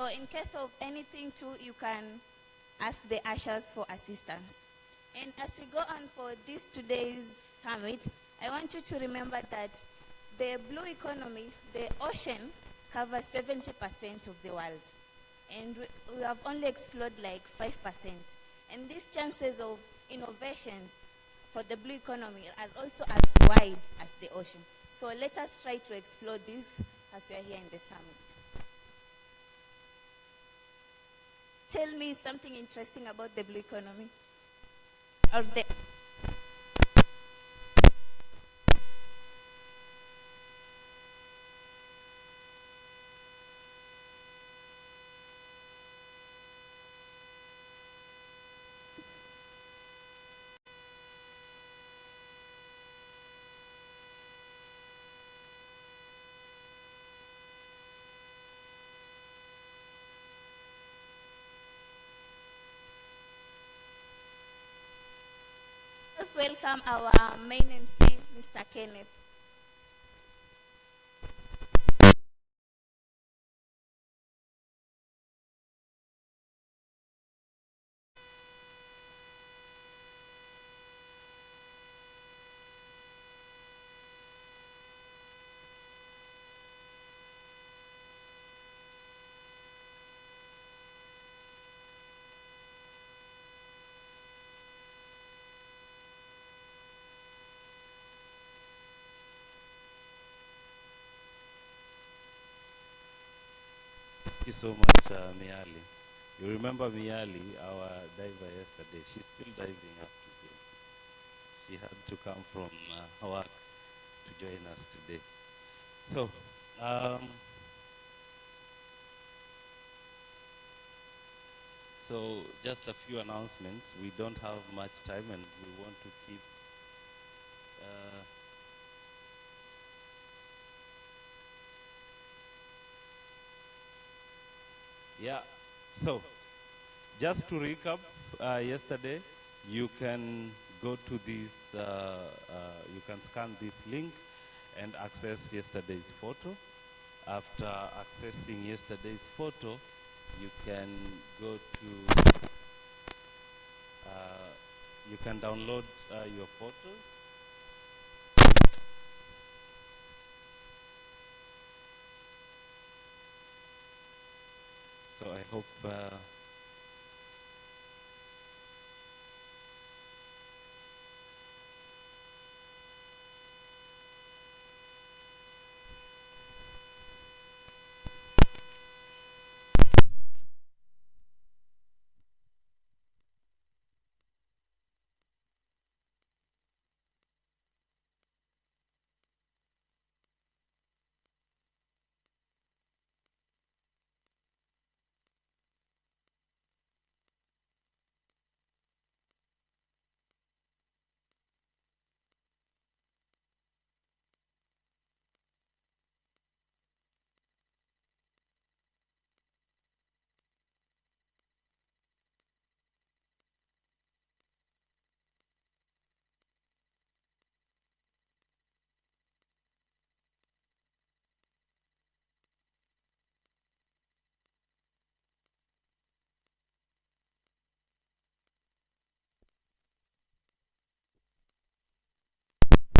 So in case of anything too, you can ask the ushers for assistance. And as we go on for this today's summit, I want you to remember that the blue economy, the ocean, covers 70% of the world. And we have only explored like 5%. And these chances of innovations for the blue economy are also as wide as the ocean. So let us try to explore this as we are here in the summit. Tell me something interesting about the blue economy. Or the Let's welcome our main MC, Mr. Kenneth. Thank you so much, Miali. You remember Miali, our diver yesterday? She's still diving up today. She had to come from work to join us today. So, um, just a few announcements. We don't have much time, and we want to keep. Uh, yeah. So, just to recap, yesterday, you can go to this, you can scan this link and access yesterday's photo. After accessing yesterday's photo, you can go to, you can download your photos. So I hope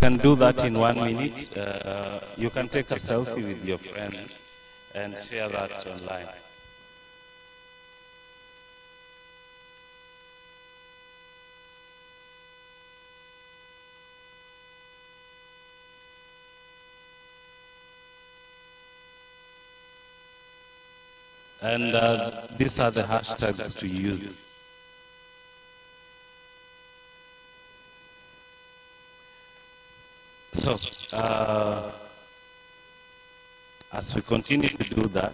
you can do that in 1 minute. You can take a selfie with your friend and share that online. And these are the hashtags to use. So, as we continue to do that,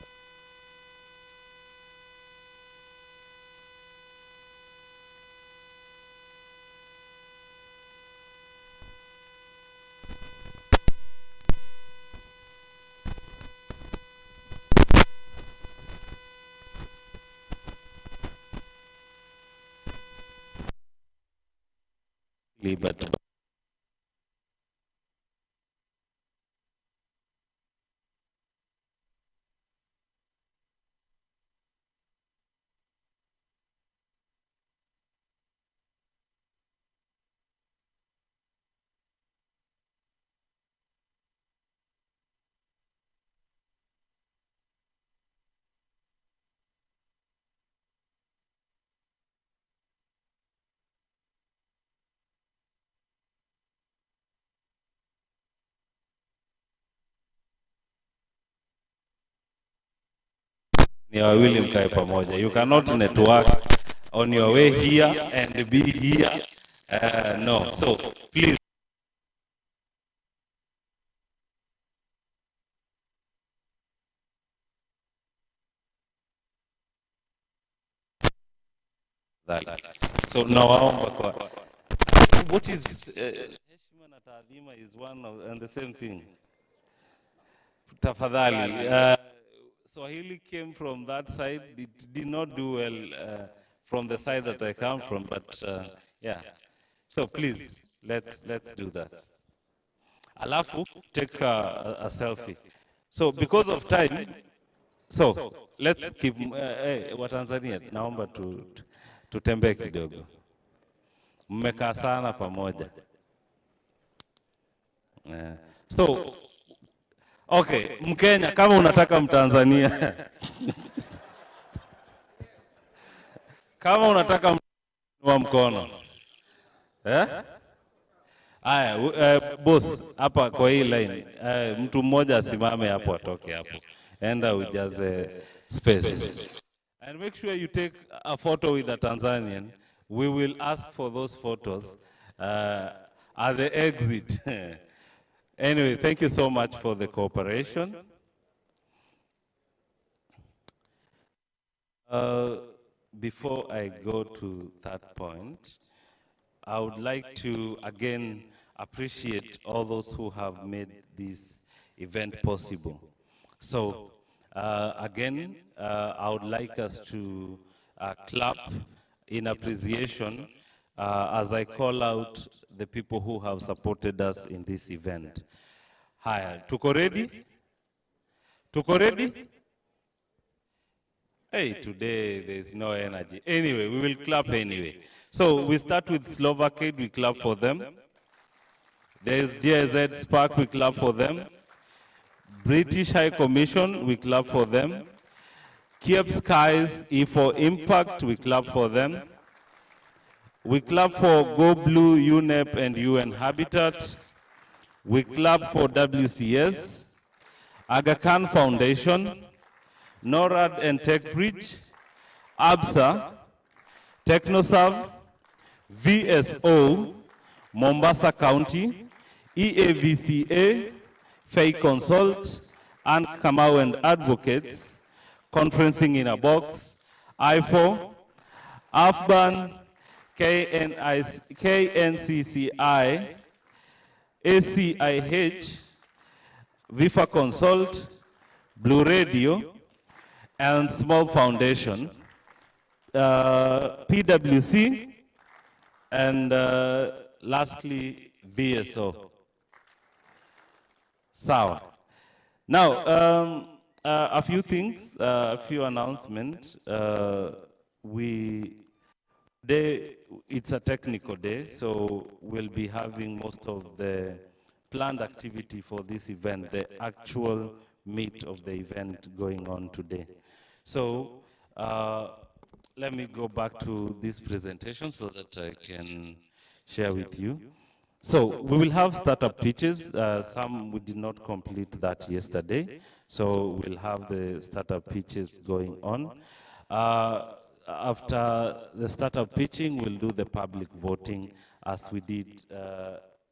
but ni wawili mkae pamoja. You cannot network on your way here and be here. No, so please. So nawaomba kwa what is heshima na taadhima is one of, and the same thing. Tafadhali. Swahili came from that side. It did not do well from the side that I come from, but yeah. So please, let's do that. Alafu, take a selfie. So because of time, so let's keep Watanzania, naomba tutembee kidogo. Mmekaa sana pamoja. So okay, Mkenya kama unataka Mtanzania kama unataka wa mkono aya, boss hapa kwa hii line, mtu mmoja asimame hapo, atoke hapo, enda ujaze space and make sure you take a photo with a Tanzanian. We will ask for those photos at the exit. Anyway, thank you so much for the cooperation. Before I go to that point, I would like to again appreciate all those who have made this event possible. So again, I would like us to clap in appreciation as I call out the people who have supported us in this event. Hi, tuko ready? Tuko ready? Hey, today there's no energy. Anyway, we will clap anyway. So we start with Slovakade, we clap for them. There's GIZ Spark, we clap for them. British High Commission, we clap for them. Kiev Skies, E4 Impact, we clap for them. We clap for Go Blue, UNEP, and UN Habitat. We clap for WCS, Aga Khan Foundation, NORAD and TechBridge, ABSA, TechnoServe, VSO, Mombasa County, EAVCA, Fay Consult, and Kamau and Advocates, Conferencing in a Box, IFO, AFBAN, KNCCI, ACIH, Vifa Consult, Blue Radio, and Small Foundation, PwC, and lastly, VSO. Sawa. Now, a few things, a few announcements. It's a technical day, so we'll be having most of the planned activity for this event, the actual meat of the event going on today. So let me go back to this presentation so that I can share with you. So we will have startup pitches. Some we did not complete that yesterday. So we'll have the startup pitches going on. After the startup pitching, we'll do the public voting as we did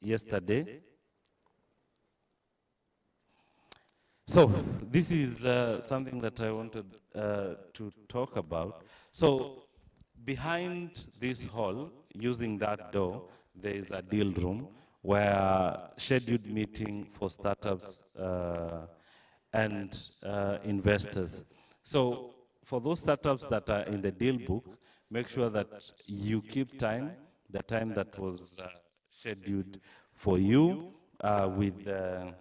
yesterday. So this is something that I wanted to talk about. So behind this hall, using that door, there is a deal room where scheduled meeting for startups and investors. So for those startups that are in the deal book, make sure that you keep time, the time that was scheduled for you with the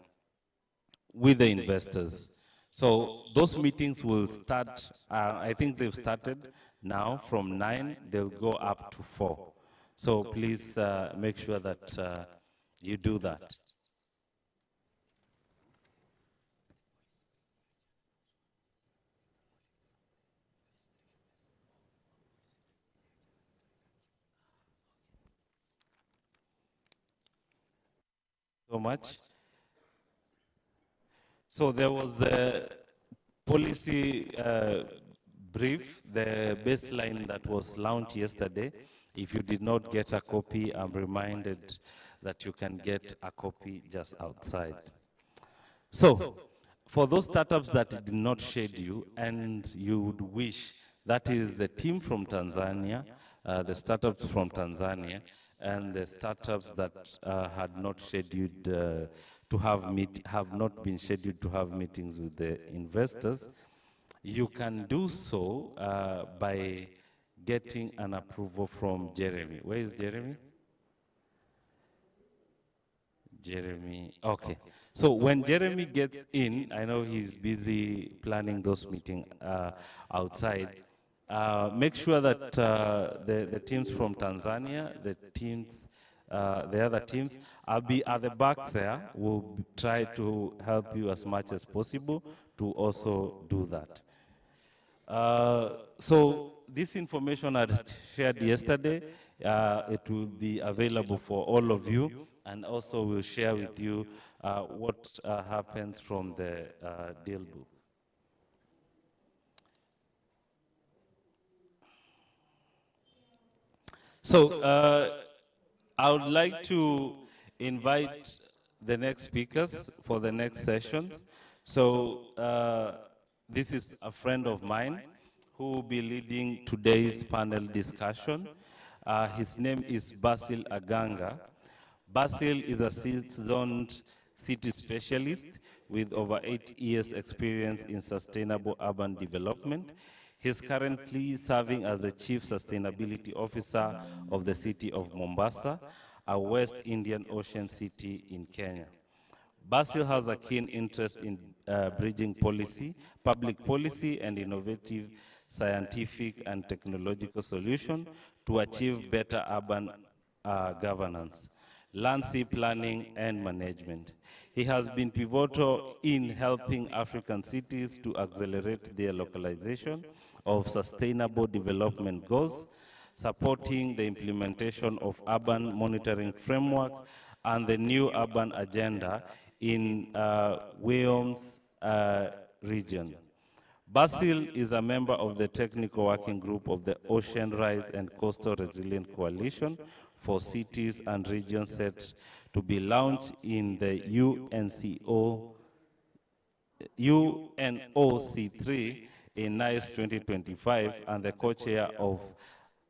investors. So those meetings will start, I think they've started now from 9, they'll go up to 4. So please make sure that you do that. So much. So there was the policy brief, the baseline that was launched yesterday. If you did not get a copy, I'm reminded that you can get a copy just outside. So, for those startups that did not schedule and you would wish, that is the team from Tanzania, the startups from Tanzania, and the startups that had not scheduled have not been scheduled to have meetings with the investors, you can do so by getting an approval from Jeremy. Where is Jeremy? Jeremy, okay. So when Jeremy gets in, I know he's busy planning those meetings outside. Make sure that the teams from Tanzania, the other teams, I'll be at the back there. We'll try to help you as much as possible to also do that. So this information I shared yesterday, it will be available for all of you, and also we'll share with you what happens from the deal book. So I would like to invite the next speakers for the next sessions. So this is a friend of mine who will be leading today's panel discussion. His name is Basil Aganga. Basil is a seasoned city specialist with over 8 years experience in sustainable urban development. He's currently serving as the Chief Sustainability Officer of the city of Mombasa, a West Indian Ocean city in Kenya. Basil has a keen interest in bridging policy, public policy, and innovative scientific and technological solutions to achieve better urban governance, land sea planning, and management. He has been pivotal in helping African cities to accelerate their localization of sustainable development goals, supporting the implementation of urban monitoring framework and the new urban agenda in Wyom's region. Basil is a member of the technical working group of the Ocean Rise and Coastal Resilient Coalition for Cities and Regions, set to be launched in the UNOC3 in Nice 2025, and the co-chair of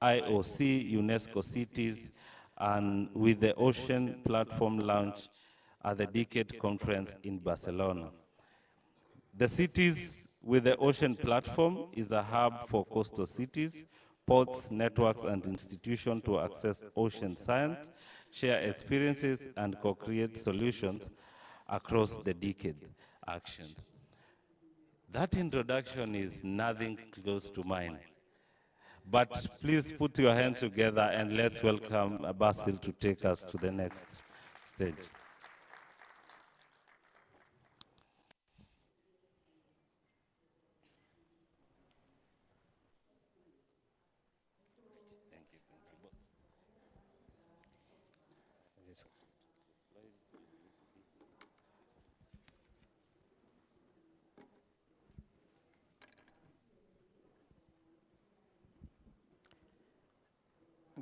IOC UNESCO Cities, and with the Ocean Platform launch at the Decade Conference in Barcelona. The Cities with the Ocean Platform is a hub for coastal cities, ports, networks, and institutions to access ocean science, share experiences, and co-create solutions across the decade action. That introduction is nothing close to mine. But please put your hands together and let's welcome Basil to take us to the next stage.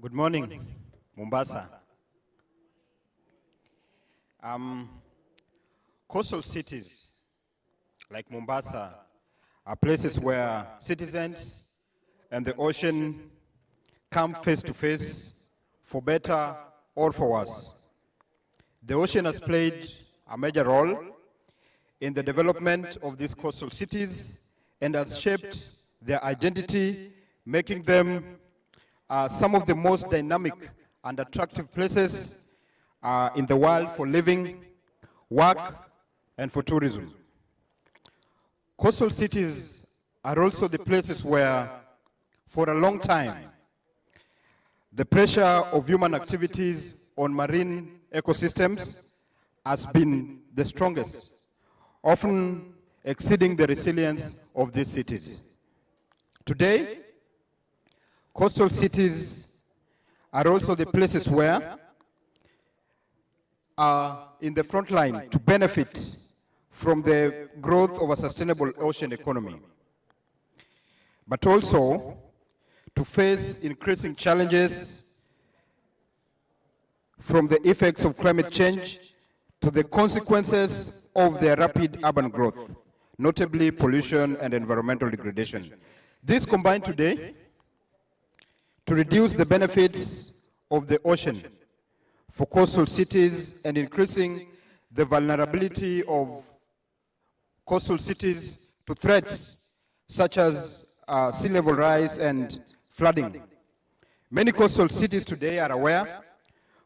Good morning, Mombasa. Coastal cities like Mombasa are places where citizens and the ocean come face to face, for better or for worse. The ocean has played a major role in the development of these coastal cities and has shaped their identity, making them some of the most dynamic and attractive places in the world for living, work, and for tourism. Coastal cities are also the places where, for a long time, the pressure of human activities on marine ecosystems has been the strongest, often exceeding the resilience of these cities. Today, coastal cities are also the places where are in the front line to benefit from the growth of a sustainable ocean economy. but also to face increasing challenges from the effects of climate change to the consequences of their rapid urban growth, notably pollution and environmental degradation. This combined today to reduce the benefits of the ocean for coastal cities and increasing the vulnerability of coastal cities to threats such as sea level rise and flooding. Many coastal cities today are aware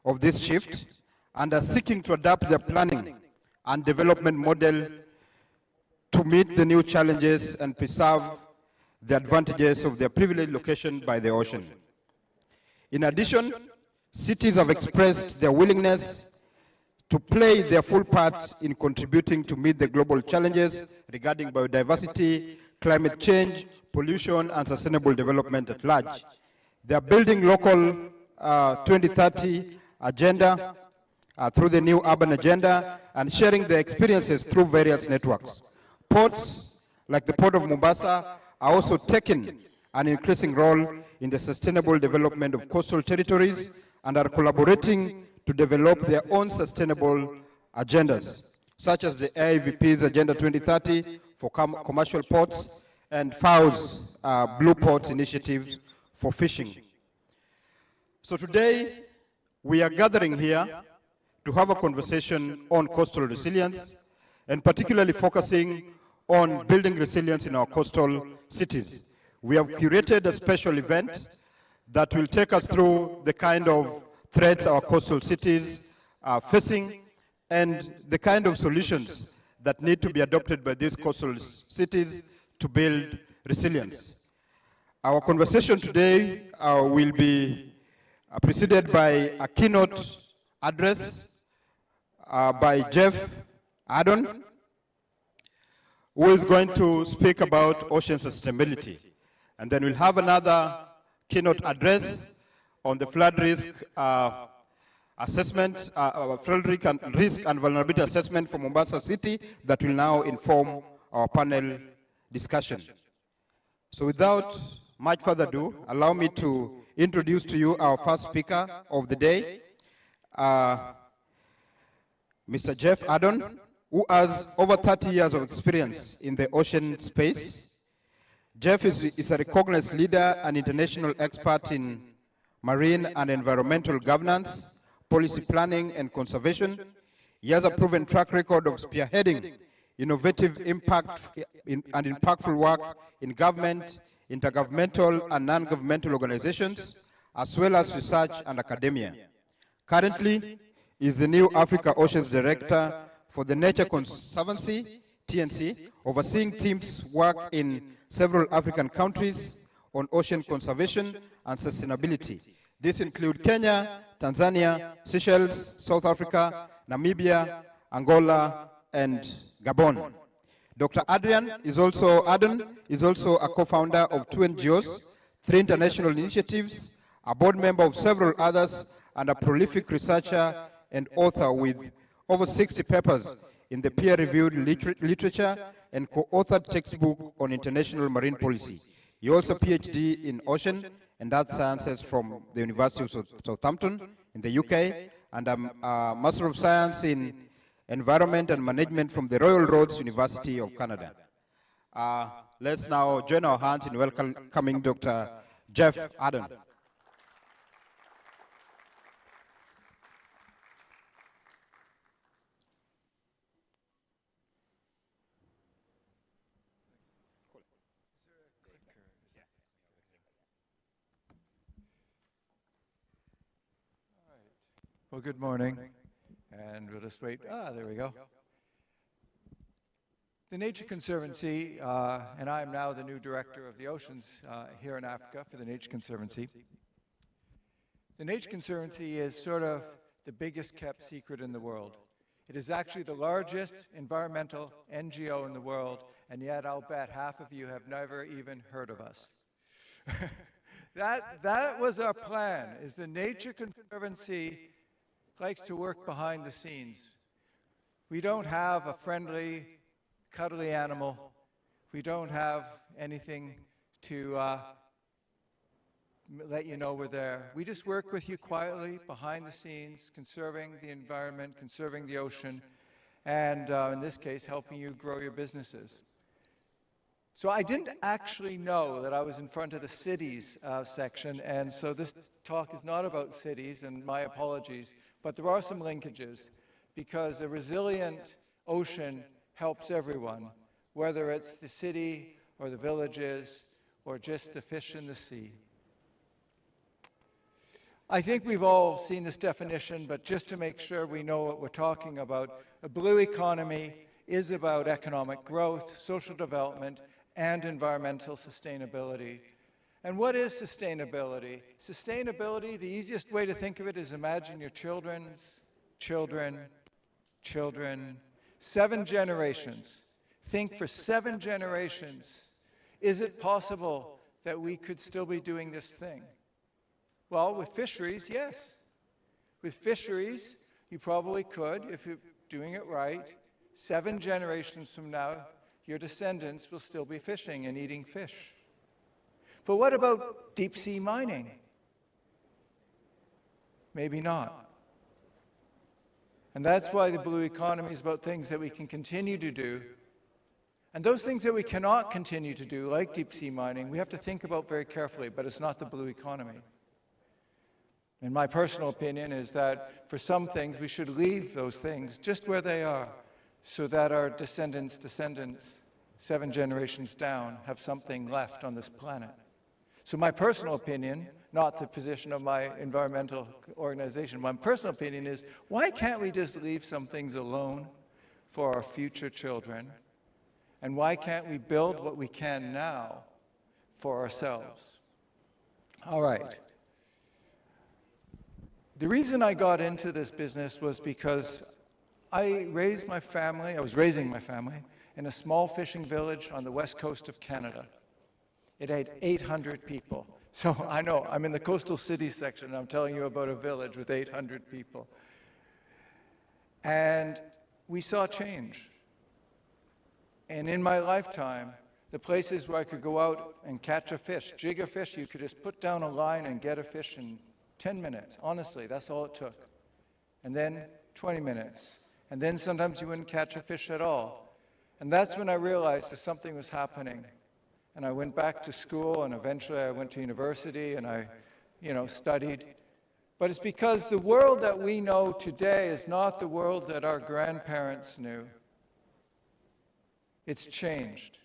of this shift and are seeking to adapt their planning and development model to meet the new challenges and preserve the advantages of their privileged location by the ocean. In addition, cities have expressed their willingness to play their full part in contributing to meet the global challenges regarding biodiversity, climate change, pollution, and sustainable development at large. They are building local 2030 agenda through the new urban agenda and sharing their experiences through various networks. Ports, like the Port of Mombasa, are also taking an increasing role in the sustainable development of coastal territories and are collaborating to develop their own sustainable agendas, such as the AIVP's Agenda 2030 for commercial ports and FAO's Blue Port initiatives for fishing. So today, we are gathering here to have a conversation on coastal resilience and particularly focusing on building resilience in our coastal cities. We have curated a special event that will take us through the kind of threats our coastal cities are facing and the kind of solutions that need to be adopted by these coastal cities to build resilience. Our conversation today will be preceded by a keynote address by Jeff Addon, who is going to speak about ocean sustainability. And then we'll have another keynote address on the flood risk assessment, flood risk and vulnerability assessment for Mombasa City that will now inform our panel discussion. So without much further ado, allow me to introduce to you our first speaker of the day, Mr. Jeff Addon, who has over 30 years of experience in the ocean space. Jeff is a recognized leader and international expert in marine and environmental governance, policy planning, and conservation. He has a proven track record of spearheading innovative and impactful work in government, intergovernmental and non-governmental organizations, as well as research and academia. Currently, he is the new Africa Oceans Director for the Nature Conservancy, TNC, overseeing teams' work in several African countries on ocean conservation and sustainability. These include Kenya, Tanzania, Seychelles, South Africa, Namibia, Angola, and Gabon. Dr. Addon is also a co-founder of 2 NGOs, 3 international initiatives, a board member of several others, and a prolific researcher and author with over 60 papers in the peer-reviewed literature and co-authored textbook on international marine policy. He also PhD in ocean and earth sciences from the University of Southampton in the UK, and a Master of Science in Environment and Management from the Royal Roads University of Canada. Let's now join our hands in welcoming Dr. Jeff Addon. Well, good morning, and we'll just wait. There we go. The Nature Conservancy, and I am now the new director of the oceans here in Africa for the Nature Conservancy. The Nature Conservancy is sort of the biggest kept secret in the world. It is actually the largest environmental NGO in the world, and yet I'll bet half of you have never even heard of us. That was our plan, is the Nature Conservancy likes to work behind the scenes. We don't have a friendly, cuddly animal. We don't have anything to let you know we're there. We just work with you quietly, behind the scenes, conserving the environment, conserving the ocean, and in this case, helping you grow your businesses. So I didn't actually know that I was in front of the cities section, and so this talk is not about cities, and my apologies, but there are some linkages, because a resilient ocean helps everyone, whether it's the city or the villages or just the fish in the sea. I think we've all seen this definition, but just to make sure we know what we're talking about, a blue economy is about economic growth, social development, and environmental sustainability. And what is sustainability? Sustainability, the easiest way to think of it is imagine your children's children, 7 generations. Think for 7 generations. Is it possible that we could still be doing this thing? Well, with fisheries, yes. With fisheries, you probably could, if you're doing it right. 7 generations from now, your descendants will still be fishing and eating fish. But what about deep sea mining? Maybe not. And that's why the blue economy is about things that we can continue to do. And those things that we cannot continue to do, like deep sea mining, we have to think about very carefully, but it's not the blue economy. And my personal opinion is that for some things, we should leave those things just where they are, so that our descendants, 7 generations down, have something left on this planet. So my personal opinion, not the position of my environmental organization, my personal opinion is, why can't we just leave some things alone for our future children? And why can't we build what we can now for ourselves? All right. The reason I got into this business was because I was raising my family in a small fishing village on the west coast of Canada. It had 800 people. So I know, I'm in the coastal city section, and I'm telling you about a village with 800 people. And we saw change. And in my lifetime, the places where I could go out and catch a fish, jig a fish, you could just put down a line and get a fish in 10 minutes. Honestly, that's all it took. And then 20 minutes. And then sometimes you wouldn't catch a fish at all. And that's when I realized that something was happening. And I went back to school, and eventually I went to university, and I, studied. But it's because the world that we know today is not the world that our grandparents knew. It's changed.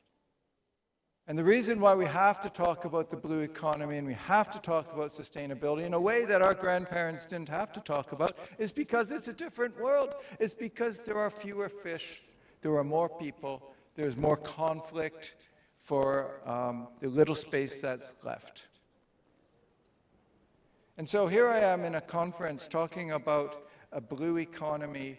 And the reason why we have to talk about the blue economy and we have to talk about sustainability in a way that our grandparents didn't have to talk about is because it's a different world. It's because there are fewer fish, there are more people, there's more conflict for the little space that's left. And so here I am in a conference talking about a blue economy.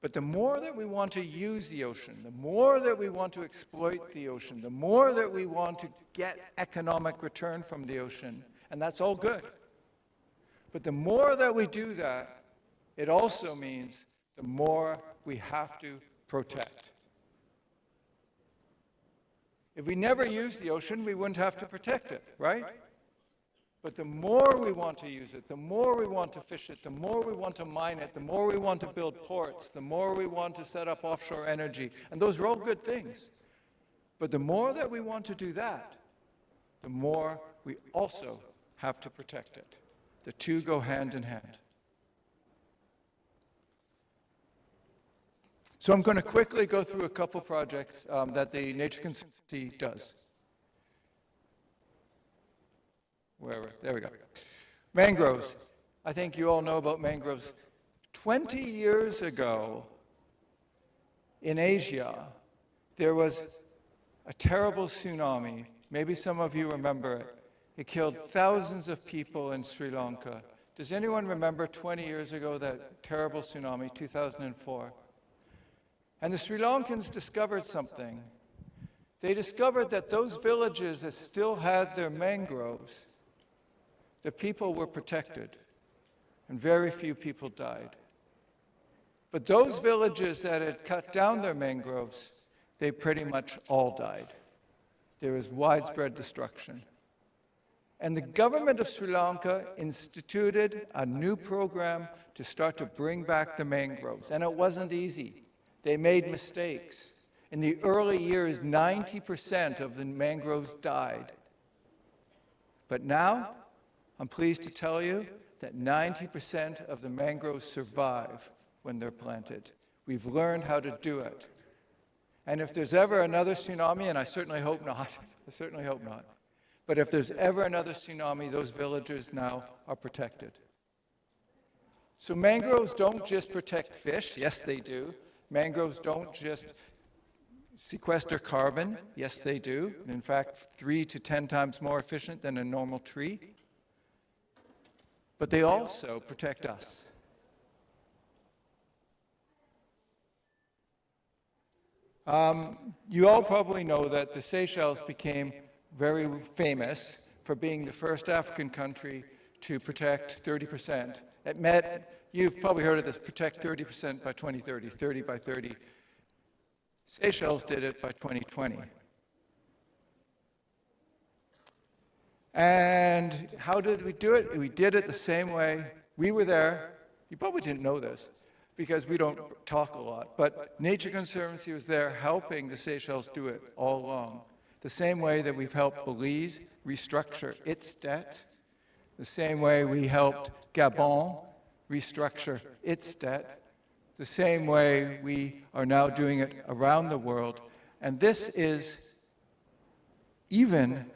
But the more that we want to use the ocean, the more that we want to exploit the ocean, the more that we want to get economic return from the ocean, and that's all good. But the more that we do that, it also means the more we have to protect. If we never used the ocean, we wouldn't have to protect it, right? But the more we want to use it, the more we want to fish it, the more we want to mine it, the more we want to build ports, the more we want to set up offshore energy, and those are all good things. But the more that we want to do that, the more we also have to protect it. The two go hand in hand. So I'm going to quickly go through a couple projects that the Nature Conservancy does. There we go. Mangroves. I think you all know about mangroves. 20 years ago in Asia, there was a terrible tsunami. Maybe some of you remember it. It killed thousands of people in Sri Lanka. Does anyone remember 20 years ago that terrible tsunami, 2004? And the Sri Lankans discovered something. They discovered that those villages that still had their mangroves, the people were protected, and very few people died. But those villages that had cut down their mangroves, they pretty much all died. there is widespread destruction. And the government of Sri Lanka instituted a new program to start to bring back the mangroves. And it wasn't easy. They made mistakes. In the early years, 90% of the mangroves died. But now, I'm pleased to tell you that 90% of the mangroves survive when they're planted. We've learned how to do it. And if there's ever another tsunami, and I certainly hope not, but if there's ever another tsunami, those villagers now are protected. So mangroves don't just protect fish, yes they do. Mangroves don't just sequester carbon, yes they do. In fact, 3 to 10 times more efficient than a normal tree. But they also protect us. You all probably know that the Seychelles became very famous for being the first African country to protect 30%. You've probably heard of this, protect 30% by 2030, 30 by 30. Seychelles did it by 2020. And how did we do it? We did it the same way. We were there. You probably didn't know this because we don't talk a lot, but Nature Conservancy was there helping the Seychelles do it all along. The same way that we've helped Belize restructure its debt, the same way we helped Gabon restructure its debt, the same way we are now doing it around the world. And this is even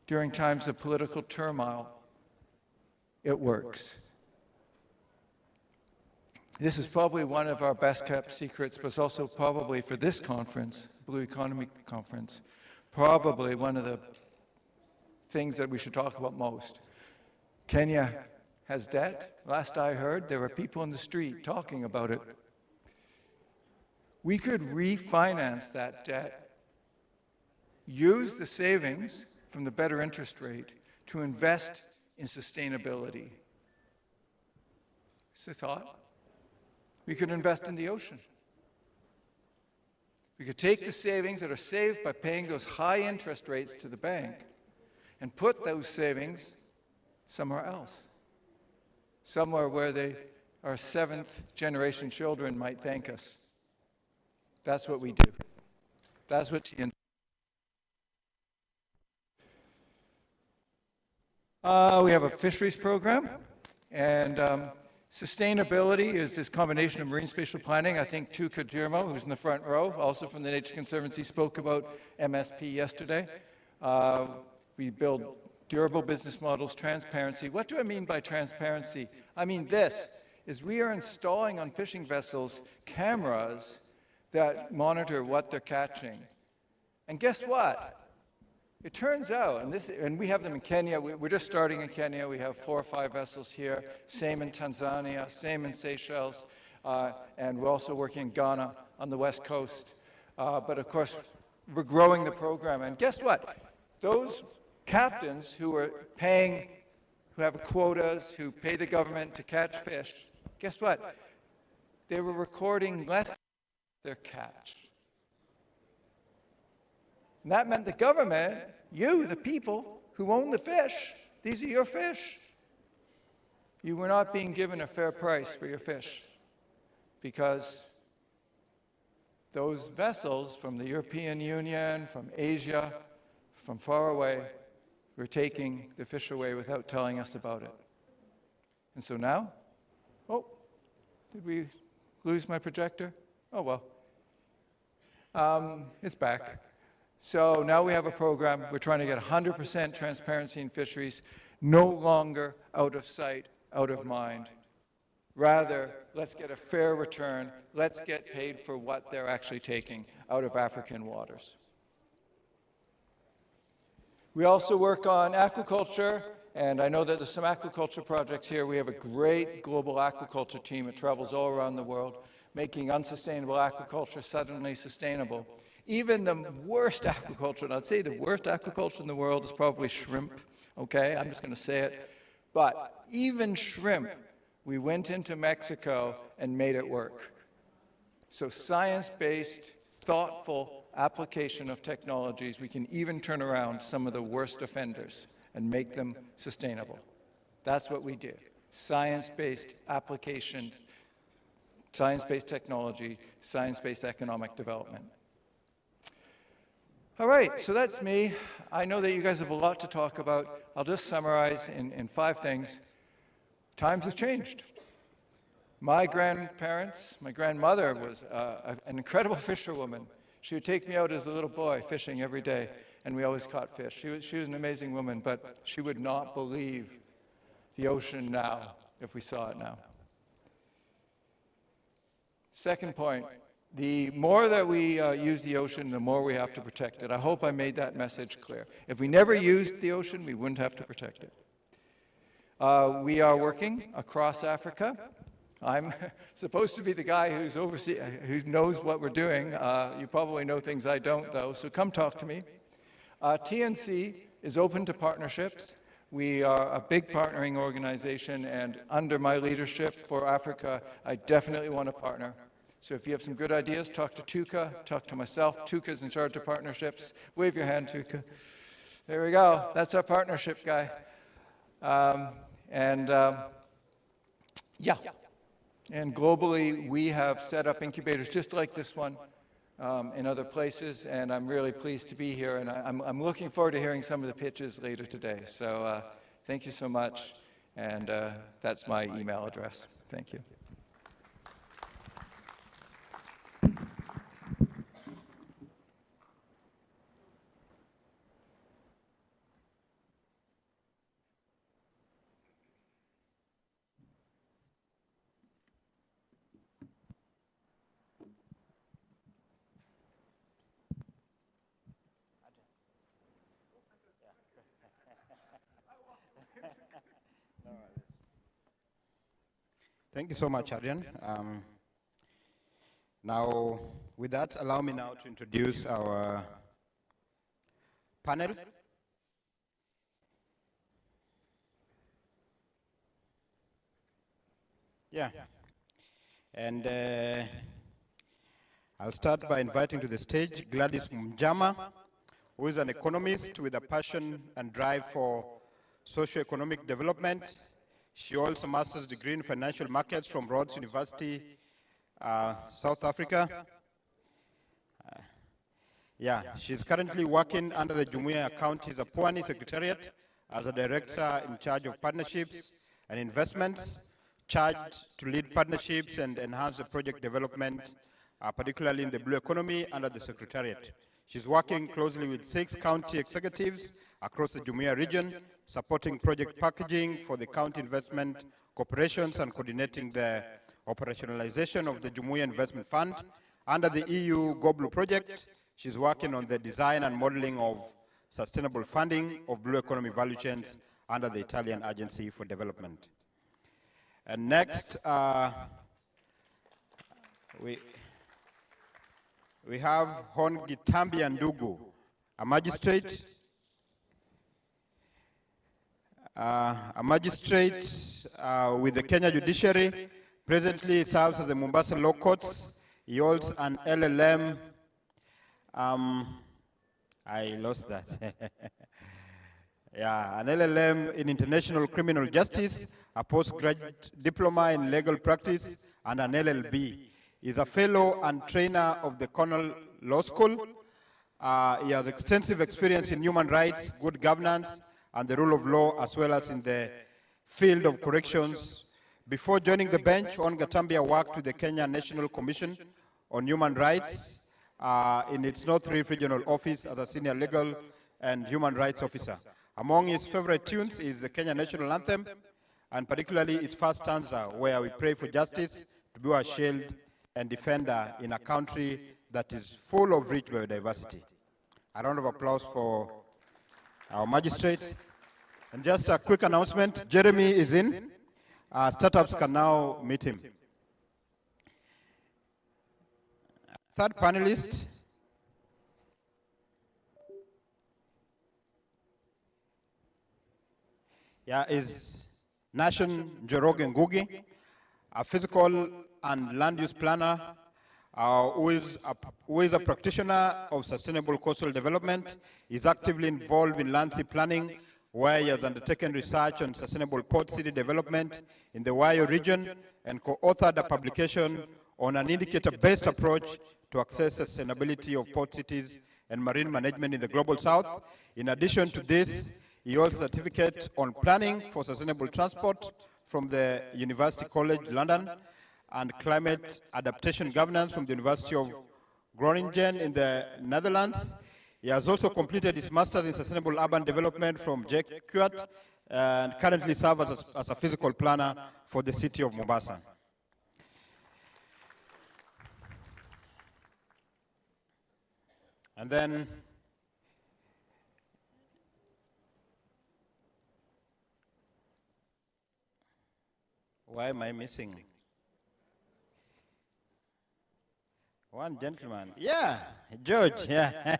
during times of political turmoil, it works. This is probably one of our best kept secrets, but it's also probably for this conference, Blue Economy Conference, probably one of the things that we should talk about most. Kenya has debt. Last I heard, there were people in the street talking about it. We could refinance that debt, use the savings from the better interest rate to invest in sustainability. It's a thought. We could invest in the ocean. We could take the savings that are saved by paying those high interest rates to the bank and put those savings somewhere else, somewhere where our seventh generation children might thank us. That's what we do. That's what TNT. We have a fisheries program, and sustainability is this combination of marine spatial planning. I think Tu Kajirmo, who's in the front row, also from the Nature Conservancy, spoke about MSP yesterday. We build durable business models, transparency. What do I mean by transparency? I mean this, is we are installing on fishing vessels cameras that monitor what they're catching. And guess what? It turns out, and we have them in Kenya, we're just starting in Kenya, we have 4 or 5 vessels here, same in Tanzania, same in Seychelles, and we're also working in Ghana on the west coast. But of course, we're growing the program, and guess what? Those captains who are paying, who have quotas, who pay the government to catch fish, guess what? They were recording less than their catch. And that meant the government, you, the people who own the fish, these are your fish. You were not being given a fair price for your fish because those vessels from the European Union, from Asia, from far away, were taking the fish away without telling us about it. And so now, oh, did we lose my projector? Oh, well. It's back. So now we have a program. We're trying to get 100% transparency in fisheries, no longer out of sight, out of mind. Rather, let's get a fair return. Let's get paid for what they're actually taking out of African waters. We also work on aquaculture, and I know that there's some aquaculture projects here. We have a great global aquaculture team that travels all around the world, making unsustainable aquaculture suddenly sustainable. Even the worst aquaculture, and I'd say the worst aquaculture in the world is probably shrimp, okay? I'm just going to say it. But even shrimp, we went into Mexico and made it work. So science-based, thoughtful application of technologies, we can even turn around some of the worst offenders and make them sustainable. That's what we do. Science-based application, science-based technology, science-based economic development. All right, so that's me. I know that you guys have a lot to talk about. I'll just summarize in 5 things. Times have changed. My grandparents, my grandmother was an incredible fisherwoman. She would take me out as a little boy fishing every day, and we always caught fish. She was an amazing woman, but she would not believe the ocean now if we saw it now. Second point, the more that we use the ocean, the more we have to protect it. I hope I made that message clear. If we never used the ocean, we wouldn't have to protect it. We are working across Africa. I'm supposed to be the guy who knows what we're doing. You probably know things I don't, though, so come talk to me. TNC is open to partnerships. We are a big partnering organization, and under my leadership for Africa, I definitely want to partner. So if you have some good ideas, talk to Tuka, talk to myself. Tuka's in charge of partnerships. Wave your hand, Tuka. There we go. That's our partnership guy. Yeah. And globally, we have set up incubators just like this one in other places, and I'm really pleased to be here, and I'm looking forward to hearing some of the pitches later today. So thank you so much, and that's my email address. Thank you. Thank you so much, Adrian. Now, with that, allow me now to introduce our panel. Yeah. And I'll start by inviting to the stage Gladys Mjama, who is an economist with a passion and drive for socio-economic development. She holds a master's degree in financial markets from Rhodes University, South Africa. She's currently working under the Jumuiya County Pwani Secretariat as a director in charge of partnerships and investments, charged to lead partnerships and enhance the project development, particularly in the blue economy under the Secretariat. She's working closely with 6 county executives across the Jumuiya region, supporting project packaging for the county investment corporations and coordinating the operationalization of the Jumuiya Investment Fund. Under the EU GoBlue project, she's working on the design and modeling of sustainable funding of blue economy value chains under the Italian Agency for Development. And next, we have Hon Gitambi Ndugu, a magistrate with the Kenya Judiciary. Presently serves as the Mombasa Law Courts. He holds an LLM. I lost that. An LLM in International Criminal Justice, a postgraduate diploma in legal practice, and an LLB. He's a fellow and trainer of the Cornell Law School. He has extensive experience in human rights, good governance, and the rule of law, as well as in the field of corrections. Before joining the bench, Hon Gatambia worked with the Kenya National Commission on Human Rights in its North Rift Regional Office as a senior legal and human rights officer. Among his favorite tunes is the Kenya National Anthem, and particularly its first stanza, where we pray for justice to be our shield and defender in a country that is full of rich biodiversity. A round of applause for our magistrate. And just a quick announcement, Jeremy is in. Startups can now meet him. Third panelist is Nation Njoroge Ngugi, a physical and land use planner who is a practitioner of sustainable coastal development, is actively involved in land sea planning, where he has undertaken research on sustainable port city development in the Wayo region and co-authored a publication on an indicator-based approach to access sustainability of port cities and marine management in the Global South. In addition to this, he holds a certificate on planning for sustainable transport from the University College London and climate adaptation governance from the University of Groningen in the Netherlands. He has also completed his master's in sustainable urban development from JKUAT and currently serves as a physical planner for the city of Mombasa. And then why am I missing one gentleman? Yeah, George. Yeah.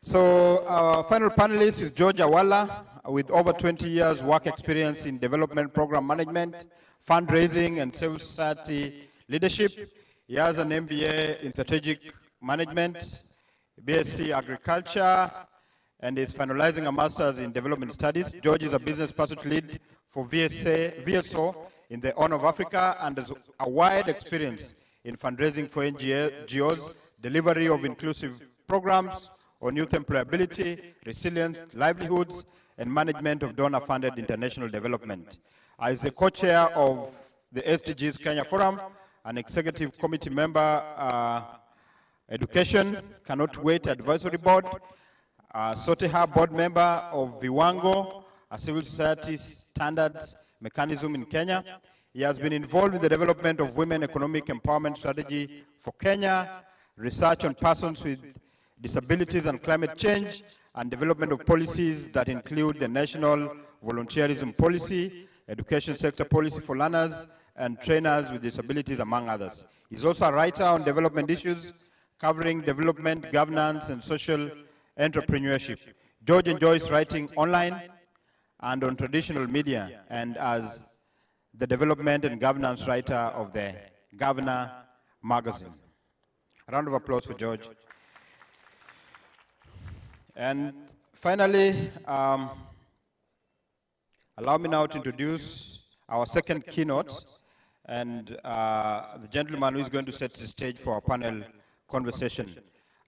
So our final panelist is George Awala, with over 20 years work experience in development program management, fundraising, and civil society leadership. He has an MBA in strategic management, BSc agriculture, and is finalizing a master's in development studies. George is a business pursuit lead for VSO in the Horn of Africa and has a wide experience in fundraising for NGOs, delivery of inclusive programs on youth employability, resilience, livelihoods, and management of donor-funded international development. As the co-chair of the SDGs Kenya Forum, an executive committee member, Education, Cannot Wait Advisory Board, Soteha board member of Viwango, a civil society standards mechanism in Kenya. He has been involved in the development of women economic empowerment strategy for Kenya, research on persons with disabilities and climate change, and development of policies that include the national volunteerism policy, education sector policy for learners and trainers with disabilities, among others. He's also a writer on development issues, covering development, governance, and social entrepreneurship. George enjoys writing online and on traditional media, and as the development and governance writer of the Governor magazine. A round of applause for George. And finally, allow me now to introduce our second keynote, and the gentleman who is going to set the stage for our panel conversation.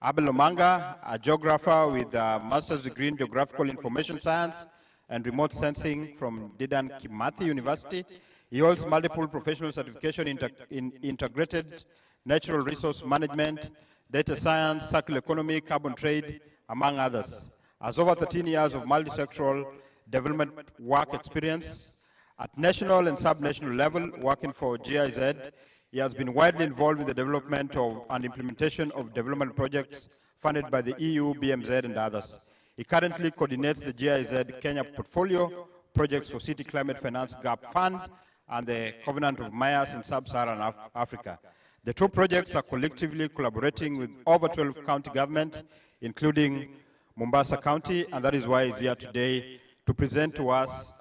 Abel Omanga, a geographer with a master's degree in geographical information science and remote sensing from Dedan Kimathi University. He holds multiple professional certification in integrated natural resource management, data science, circular economy, carbon trade, among others. Has over 13 years of multi-sectoral development work experience at national and sub-national level, working for GIZ. He has been widely involved in the development of and implementation of development projects funded by the EU, BMZ, and others. He currently coordinates the GIZ Kenya portfolio projects for City Climate Finance Gap Fund and the Covenant of Mayors in Sub-Saharan Africa. The two projects are collectively collaborating with over 12 county governments, including Mombasa County, and that is why he's here today to present to us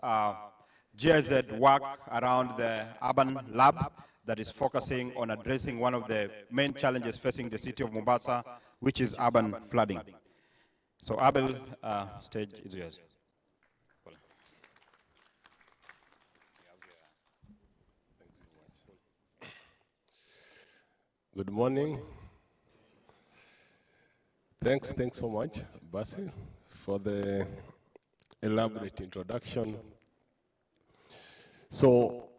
GIZ work around the urban lab that is focusing on addressing one of the main challenges facing the city of Mombasa, which is urban flooding. So Abel, stage is yours. Good morning. Thanks so much, Basi, for the elaborate introduction. So,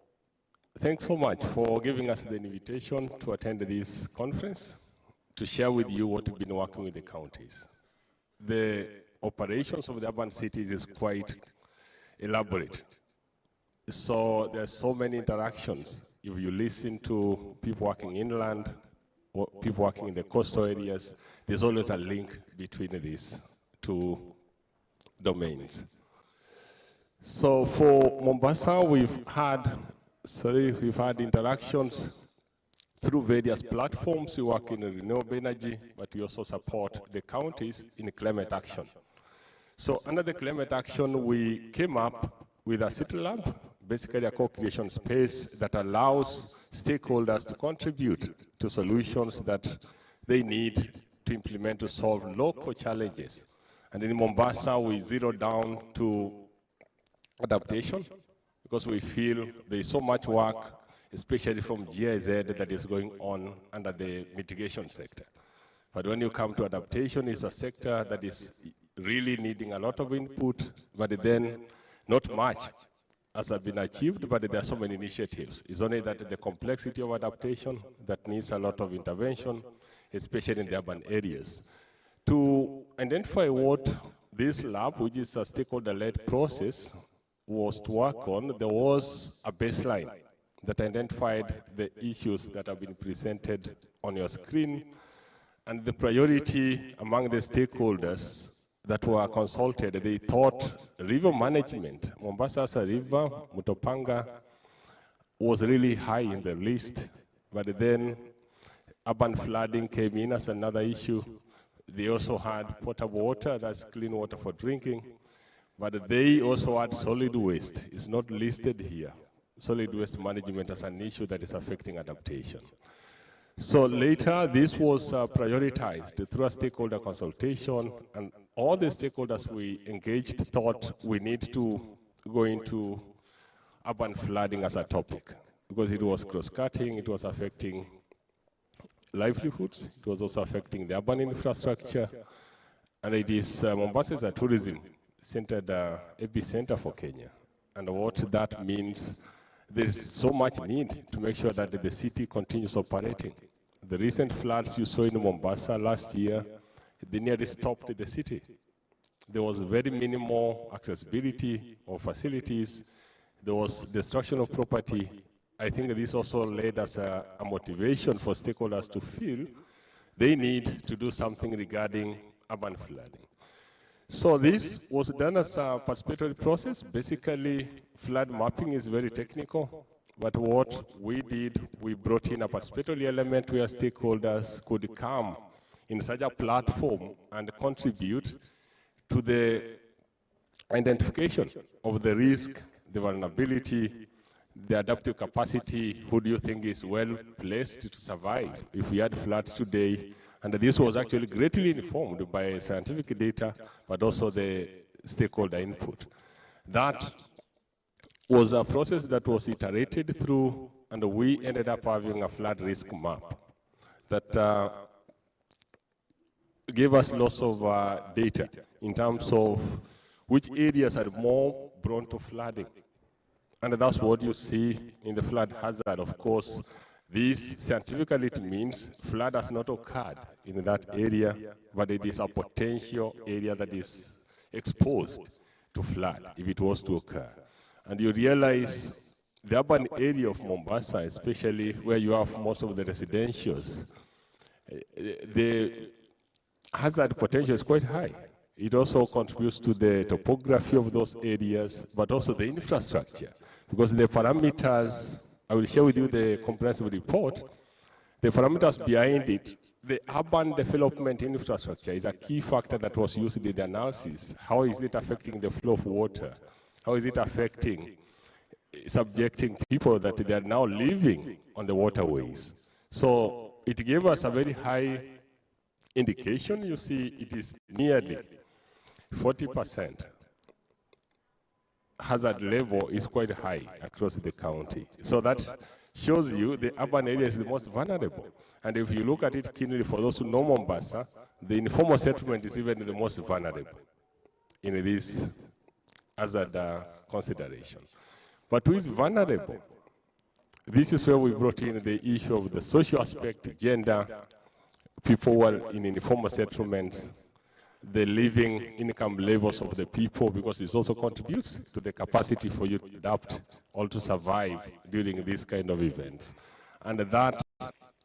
thanks so much for giving us the invitation to attend this conference to share with you what we've been working with the counties. The operations of the urban cities is quite elaborate. So there's so many interactions. If you listen to people working inland, or people working in the coastal areas, there's always a link between these two domains. So for Mombasa, we've had interactions through various platforms. We work in renewable energy, but we also support the counties in climate action. So under the climate action, we came up with a city lab, basically a co-creation space that allows stakeholders to contribute to solutions that they need to implement to solve local challenges. And in Mombasa, we zero down to adaptation because we feel there is so much work, especially from GIZ, that is going on under the mitigation sector. But when you come to adaptation, it's a sector that is really needing a lot of input, but then not much has been achieved, but there are so many initiatives. It's only that the complexity of adaptation that needs a lot of intervention, especially in the urban areas. To identify what this lab, which is a stakeholder-led process, was to work on, there was a baseline that identified the issues that have been presented on your screen, and the priority among the stakeholders that were consulted, they thought river management, Mombasa as a river, Mutopanga, was really high in the list, but then urban flooding came in as another issue. They also had potable water, that's clean water for drinking, but they also had solid waste. It's not listed here. Solid waste management as an issue that is affecting adaptation. So later, this was prioritized through a stakeholder consultation, and all the stakeholders we engaged thought we need to go into urban flooding as a topic, because it was cross-cutting, it was affecting livelihoods, it was also affecting the urban infrastructure, and it is, Mombasa is a tourism-centered epicenter for Kenya. And what that means, there's so much need to make sure that the city continues operating. The recent floods you saw in Mombasa last year, they nearly stopped the city. There was very minimal accessibility of facilities. There was destruction of property. I think this also led as a motivation for stakeholders to feel they need to do something regarding urban flooding. So this was done as a participatory process. Basically, flood mapping is very technical, but what we did, we brought in a participatory element where stakeholders could come in such a platform and contribute to the identification of the risk, the vulnerability, the adaptive capacity, who do you think is well placed to survive if we had floods today. And this was actually greatly informed by scientific data, but also the stakeholder input. That was a process that was iterated through, and we ended up having a flood risk map that gave us lots of data in terms of which areas are more prone to flooding. And that's what you see in the flood hazard. Of course, this scientifically it means flood has not occurred in that area, but it is a potential area that is exposed to flood if it was to occur. And you realize the urban area of Mombasa, especially where you have most of the residentials, the hazard potential is quite high. It also contributes to the topography of those areas, but also the infrastructure. Because the parameters, I will share with you the comprehensive report, the parameters behind it, the urban development infrastructure is a key factor that was used in the analysis. How is it affecting the flow of water? How is it affecting, subjecting people that they are now living on the waterways? So it gave us a very high indication. You see, it is nearly 40%. Hazard level is quite high across the county. So that shows you the urban area is the most vulnerable. And if you look at it keenly, for those who know Mombasa, the informal settlement is even the most vulnerable in this hazard consideration. But who is vulnerable? This is where we brought in the issue of the social aspect, gender, people who are in informal settlements, the living income levels of the people, because it also contributes to the capacity for you to adapt or to survive during these kind of events. And that,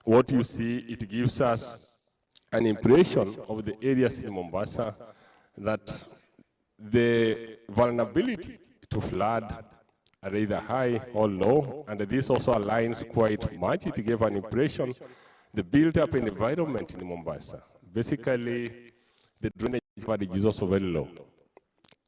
what you see, it gives us an impression of the areas in Mombasa that the vulnerability to flood are either high or low, and this also aligns quite much. It gave an impression, the built-up environment in Mombasa. Basically, the drainage coverage is also very low.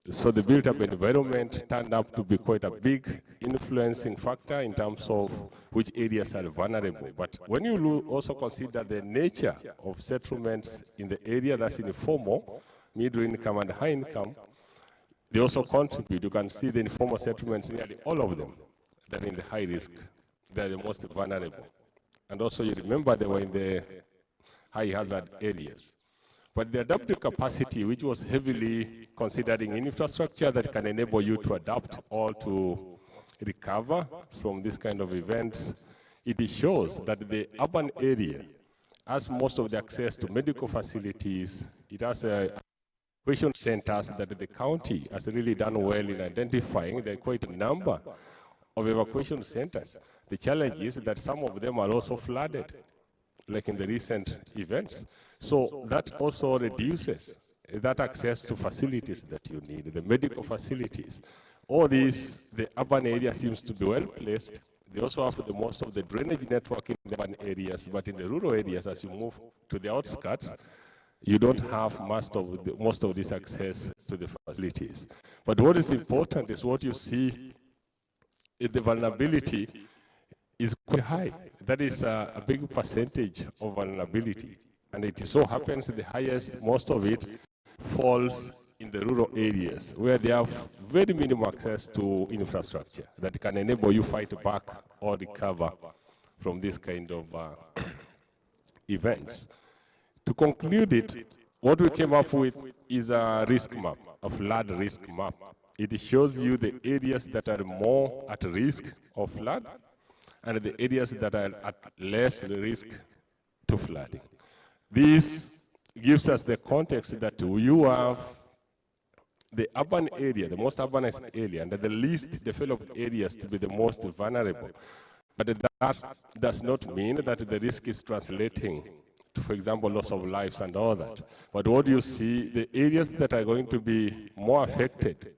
So the built-up environment turned up to be quite a big influencing factor in terms of which areas are vulnerable. But when you also consider the nature of settlements in the area that's informal, middle income and high income, they also contribute. You can see the informal settlements, nearly all of them, that are in the high risk. They're the most vulnerable. And also you remember they were in the high hazard areas. But the adaptive capacity, which was heavily considering infrastructure that can enable you to adapt or to recover from this kind of events, it shows that the urban area has most of the access to medical facilities. It has evacuation centers that the county has really done well in identifying. There are quite a number of evacuation centers. The challenge is that some of them are also flooded, like in the recent events. So that also reduces that access to facilities that you need, the medical facilities. All these, the urban area seems to be well placed. They also have the most of the drainage network in the urban areas, but in the rural areas, as you move to the outskirts, you don't have most of this access to the facilities. But what is important is what you see in the vulnerability is quite high. That is a big percentage of vulnerability. And it so happens the highest, most of it falls in the rural areas where they have very minimal access to infrastructure that can enable you fight back or recover from this kind of events. To conclude it, what we came up with is a risk map, a flood risk map. It shows you the areas that are more at risk of flood and the areas that are at less risk to flooding. This gives us the context that you have the urban area, the most urbanized area, and the least developed areas to be the most vulnerable. But that does not mean that the risk is translating to, for example, loss of lives and all that. But what you see, the areas that are going to be more affected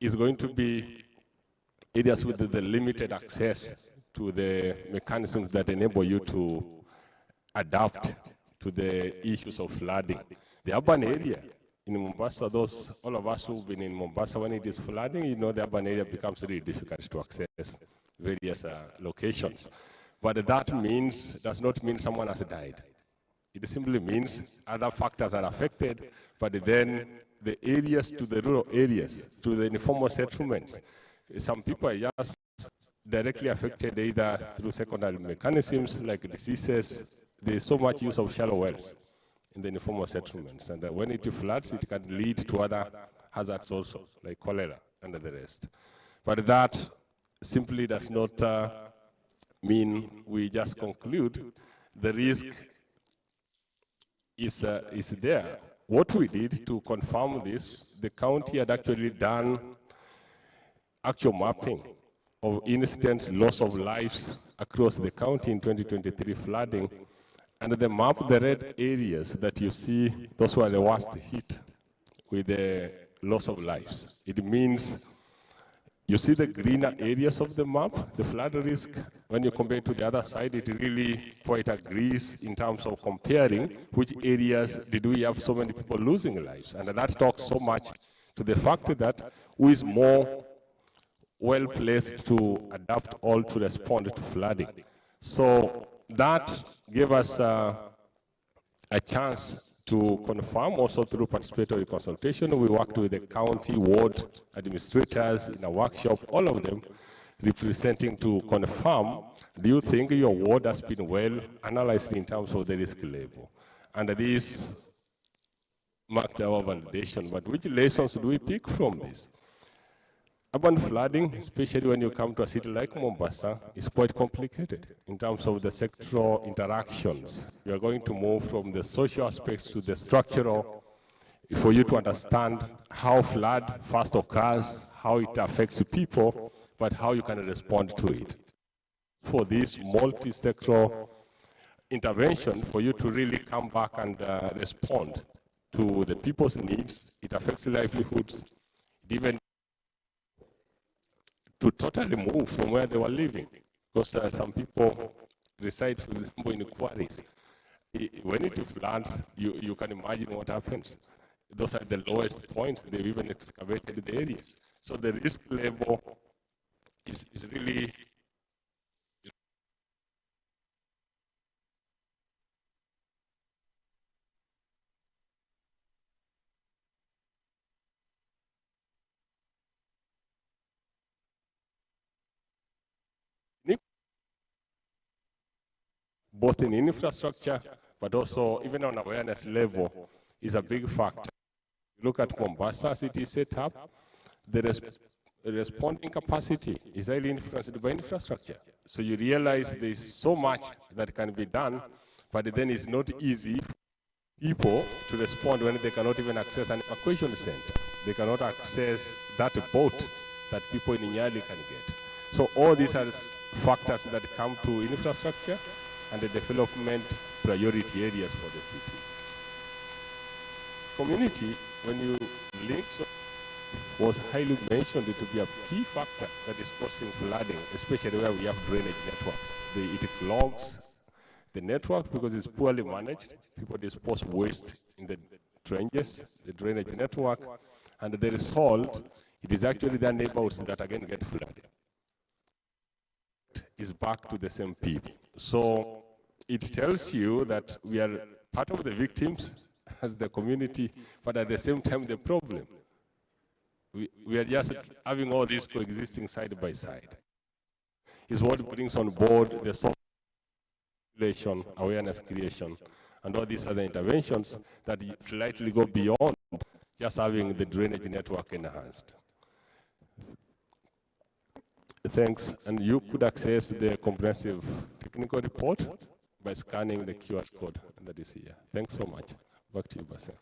is going to be areas with the limited access to the mechanisms that enable you to adapt to the issues of flooding. The urban area in Mombasa, all of us who've been in Mombasa, when it is flooding, you know the urban area becomes really difficult to access various locations. But that does not mean someone has died. It simply means other factors are affected, but then the areas to the rural areas, to the informal settlements, some people are just directly affected either through secondary mechanisms like diseases. There is so much use of shallow wells in the informal settlements, and when it floods, it can lead to other hazards also, like cholera and the rest. But that simply does not mean we just conclude the risk is there. What we did to confirm this, the county had actually done actual mapping of incidents, loss of lives across the county in 2023 flooding. And the map, the red areas that you see, those were the worst hit with the loss of lives. It means you see the greener areas of the map, the flood risk. When you compare to the other side, it really quite agrees in terms of comparing which areas did we have so many people losing lives. And that talks so much to the fact that who is more well placed to adapt all to respond to flooding. So that gave us a chance to confirm, also through participatory consultation. We worked with the county ward administrators in a workshop, all of them representing to confirm, do you think your ward has been well analyzed in terms of the risk level? And this marked our validation. But which lessons do we pick from this? Urban flooding, especially when you come to a city like Mombasa, is quite complicated in terms of the sectoral interactions. You are going to move from the social aspects to the structural, for you to understand how flood first occurs, how it affects people, but how you can respond to it. For this multi-sectoral intervention, for you to really come back and respond to the people's needs, it affects livelihoods, it even to totally move from where they were living, because some people reside, for example, in quarries. When it floods, you can imagine what happens. those are the lowest points. They've even excavated the areas. So the risk level is really both in infrastructure, but also even on awareness level is a big factor. Look at Mombasa as it is set up, the responding capacity is highly influenced by infrastructure. So you realize there's so much that can be done, but then it's not easy for people to respond when they cannot even access an evacuation center. They cannot access that boat that people in Nyali can get. So all these are factors that come to infrastructure and the development priority areas for the city. Community, when you link, was highly mentioned to be a key factor that is causing flooding, especially where we have drainage networks. It clogs the network because it's poorly managed. People dispose waste in the trenches, the drainage network, and the result, it is actually the neighborhoods that again get flooded. Is back to the same people. So it tells you that we are part of the victims as the community, but at the same time the problem. We are just having all these coexisting side by side. Is what brings on board the social awareness creation, and all these other interventions that slightly go beyond just having the drainage network enhanced. Thanks, and you could access the comprehensive technical report by scanning the QR code that is here. Thanks so much. Back to you, Bassem.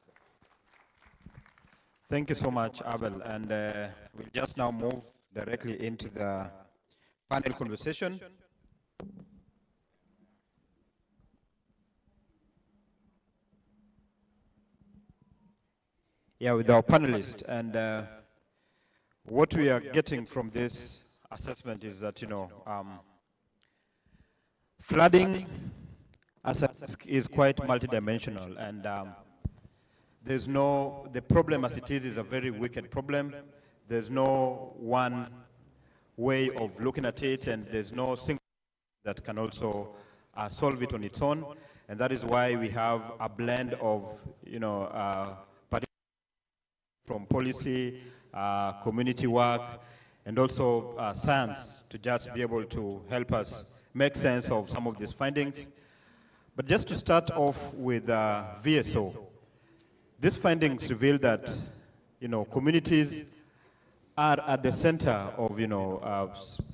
Thank you so much, Abel. And we'll just now move directly into the panel conversation. Yeah, with our panelists. And what we are getting from this assessment is that, flooding is quite multidimensional, and the problem as it is a very wicked problem. There's no one way of looking at it, and there's no single that can also solve it on its own. And that is why we have a blend of, from policy, community work, and also science to just be able to help us make sense of some of these findings. But just to start off with VSO, these findings reveal that, communities are at the center of,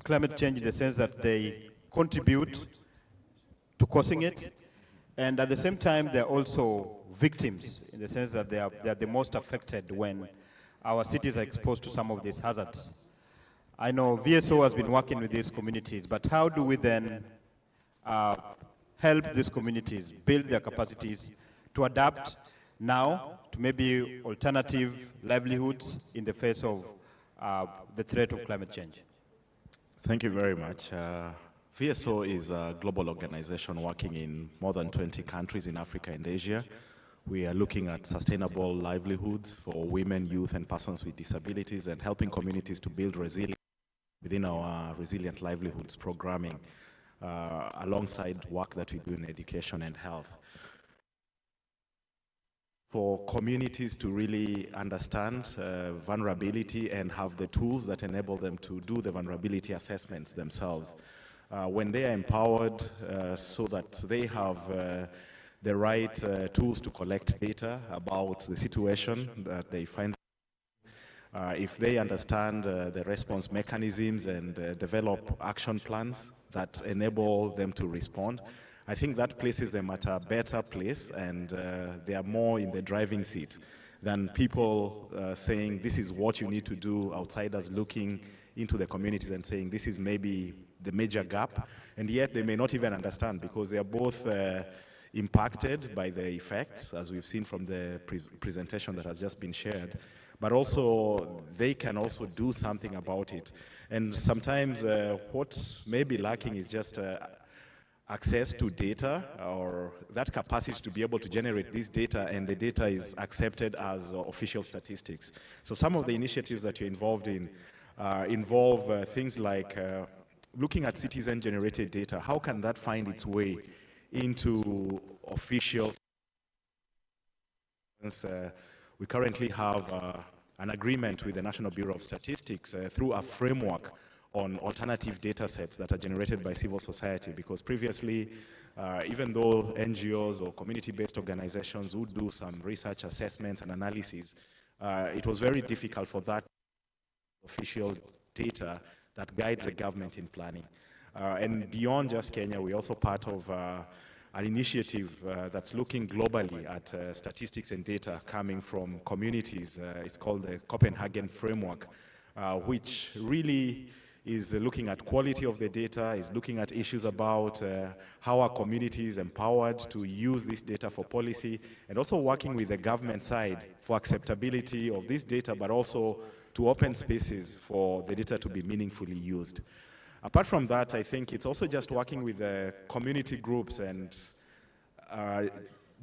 climate change in the sense that they contribute to causing it, and at the same time they're also victims in the sense that they are the most affected when our cities are exposed to some of these hazards. I know VSO has been working with these communities, but how do we then help these communities build their capacities to adapt now to maybe alternative livelihoods in the face of the threat of climate change? Thank you very much. VSO is a global organization working in more than 20 countries in Africa and Asia. We are looking at sustainable livelihoods for women, youth, and persons with disabilities, and helping communities to build resilience within our Resilient Livelihoods programming, alongside work that we do in education and health. For communities to really understand vulnerability and have the tools that enable them to do the vulnerability assessments themselves. When they are empowered so that they have the right tools to collect data about the situation that they find, if they understand the response mechanisms and develop action plans that enable them to respond, I think that places them at a better place, and they are more in the driving seat than people saying this is what you need to do, outsiders looking into the communities and saying this is maybe the major gap, and yet they may not even understand because they are both impacted by the effects, as we've seen from the presentation that has just been shared, but also they can also do something about it. And sometimes what may be lacking is just access to data or that capacity to be able to generate this data, and the data is accepted as official statistics. So some of the initiatives that you're involved in involve things like looking at citizen-generated data. How can that find its way into official? We currently have an agreement with the National Bureau of Statistics through a framework on alternative data sets that are generated by civil society, because previously, even though NGOs or community-based organizations would do some research assessments and analysis, it was very difficult for that official data that guides the government in planning. And beyond just Kenya, we're also part of an initiative that's looking globally at statistics and data coming from communities. It's called the Copenhagen Framework, which really is looking at quality of the data, is looking at issues about how our community is empowered to use this data for policy, and also working with the government side for acceptability of this data, but also to open spaces for the data to be meaningfully used. Apart from that, I think it's also just working with the community groups and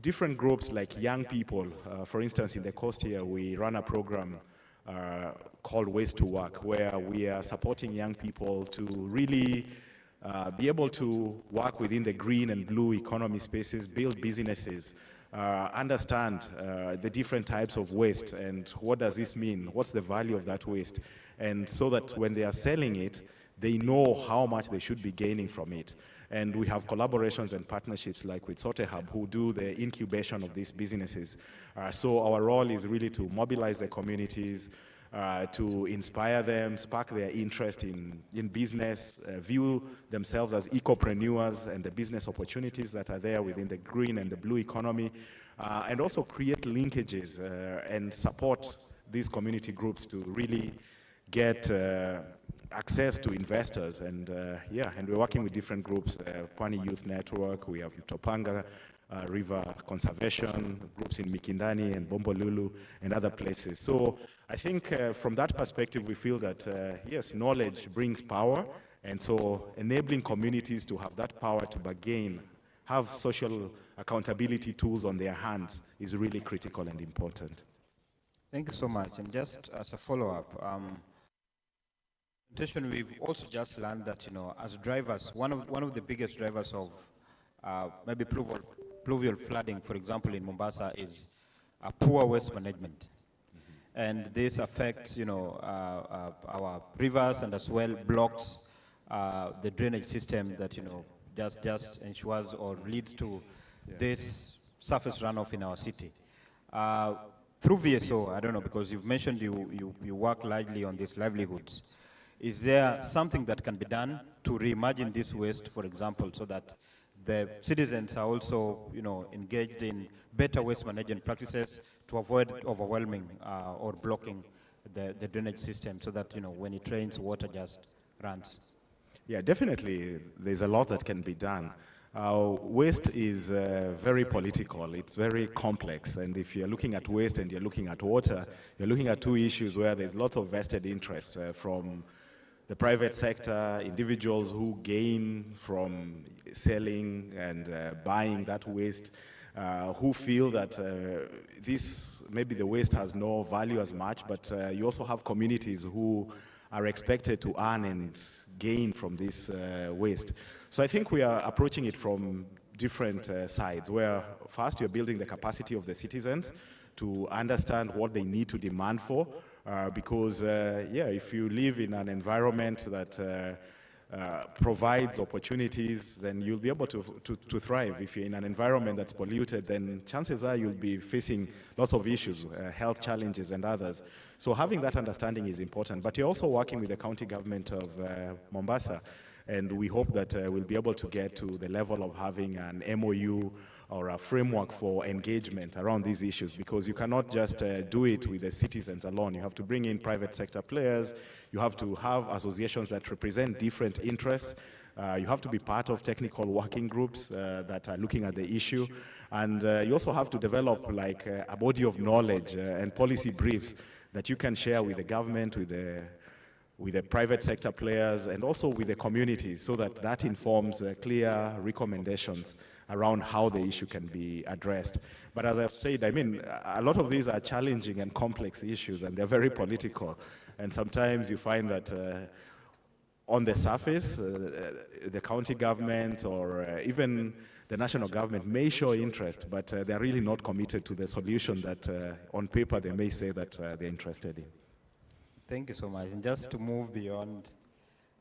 different groups like young people. For instance, in the coast here, we run a program called Waste to Work, where we are supporting young people to really be able to work within the green and blue economy spaces, build businesses, understand the different types of waste and what does this mean, what's the value of that waste, and so that when they are selling it, they know how much they should be gaining from it. And we have collaborations and partnerships like with Sote Hub, who do the incubation of these businesses. So our role is really to mobilize the communities, to inspire them, spark their interest in business, view themselves as ecopreneurs and the business opportunities that are there within the green and the blue economy, and also create linkages and support these community groups to really get access to investors. And and we're working with different groups, Pwani Youth Network, we have Topanga River Conservation, groups in Mikindani and Bombolulu and other places. So I think from that perspective, we feel that, yes, knowledge brings power, and so enabling communities to have that power to bargain, have social accountability tools on their hands is really critical and important. Thank you so much. And just as a follow-up, we've also just learned that, you know, as drivers, one of the biggest drivers of maybe pluvial flooding, for example, in Mombasa, is poor waste management. And this affects, you know, our rivers, and as well blocks the drainage system that, you know, just ensures or leads to this surface runoff in our city. Through VSO, I don't know, because you've mentioned you work largely on these livelihoods. Is there something that can be done to reimagine this waste, for example, so that the citizens are also, you know, engaged in better waste management practices to avoid overwhelming or blocking the drainage system, so that, you know, when it rains, water just runs? Yeah, definitely. There's a lot that can be done. Waste is very political. It's very complex. And if you're looking at waste and you're looking at water, you're looking at two issues where there's lots of vested interests from the private sector, individuals who gain from selling and buying that waste, who feel that maybe the waste has no value as much, but you also have communities who are expected to earn and gain from this waste. So I think we are approaching it from different sides, where first you're building the capacity of the citizens to understand what they need to demand for, because if you live in an environment that provides opportunities, then you'll be able to thrive. If you're in an environment that's polluted, then chances are you'll be facing lots of issues, health challenges and others. So having that understanding is important. But you're also working with the county government of Mombasa, and we hope that we'll be able to get to the level of having an MOU or a framework for engagement around these issues, because you cannot just do it with the citizens alone. You have to bring in private sector players. You have to have associations that represent different interests. You have to be part of technical working groups that are looking at the issue. And you also have to develop like a body of knowledge and policy briefs that you can share with the government, with the with the private sector players, and also with the communities, so that that informs clear recommendations around how the issue can be addressed. But as I've said, I mean, a lot of these are challenging and complex issues, and they're very political. And sometimes you find that on the surface, the county government or even the national government may show interest, but they're really not committed to the solution that on paper they may say that they're interested in. Thank you so much. And just to move beyond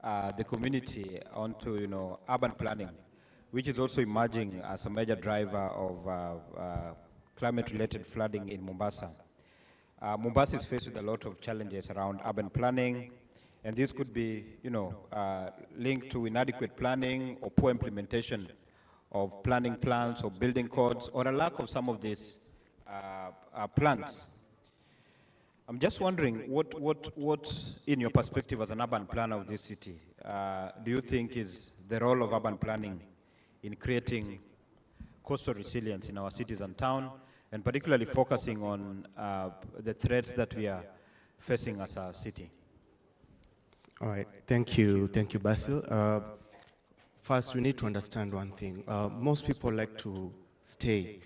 the community onto, urban planning, which is also emerging as a major driver of climate-related flooding in Mombasa. Mombasa is faced with a lot of challenges around urban planning, and this could be, linked to inadequate planning or poor implementation of planning plans or building codes, or a lack of some of these plans. I'm just wondering, what, in your perspective as an urban planner of this city, do you think is the role of urban planning in creating coastal resilience in our cities and towns, and particularly focusing on the threats that we are facing as a city? All right, thank you, Basil. First, we need to understand one thing. Most people like to stay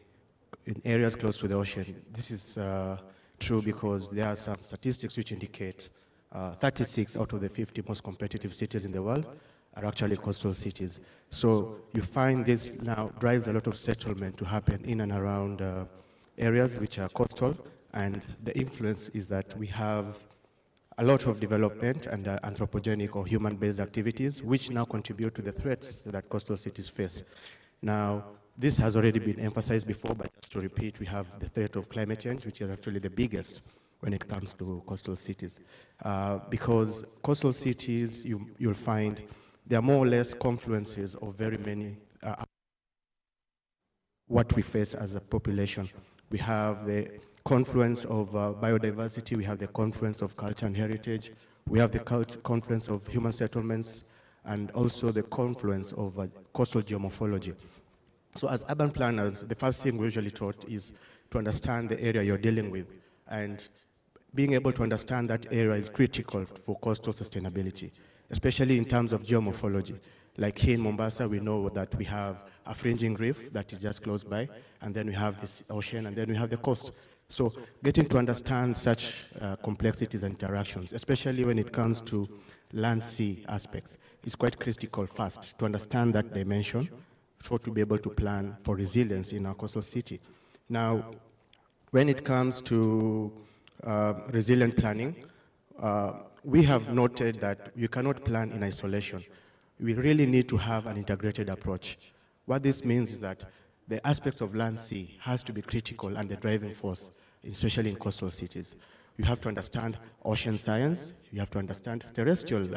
in areas close to the ocean. This is true because there are some statistics which indicate 36 out of the 50 most competitive cities in the world are actually coastal cities. So you find this now drives a lot of settlement to happen in and around areas which are coastal, and the influence is that we have a lot of development and anthropogenic or human-based activities which now contribute to the threats that coastal cities face. Now, this has already been emphasized before, but just to repeat, we have the threat of climate change, which is actually the biggest when it comes to coastal cities. Because coastal cities, you'll find, there are more or less confluences of very many what we face as a population. We have the confluence of biodiversity, we have the confluence of culture and heritage, we have the confluence of human settlements, and also the confluence of coastal geomorphology. So as urban planners, the first thing we usually taught is to understand the area you're dealing with, and being able to understand that area is critical for coastal sustainability, especially in terms of geomorphology. Like here in Mombasa, we know that we have a fringing reef that is just close by, and then we have this ocean, and then we have the coast. So getting to understand such complexities and interactions, especially when it comes to land-sea aspects, is quite critical first to understand that dimension, for to be able to plan for resilience in our coastal city. Now, when it comes to resilient planning, we have noted that you cannot plan in isolation. We really need to have an integrated approach. What this means is that the aspects of land-sea has to be critical and the driving force, especially in coastal cities. You have to understand ocean science, you have to understand terrestrial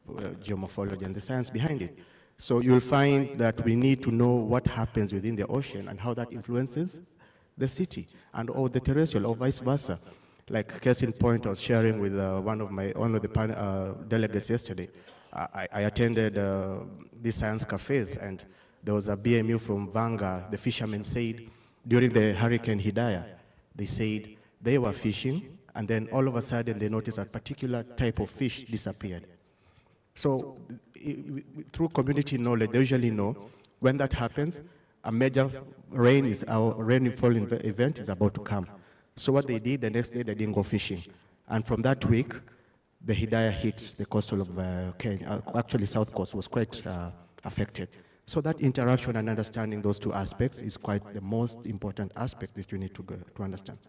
geomorphology and the science behind it. So you'll find that we need to know what happens within the ocean and how that influences the city, and or the terrestrial, or vice versa. Like case in point, I was sharing with one of the delegates yesterday. I attended these science cafes, and there was a BMU from Vanga. The fishermen said during the Hurricane Hidayah, they said they were fishing, and then all of a sudden they noticed a particular type of fish disappeared. So through community knowledge, they usually know when that happens, a major rainfall event is about to come. So what they did, the next day they didn't go fishing. And from that week, the Hidayah hit the coastal of Kenya, actually South Coast was quite affected. So that interaction and understanding those two aspects is quite the most important aspect that you need to understand.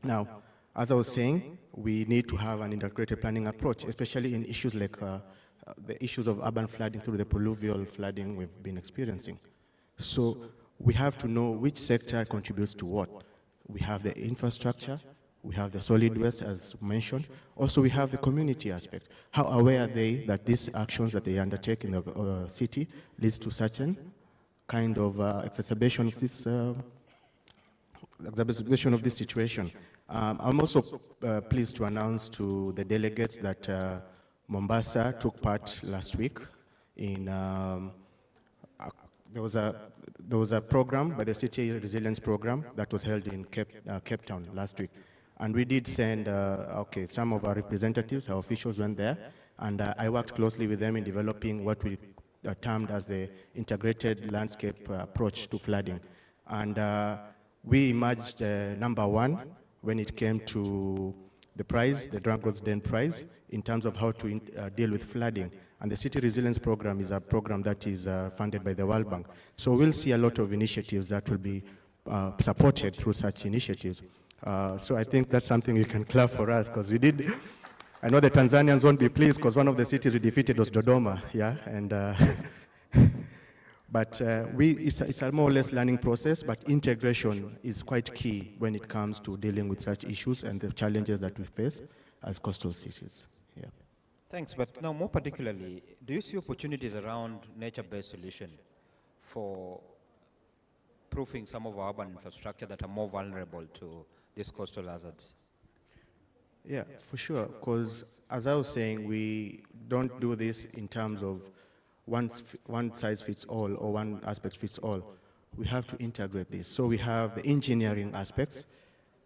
Now, as I was saying, we need to have an integrated planning approach, especially in issues like the issues of urban flooding through the pluvial flooding we've been experiencing. So we have to know which sector contributes to what. We have the infrastructure, we have the solid waste, as mentioned. Also, we have the community aspect. How aware are they that these actions that they undertake in the city leads to certain kind of exacerbation of this situation? I'm also pleased to announce to the delegates that Mombasa took part last week in there was a program by the City Resilience Program that was held in Cape Town last week. And we did send, some of our representatives, our officials went there, and I worked closely with them in developing what we termed as the integrated landscape approach to flooding. And we emerged number one when it came to the prize, the Dragon's Den Prize, in terms of how to deal with flooding. And the City Resilience Program is a program that is funded by the World Bank. So we'll see a lot of initiatives that will be supported through such initiatives. So I think that's something you can clap for us, because we did. I know the Tanzanians won't be pleased, because one of the cities we defeated was Dodoma, yeah? And, but it's a more or less learning process, but integration is quite key when it comes to dealing with such issues and the challenges that we face as coastal cities. Yeah. Thanks, but now more particularly, do you see opportunities around nature-based solution for proofing some of our urban infrastructure that are more vulnerable to these coastal hazards? Yeah, for sure, because as I was saying, we don't do this in terms of one size fits all or one aspect fits all. We have to integrate this. So we have the engineering aspects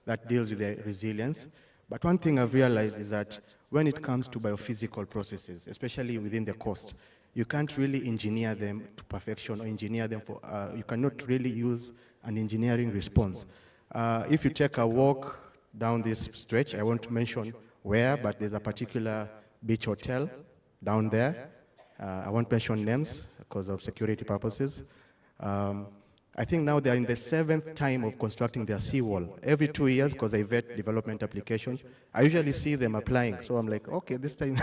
that deals with the resilience. But one thing I've realized is that when it comes to biophysical processes, especially within the coast, you can't really engineer them to perfection or engineer them for, you cannot really use an engineering response. If you take a walk down this stretch, I won't mention where, but there's a particular beach hotel down there. I won't mention names because of security purposes. I think now they're in the 7th time of constructing their seawall. Every 2 years, because I vet development applications, I usually see them applying. So I'm like, okay, this time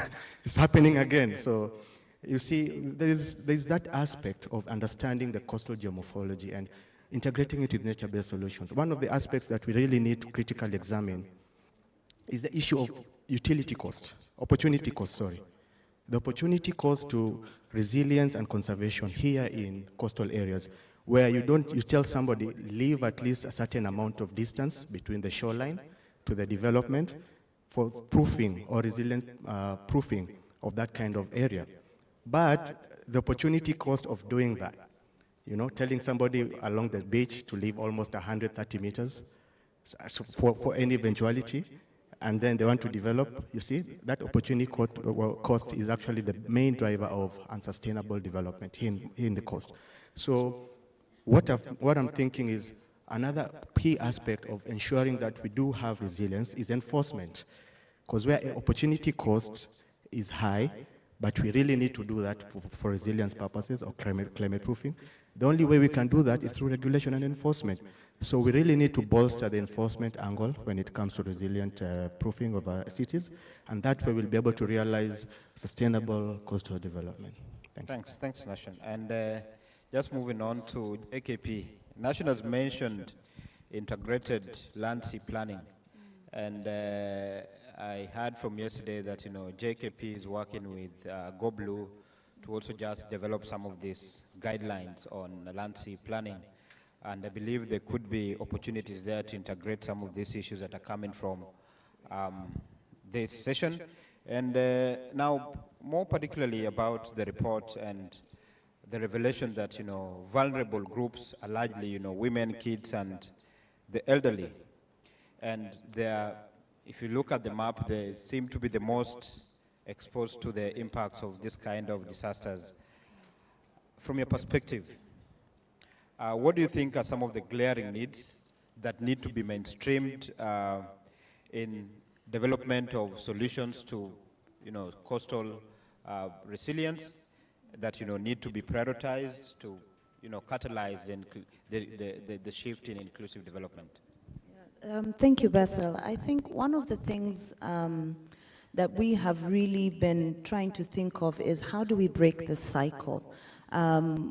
it's happening again. So you see, there's that aspect of understanding the coastal geomorphology and integrating it with nature-based solutions. One of the aspects that we really need to critically examine is the issue of utility cost, opportunity cost, sorry. The opportunity cost to resilience and conservation here in coastal areas, where you tell somebody, leave at least a certain amount of distance between the shoreline to the development for proofing or resilient proofing of that kind of area. But the opportunity cost of doing that, telling somebody along the beach to leave almost 130 meters for any eventuality, and then they want to develop, you see, that opportunity cost is actually the main driver of unsustainable development in the coast. So what I'm thinking is another key aspect of ensuring that we do have resilience is enforcement, because where opportunity cost is high, but we really need to do that for resilience purposes or climate proofing. The only way we can do that is through regulation and enforcement. So we really need to bolster the enforcement angle when it comes to resilient proofing of our cities, and that way we'll be able to realize sustainable coastal development. Thanks, Nashan. And just moving on to AKP. Nashan has mentioned integrated land sea planning, and I heard from yesterday that JKP is working with GoBlue to also just develop some of these guidelines on land sea planning. And I believe there could be opportunities there to integrate some of these issues that are coming from this session. And now, more particularly about the report and the revelation that, vulnerable groups are largely, women, kids, and the elderly. And if you look at the map, they seem to be the most exposed to the impacts of this kind of disasters. From your perspective, what do you think are some of the glaring needs that need to be mainstreamed in development of solutions to, coastal resilience that, need to be prioritized to, catalyze the shift in inclusive development? Thank you, Basil. I think one of the things that we have really been trying to think of is how do we break the cycle?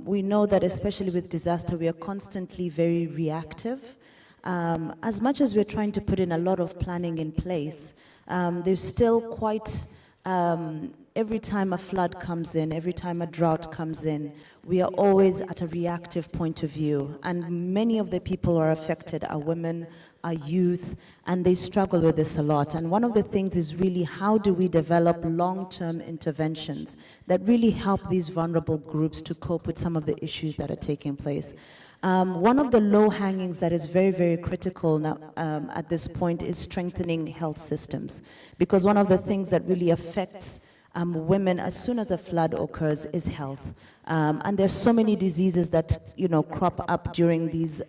We know that especially with disaster, we are constantly very reactive. As much as we're trying to put in a lot of planning in place, there's still quite, every time a flood comes in, every time a drought comes in, we are always at a reactive point of view. And many of the people who are affected are women, are youth, and they struggle with this a lot. And one of the things is really how do we develop long-term interventions that really help these vulnerable groups to cope with some of the issues that are taking place. One of the low hangings that is very, very critical now, at this point is strengthening health systems. Because one of the things that really affects women as soon as a flood occurs is health. And there's so many diseases that, crop up during these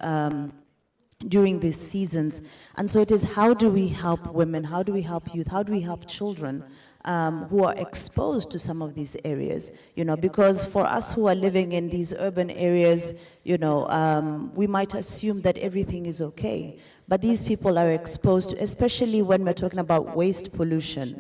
seasons. And so it is, how do we help women? How do we help youth? How do we help children who are exposed to some of these areas? Because for us who are living in these urban areas, we might assume that everything is okay. But these people are exposed to, especially when we're talking about waste pollution,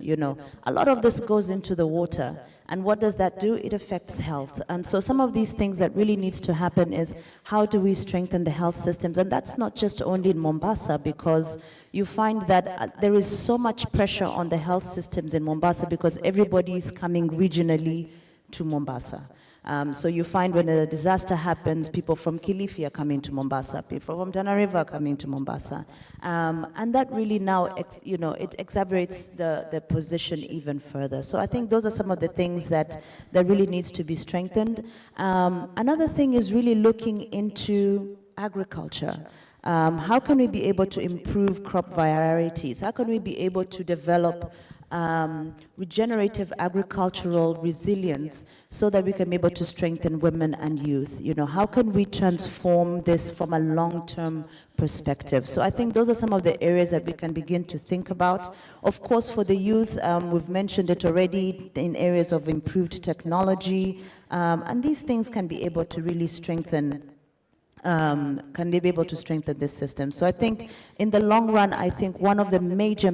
a lot of this goes into the water. And what does that do? It affects health. And so some of these things that really needs to happen is, how do we strengthen the health systems? And that's not just only in Mombasa, because you find that there is so much pressure on the health systems in Mombasa because everybody is coming regionally to Mombasa. So you find when a disaster happens, people from Kilifi are coming to Mombasa, people from Tana River are coming to Mombasa. And that really now, it exacerbates the position even further. So I think those are some of the things that really needs to be strengthened. Another thing is really looking into agriculture. How can we be able to improve crop varieties? How can we be able to develop regenerative agricultural resilience so that we can be able to strengthen women and youth? How can we transform this from a long-term perspective? So I think those are some of the areas that we can begin to think about. Of course, for the youth, we've mentioned it already in areas of improved technology, and these things can be able to really strengthen this system. So I think in the long run, I think one of the major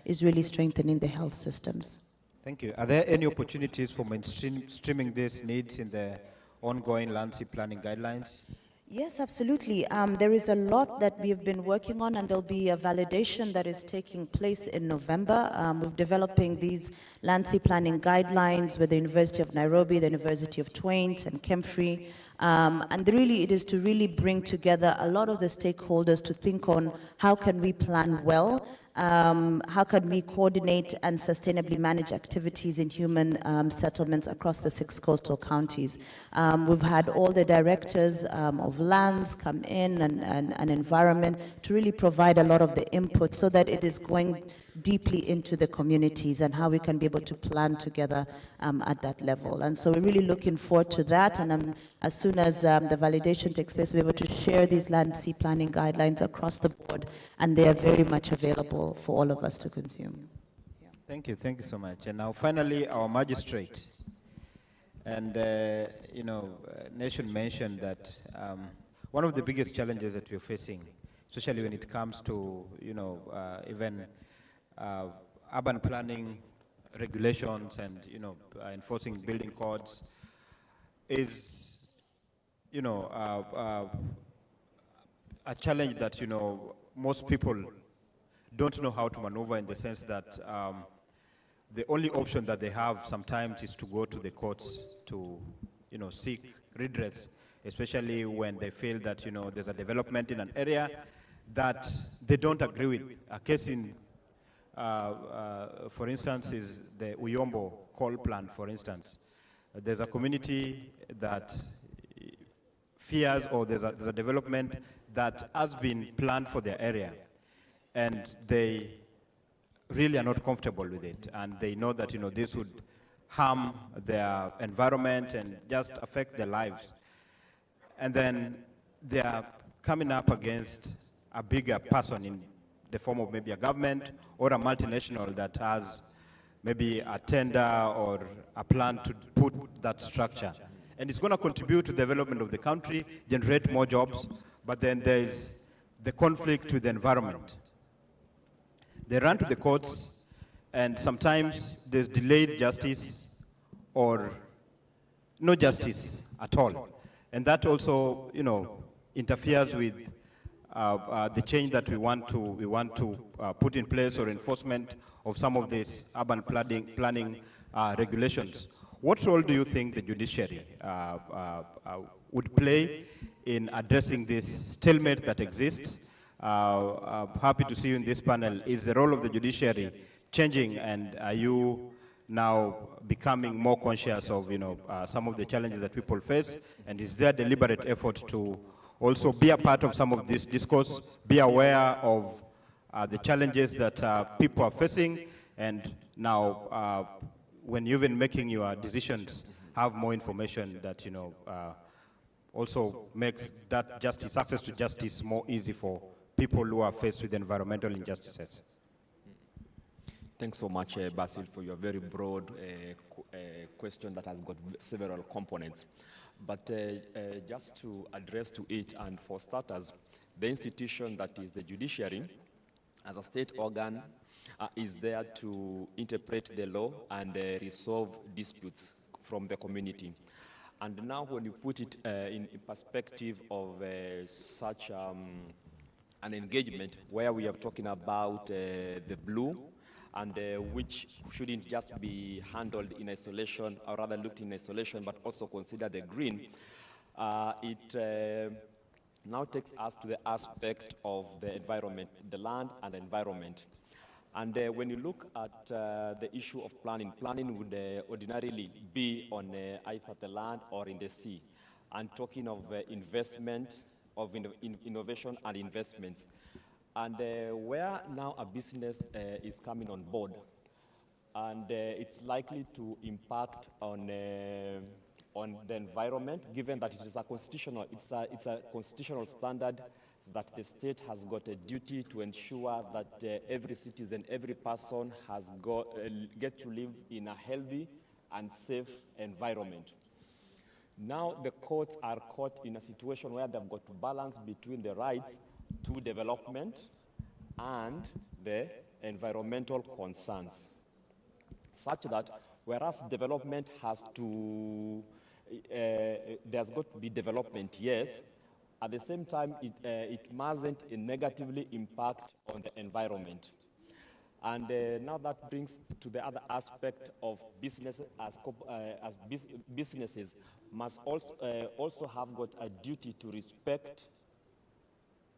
is really strengthening the health systems. Thank you. Are there any opportunities for mainstreaming these needs in the ongoing landscape planning guidelines? Yes, absolutely. There is a lot that we have been working on, and there'll be a validation that is taking place in November. We're developing these landscape planning guidelines with the University of Nairobi, the University of Twente, and Kemfree. And really, it is to really bring together a lot of the stakeholders to think on how can we plan well, how can we coordinate and sustainably manage activities in human settlements across the 6 coastal counties. We've had all the directors of lands come in and environment to really provide a lot of the input so that it is going deeply into the communities and how we can be able to plan together at that level. And so we're really looking forward to that, and as soon as the validation takes place, we're able to share these land sea planning guidelines across the board, and they are very much available for all of us to consume. Thank you so much. And now finally, our magistrate. And, Nation mentioned that one of the biggest challenges that we're facing, especially when it comes to, even urban planning regulations and, enforcing building codes, is, a challenge that, most people don't know how to maneuver, in the sense that the only option that they have sometimes is to go to the courts to, seek redress, especially when they feel that, there's a development in an area that they don't agree with. A case in, for instance, is the Uyombo coal plant, for instance. There's a community that fears, or there's a development that has been planned for their area, and they really are not comfortable with it, and they know that this would harm their environment and just affect their lives. And then they are coming up against a bigger person in the form of maybe a government or a multinational that has maybe a tender or a plan to put that structure. And it's going to contribute to the development of the country, generate more jobs, but then there's the conflict with the environment. They run to the courts, and sometimes there's delayed justice or no justice at all. And that also, interferes with the change that we want to put in place, or enforcement of some of these urban planning regulations. What role do you think the judiciary would play in addressing this stalemate that exists? Happy to see you in this panel. Is the role of the judiciary changing, and are you now becoming more conscious of, some of the challenges that people face, and is there deliberate effort to also be a part of some of this discourse, be aware of the challenges that people are facing, and now when you're even making your decisions, have more information that, also makes that justice, access to justice more easy for people who are faced with environmental injustices. Thanks so much, Basil, for your very broad question that has got several components. But just to address to it, and for starters, the institution that is the judiciary, as a state organ, is there to interpret the law and resolve disputes from the community. And now when you put it in perspective of such an engagement where we are talking about the blue, and which shouldn't just be handled in isolation, or rather looked in isolation, but also consider the green, it now takes us to the aspect of the environment, the land and the environment. And when you look at the issue of planning, planning would ordinarily be on either the land or in the sea. And talking of investment, of innovation and investments. And where now a business is coming on board, and it's likely to impact on the environment, given that it is a constitutional, it's a constitutional standard that the state has got a duty to ensure that every citizen, every person has get to live in a healthy and safe environment. Now the courts are caught in a situation where they've got to balance between the rights to development and the environmental concerns, such that whereas development has to, there's got to be development, yes, at the same time, it mustn't negatively impact on the environment. And now that brings to the other aspect of businesses, businesses must also have got a duty to respect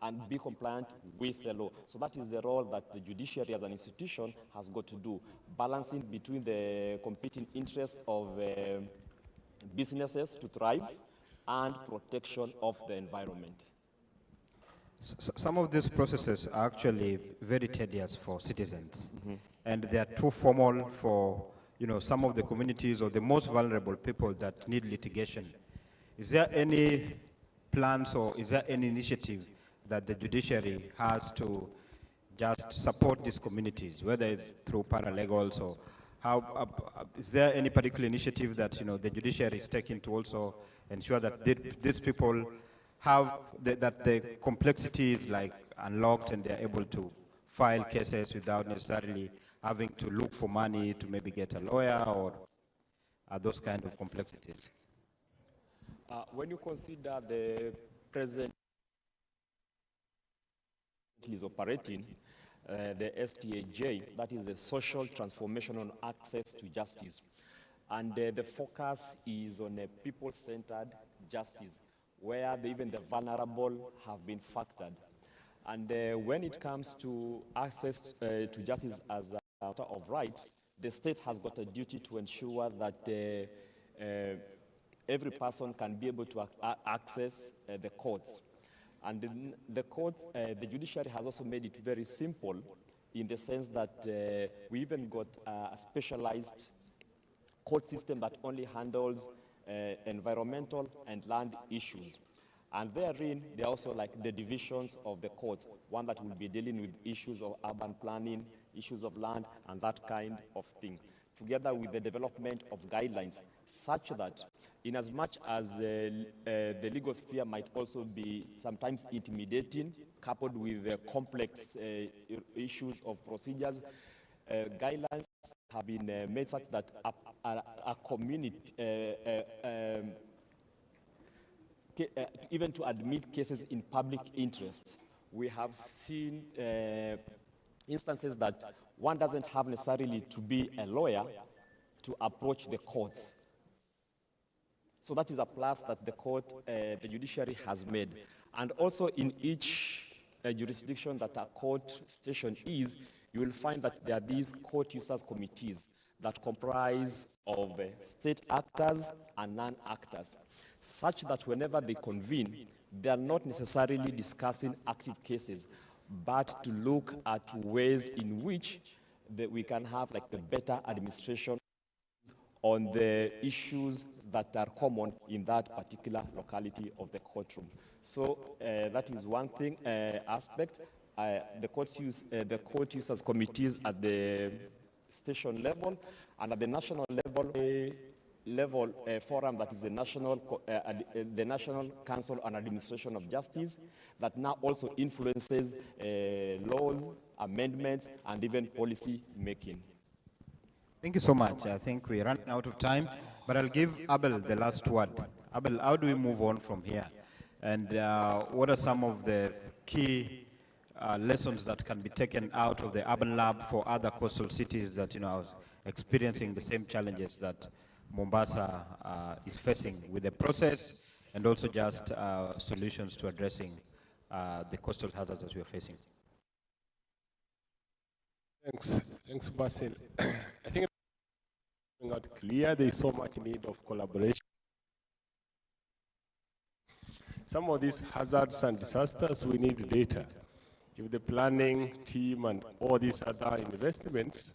and be compliant with the law. So that is the role that the judiciary as an institution has got to do, balancing between the competing interests of businesses to thrive and protection of the environment. Some of these processes are actually very tedious for citizens, and they are too formal for some of the communities or the most vulnerable people that need litigation. Is there any plans or is there any initiative that the judiciary has to just support these communities, whether it's through paralegals or how? Is there any particular initiative that the judiciary is taking to also ensure that these people have that the complexity is like unlocked and they're able to file cases without necessarily having to look for money to maybe get a lawyer or those kind of complexities? When you consider the present is operating, the STAJ, that is the Social Transformation on Access to Justice. And the focus is on a people-centered justice, where even the vulnerable have been factored. And when it comes to access to justice as a matter of right, the state has got a duty to ensure that every person can be able to access the courts. And the courts, the judiciary has also made it very simple in the sense that we even got a specialized court system that only handles environmental and land issues. And therein, there are also like the divisions of the courts, one that will be dealing with issues of urban planning, issues of land, and that kind of thing, together with the development of guidelines, such that in as much as the legal sphere might also be sometimes intimidating, coupled with complex issues of procedures, guidelines have been made such that a community, even to admit cases in public interest. We have seen instances that one doesn't have necessarily to be a lawyer to approach the court. So that is a plus that the court, the judiciary has made. And also in each jurisdiction that a court station is, you will find that there are these court users committees that comprise of state actors and non-actors, such that whenever they convene, they are not necessarily discussing active cases, but to look at ways in which we can have like the better administration on the issues that are common in that particular locality of the courtroom. So that is one thing aspect. The court users committees at the station level and at the national level forum, that is the National Council on Administration of Justice, that now also influences laws, amendments, and even policy making. Thank you so much. I think we're running out of time, but I'll give Abel the last word. Abel, how do we move on from here? And what are some of the key lessons that can be taken out of the Urban Lab for other coastal cities that are experiencing the same challenges that Mombasa is facing with the process, and also just solutions to addressing the coastal hazards that we are facing? Thanks, Basil. I think it's not clear. There is so much need of collaboration. Some of these hazards and disasters, we need data. If the planning team and all these other investments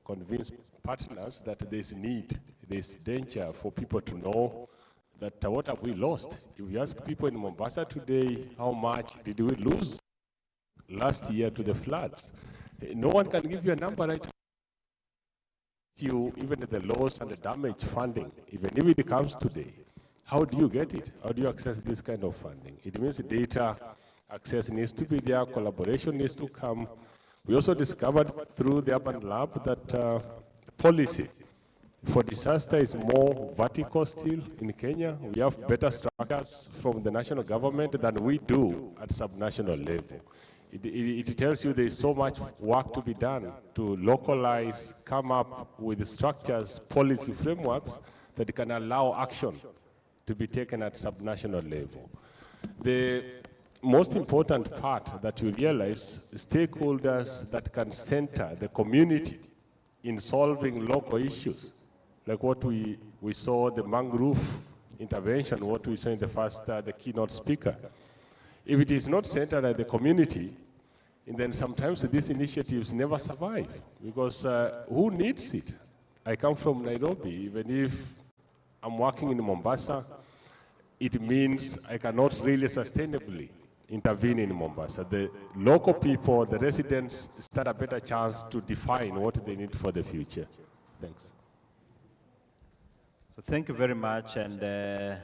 convince partners that there's need, there's danger for people to know that what have we lost? If you ask people in Mombasa today, how much did we lose last year to the floods? No one can give you a number right now. Even the loss and the damage funding, even if it comes today, how do you get it? How do you access this kind of funding? It means data access needs to be there, collaboration needs to come. We also discovered through the Urban Lab that policy for disaster is more vertical still in Kenya. We have better structures from the national government than we do at subnational level. It tells you there is so much work to be done to localize, come up with structures, policy frameworks that can allow action to be taken at subnational level. The most important part that you realize, stakeholders that can center the community in solving local issues, like what we saw, the mangrove intervention, what we saw in the first, the keynote speaker. If it is not centered at the community, and then sometimes these initiatives never survive, because who needs it? I come from Nairobi. Even if I'm working in Mombasa, it means I cannot really sustainably intervene in Mombasa. The local people, the residents, stand a better chance to define what they need for the future. Thanks. So thank you very much, and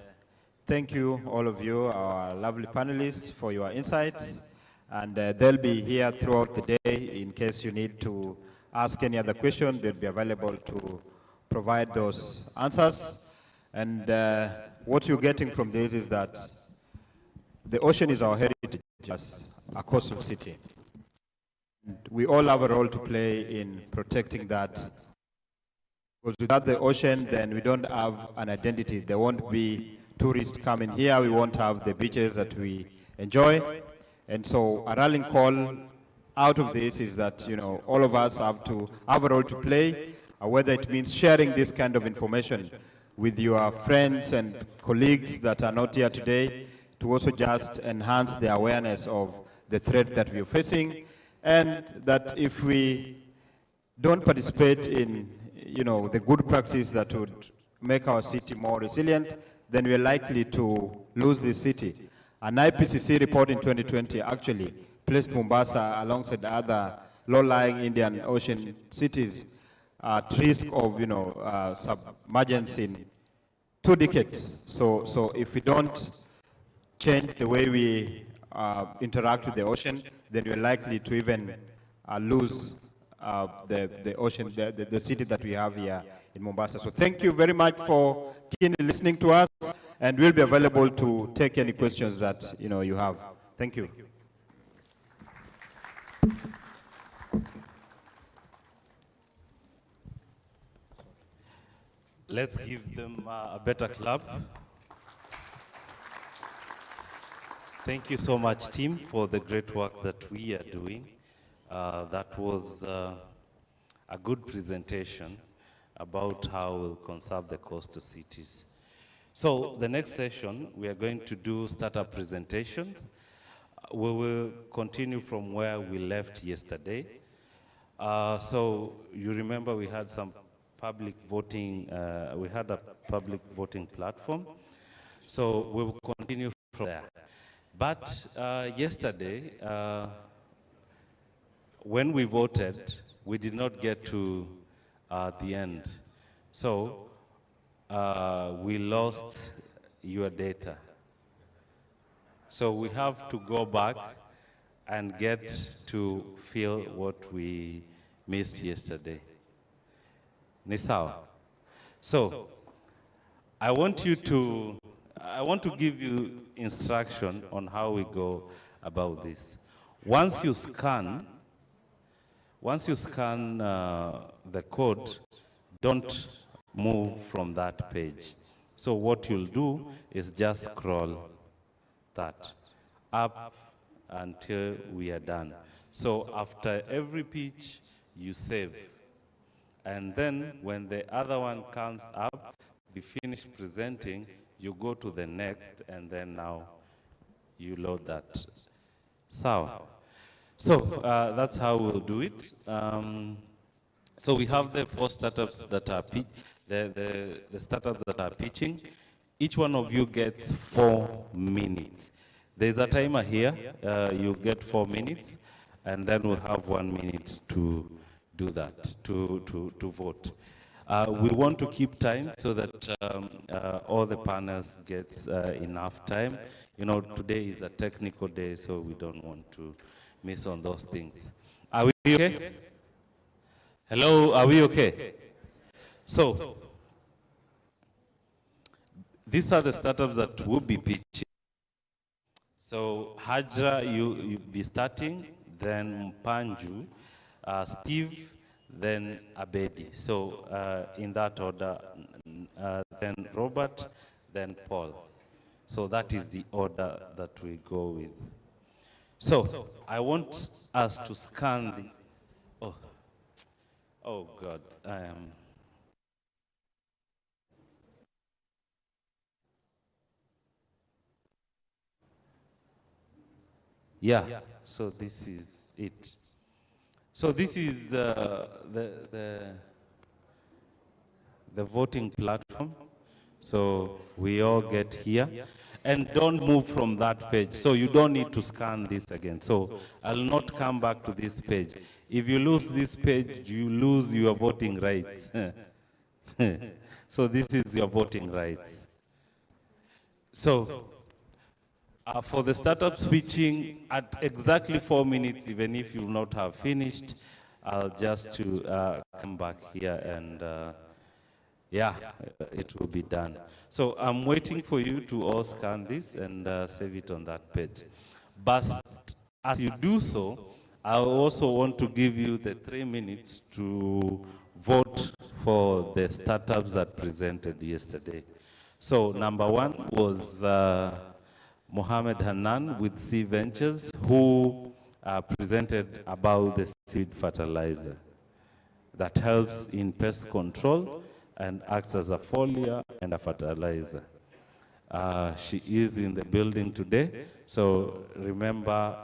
thank you, all of you, our lovely panelists, for your insights. And they'll be here throughout the day in case you need to ask any other question. They'll be available to provide those answers. And what you're getting from this is that the ocean is our heritage as a coastal city. And we all have a role to play in protecting that. Because without the ocean, then we don't have an identity. There won't be tourists coming here. We won't have the beaches that we enjoy. And so a rallying call out of this is that, all of us have to have a role to play, whether it means sharing this kind of information with your friends and colleagues that are not here today, to also just enhance the awareness of the threat that we are facing, and that if we don't participate in, the good practice that would make our city more resilient, then we're likely to lose this city. An IPCC report in 2020 actually placed Mombasa alongside other low-lying Indian Ocean cities at risk of, submergence in 2 decades. So if we don't change the way we interact with the ocean, then we're likely to even lose the ocean, the city that we have here in Mombasa. So thank you very much for keenly listening to us, and we'll be available to take any questions that you have. Thank you. Let's give them a better clap. Thank you so much, team, for the great work that we are doing. That was a good presentation about how we'll conserve the coastal cities. So the next session, we are going to do startup presentations. We will continue from where we left yesterday. So you remember we had some public voting, we had a public voting platform. So we will continue from there. But yesterday, when we voted, we did not get to the end. So we lost your data. So we have to go back and get to feel what we missed yesterday. Nisao. So I want to give you instruction on how we go about this. Once you scan the code, don't move from that page. So what you'll do is just scroll that up until we are done. So after every pitch, you save. And then when the other one comes up, you finish presenting, you go to the next, and then now you load that. So that's how we'll do it. So we have the 4 startups that are the startups that are pitching. Each one of you gets 4 minutes. There's a timer here. You get 4 minutes, and then we'll have 1 minute to do that, to vote. We want to keep time so that all the panels get enough time. You know, today is a technical day, so we don't want to miss on those things. Are we okay? Hello, are we okay? So, these are the startups that will be pitching. So, Hajra, you'll be starting, then Mpanju, Steve, then Abedi. So, in that order, then Robert, then Paul. So, that is the order that we go with. So, I want us to scan this. Oh God, I am. Yeah, so this is it. So this is the voting platform. So we all get here. And don't move from that page. So you don't need to scan this again. So I'll not come back to this page. If you lose this page, you lose your voting rights. So this is your voting rights. So for the startup switching, at exactly 4 minutes, even if you not have finished, I'll just come back here and yeah, it will be done. So I'm waiting for you to all scan this and save it on that page. But as you do so, I also want to give you the 3 minutes to vote for the startups that presented yesterday. So number 1 was Mohammed Hanan with C Ventures, who presented about the seed fertilizer that helps in pest control and acts as a foliar and a fertilizer. She is in the building today, so remember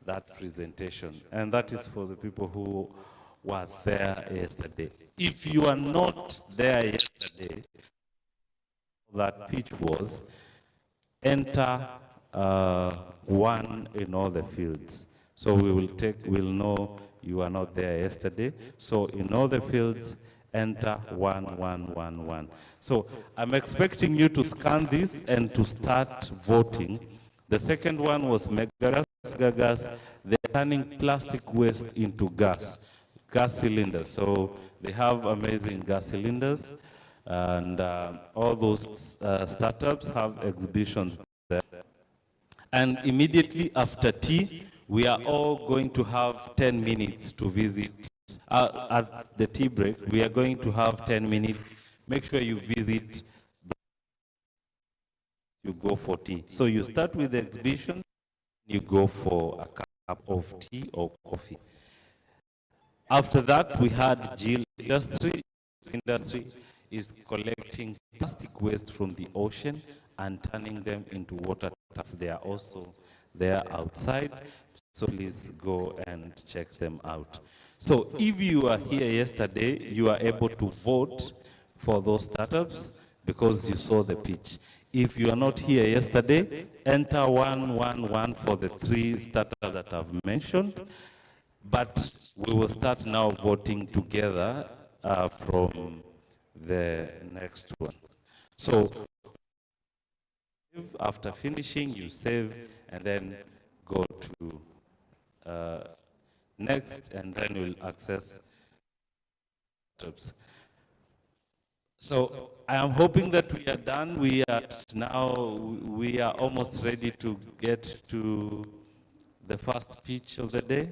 that presentation. And that is for the people who were there yesterday. If you are not there yesterday, that pitch was enter 1 in all the fields. So we'll know you are not there yesterday. So in all the fields, enter 1, 1, 1, 1. So I'm expecting you to scan this and to start voting. The second one was Megagas. They're turning plastic waste into gas cylinders. So they have amazing gas cylinders, and all those startups have exhibitions there. And immediately after tea, we are all going to have 10 minutes to visit. At the tea break, we are going to have 10 minutes make sure you visit, you go for tea. So you start with the exhibition, you go for a cup of tea or coffee. After that, we had GIL industry. Industry is collecting plastic waste from the ocean and turning them into water tanks. They are also there outside, so please go and check them out. So if you are here yesterday, you are able to vote for those startups because you saw the pitch. If you are not here yesterday, enter 111 for the 3 startups that I've mentioned. But we will start now voting together from the next one. So after finishing, you save and then go to next, and then we'll access startups. So I am hoping that we are done. We are almost ready to get to the first pitch of the day.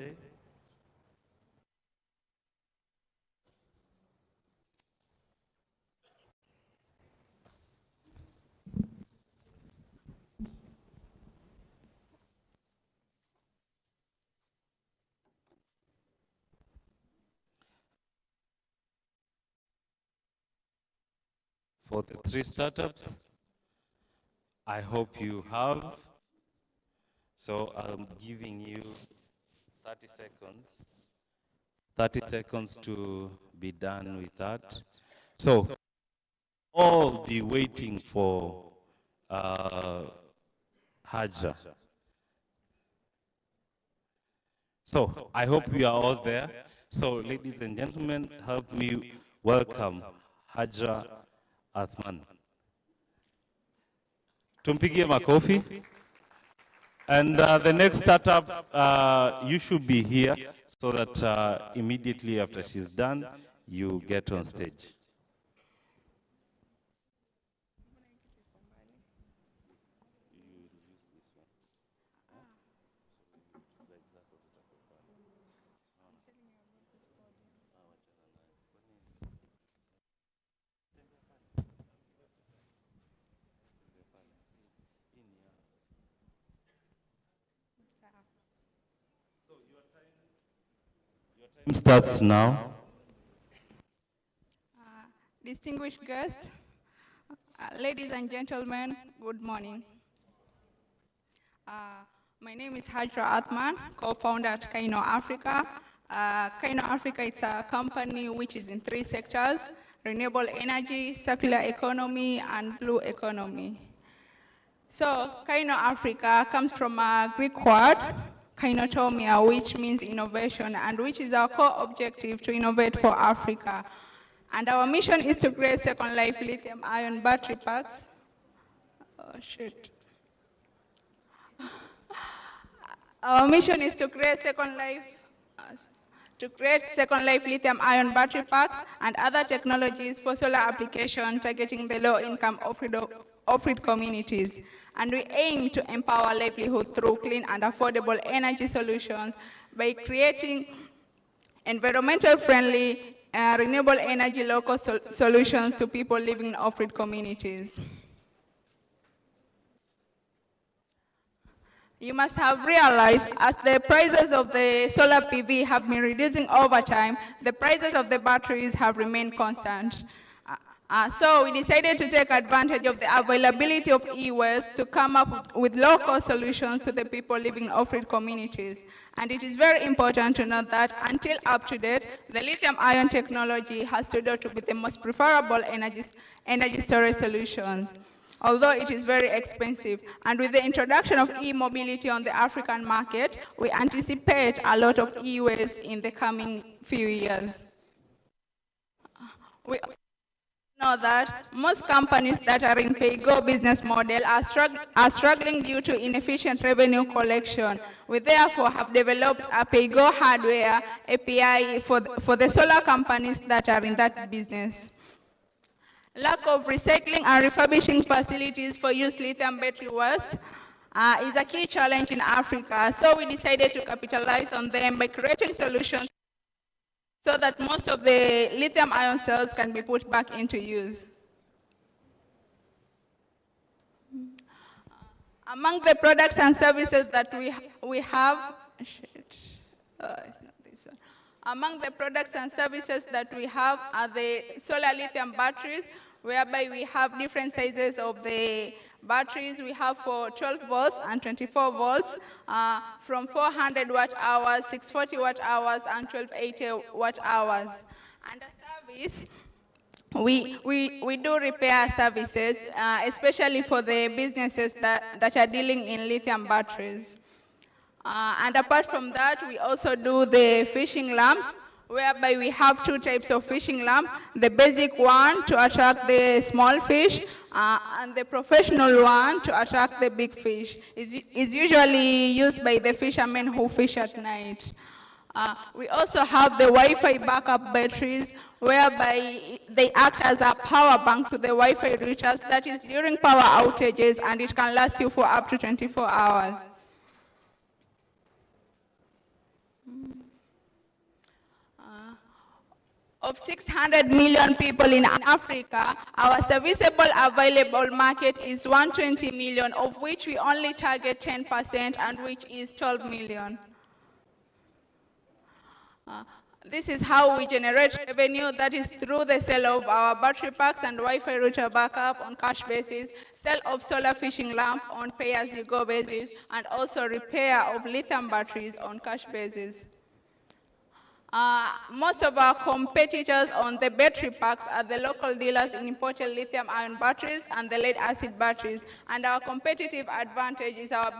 For the 3 startups, I hope you have. So I'm giving you 30 seconds. 30 seconds to be done with that. So all be waiting for Hajra. So I hope you are all there. So ladies and gentlemen, help me welcome Hajra Athman. Tumpigie makofi. And the next startup, you should be here so that immediately after she's done, you get on stage. Time starts now. Distinguished guests, ladies and gentlemen, good morning. My name is Hajra Athman, co-founder at Kaino Africa. Kaino Africa is a company which is in 3 sectors: renewable energy, circular economy, and blue economy. So Kaino Africa comes from a Greek word, kainotomia, which means innovation, and which is our core objective to innovate for Africa. And our mission is to create Second Life lithium-ion battery packs. Oh, shit. Our mission is to create Second Life lithium-ion battery packs and other technologies for solar application targeting the low-income off-grid communities. And we aim to empower livelihood through clean and affordable energy solutions by creating environmental friendly, renewable energy local solutions to people living in off-grid communities. You must have realized, as the prices of the solar PV have been reducing over time, the prices of the batteries have remained constant. So we decided to take advantage of the availability of e-waste to come up with local solutions to the people living in off-grid communities. And it is very important to note that until up to date, the lithium-ion technology has stood out to be the most preferable energy storage solutions, although it is very expensive. And with the introduction of e-mobility on the African market, we anticipate a lot of e-waste in the coming few years. We know that most companies that are in pay-go business model are struggling due to inefficient revenue collection. We therefore have developed a pay-go hardware API for the solar companies that are in that business. Lack of recycling and refurbishing facilities for used lithium battery waste is a key challenge in Africa, so we decided to capitalize on them by creating solutions so that most of the lithium-ion cells can be put back into use. Among the products and services that we have, it's not this one. Among the products and services that we have are the solar lithium batteries, whereby we have different sizes of the batteries. We have for 12 volts and 24 volts, from 400 watt hours, 640 watt hours, and 1280 watt hours. And a service, we do repair services, especially for the businesses that are dealing in lithium batteries. And apart from that, we also do the fishing lamps, whereby we have two types of fishing lamp, the basic one to attract the small fish, and the professional one to attract the big fish. It's usually used by the fishermen who fish at night. We also have the Wi-Fi backup batteries, whereby they act as a power bank to the Wi-Fi routers, that is during power outages, and it can last you for up to 24 hours. Of 600 million people in Africa, our serviceable available market is 120 million, of which we only target 10%, and which is 12 million. This is how we generate revenue, that is through the sale of our battery packs and Wi-Fi router backup on cash basis, sale of solar fishing lamp on pay-as-you-go basis, and also repair of lithium batteries on cash basis. Most of our competitors on the battery packs are the local dealers in imported lithium-ion batteries and the lead-acid batteries. And our competitive advantage is our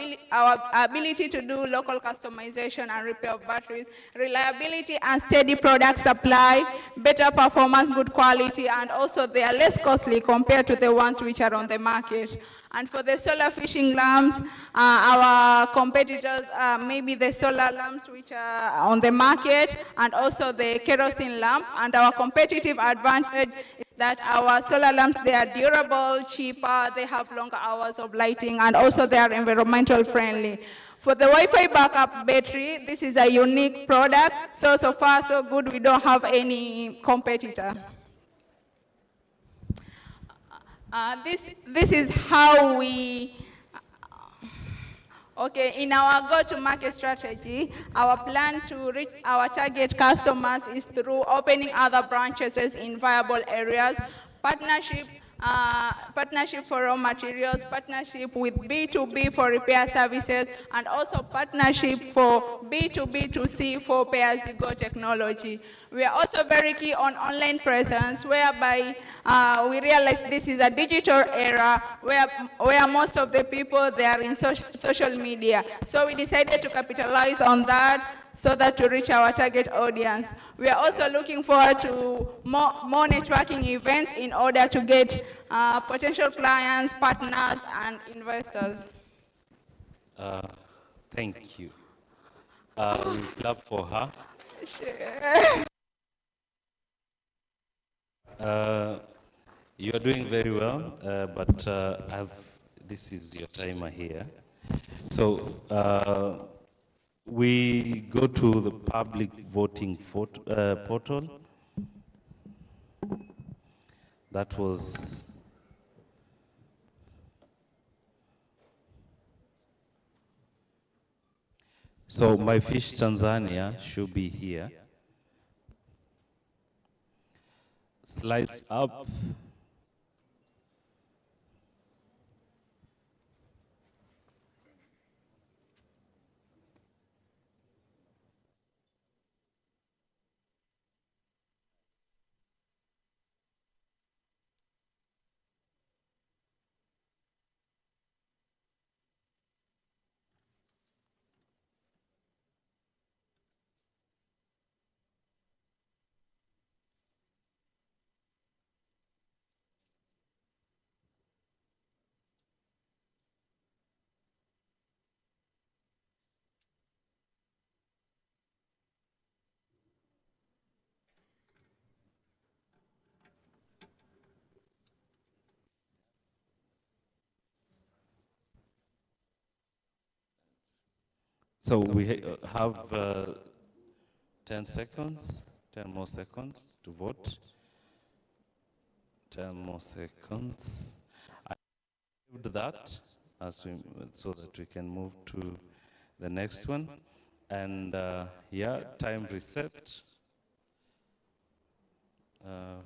ability to do local customization and repair of batteries, reliability and steady product supply, better performance, good quality, and also they are less costly compared to the ones which are on the market. And for the solar fishing lamps, our competitors are maybe the solar lamps which are on the market, and also the kerosene lamp. And our competitive advantage is that our solar lamps, they are durable, cheaper, they have longer hours of lighting, and also they are environmental friendly. For the Wi-Fi backup battery, this is a unique product. So far, so good, we don't have any competitor. This is how we, in our go-to-market strategy, our plan to reach our target customers is through opening other branches in viable areas, partnership for raw materials, partnership with B2B for repair services, and also partnership for B2B2C for pay-as-you-go technology. We are also very key on online presence, whereby we realize this is a digital era where most of the people, they are in social media. So we decided to capitalize on that so that to reach our target audience. We are also looking forward to more networking events in order to get potential clients, partners, and investors. Thank you. We'll clap for her. Sure. You're doing very well, but this is your timer here. So we go to the public voting portal. That was so My Fish Tanzania should be here. Slides up. So we have 10 seconds. 10 10 more seconds to vote. 10 more seconds. I saved that so that we can move to the next one. And yeah, time reset.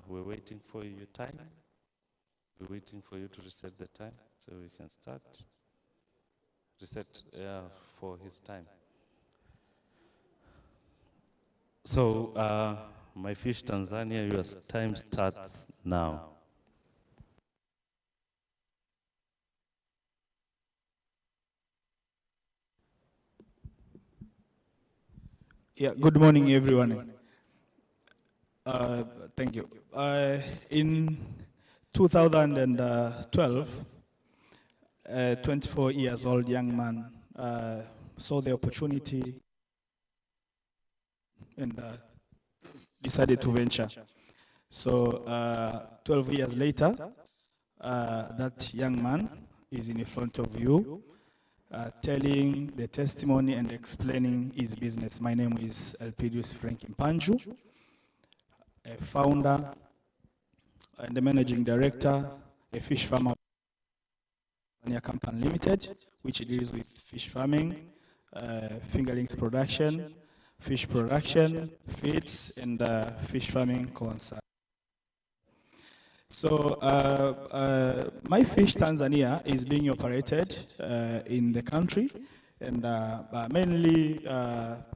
We're waiting for your time. We're waiting for you to reset the time so we can start. Reset for his time. So, My Fish Tanzania, your time starts now. Yeah, good morning, everyone. Thank you. In 2012, a 24 years old young man saw the opportunity and decided to venture. So 12 years later, that young man is in front of you, telling the testimony and explaining his business. My name is Elpidius Frank Impanju, a founder and the managing director, a fish farmer company limited, which deals with fish farming, fingerlings production, fish production, feeds, and fish farming concern. So My Fish Tanzania is being operated in the country and mainly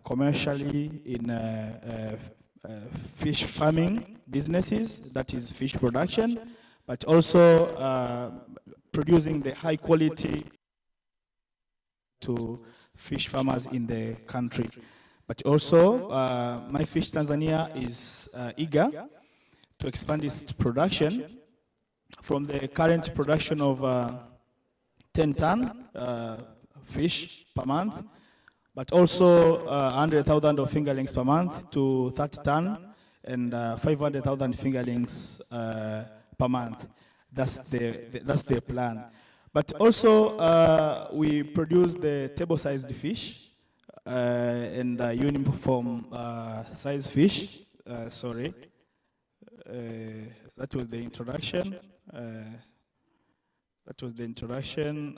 commercially in fish farming businesses, that is fish production, but also producing the high quality to fish farmers in the country. But also My Fish Tanzania is eager to expand its production from the current production of 10 ton fish per month, but also 100,000 of fingerlings per month to 30 ton and 500,000 fingerlings per month. That's the plan. But also we produce the table-sized fish and uniform size fish. Sorry. That was the introduction. That was the introduction.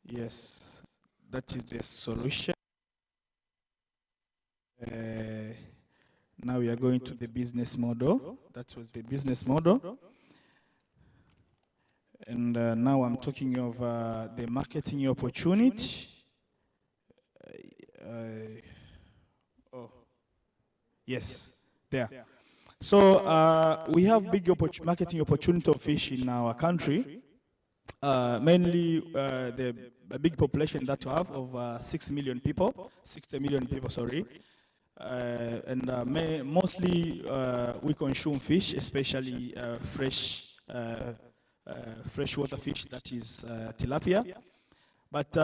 Yes, that is the solution. Now we are going to the business model. That was the business model. And now I'm talking of the marketing opportunity. Yes, there. So we have big marketing opportunity of fish in our country. Mainly the big population that we have of 60 million people, sorry. And mostly we consume fish, especially freshwater fish, that is tilapia. But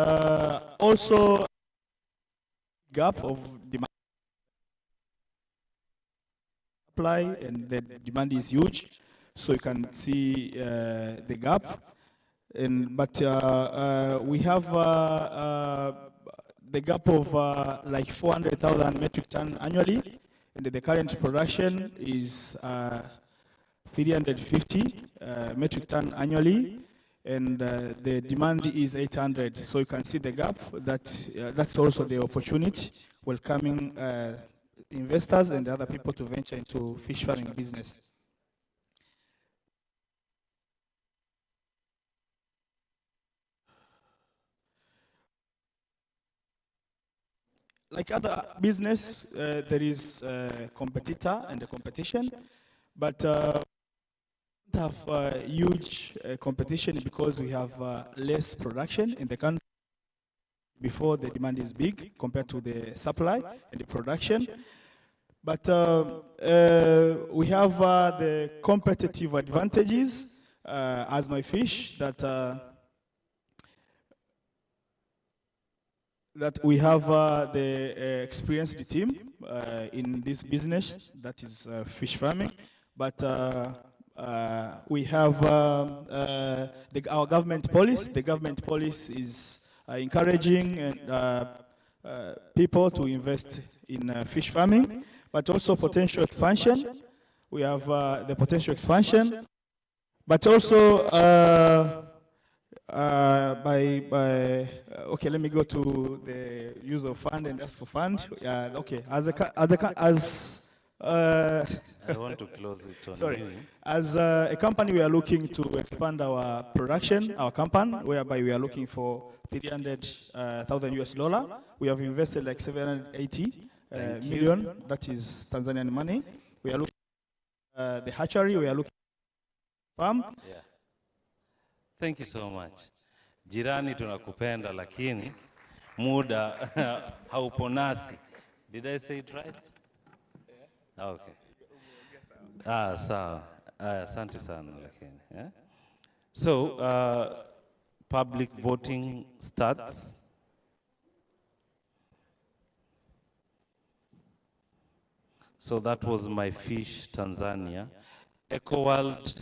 also gap of demand supply, and the demand is huge, so you can see the gap. But we have the gap of like 400,000 metric ton annually, and the current production is 350 metric ton annually, and the demand is 800. So you can see the gap. That's also the opportunity, welcoming investors and other people to venture into fish farming business. Like other business, there is a competitor and a competition, but we have huge competition because we have less production in the country. Before, the demand is big compared to the supply and the production. But we have the competitive advantages as My Fish that we have the experienced team in this business, that is fish farming. But we have our government policy. The government policy is encouraging and people to invest in fish farming, but also potential expansion. We have the potential expansion, but also okay, let me go to the use of fund and ask for fund. Okay, I want to close it on sorry. you. As a company, we are looking to expand our production, our company, whereby we are looking for 300,000 US dollar. We have invested like 780 million. That is Tanzanian money. We are looking the hatchery. We are looking farm. Yeah. Thank you so much. Jirani tunakupenda lakini muda haupo nasi. Did I say it right? Okay. Sawa. Asante sana lakini. Yeah? So, public voting starts. So that was My Fish Tanzania. EcoWorld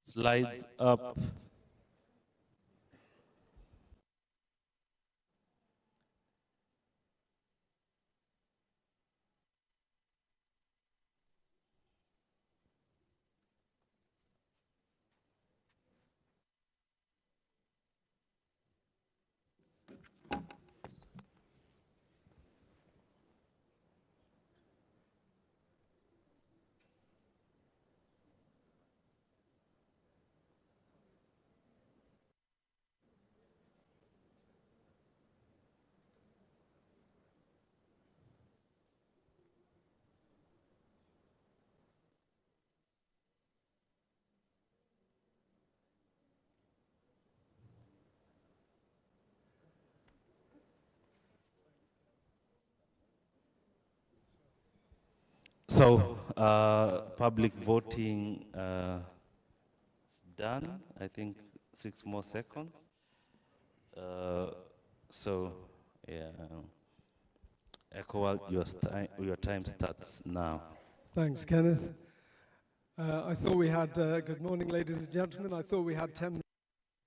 slides up. So, public voting is done. I think 6 more seconds. So, yeah, EcoWorld, your time starts now. Thanks, Kenneth. I thought we had, good morning, ladies and gentlemen. I thought we had 10 minutes,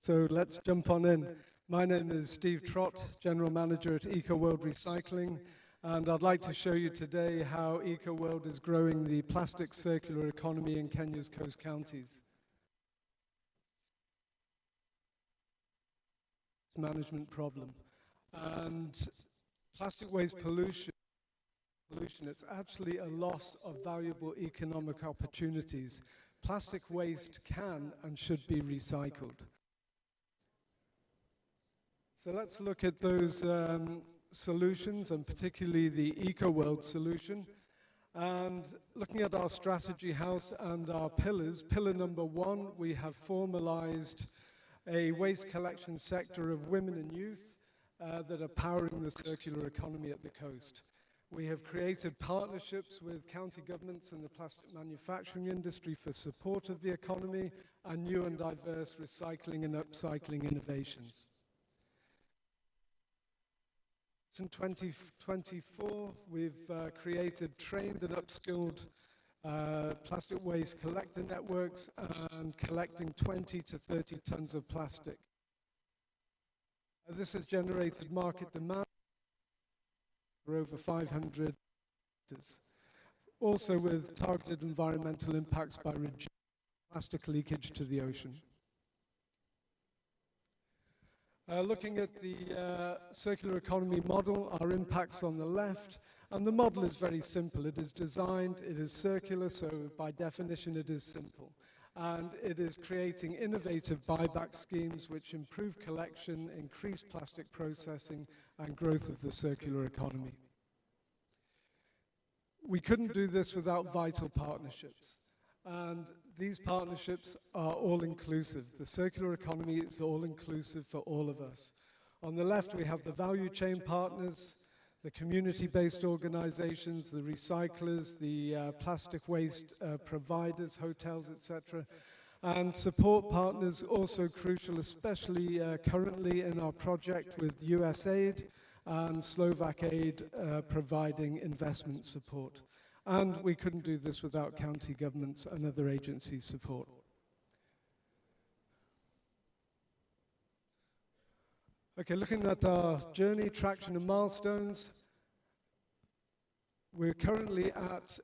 so let's jump on in. My name is Steve Trott, General Manager at EcoWorld Recycling. And I'd like to show you today how EcoWorld is growing the plastic circular economy in Kenya's coast counties. Management problem. And plastic waste pollution, it's actually a loss of valuable economic opportunities. Plastic waste can and should be recycled. So let's look at those solutions, and particularly the EcoWorld solution. And looking at our strategy house and our pillars, pillar number 1, we have formalized a waste collection sector of women and youth that are powering the circular economy at the coast. We have created partnerships with county governments and the plastic manufacturing industry for support of the economy and new and diverse recycling and upcycling innovations. In 2024, we've created trained and upskilled plastic waste collector networks and collecting 20 to 30 tons of plastic. This has generated market demand for over 500, also with targeted environmental impacts by reducing plastic leakage to the ocean. Looking at the circular economy model, our impacts on the left, and the model is very simple. It is designed, it is circular, so by definition it is simple. And it is creating innovative buyback schemes which improve collection, increase plastic processing, and growth of the circular economy. We couldn't do this without vital partnerships. And these partnerships are all-inclusive. The circular economy is all-inclusive for all of us. On the left, we have the value chain partners, the community-based organizations, the recyclers, the plastic waste providers, hotels, etc. And support partners also crucial, especially currently in our project with USAID and Slovak Aid providing investment support. And we couldn't do this without county governments and other agencies' support. Okay, looking at our journey, traction and milestones, we're currently at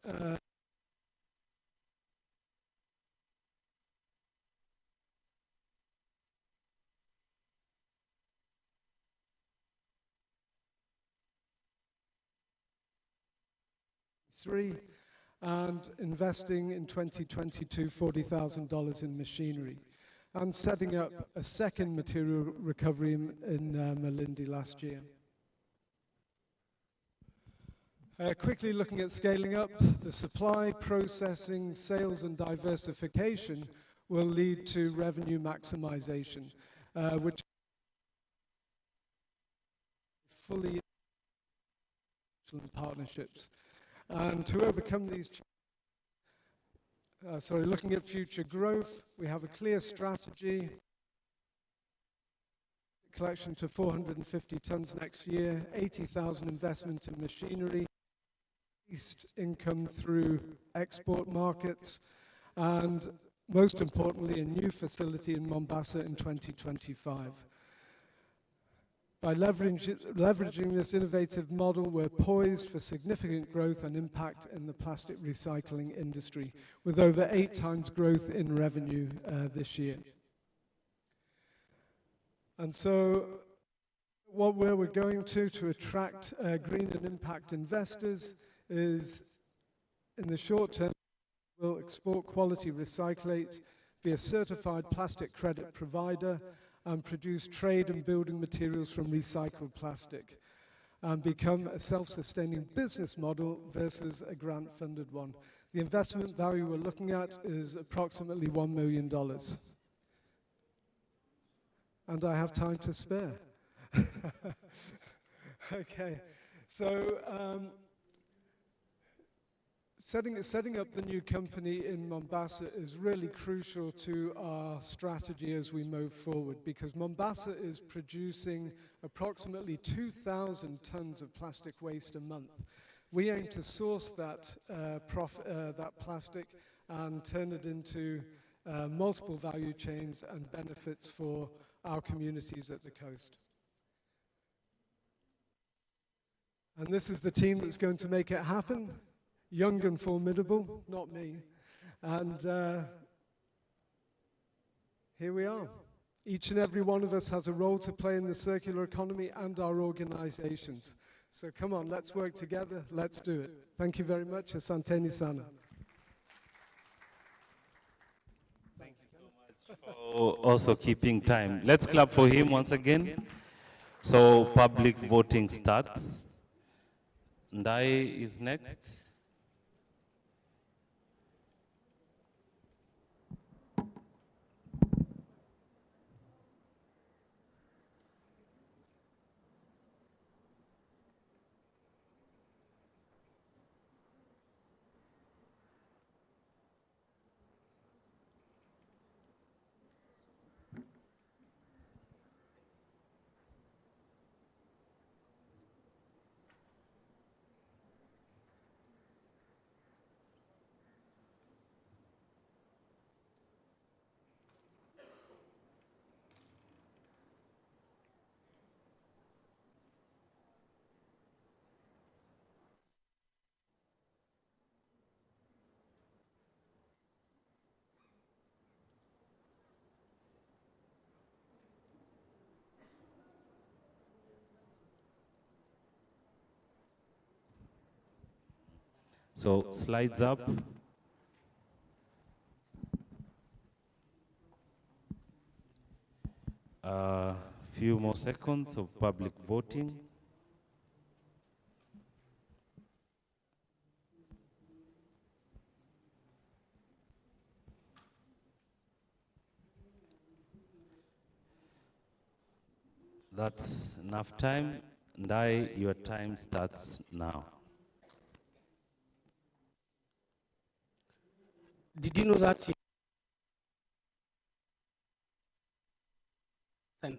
and investing in 2022 $40,000 in machinery, and setting up a second material recovery in Malindi last year. Quickly looking at scaling up, the supply, processing, sales and diversification will lead to revenue maximization, which fully partnerships. And to overcome these looking at future growth, we have a clear strategy. Collection to 450 tons next year, 80,000 investment in machinery, increased income through export markets, and most importantly, a new facility in Mombasa in 2025. By leveraging this innovative model, we're poised for significant growth and impact in the plastic recycling industry, with over 8 times growth in revenue this year. And so, where we're going to attract green and impact investors is, in the short term, we'll export quality recyclate, be a certified plastic credit provider, and produce trade and building materials from recycled plastic, and become a self-sustaining business model versus a grant-funded one. The investment value we're looking at is approximately $1 million. And I have time to spare. Okay, so setting up the new company in Mombasa is really crucial to our strategy as we move forward, because Mombasa is producing approximately 2,000 tons of plastic waste a month. We aim to source that plastic and turn it into multiple value chains and benefits for our communities at the coast. And this is the team that's going to make it happen. Young and formidable, not me. And here we are. Each and every one of us has a role to play in the circular economy and our organizations. So come on, let's work together, let's do it. Thank you very much. Asanteni sana. Thank you so much for also keeping time. Let's clap for him once again. So public voting starts. Ndai is next. So slides up. Few more seconds of public voting. That's enough time. Ndai, your time starts now. Did you know that out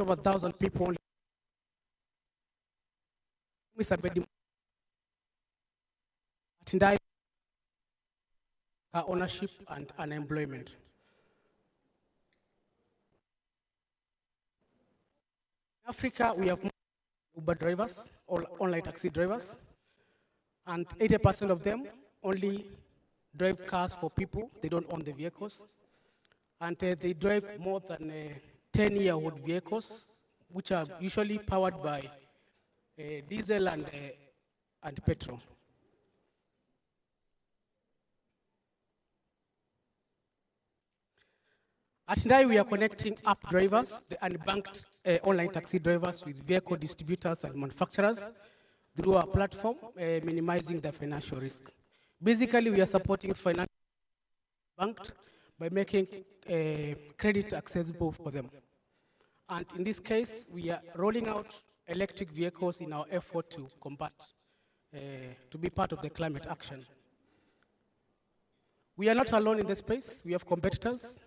of 1,000 people, ownership and unemployment? Africa, we have Uber drivers, or online taxi drivers, and 80% of them only drive cars for people. They don't own the vehicles. And they drive more than 10-year-old vehicles, which are usually powered by diesel and petrol. At Ndai, we are connecting app drivers, the unbanked online taxi drivers, with vehicle distributors and manufacturers through our platform, minimizing the financial risk. Basically, we are supporting financial banked by making credit accessible for them. And in this case, we are rolling out electric vehicles in our effort to combat, to be part of the climate action. We are not alone in this space. We have competitors.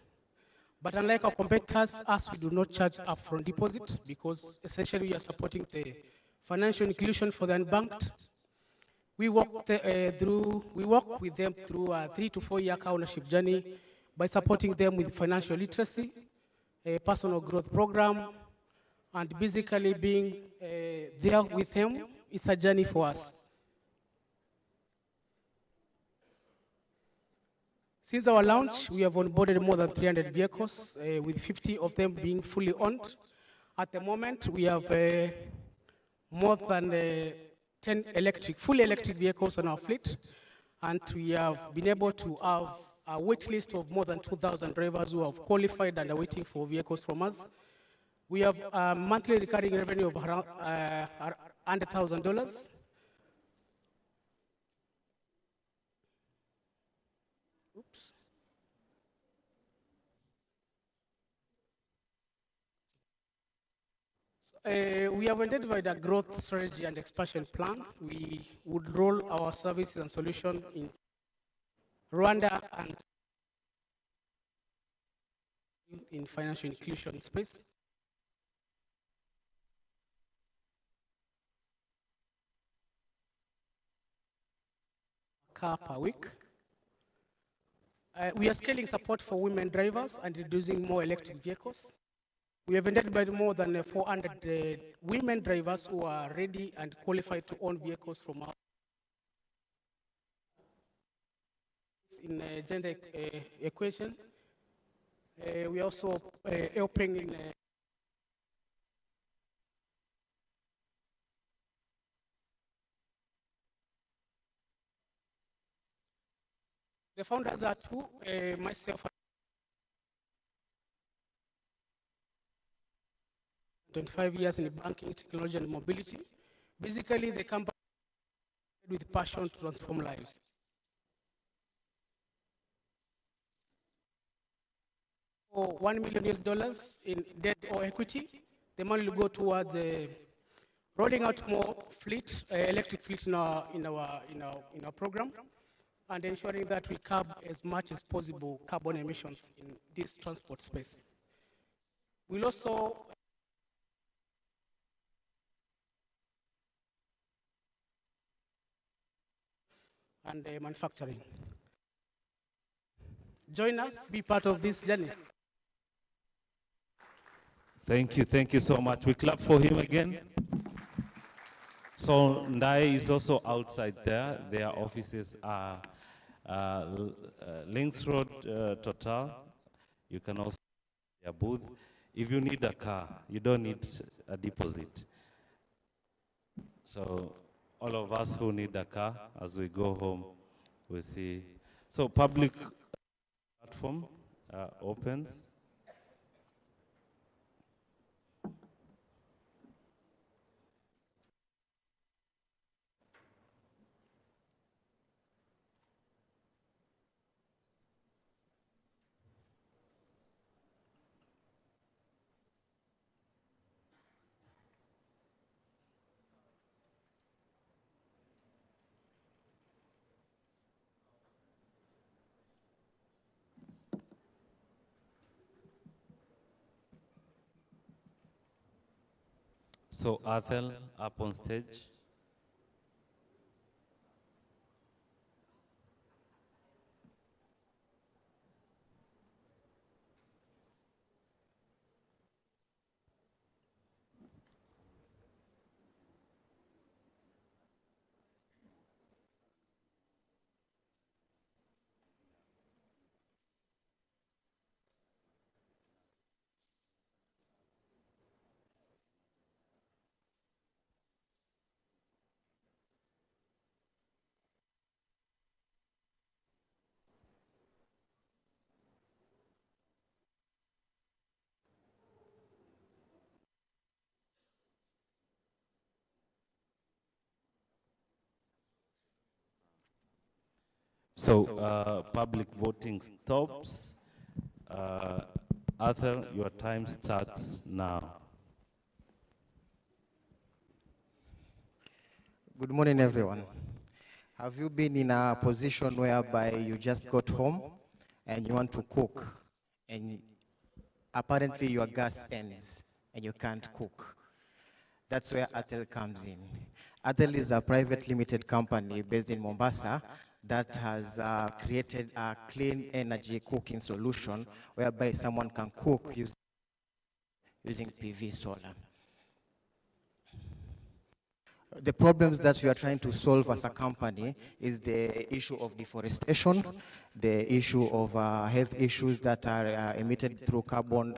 But unlike our competitors, us, we do not charge upfront deposit because essentially we are supporting the financial inclusion for the unbanked. We work with them through a 3 to 4 year car ownership journey by supporting them with financial literacy, a personal growth program, and basically being there with them. It's a journey for us. Since our launch, we have onboarded more than 300 vehicles, with 50 of them being fully owned. At the moment, we have more than 10 fully electric vehicles on our fleet, and we have been able to have a wait list of more than 2,000 drivers who have qualified and are waiting for vehicles from us. We have a monthly recurring revenue of around $100,000. Oops. We have identified a growth strategy and expansion plan. We would roll our services and solutions in Rwanda and in financial inclusion space. Car per week. We are scaling support for women drivers and introducing more electric vehicles. We have identified more than 400 women drivers who are ready and qualified to own vehicles from us. In gender equation, we are also helping in the founders are two, myself, 25 years in banking, technology, and mobility. Basically, the company with passion to transform lives. For $1 million in debt or equity, the money will go towards rolling out more fleet, electric fleet in our program, and ensuring that we curb as much as possible carbon emissions in this transport space. We'll also and manufacturing. Join us, be part of this journey. Thank you so much. We clap for him again. So Ndai is also outside there. Their offices are Links Road, Total. You can also their booth. If you need a car, you don't need a deposit. So all of us who need a car, as we go home, we see. So public platform opens. So Athel, up on stage. So public voting stops. Arthur, your time starts now. Good morning, everyone. Have you been in a position whereby you just got home and you want to cook, and apparently your gas ends and you can't cook? That's where Atel comes in. Atel is a private limited company based in Mombasa that has created a clean energy cooking solution whereby someone can cook using PV solar. The problems that we are trying to solve as a company is the issue of deforestation, the issue of health issues that are emitted through carbon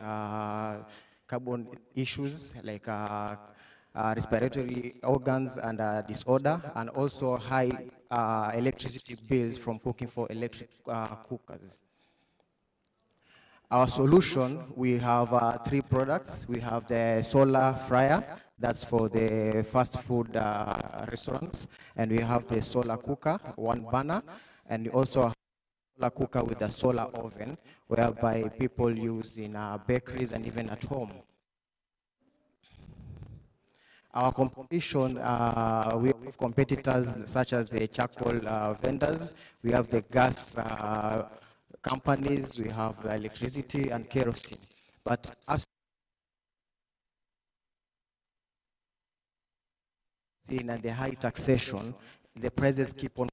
issues like respiratory organs and disorder, and also high electricity bills from cooking for electric cookers. Our solution, we have 3 products. We have the solar fryer, that's for the fast food restaurants, and we have the solar cooker, 1 burner, and we also have a solar cooker with a solar oven, whereby people use in bakeries and even at home. Our competition, we have competitors such as the charcoal vendors, we have the gas companies, we have electricity and kerosene. But as seen and the high taxation, the prices keep on.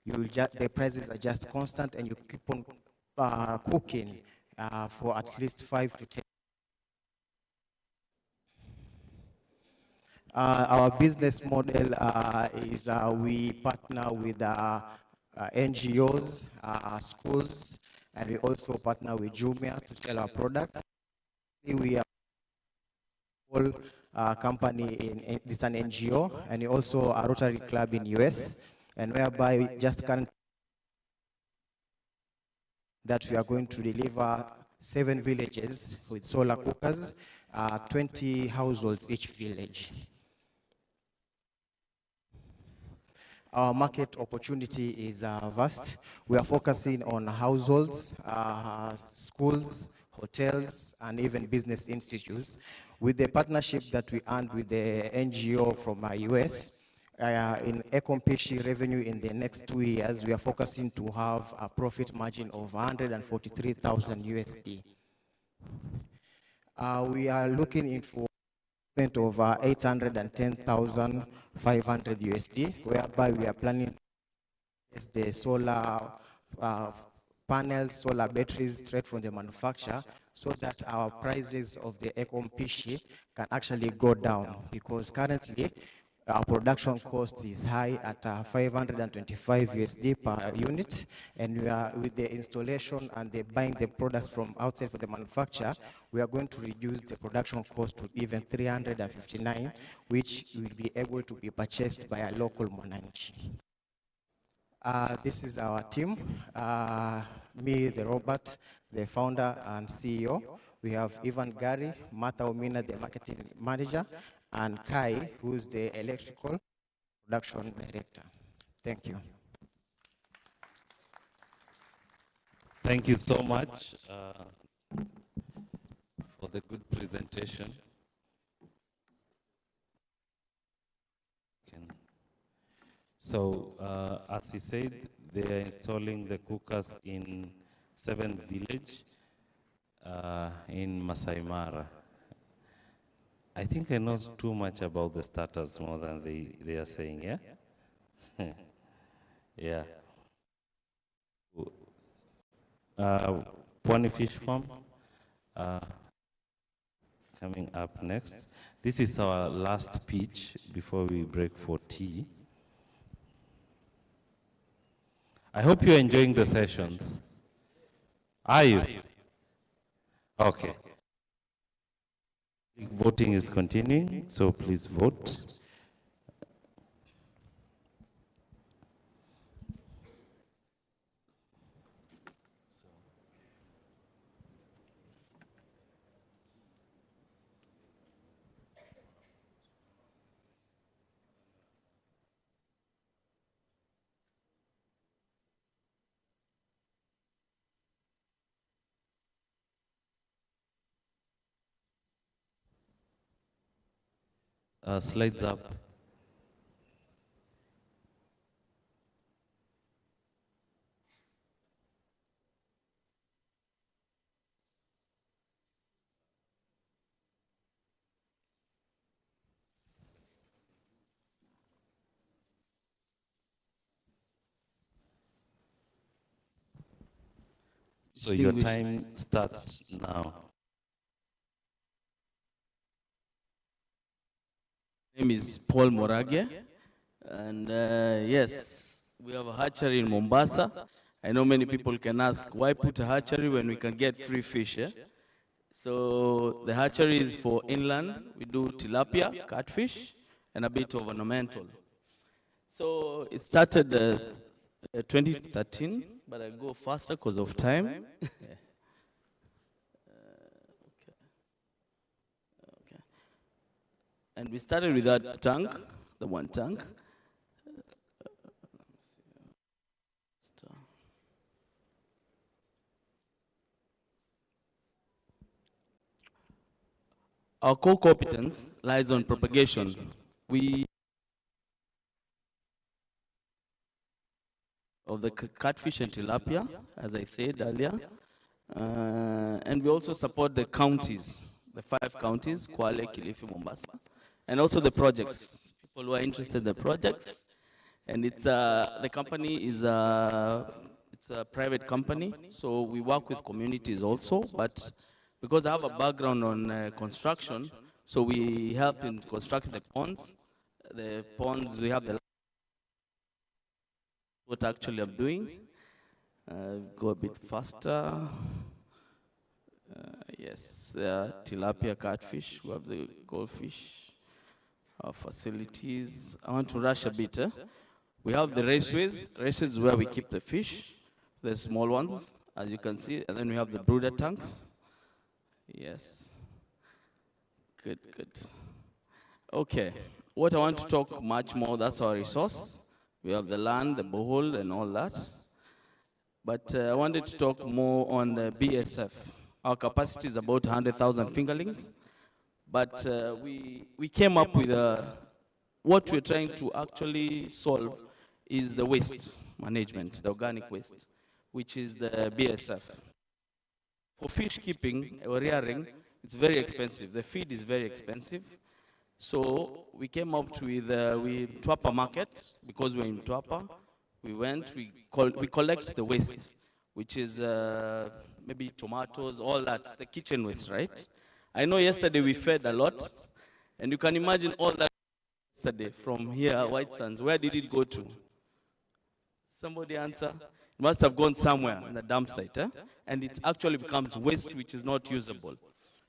The prices are just constant, and you keep on cooking for at least 5 to 10. Our business model is we partner with NGOs, schools, and we also partner with Jumia to sell our products. We are a whole company, it's an NGO, and also a Rotary Club in US, and whereby just currently that we are going to deliver 7 villages with solar cookers, 20 households each village. Our market opportunity is vast. We are focusing on households, schools, hotels, and even business institutes. With the partnership that we earned with the NGO from US, in Ekompishi revenue in the next 2 years, we are focusing to have a profit margin of 143,000 USD. We are looking into over 810,500 USD, whereby we are planning the solar panels, solar batteries straight from the manufacturer, so that our prices of the Ekompishi can actually go down, because currently our production cost is high at 525 USD per unit, and we are, with the installation and the buying the products from outside for the manufacturer, we are going to reduce the production cost to even 359, which will be able to be purchased by a local mwananchi. This is our team. Me, the Robert, the founder and CEO. We have Ivan Gary, Martha Omina, the marketing manager, and Kai, who's the electrical production director. Thank you. Thank you so much for the good presentation. So, as he said, they are installing the cookers in 7 villages in Masai Mara. I think I know too much about the starters more than they are saying, yeah? Yeah. Pwani Fish Farm, coming up next. This is our last pitch before we break for tea. I hope you're enjoying the sessions. Are you? Okay. Voting is continuing, so please vote. Slides up. So your time starts now. Name is Paul Morage, and yes, we have a hatchery in Mombasa. I know many people can ask, why put a hatchery when we can get free fish? So the hatchery is for inland. We do tilapia, catfish, and a bit of ornamental. So it started 2013, but I go faster because of time. And we started with that tank, the one tank. Our core competence lies on propagation. We of the catfish and tilapia, as I said earlier, and we also support the counties, the 5 counties, Kwale, Kilifi, Mombasa, and also the projects. People who are interested in the projects, and it's the company is it's a private company, so we work with communities also. But because I have a background on construction, so we help in constructing the ponds. The ponds we have the what actually I'm doing. Go a bit faster. Yes, tilapia, catfish. We have the goldfish. Our facilities. I want to rush a bit. We have the raceways. Raceways where we keep the fish, the small ones, as you can see, and then we have the brooder tanks. Yes. Good, good. Okay. What I want to talk much more, that's our resource. We have the land, the borehole, and all that. But I wanted to talk more on the BSF. Our capacity is about 100,000 fingerlings. But we came up with what we're trying to actually solve is the waste management, the organic waste, which is the BSF. For fish keeping or rearing, it's very expensive. The feed is very expensive. So we came up with Twapa market, because we're in Twapa. We collect the waste, which is maybe tomatoes, all that, the kitchen waste, right? I know yesterday we fed a lot, and you can imagine all that yesterday from here, White Sands. Where did it go to? Somebody answer? It must have gone somewhere in the dump site, and it actually becomes waste which is not usable.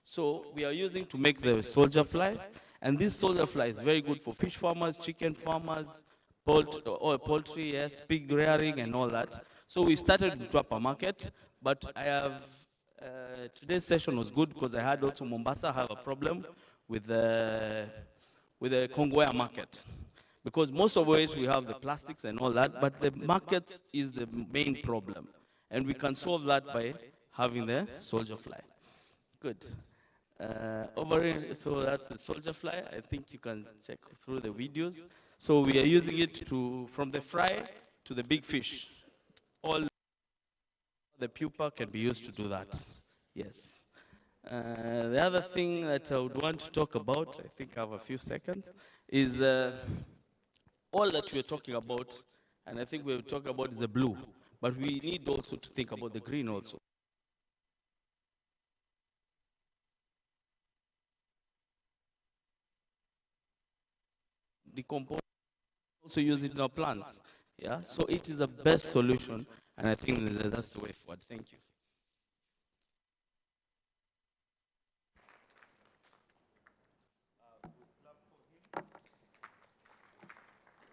So we are using to make the soldier fly, and this soldier fly is very good for fish farmers, chicken farmers, poultry, yes, pig rearing, and all that. So we started with Twapa market, but I have today's session was good because I had also Mombasa have a problem with the Kongowea market. Because most of which we have the plastics and all that, but the market is the main problem. And we can solve that by having the soldier fly. Good. So that's the soldier fly. I think you can check through the videos. So we are using it from the fry to the big fish. All the pupa can be used to do that. Yes. The other thing that I would want to talk about, I think I have a few seconds, is all that we're talking about, and I think we're talking about is the blue, but we need also to think about the green also. Decompose, also use it in our plants. Yeah, so it is the best solution, and I think that's the way forward. Thank you.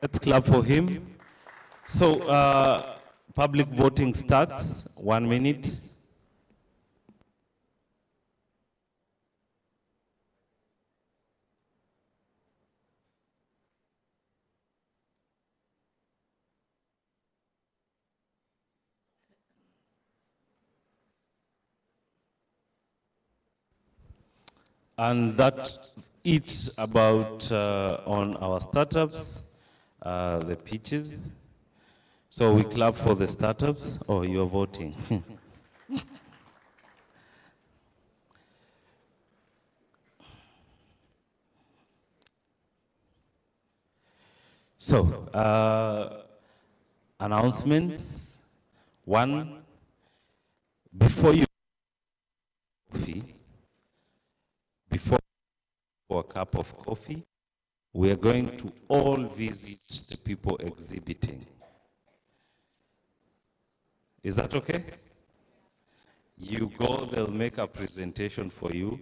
Let's clap for him. So public voting starts, 1 minute. And that's it about on our startups, the pitches. So we clap for the startups. Oh, you're voting. So, announcements. One, before you coffee, before for a cup of coffee, we are going to all visit the people exhibiting. Is that okay? You go, they'll make a presentation for you.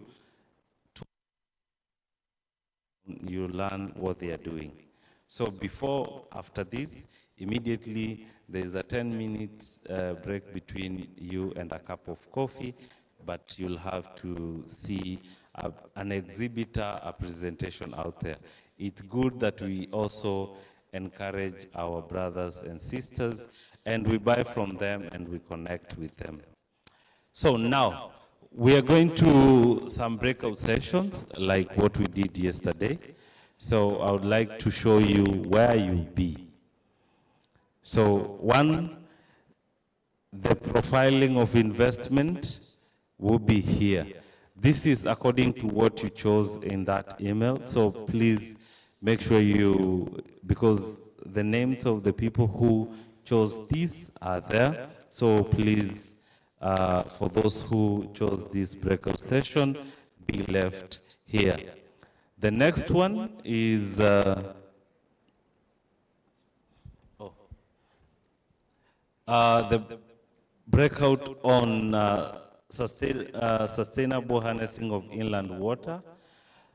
You learn what they are doing. So before, after this, immediately there's a 10-minute break between you and a cup of coffee, but you'll have to see an exhibitor, a presentation out there. It's good that we also encourage our brothers and sisters, and we buy from them and we connect with them. So now, we are going to some breakout sessions, like what we did yesterday. So I would like to show you where you'll be. So one, the profiling of investment will be here. This is according to what you chose in that email. So please make sure because the names of the people who chose this are there. So please, for those who chose this breakout session, be left here. The next one is the breakout on sustainable harnessing of inland water.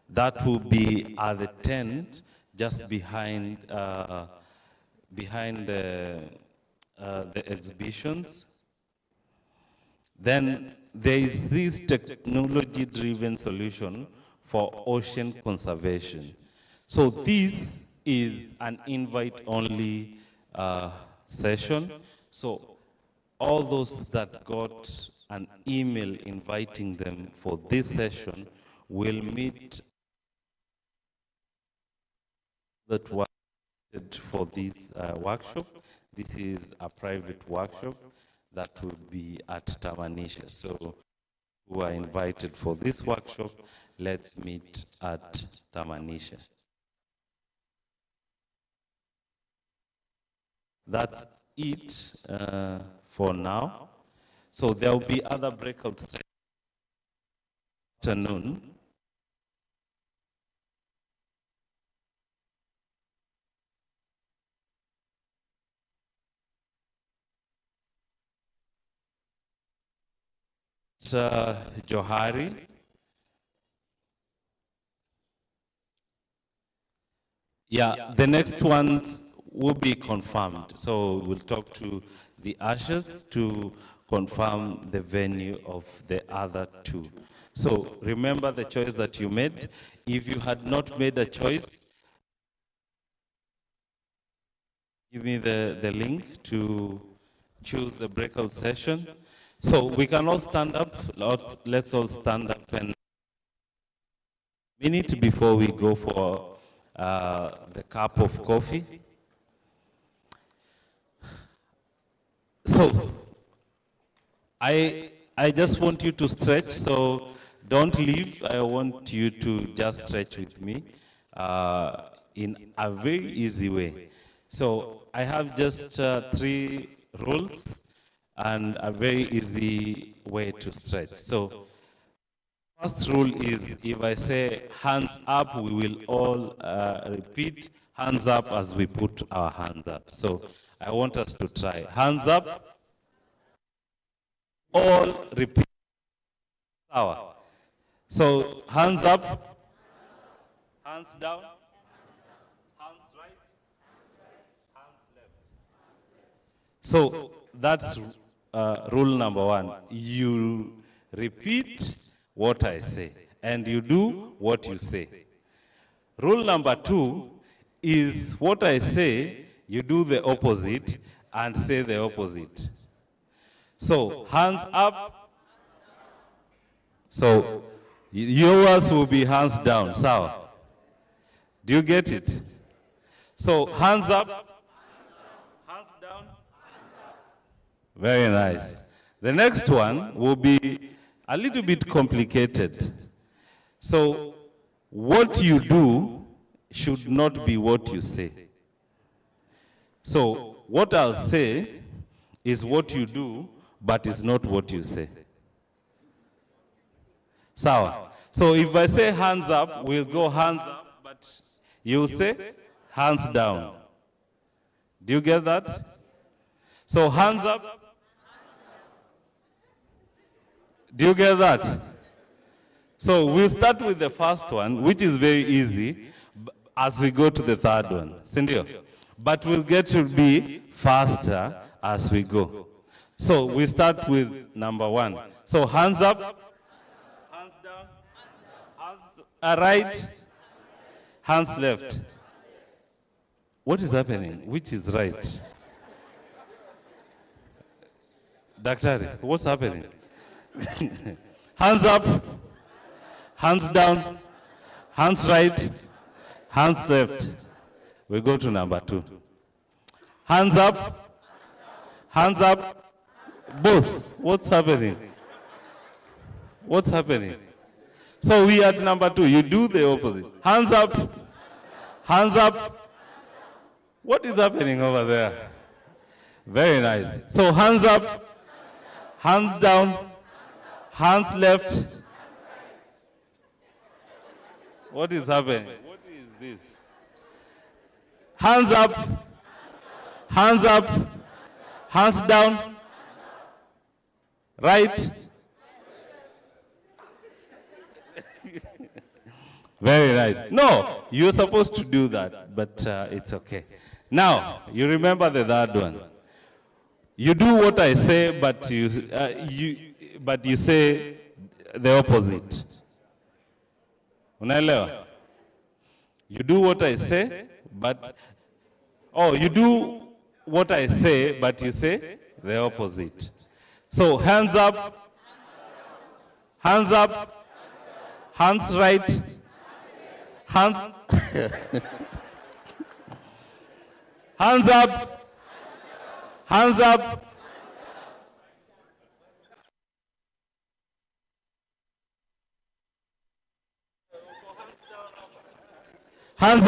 That will be at the tent just behind the exhibitions. Then there is this technology-driven solution for ocean conservation. So this is an invite-only session. So all those that got an email inviting them for this session will meet that were for this workshop. This is a private workshop that will be at Tamanisha. So who are invited for this workshop, let's meet at Tamanisha. That's it for now. So there will be other breakout sessions afternoon. Johari. Yeah, the next ones will be confirmed. So we'll talk to the ushers to confirm the venue of the other two. So remember the choice that you made. If you had not made a choice, give me the link to choose the breakout session. So we can all stand up. Let's all stand up and a minute before we go for the cup of coffee. So I just want you to stretch, so don't leave. I want you to just stretch with me in a very easy way. So I have just 3 rules and a very easy way to stretch. So first rule is, if I say hands up, we will all repeat hands up as we put our hands up. So I want us to try. Hands up. All repeat. So hands up. Hands down. Hands right. Hands left. So that's rule number 1. You repeat what I say, and you do what you say. Rule number 2 is, what I say, you do the opposite and say the opposite. So hands up. So Yours will be hands down. Sawa. Do you get it? So hands up, hands down. Very nice. The next one will be a little bit complicated. So what you do should not be what you say. So what I'll say is what you do, but it's not what you say. Sawa. So if I say hands up, we'll go hands up, but you say hands down. Do you get that? So hands up. Do you get that? So we'll start with the first one, which is very easy, as we go to the third one. Sindio? But we'll get to be faster as we go. So we start with number one. So hands up, hands down, hands right, hands left. What is happening? Which is right? Daktari, what's happening? Hands up, hands down, hands right, hands left. We go to number two. Hands up, both. What's happening? What's happening? So we at number two, you do the opposite. Hands up, hands up. What is happening over there? Very nice. So hands up, hands down, hands left. What is happening? What is this? Hands up, hands down, right. Very nice. No, you're supposed to do that, but it's okay. Now, you remember the third one. You do what I say, but you say the opposite. Unaelewa? You do what I say, but you do what I say, but you say the opposite. So hands up, hands right, hands hands up, hands up. Hands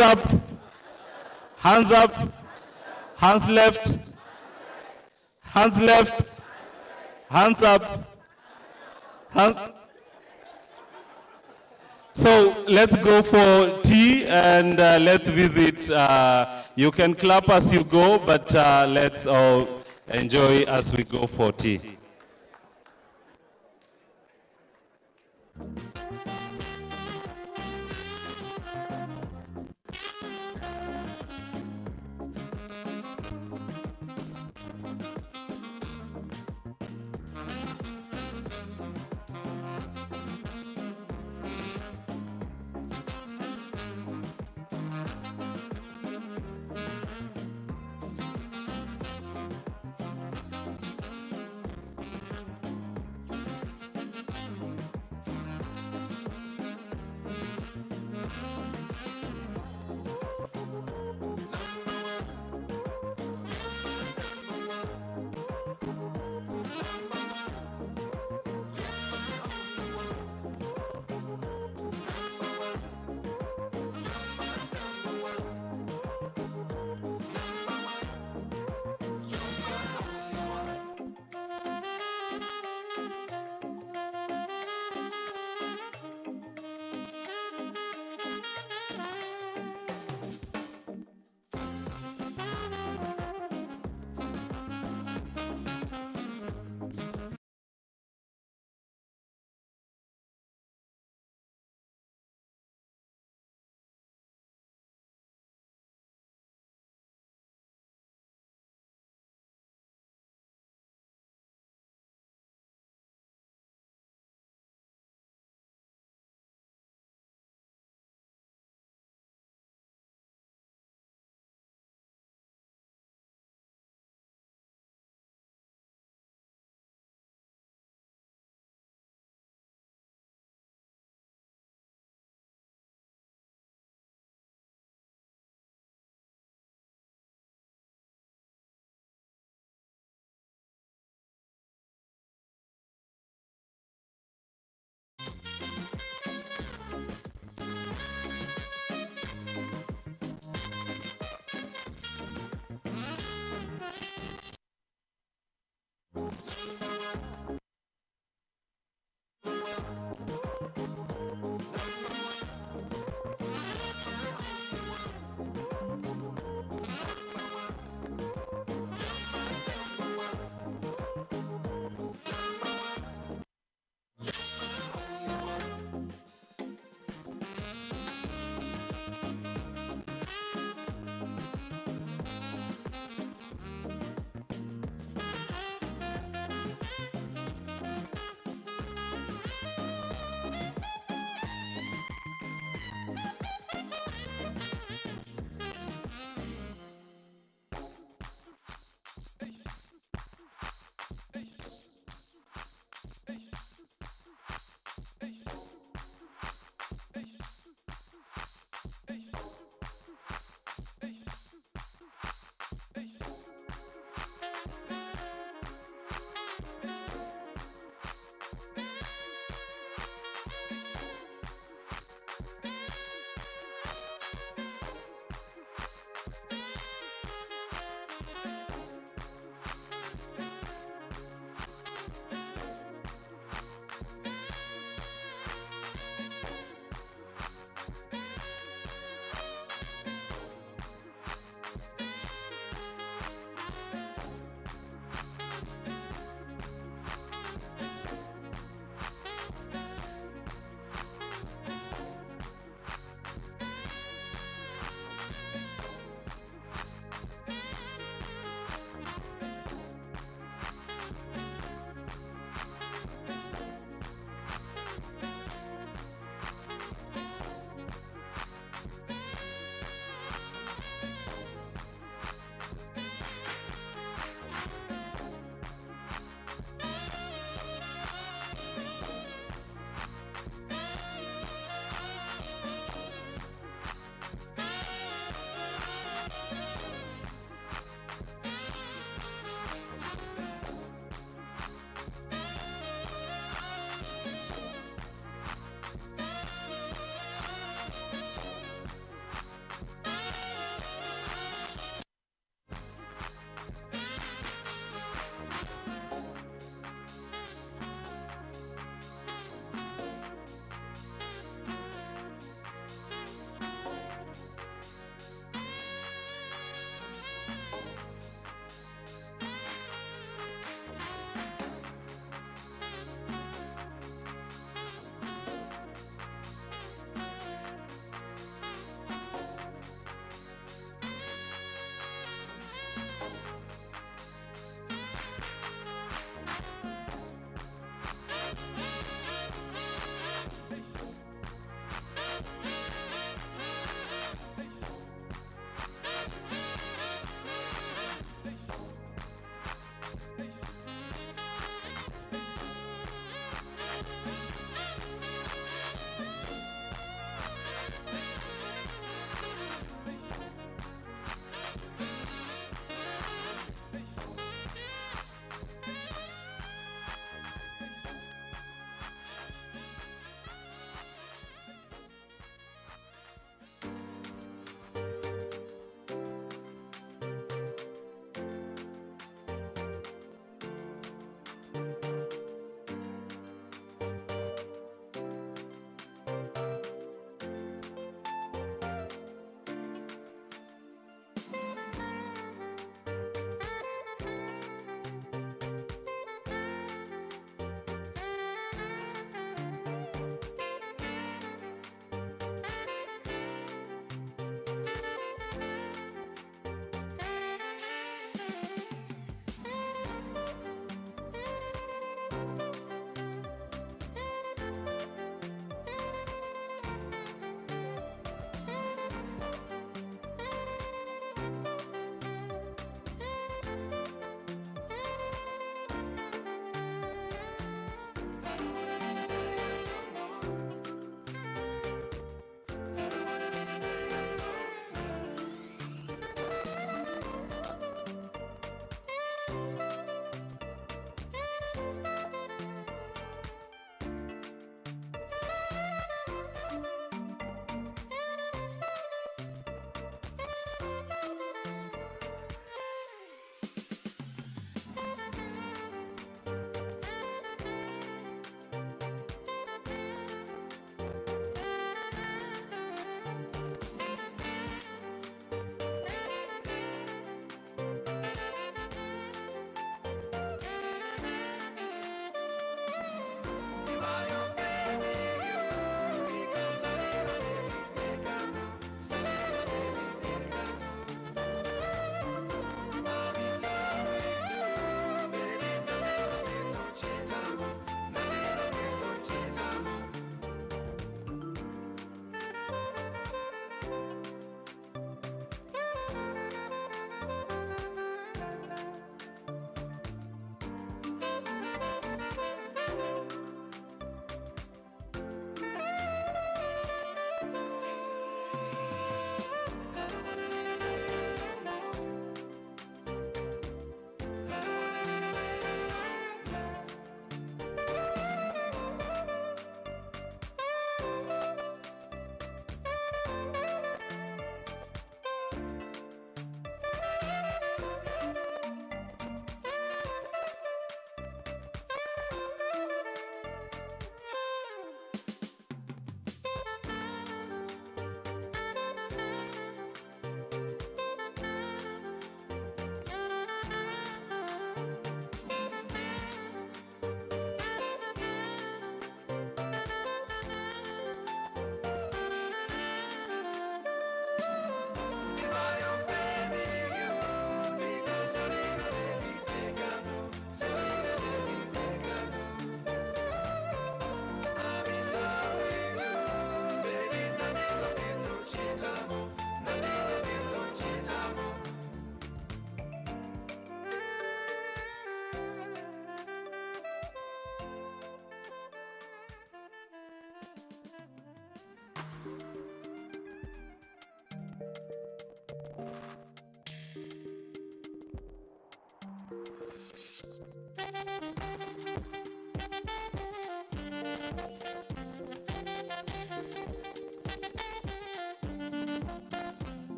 up, hands left, hands up, hands. So let's go for tea and let's visit. You can clap as you go, but let's all enjoy as we go for tea.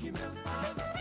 Kimempa.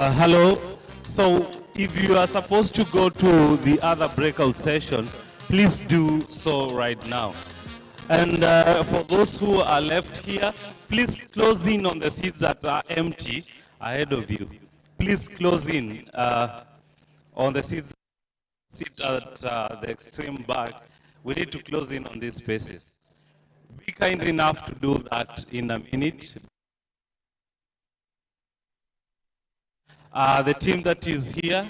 Hello. So if you are supposed to go to the other breakout session, please do so right now. And for those who are left here, please close in on the seats that are empty ahead of you. Please close in on the seats at the extreme back. We need to close in on these spaces. Be kind enough to do that in a minute. The team that is here,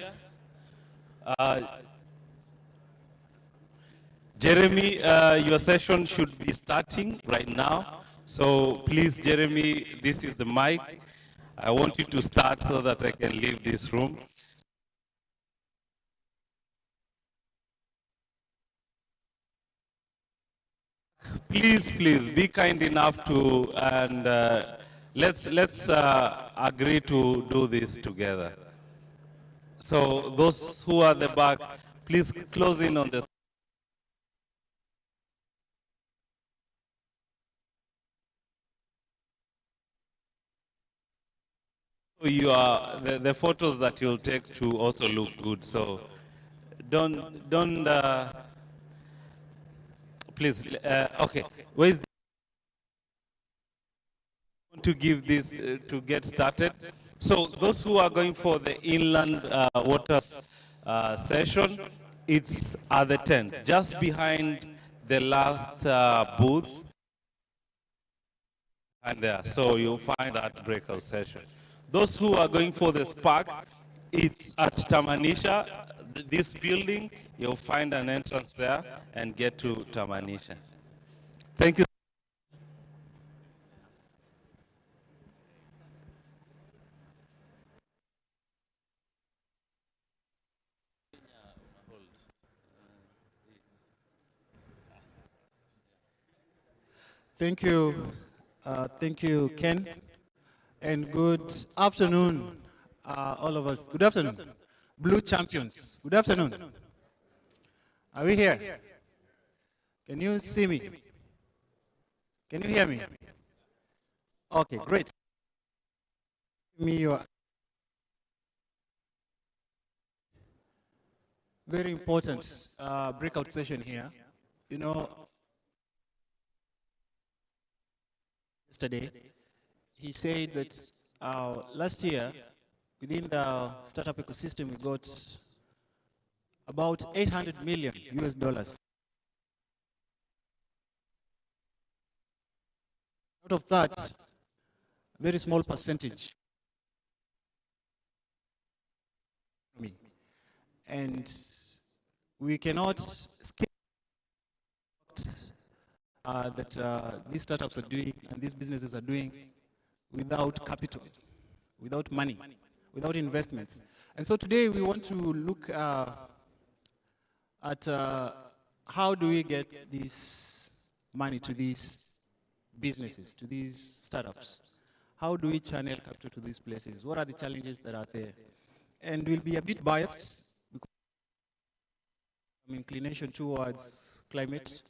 Jeremy, your session should be starting right now. So please, Jeremy, this is the mic. I want you to start so that I can leave this room. Please, please, be kind enough to, and let's agree to do this together. So those who are at the back, please close in on the. You are the photos that you'll take to also look good. So don't please. Okay, where is? To give this to get started. So those who are going for the inland waters session, it's at the tent, just behind the last booth, and there. So you'll find that breakout session. Those who are going for the Spark, it's at Tamanisha, this building. You'll find an entrance there and get to Tamanisha. Thank you. Thank you, Ken, and good afternoon, all of us. Good afternoon, Blue Champions. Good afternoon. Are we here? Can you see me? Can you hear me? Okay, great. Give me your very important breakout session here. You know, yesterday, he said that last year, within the startup ecosystem, we got about 800 million US dollars. Out of that, a very small percentage. And we cannot skip that these startups are doing and these businesses are doing without capital, without money, without investments. And so today we want to look at how do we get this money to these businesses, to these startups? How do we channel capital to these places? What are the challenges that are there? And we'll be a bit biased because inclination towards climate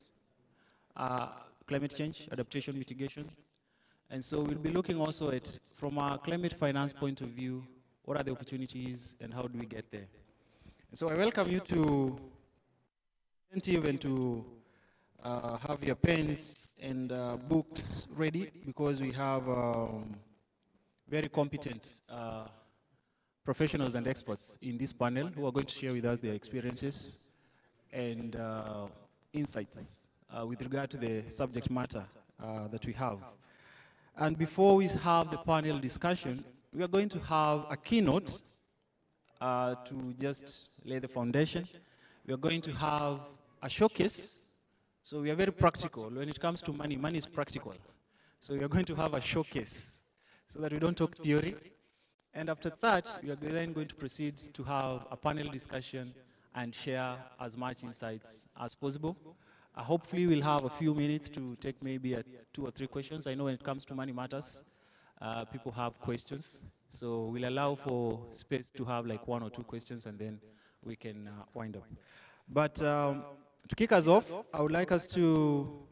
change, adaptation, mitigation. And so we'll be looking also at, from a climate finance point of view, what are the opportunities and how do we get there? And so I welcome you to attentive and to have your pens and books ready because we have very competent professionals and experts in this panel who are going to share with us their experiences and insights with regard to the subject matter that we have. And before we have the panel discussion, we are going to have a keynote to just lay the foundation. We are going to have a showcase. So we are very practical. When it comes to money, money is practical. So we are going to have a showcase so that we don't talk theory. And after that, we are then going to proceed to have a panel discussion and share as much insights as possible. Hopefully, we'll have a few minutes to take maybe 2 or 3 questions. I know when it comes to money matters, people have questions. So we'll allow for space to have like 1 or 2 questions, and then we can wind up. But to kick us off, I would like to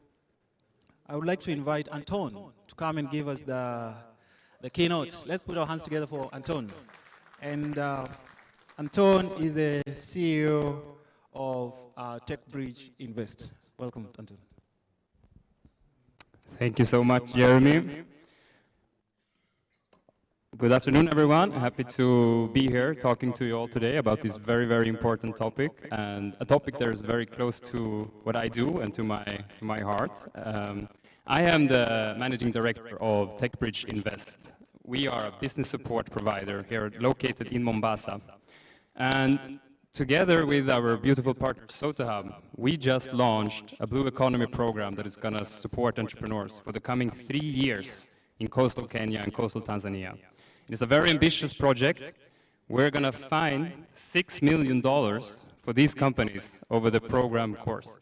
invite Anton to come and give us the keynote. Let's put our hands together for Anton. And Anton is the CEO of TechBridge Invest. Welcome, Anton. Thank you so much, Jeremy. Good afternoon, everyone. Happy to be here talking to you all today about this very, very important topic, and a topic that is very close to what I do and to my heart. I am the managing director of TechBridge Invest. We are a business support provider here located in Mombasa. And together with our beautiful partner, SotaHub, we just launched a Blue Economy program that is going to support entrepreneurs for the coming 3 years in coastal Kenya and coastal Tanzania. It's a very ambitious project. We're going to find $6 million for these companies over the program course.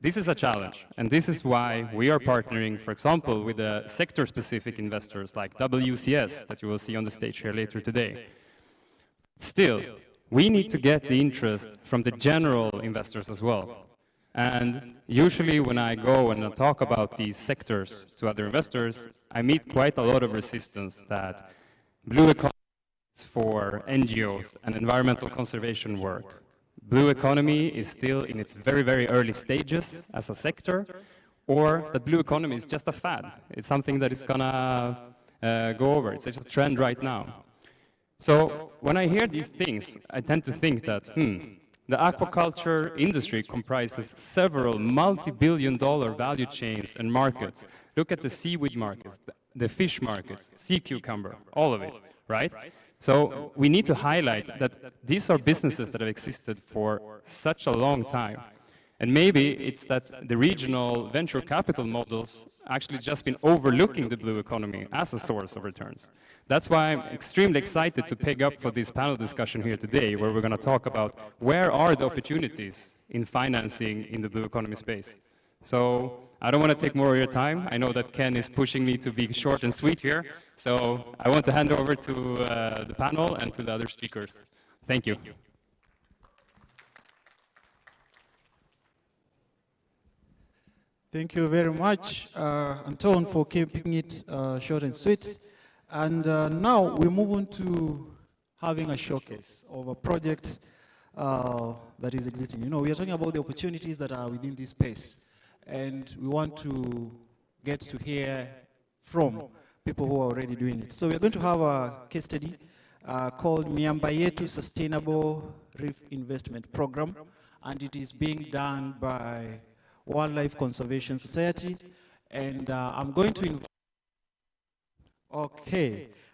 This is a challenge, and this is why we are partnering, for example, with the sector-specific investors like WCS that you will see on the stage here later today. Still, we need to get the interest from the general investors as well. And usually when I go and I talk about these sectors to other investors, I meet quite a lot of resistance that blue economy is for NGOs and environmental conservation work. Blue economy is still in its very, very early stages as a sector, or that blue economy is just a fad. It's something that is gonna go over. It's just a trend right now. So when I hear these things, I tend to think that, the aquaculture industry comprises several multi-billion-dollar value chains and markets. Look at the seaweed markets, the fish markets, sea cucumber, all of it, right? So we need to highlight that these are businesses that have existed for such a long time. And maybe it's that the regional venture capital models actually just been overlooking the blue economy as a source of returns. That's why I'm extremely excited to pick up for this panel discussion here today, where we're going to talk about where are the opportunities in financing in the blue economy space. So I don't want to take more of your time. I know that Ken is pushing me to be short and sweet here. So I want to hand over to the panel and to the other speakers. Thank you. Thank you very much, Anton, for keeping it short and sweet. And now we move on to having a showcase of a project that is existing. You know, we are talking about the opportunities that are within this space. And we want to get to hear from people who are already doing it. So we're going to have a case study called Miamba Yetu Sustainable Reef Investment Program. And it is being done by Wildlife Conservation Society. And I'm going to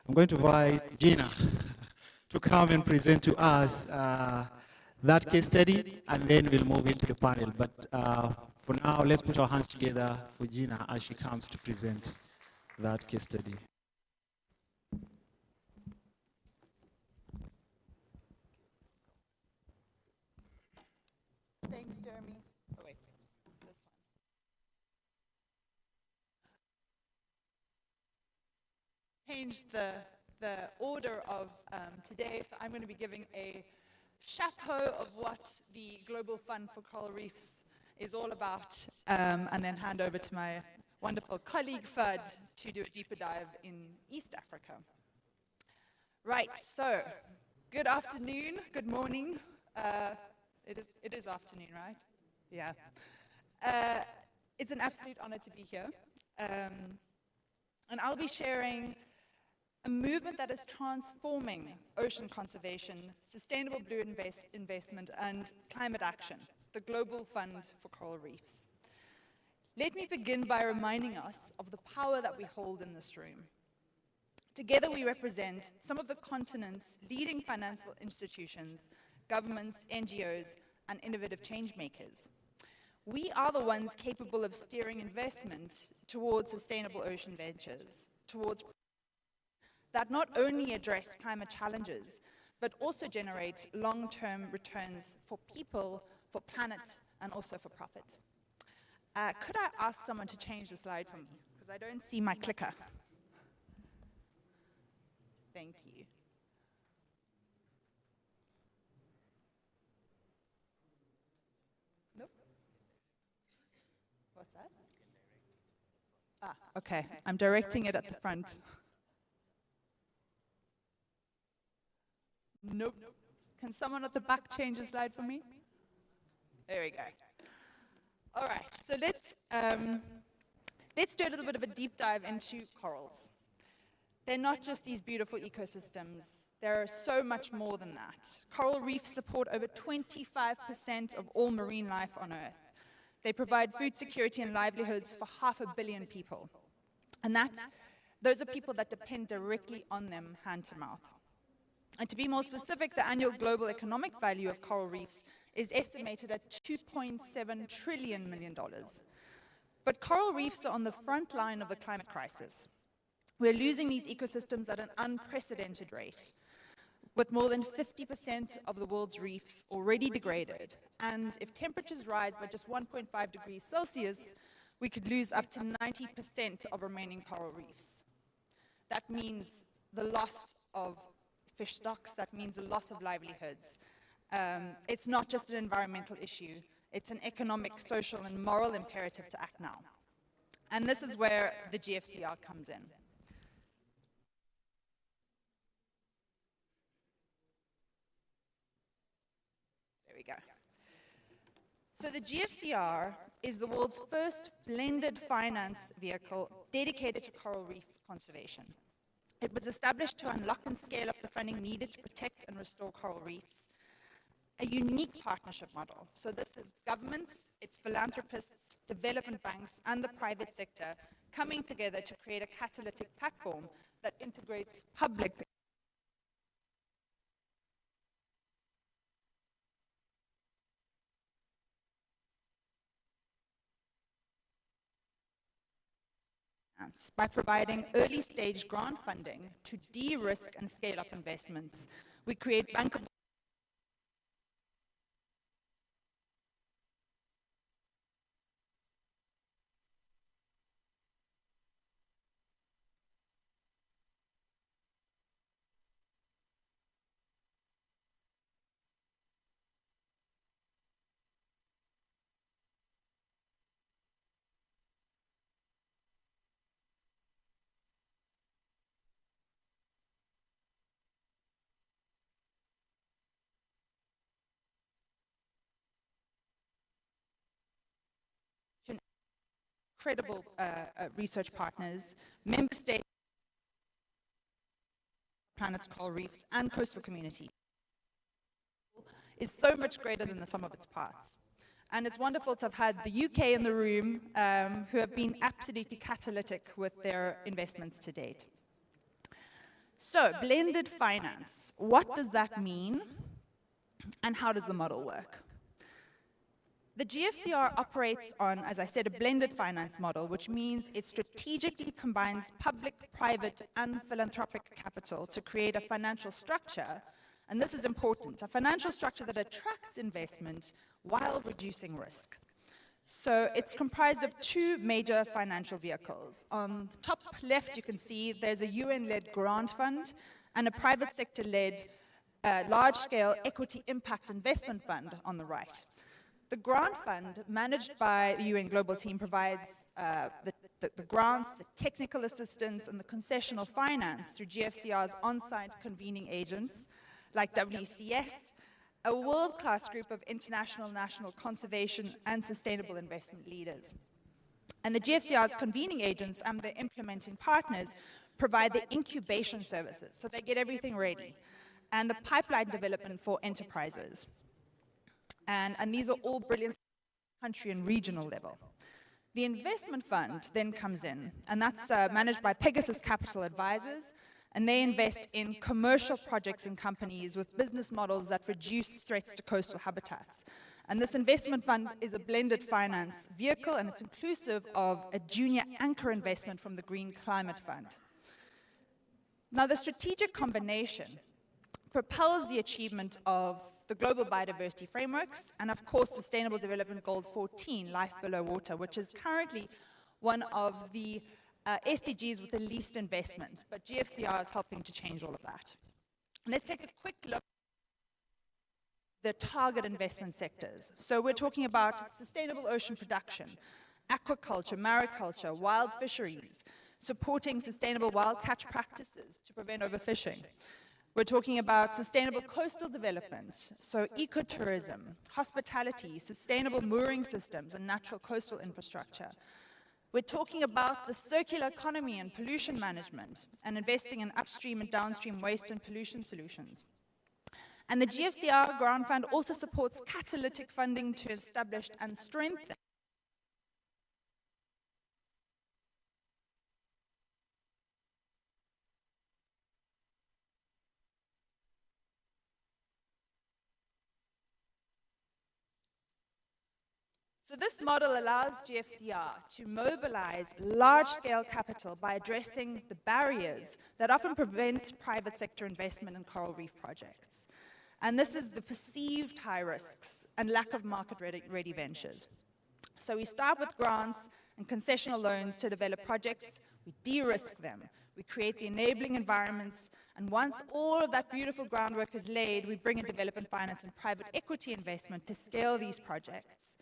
invite Gina to come and present to us that case study, and then we'll move into the panel. But for now, let's put our hands together for Gina as she comes to present that case study. Thanks, Jeremy. Oh, wait, this one. Changed the order of today, so I'm going to be giving a chapeau of what the Global Fund for Coral Reefs is all about, and then hand over to my wonderful colleague, Fud, to do a deeper dive in East Africa. Right, so good afternoon, good morning. It is afternoon, right? Yeah. It's an absolute honor to be here. And I'll be sharing a movement that is transforming ocean conservation, sustainable blue investment, and climate action, the Global Fund for Coral Reefs. Let me begin by reminding us of the power that we hold in this room. Together we represent some of the continent's leading financial institutions, governments, NGOs, and innovative change makers. We are the ones capable of steering investment towards sustainable ocean ventures, towards that not only address climate challenges, but also generate long-term returns for people, for planet, and also for profit. Could I ask someone to change the slide for me? Because I don't see my clicker. Thank you. Nope. What's that? Ah, okay. I'm directing it at the front. Nope. Can someone at the back change the slide for me? There we go. All right, so let's do a little bit of a deep dive into corals. They're not just these beautiful ecosystems. They're so much more than that. Coral reefs support over 25% of all marine life on Earth. They provide food security and livelihoods for 500 million people. And those are people that depend directly on them hand to mouth. And to be more specific, the annual global economic value of coral reefs is estimated at $2.7 trillion. But coral reefs are on the front line of the climate crisis. We're losing these ecosystems at an unprecedented rate, with more than 50% of the world's reefs already degraded. And if temperatures rise by just 1.5 degrees Celsius, we could lose up to 90% of remaining coral reefs. That means the loss of fish stocks, that means the loss of livelihoods. It's not just an environmental issue, it's an economic, social, and moral imperative to act now. And this is where the GFCR comes in. There we go. So the GFCR is the world's first blended finance vehicle dedicated to coral reef conservation. It was established to unlock and scale up the funding needed to protect and restore coral reefs. A unique partnership model. So this is governments, it's philanthropists, development banks, and the private sector coming together to create a catalytic platform that integrates public by providing early-stage grant funding to de-risk and scale up investments. We create bankable credible research partners, member states, planet's coral reefs, and coastal community is so much greater than the sum of its parts. And it's wonderful to have had the UK in the room who have been absolutely catalytic with their investments to date. So, blended finance, what does that mean? And how does the model work? The GFCR operates on, as I said, a blended finance model, which means it strategically combines public, private, and philanthropic capital to create a financial structure, and this is important, a financial structure that attracts investment while reducing risk. So it's comprised of two major financial vehicles. On the top left, you can see there's a UN-led grant fund and a private sector-led large-scale equity impact investment fund on the right. The grant fund, managed by the UN Global Team, provides the grants, the technical assistance, and the concessional finance through GFCR's on-site convening agents, like WCS, a world-class group of international, national conservation and sustainable investment leaders. And the GFCR's convening agents and the implementing partners provide the incubation services, so they get everything ready, and the pipeline development for enterprises. And these are all brilliant country and regional level. The investment fund then comes in, and that's managed by Pegasus Capital Advisors, and they invest in commercial projects and companies with business models that reduce threats to coastal habitats. And this investment fund is a blended finance vehicle, and it's inclusive of a junior anchor investment from the Green Climate Fund. Now, the strategic combination propels the achievement of the Global Biodiversity Frameworks and, of course, Sustainable Development Goal 14, Life Below Water, which is currently one of the SDGs with the least investment, but GFCR is helping to change all of that. Let's take a quick look at the target investment sectors. So we're talking about sustainable ocean production, aquaculture, mariculture, wild fisheries, supporting sustainable wild catch practices to prevent overfishing. We're talking about sustainable coastal development, so ecotourism, hospitality, sustainable mooring systems, and natural coastal infrastructure. We're talking about the circular economy and pollution management, and investing in upstream and downstream waste and pollution solutions. And the GFCR Grant Fund also supports catalytic funding to establish and strengthen So this model allows GFCR to mobilize large-scale capital by addressing the barriers that often prevent private sector investment in coral reef projects. And this is the perceived high risks and lack of market-ready ventures. So we start with grants and concessional loans to develop projects, we de-risk them, we create the enabling environments, and once all of that beautiful groundwork is laid, we bring in development finance and private equity investment to scale these projects.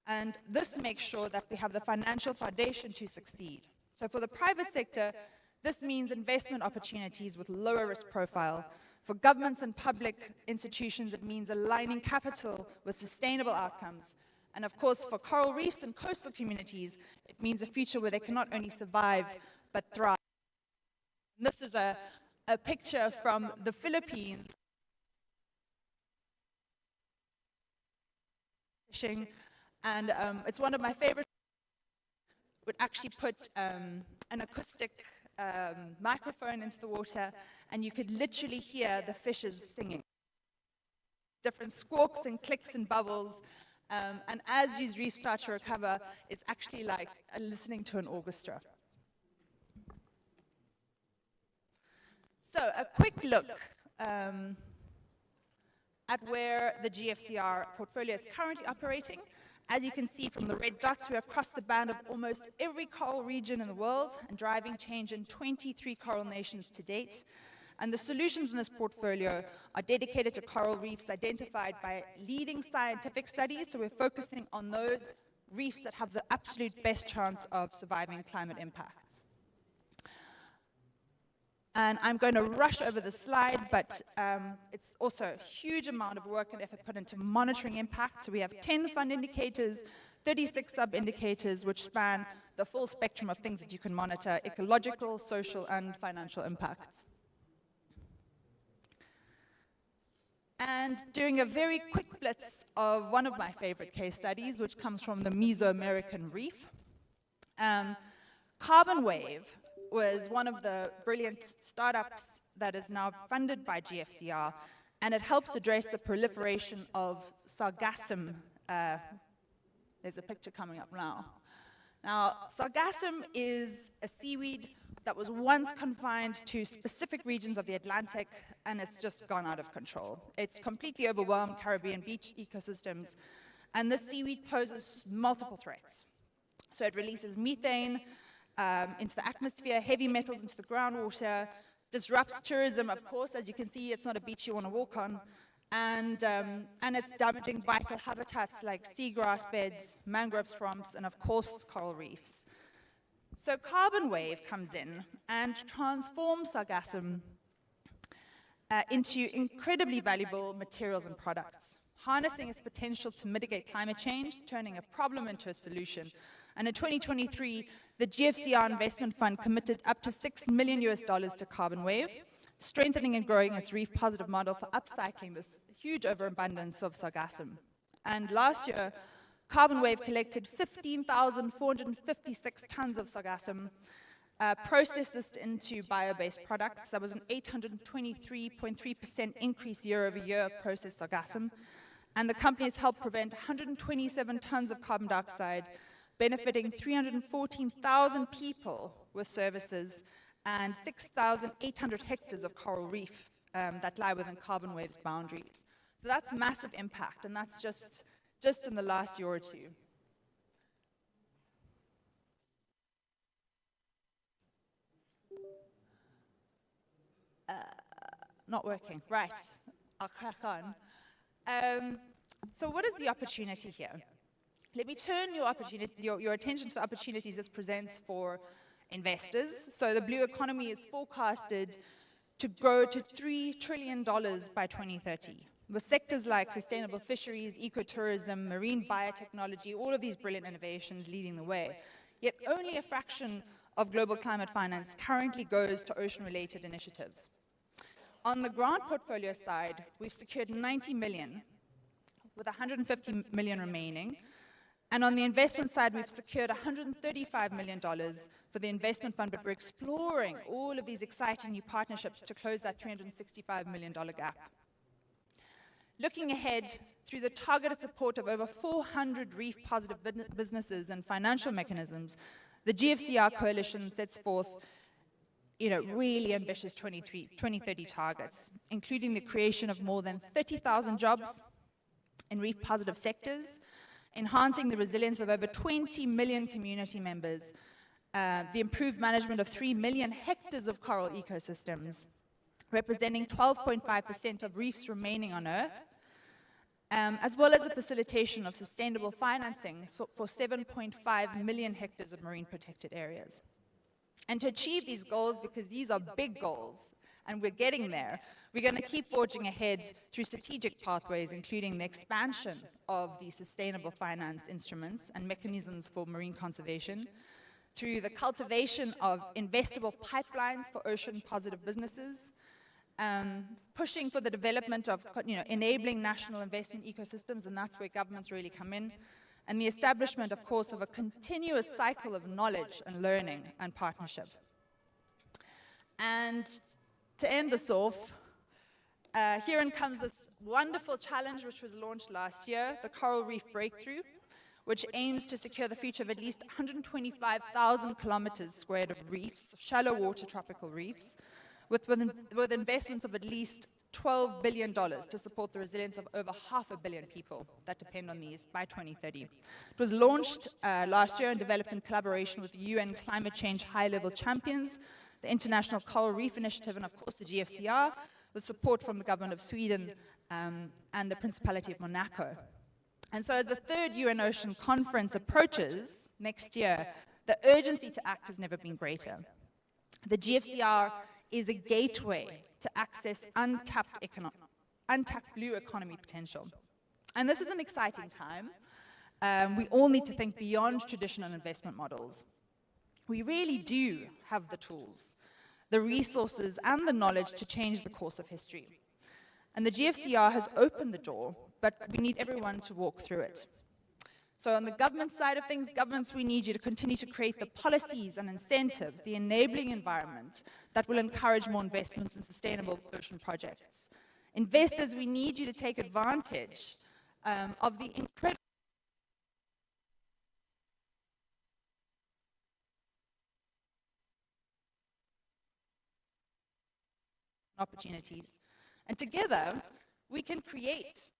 And this makes sure that we have the financial foundation to succeed. So for the private sector, this means investment opportunities with lower risk profile. For governments and public institutions, it means aligning capital with sustainable outcomes. And of course, for coral reefs and coastal communities, it means a future where they can not only survive, but thrive. And this is a picture from the Philippines. And it's one of my favorite. Would actually put an acoustic microphone into the water, and you could literally hear the fishes singing. Different squawks and clicks and bubbles. And as these reefs start to recover, it's actually like listening to an orchestra. So a quick look at where the GFCR portfolio is currently operating. As you can see from the red dots, we have crossed the band of almost every coral region in the world and driving change in 23 coral nations to date. And the solutions in this portfolio are dedicated to coral reefs identified by leading scientific studies, so we're focusing on those reefs that have the absolute best chance of surviving climate impacts. And I'm going to rush over the slide, but it's also a huge amount of work and effort put into monitoring impact. So we have 10 fund indicators, 36 sub-indicators, which span the full spectrum of things that you can monitor: ecological, social, and financial impacts. And doing a very quick blitz of one of my favorite case studies, which comes from the Mesoamerican reef. Carbon Wave was one of the brilliant startups that is now funded by GFCR, and it helps address the proliferation of sargassum. There's a picture coming up now. Now, sargassum is a seaweed that was once confined to specific regions of the Atlantic, and it's just gone out of control. It's completely overwhelmed Caribbean beach ecosystems, and this seaweed poses multiple threats. So it releases methane into the atmosphere, heavy metals into the groundwater, disrupts tourism, of course. As you can see, it's not a beach you want to walk on, and it's damaging vital habitats like seagrass beds, mangrove swamps, and of course, coral reefs. So Carbon Wave comes in and transforms sargassum into incredibly valuable materials and products, harnessing its potential to mitigate climate change, turning a problem into a solution. And in 2023, the GFCR Investment Fund committed up to $6 million to Carbon Wave, strengthening and growing its reef positive model for upcycling this huge overabundance of sargassum. And last year, Carbon Wave collected 15,456 tons of sargassum, processed this into bio-based products. That was an 823.3% increase year over year of processed sargassum. And the company has helped prevent 127 tons of carbon dioxide, benefiting 314,000 people with services, and 6,800 hectares of coral reef that lie within Carbon Wave's boundaries. So that's massive impact, and that's just in the last year or two. Not working, right, I'll crack on. So what is the opportunity here? Let me turn your attention to the opportunities this presents for investors. So the blue economy is forecasted to grow to $3 trillion by 2030, with sectors like sustainable fisheries, ecotourism, marine biotechnology, all of these brilliant innovations leading the way. Yet only a fraction of global climate finance currently goes to ocean-related initiatives. On the grant portfolio side, we've secured 90 million, with 150 million remaining. And on the investment side, we've secured $135 million for the investment fund, but we're exploring all of these exciting new partnerships to close that $365 million gap. Looking ahead, through the targeted support of over 400 reef-positive businesses and financial mechanisms, the GFCR coalition sets forth really ambitious 2030 targets, including the creation of more than 30,000 jobs in reef-positive sectors, enhancing the resilience of over 20 million community members, the improved management of 3 million hectares of coral ecosystems, representing 12.5% of reefs remaining on Earth, as well as the facilitation of sustainable financing for 7.5 million hectares of marine protected areas. And to achieve these goals, because these are big goals, and we're getting there, we're going to keep forging ahead through strategic pathways, including the expansion of the sustainable finance instruments and mechanisms for marine conservation, through the cultivation of investable pipelines for ocean-positive businesses, pushing for the development of enabling national investment ecosystems, and that's where governments really come in, and the establishment, of course, of a continuous cycle of knowledge and learning and partnership. And to end us off, herein comes this wonderful challenge which was launched last year, the Coral Reef Breakthrough, which aims to secure the future of at least 125,000 kilometers squared of reefs, of shallow water tropical reefs, with investments of at least $12 billion to support the resilience of over 500 million people that depend on these by 2030. It was launched last year and developed in collaboration with the UN Climate Change High-Level Champions, the International Coral Reef Initiative, and of course the GFCR, with support from the government of Sweden and the Principality of Monaco. And so as the third UN Ocean Conference approaches next year, the urgency to act has never been greater. The GFCR is a gateway to access untapped blue economy potential. And this is an exciting time. We all need to think beyond traditional investment models. We really do have the tools, the resources, and the knowledge to change the course of history. And the GFCR has opened the door, but we need everyone to walk through it. So on the government side of things, governments, we need you to continue to create the policies and incentives, the enabling environment that will encourage more investments in sustainable ocean projects. Investors, we need you to take advantage of the incredible opportunities. And together, we can create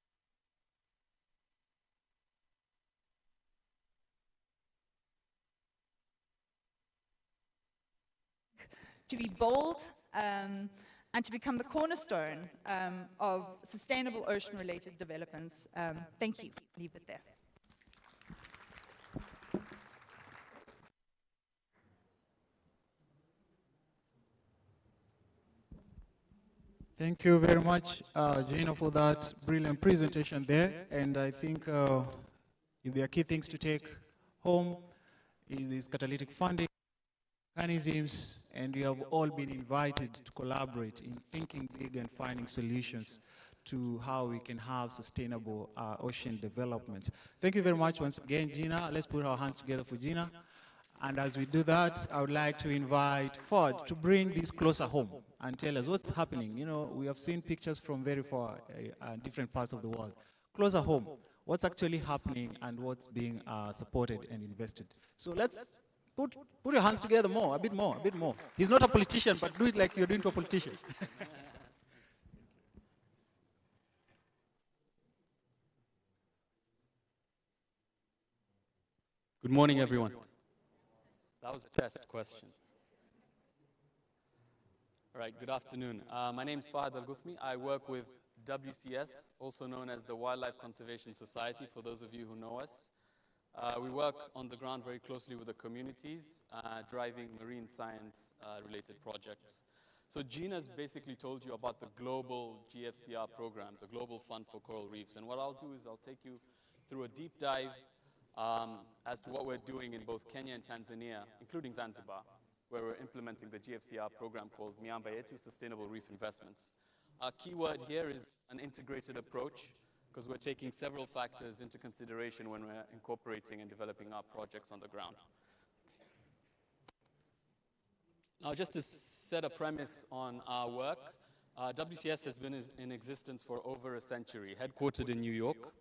to be bold and to become the cornerstone of sustainable ocean-related developments. Thank you. Leave it there. Thank you very much, Gina, for that brilliant presentation there. And I think if there are key things to take home, is this catalytic funding mechanisms, and we have all been invited to collaborate in thinking big and finding solutions to how we can have sustainable ocean development. Thank you very much once again, Gina. Let's put our hands together for Gina. And as we do that, I would like to invite Ford to bring this closer home and tell us what's happening. You know, we have seen pictures from very far, different parts of the world. Closer home, what's actually happening and what's being supported and invested. So let's Put your hands together more, a bit more, a bit more. He's not a politician, but do it like you're doing to a politician. Good morning, everyone. That was a test question. All right, good afternoon. My name is Fahad Al-Guthmi. I work with WCS, also known as the Wildlife Conservation Society, for those of you who know us. We work on the ground very closely with the communities, driving marine science-related projects. So Gina's basically told you about the global GFCR program, the Global Fund for Coral Reefs. And what I'll do is I'll take you through a deep dive as to what we're doing in both Kenya and Tanzania, including Zanzibar, where we're implementing the GFCR program called Miamba Yetu Sustainable Reef Investments. Our key word here is an integrated approach, because we're taking several factors into consideration when we're incorporating and developing our projects on the ground. Now, just to set a premise on our work, WCS has been in existence for over a century, headquartered in New York.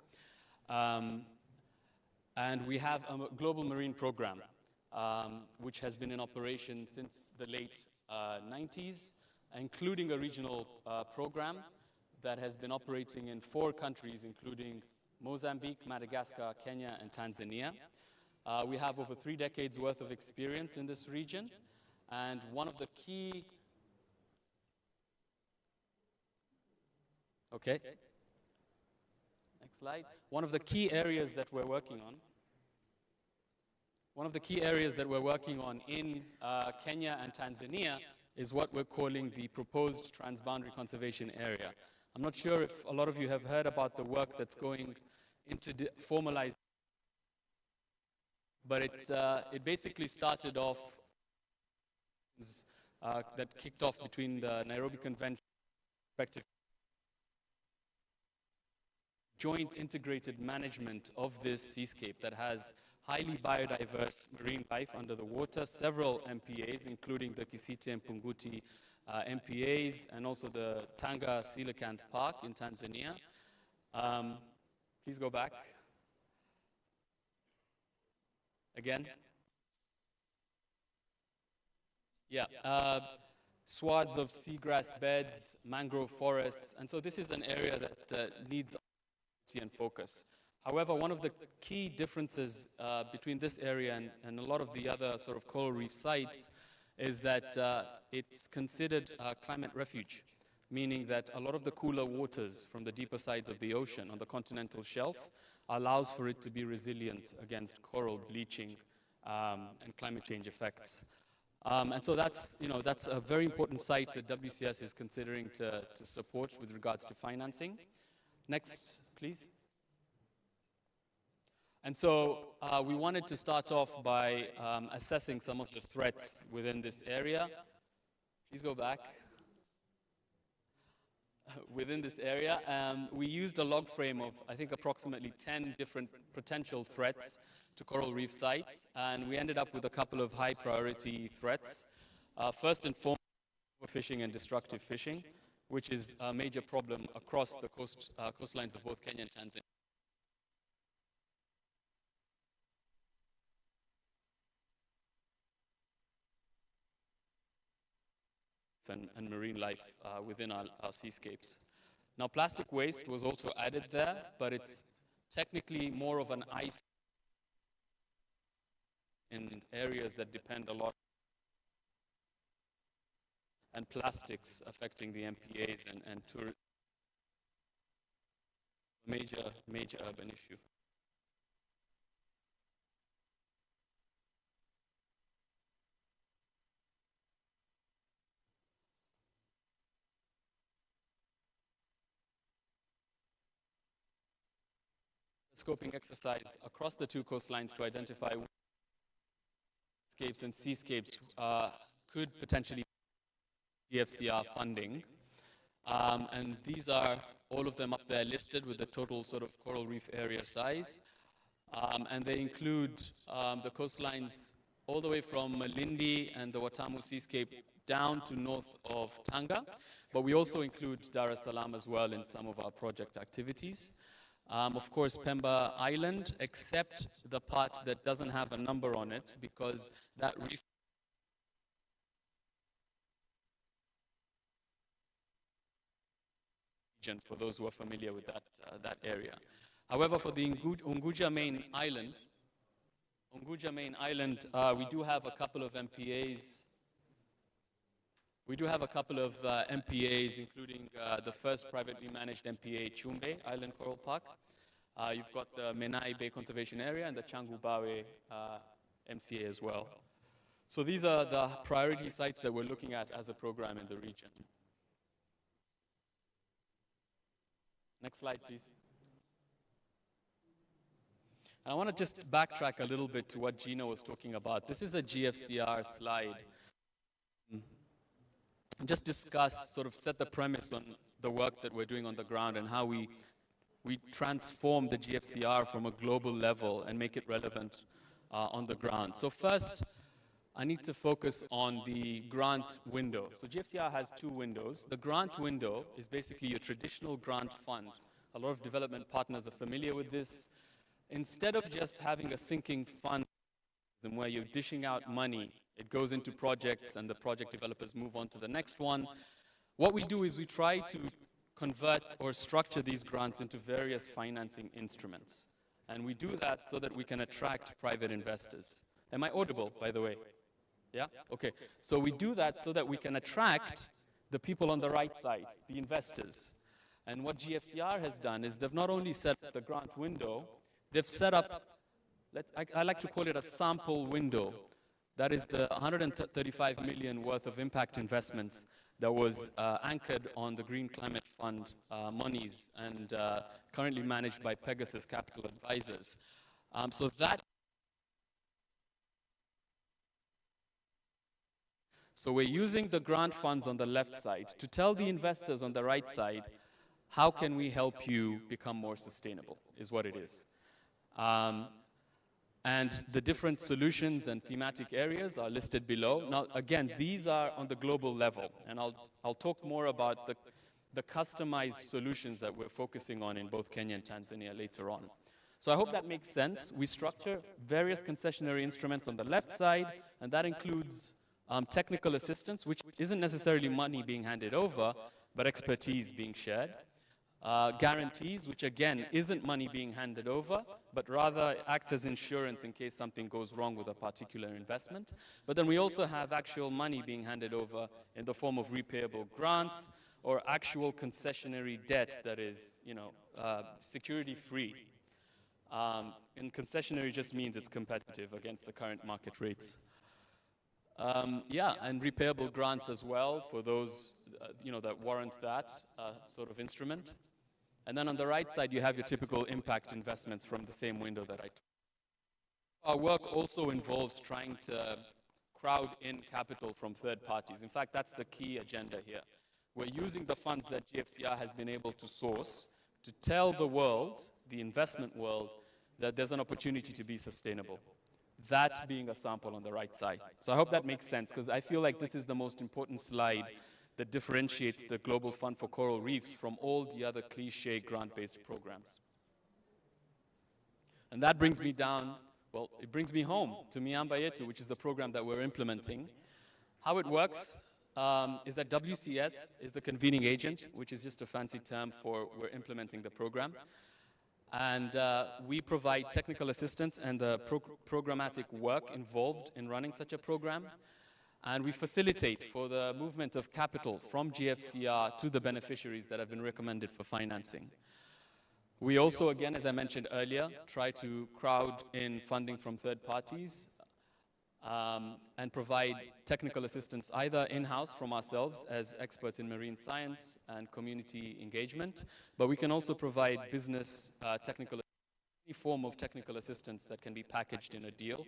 And we have a global marine program, which has been in operation since the late 90s, including a regional program that has been operating in 4 countries, including Mozambique, Madagascar, Kenya, and Tanzania. We have over 3 decades worth of experience in this region, and one of the key... Okay. Next slide. One of the key areas that we're working on in Kenya and Tanzania is what we're calling the proposed transboundary conservation area. I'm not sure if a lot of you have heard about the work that's going into formalized, but it basically started off that kicked off between the Nairobi Convention, joint integrated management of this seascape that has highly biodiverse marine life under the water, several MPAs, including the Kisiti and Punguti MPAs, and also the Tanga Coelacanth Park in Tanzania. Please go back. Again. Yeah. Swaths of seagrass beds, mangrove forests, and so this is an area that needs and focus. However, one of the key differences between this area and a lot of the other sort of coral reef sites is that it's considered a climate refuge, meaning that a lot of the cooler waters from the deeper sides of the ocean on the continental shelf allows for it to be resilient against coral bleaching and climate change effects. And so that's a very important site that WCS is considering to support with regards to financing. Next, please. And so we wanted to start off by assessing some of the threats within this area. Please go back. Within this area, we used a log frame of, I think, approximately 10 different potential threats to coral reef sites, and we ended up with a couple of high priority threats. First and foremost, overfishing and destructive fishing, which is a major problem across the coastlines of both Kenya and Tanzania. And marine life within our seascapes. Now, plastic waste was also added there, but it's technically more of an ice in areas that depend a lot and plastics affecting the MPAs and tourism. Major urban issue. Scoping exercise across the 2 coastlines to identify escapes and seascapes could potentially GFCR funding. And these are all of them up there listed with the total sort of coral reef area size. And they include the coastlines all the way from Malindi and the Watamu seascape down to north of Tanga. But we also include Dar es Salaam as well in some of our project activities. Of course, Pemba Island, except the part that doesn't have a number on it, because that region, for those who are familiar with that area. However, for the Unguja main island, we do have a couple of MPAs. We do have a couple of MPAs, including the first privately managed MPA, Chumbe Island Coral Park. You've got the Menai Bay Conservation Area and the Changubawe MCA as well. So these are the priority sites that we're looking at as a program in the region. Next slide, please. And I want to just backtrack a little bit to what Gina was talking about. This is a GFCR slide. Just discuss, sort of set the premise on the work that we're doing on the ground and how we transform the GFCR from a global level and make it relevant on the ground. So first, I need to focus on the grant window. So GFCR has two windows. The grant window is basically your traditional grant fund. A lot of development partners are familiar with this. Instead of just having a sinking fund where you're dishing out money, it goes into projects and the project developers move on to the next one, what we do is we try to convert or structure these grants into various financing instruments. And we do that so that we can attract private investors. Am I audible, by the way? Yeah? Okay. So we do that so that we can attract the people on the right side, the investors. And what GFCR has done is they've not only set up the grant window, they've set up, I like to call it a sample window. That is the 135 million worth of impact investments that was anchored on the Green Climate Fund monies and currently managed by Pegasus Capital Advisors. So we're using the grant funds on the left side to tell the investors on the right side, how can we help you become more sustainable, is what it is. And the different solutions and thematic areas are listed below. Now, again, these are on the global level, and I'll talk more about the customized solutions that we're focusing on in both Kenya and Tanzania later on. So I hope that makes sense. We structure various concessionary instruments on the left side, and that includes technical assistance, which isn't necessarily money being handed over, but expertise being shared. Guarantees, which again isn't money being handed over, but rather acts as insurance in case something goes wrong with a particular investment. But then we also have actual money being handed over in the form of repayable grants or actual concessionary debt that is, security-free. And concessionary just means it's competitive against the current market rates. And repayable grants as well for those, that warrant that sort of instrument. And then on the right side, you have your typical impact investments from the same window that I talked about. Our work also involves trying to crowd in capital from third parties. In fact, that's the key agenda here. We're using the funds that GFCR has been able to source to tell the world, the investment world, that there's an opportunity to be sustainable. That being a sample on the right side. So I hope that makes sense, because I feel like this is the most important slide that differentiates the Global Fund for Coral Reefs from all the other cliche grant-based programs. And that brings me down, well, it brings me home to Miamba Yetu, which is the program that we're implementing. How it works is that WCS is the convening agent, which is just a fancy term for we're implementing the program. And we provide technical assistance and the programmatic work involved in running such a program. And we facilitate for the movement of capital from GFCR to the beneficiaries that have been recommended for financing. We also, again, as I mentioned earlier, try to crowd in funding from third parties and provide technical assistance either in-house from ourselves as experts in marine science and community engagement, but we can also provide business technical, any form of technical assistance that can be packaged in a deal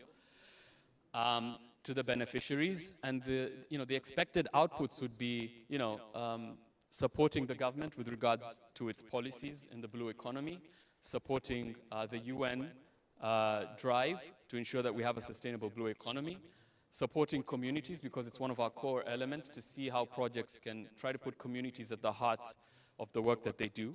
to the beneficiaries. And the expected outputs would be, supporting the government with regards to its policies in the blue economy, supporting the UN drive to ensure that we have a sustainable blue economy, supporting communities, because it's one of our core elements to see how projects can try to put communities at the heart of the work that they do,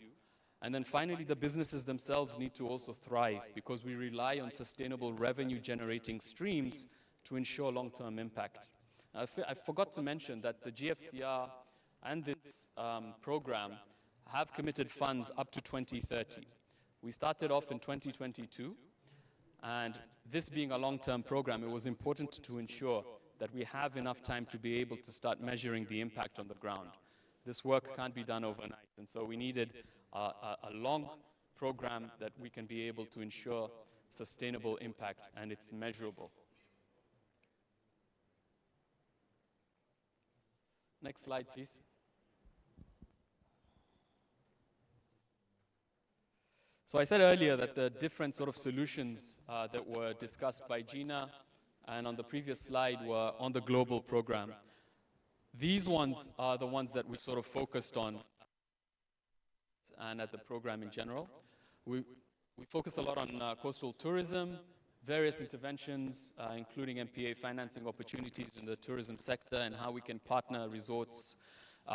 And then finally, the businesses themselves need to also thrive because we rely on sustainable revenue generating streams to ensure long-term impact. I forgot to mention that the GFCR and this program have committed funds up to 2030. We started off in 2022, and this being a long-term program, it was important to ensure that we have enough time to be able to start measuring the impact on the ground. This work can't be done overnight, and so we needed a long program that we can be able to ensure sustainable impact, and it's measurable. Next slide, please. So I said earlier that the different sort of solutions that were discussed by Gina and on the previous slide were on the global program. These ones are the ones that we've sort of focused on and at the program in general. We focus a lot on coastal tourism, various interventions, including MPA financing opportunities in the tourism sector and how we can partner resorts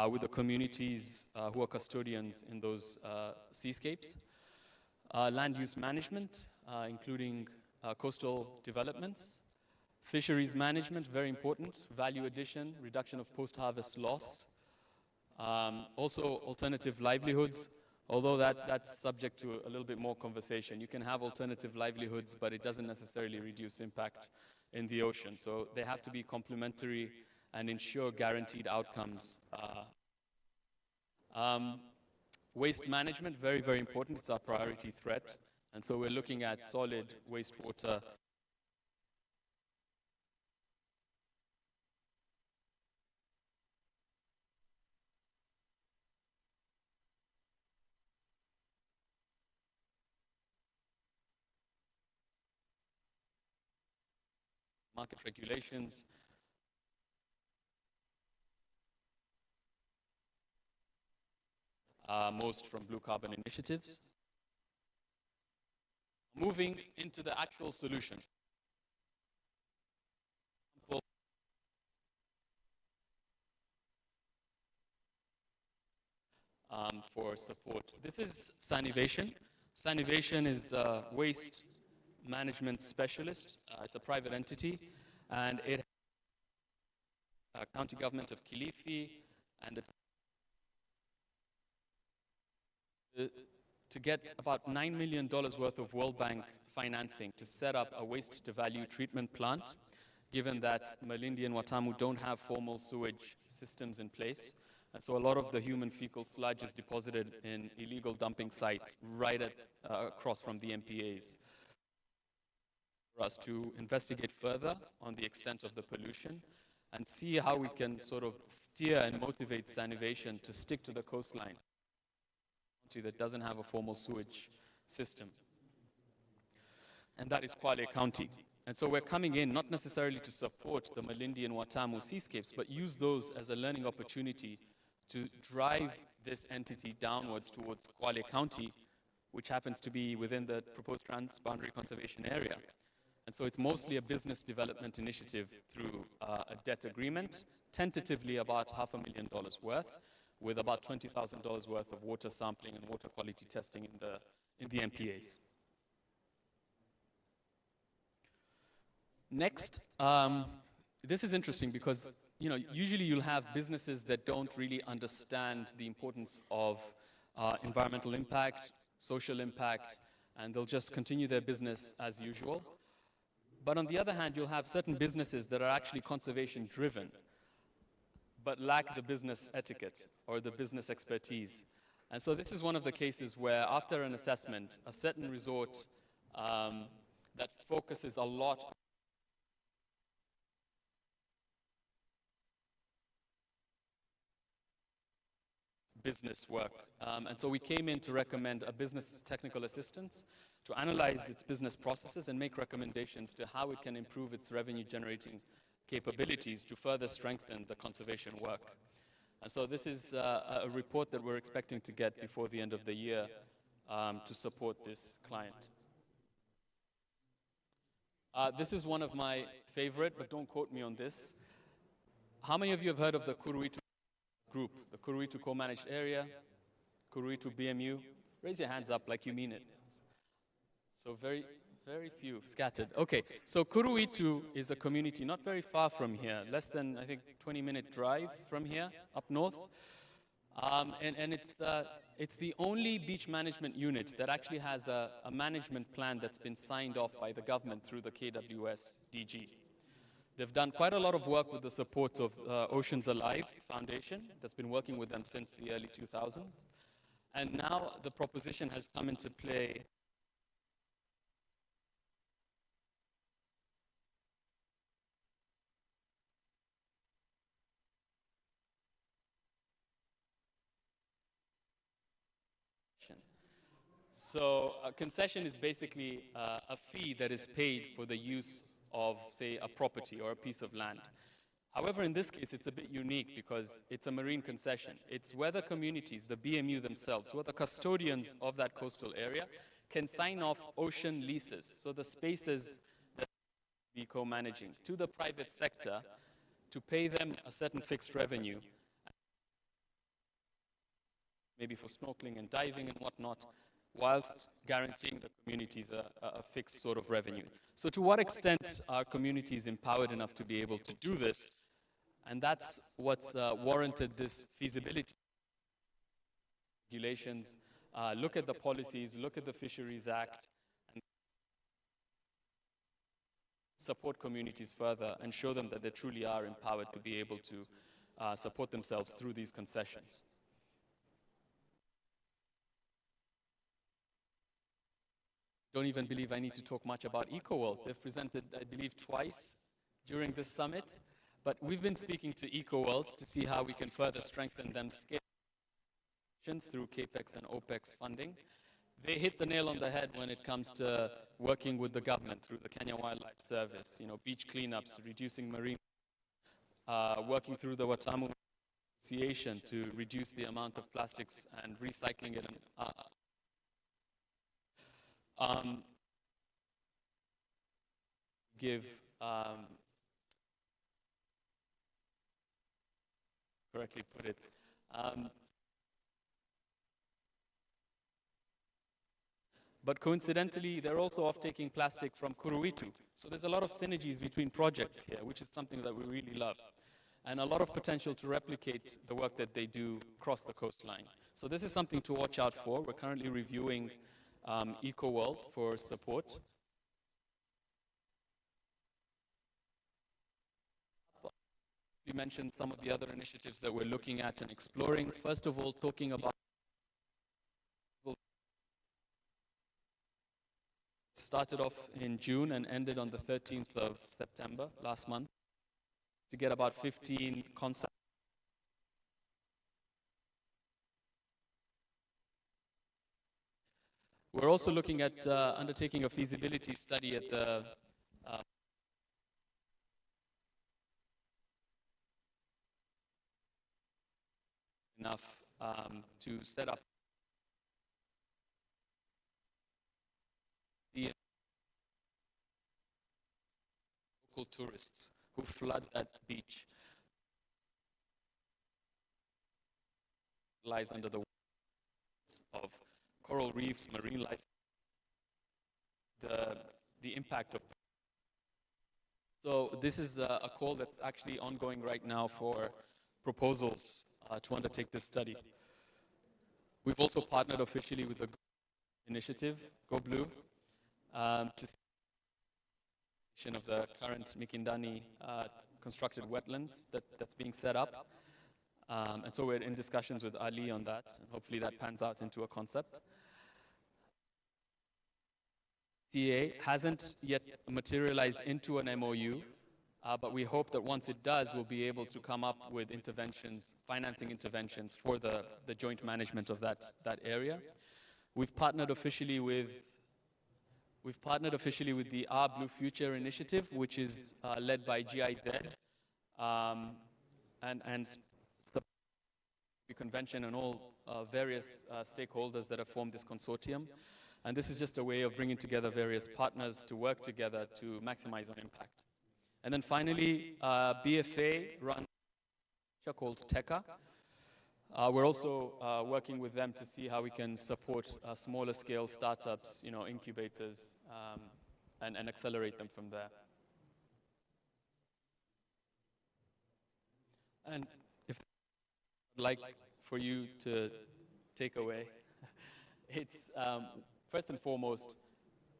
with the communities who are custodians in those seascapes. Land use management, including coastal developments. Fisheries management, very important. Value addition, reduction of post-harvest loss. Also alternative livelihoods, although that's subject to a little bit more conversation. You can have alternative livelihoods, but it doesn't necessarily reduce impact in the ocean. So they have to be complementary and ensure guaranteed outcomes. Waste management, very, very important. It's our priority threat. And so we're looking at solid wastewater. Market regulations. Most from blue carbon initiatives. Moving into the actual solutions. For support. This is Sanivation. Sanivation is a waste management specialist. It's a private entity, and it county government of Kilifi and to get about $9 million worth of World Bank financing to set up a waste-to-value treatment plant, given that Malindi and Watamu don't have formal sewage systems in place. And so a lot of the human fecal sludge is deposited in illegal dumping sites right across from the MPAs. For us to investigate further on the extent of the pollution and see how we can sort of steer and motivate Sanivation to stick to the coastline that doesn't have a formal sewage system. And that is Kwale County. And so we're coming in not necessarily to support the Malindi and Watamu seascapes, but use those as a learning opportunity to drive this entity downwards towards Kwale County, which happens to be within the proposed transboundary conservation area. And so it's mostly a business development initiative through a debt agreement, tentatively about $500,000 worth, with about $20,000 worth of water sampling and water quality testing in the MPAs. Next, this is interesting because usually you'll have businesses that don't really understand the importance of environmental impact, social impact, and they'll just continue their business as usual. But on the other hand, you'll have certain businesses that are actually conservation driven, but lack the business etiquette or the business expertise. And so this is one of the cases where after an assessment, a certain resort that focuses a lot on business work. And so we came in to recommend a business technical assistance to analyze its business processes and make recommendations to how it can improve its revenue generating capabilities to further strengthen the conservation work. And so this is a report that we're expecting to get before the end of the year to support this client. This is one of my favorite, but don't quote me on this. How many of you have heard of the Kuruitu group, the Kuruitu co-managed area, Kuruitu BMU? Raise your hands up like you mean it. So very few scattered. Okay, so Kuruitu is a community not very far from here, less than, I think, 20-minute drive from here, up north. And it's the only beach management unit that actually has a management plan that's been signed off by the government through the KWS DG. They've done quite a lot of work with the support of Oceans Alive Foundation that's been working with them since the early 2000s. And now the proposition has come into play. So a concession is basically a fee that is paid for the use of, say, a property or a piece of land. However, in this case, it's a bit unique because it's a marine concession. It's where the communities, the BMU themselves, who are the custodians of that coastal area, can sign off ocean leases. So the spaces that we co-managing to the private sector to pay them a certain fixed revenue, maybe for snorkeling and diving and whatnot, whilst guaranteeing the communities a fixed sort of revenue. So to what extent are communities empowered enough to be able to do this? And that's what's warranted this feasibility. Regulations, look at the policies, look at the Fisheries Act, and support communities further and show them that they truly are empowered to be able to support themselves through these concessions. Don't even believe I need to talk much about EcoWorld. They've presented, I believe, twice during this summit. But we've been speaking to EcoWorld to see how we can further strengthen them scale through CAPEX and OPEX funding. They hit the nail on the head when it comes to working with the government through the Kenya Wildlife Service, beach cleanups, reducing marine, working through the Watamu Association to reduce the amount of plastics and recycling it. Correctly put it. But coincidentally, they're also off-taking plastic from Kuruitu. So there's a lot of synergies between projects here, which is something that we really love. And a lot of potential to replicate the work that they do across the coastline. So this is something to watch out for. We're currently reviewing EcoWorld for support. We mentioned some of the other initiatives that we're looking at and exploring. First of all, talking about it started off in June and ended on the 13th of September last month to get about 15 concepts. We're also looking at undertaking a feasibility study at the enough to set up the local tourists who flood that beach. Lies under the of coral reefs, marine life, the impact of. So this is a call that's actually ongoing right now for proposals to undertake this study. We've also partnered officially with the initiative, Go Blue, to see of the current Mikindani constructed wetlands that's being set up. And so we're in discussions with Ali on that, and hopefully that pans out into a concept. CA hasn't yet materialized into an MOU, but we hope that once it does, we'll be able to come up with interventions, financing interventions for the joint management of that area. We've partnered officially with the Our Blue Future initiative, which is led by GIZ, and the convention and all various stakeholders that have formed this consortium. And this is just a way of bringing together various partners to work together to maximize on impact. And then finally, BFA runs called TECA. We're also working with them to see how we can support smaller scale startups, incubators, and accelerate them from there. And if I'd like for you to take away, it's first and foremost,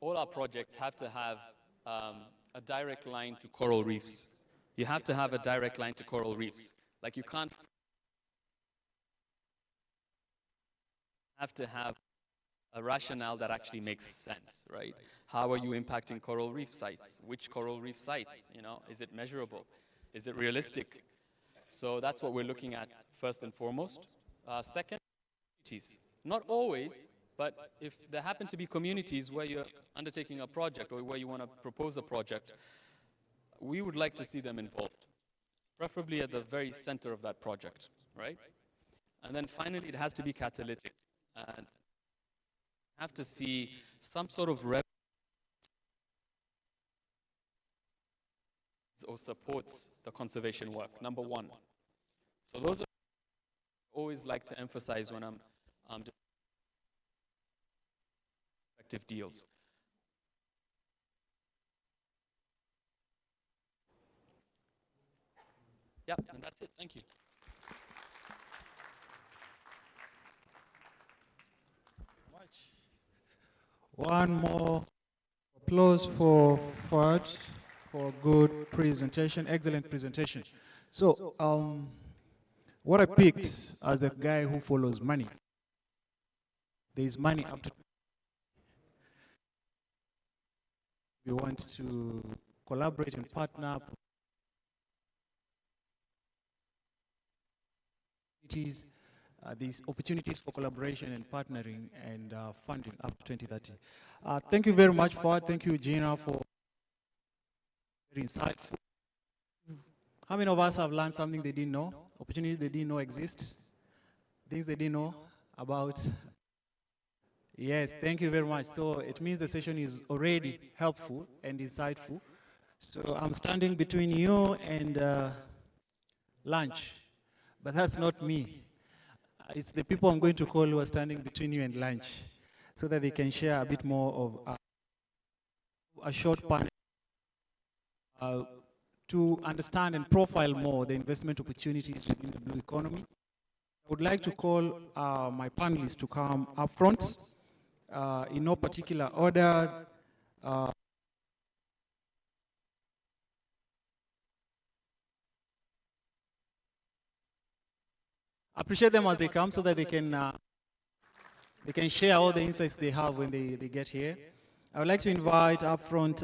all our projects have to have a direct line to coral reefs. You have to have a direct line to coral reefs. Like you can't have to have a rationale that actually makes sense, right? How are you impacting coral reef sites? Which coral reef sites? Is it measurable? Is it realistic? So that's what we're looking at first and foremost. Second, communities. Not always, but if there happen to be communities where you're undertaking a project or where you want to propose a project, we would like to see them involved, preferably at the very center of that project, right? And then finally, it has to be catalytic. And have to see some sort of or supports the conservation work, number one. So those are always like to emphasize when I'm effective deals. Yep, and that's it. Thank you. One more applause for Fuad for good presentation, excellent presentation. So, what I picked as a guy who follows money, there is money up to. We want to collaborate and partner. These opportunities for collaboration and partnering and funding up to 2030. Thank you very much, Fuad. Thank you, Gina, for very insightful. How many of us have learned something they didn't know? Opportunities they didn't know exist? Things they didn't know about? Yes, thank you very much. So it means the session is already helpful and insightful. So I'm standing between you and lunch, but that's not me. It's the people I'm going to call who are standing between you and lunch, so that they can share a bit more of a short panel to understand and profile more the investment opportunities within the blue economy. I would like to call my panelists to come up front in no particular order. Appreciate them as they come so that they can share all the insights they have when they get here. I would like to invite up front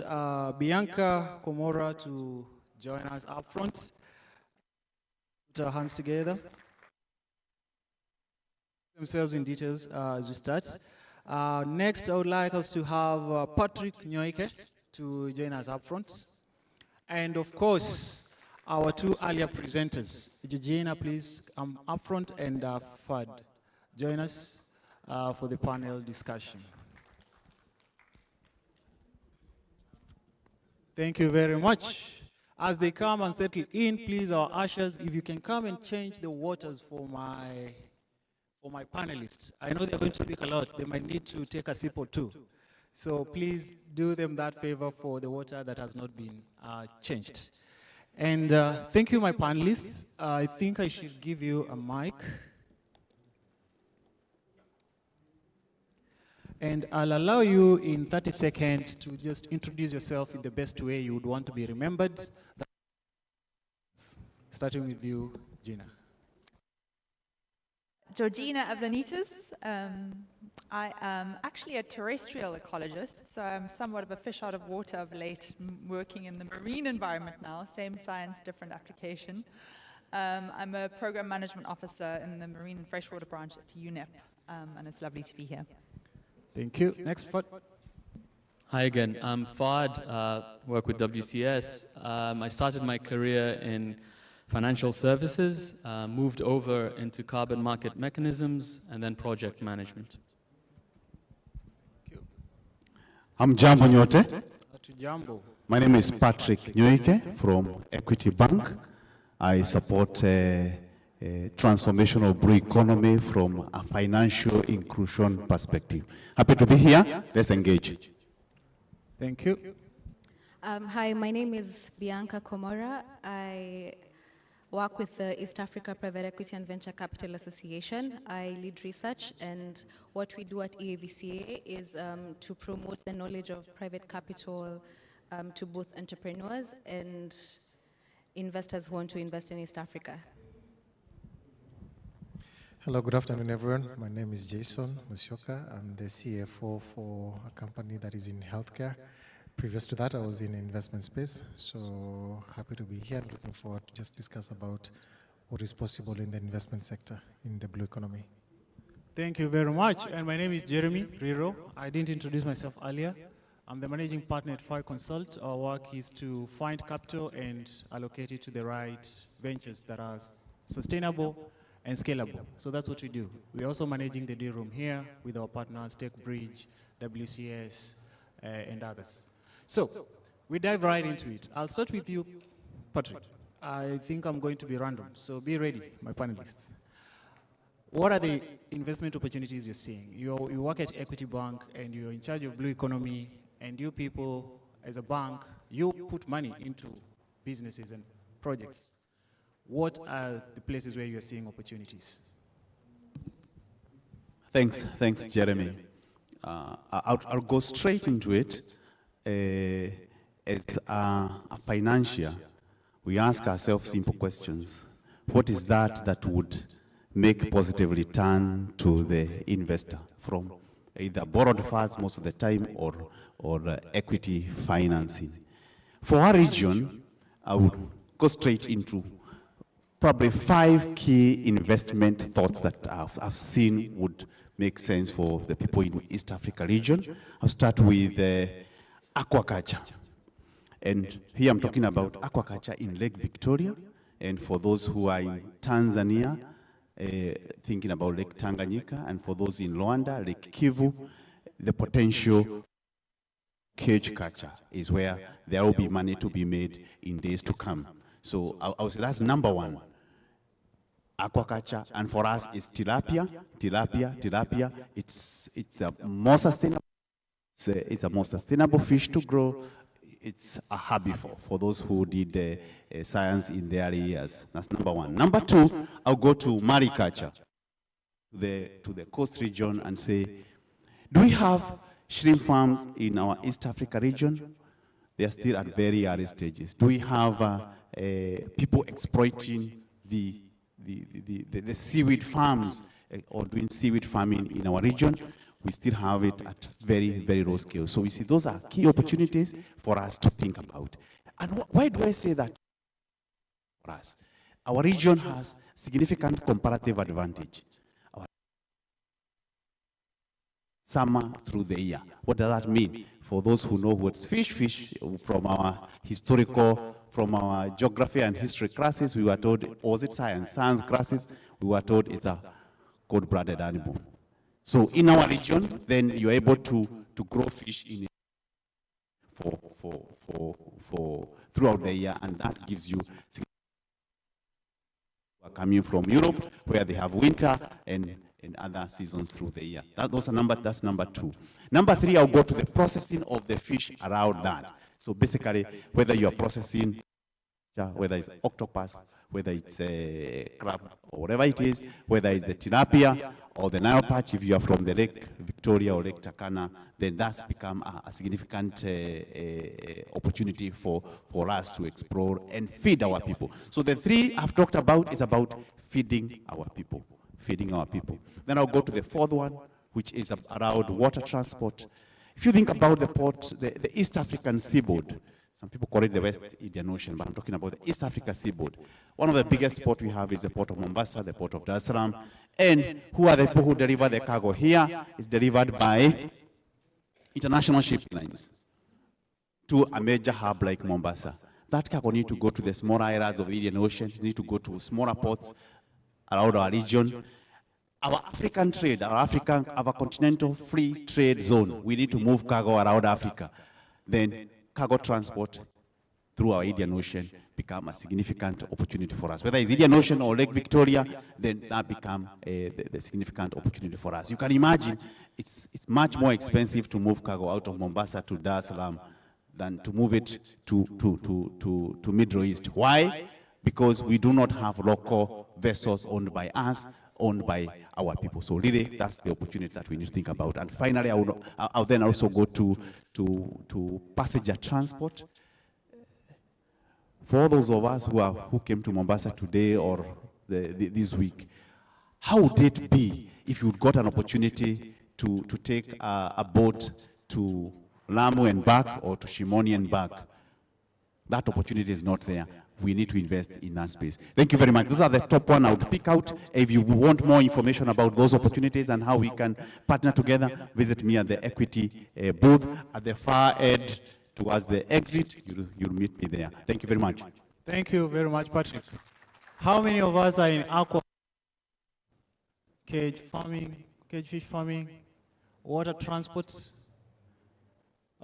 Bianca Komora to join us up front. Put our hands together. Themselves in details as we start. Next, I would like us to have Patrick Nyoike to join us up front. And of course, our two earlier presenters, Georgina, please come up front, and Fuad, join us for the panel discussion. Thank you very much. As they come and settle in, please, our ushers, if you can come and change the waters for my panelists. I know they're going to speak a lot. They might need to take a sip or two. So please do them that favor for the water that has not been changed. And thank you, my panelists. I think I should give you a mic. And I'll allow you in 30 seconds to just introduce yourself in the best way you would want to be remembered. Starting with you, Gina. Georgina Avlanitis. I am actually a terrestrial ecologist, so I'm somewhat of a fish out of water of late, working in the marine environment now, same science, different application. I'm a program management officer in the marine and freshwater branch at UNEP, and it's lovely to be here. Thank you. Next, Fuad. Hi again, I'm Fuad, work with WCS. I started my career in financial services, moved over into carbon market mechanisms, and then project management. I'm Jambo Nyote. Jambo. My name is Patrick Nyoike from Equity Bank. I support transformation of blue economy from a financial inclusion perspective. Happy to be here. Let's engage. Thank you. Hi, my name is Bianca Komora. I work with the East Africa Private Equity and Venture Capital Association. I lead research, and what we do at EAVCA is to promote the knowledge of private capital to both entrepreneurs and investors who want to invest in East Africa. Hello, good afternoon, everyone. My name is Jason Musyoka. I'm the CFO for a company that is in healthcare. Previous to that, I was in investment space. So happy to be here and looking forward to just discuss about what is possible in the investment sector in the blue economy. Thank you very much. And my name is Jeremy Riro. I didn't introduce myself earlier. I'm the managing partner at Fire Consult. Our work is to find capital and allocate it to the right ventures that are sustainable and scalable. So that's what we do. We're also managing the deal room here with our partners, TechBridge, WCS, and others. So we dive right into it. I'll start with you, Patrick. I think I'm going to be random, so be ready, my panelists. What are the investment opportunities you're seeing? You work at Equity Bank, and you're in charge of blue economy, and you people, as a bank, you put money into businesses and projects. What are the places where you're seeing opportunities? Thanks, Jeremy. I'll go straight into it. As a financier, we ask ourselves simple questions. What is that would make positive return to the investor from either borrowed funds most of the time or equity financing? For our region, I would go straight into probably 5 key investment thoughts that I've seen would make sense for the people in East Africa region. I'll start with aquaculture. And here I'm talking about aquaculture in Lake Victoria. And for those who are in Tanzania, thinking about Lake Tanganyika, and for those in Rwanda, Lake Kivu, the potential cage culture is where there will be money to be made in days to come. So I would say that's number 1. Aquaculture, and for us it's tilapia. It's a more sustainable. It's a more sustainable fish to grow. It's a hobby for those who did science in the early years. That's number 1. Number 2, I'll go to mariculture, to the coast region, and say, do we have shrimp farms in our East Africa region? They are still at very early stages. Do we have people exploiting the seaweed farms or doing seaweed farming in our region? We still have it at very, very low scale. So we see those are key opportunities for us to think about. And why do I say that for us? Our region has significant comparative advantage. Summer through the year. What does that mean? For those who know what's fish from our historical, from our geography and history classes, we were told, or was it science classes, we were told it's a cold-blooded animal. So in our region, then you're able to grow fish in for throughout the year, and that gives you coming from Europe, where they have winter and other seasons through the year. That's number 2. Number 3, I'll go to the processing of the fish around that. So basically, whether you are processing, whether it's octopus, whether it's a crab, or whatever it is, whether it's the tilapia or the Nile perch, if you are from the Lake Victoria or Lake Turkana, then that's become a significant opportunity for us to explore and feed our people. So the 3 I've talked about is about feeding our people. Then I'll go to the 4th one, which is around water transport. If you think about the port, the East African seaboard, some people call it the West Indian Ocean, but I'm talking about the East Africa seaboard. One of the biggest ports we have is the port of Mombasa, the port of Dar es Salaam. And who are the people who deliver the cargo here? It's delivered by international shipping lines to a major hub like Mombasa. That cargo needs to go to the smaller areas of the Indian Ocean, it needs to go to smaller ports around our region. Our African trade, our continental free trade zone, we need to move cargo around Africa. Then cargo transport through our Indian Ocean become a significant opportunity for us. Whether it's Indian Ocean or Lake Victoria, then that become the significant opportunity for us. You can imagine it's much more expensive to move cargo out of Mombasa to Dar es Salaam than to move it to Middle East. Why? Because we do not have local vessels owned by us, owned by our people. So really, that's the opportunity that we need to think about. And finally, I'll then also go to passenger transport. For those of us who came to Mombasa today or this week, how would it be if you got an opportunity to take a boat to Lamu and back or to Shimoni and back? That opportunity is not there. We need to invest in that space. Thank you very much. Those are the top one I would pick out. If you want more information about those opportunities and how we can partner together, visit me at the Equity booth at the far end towards the exit. You'll meet me there. Thank you very much. Thank you very much, Patrick. How many of us are in aqua, cage farming, cage fish farming, water transport?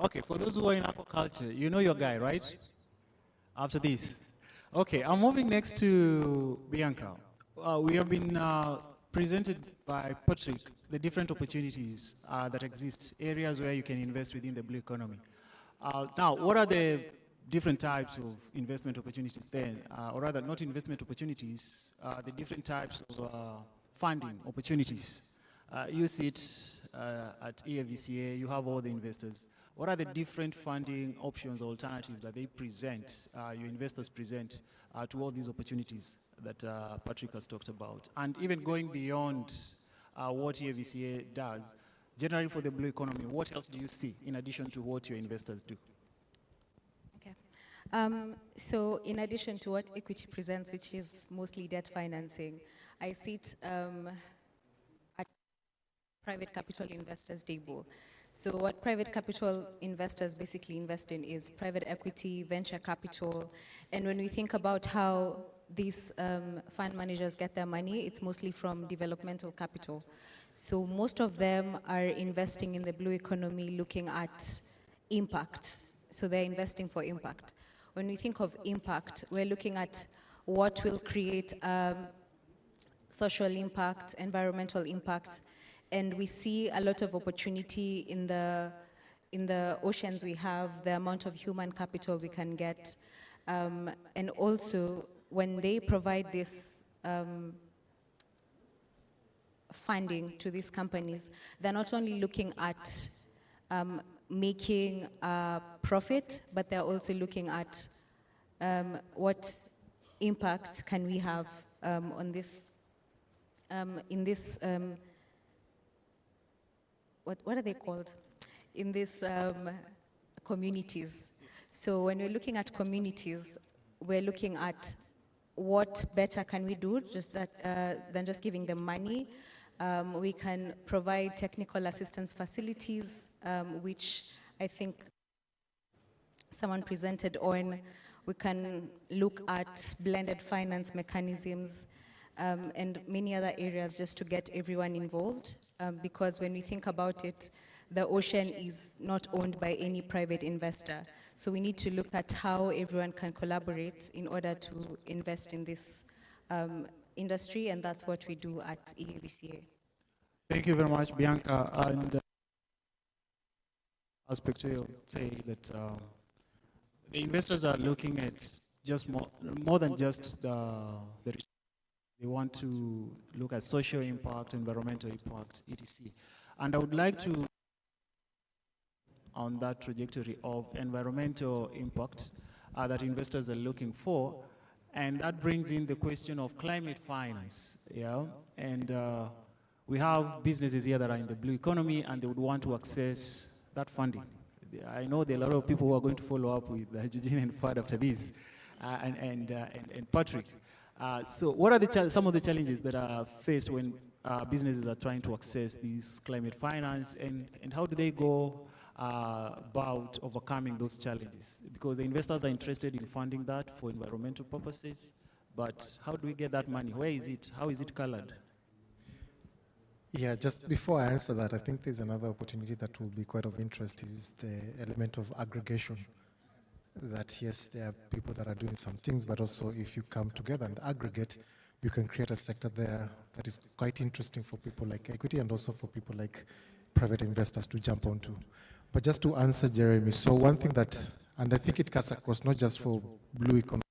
Okay, for those who are in aquaculture, you know your guy, right? After this. Okay, I'm moving next to Bianca. We have been presented by Patrick the different opportunities that exist, areas where you can invest within the blue economy. Now, what are the different types of investment opportunities then? Or rather, not investment opportunities, the different types of funding opportunities. You sit at EAVCA, you have all the investors. What are the different funding options or alternatives that they present, your investors present to all these opportunities that Patrick has talked about? And even going beyond what EAVCA does, generally for the blue economy, what else do you see in addition to what your investors do? Okay. So in addition to what Equity presents, which is mostly debt financing, I sit at private capital investors table. So what private capital investors basically invest in is private equity, venture capital, and when we think about how these fund managers get their money, it's mostly from developmental capital. So most of them are investing in the blue economy looking at impact. So they're investing for impact. When we think of impact, we're looking at what will create social impact, environmental impact, and we see a lot of opportunity in the oceans we have, the amount of human capital we can get, and also when they provide this funding to these companies, they're not only looking at making a profit, but they're also looking at what impact can we have on this, in this, what are they called? In these communities. So when we're looking at communities, we're looking at what better can we do just that, than just giving them money. We can provide technical assistance facilities, which I think someone presented on. We can look at blended finance mechanisms and many other areas just to get everyone involved. Because when we think about it, the ocean is not owned by any private investor. So we need to look at how everyone can collaborate in order to invest in this industry, and that's what we do at EAVCA. Thank you very much, Bianca. And aspect will say that the investors are looking at just more than just the they want to look at social impact, environmental impact, etc. And I would like to, on that trajectory of environmental impact that investors are looking for, and that brings in the question of climate finance, yeah? And we have businesses here that are in the blue economy and they would want to access that funding. I know there are a lot of people who are going to follow up with Eugene and Fad after this, and Patrick. So what are some of the challenges that are faced when businesses are trying to access these climate finance, and how do they go about overcoming those challenges? Because the investors are interested in funding that for environmental purposes, but how do we get that money? Where is it? How is it colored? Yeah, just before I answer that, I think there's another opportunity that will be quite of interest is the element of aggregation. that yes, there are people that are doing some things, but also if you come together and aggregate, you can create a sector there that is quite interesting for people like equity and also for people like private investors to jump onto. But just to answer Jeremy, so one thing that, and I think it cuts across not just for blue economy,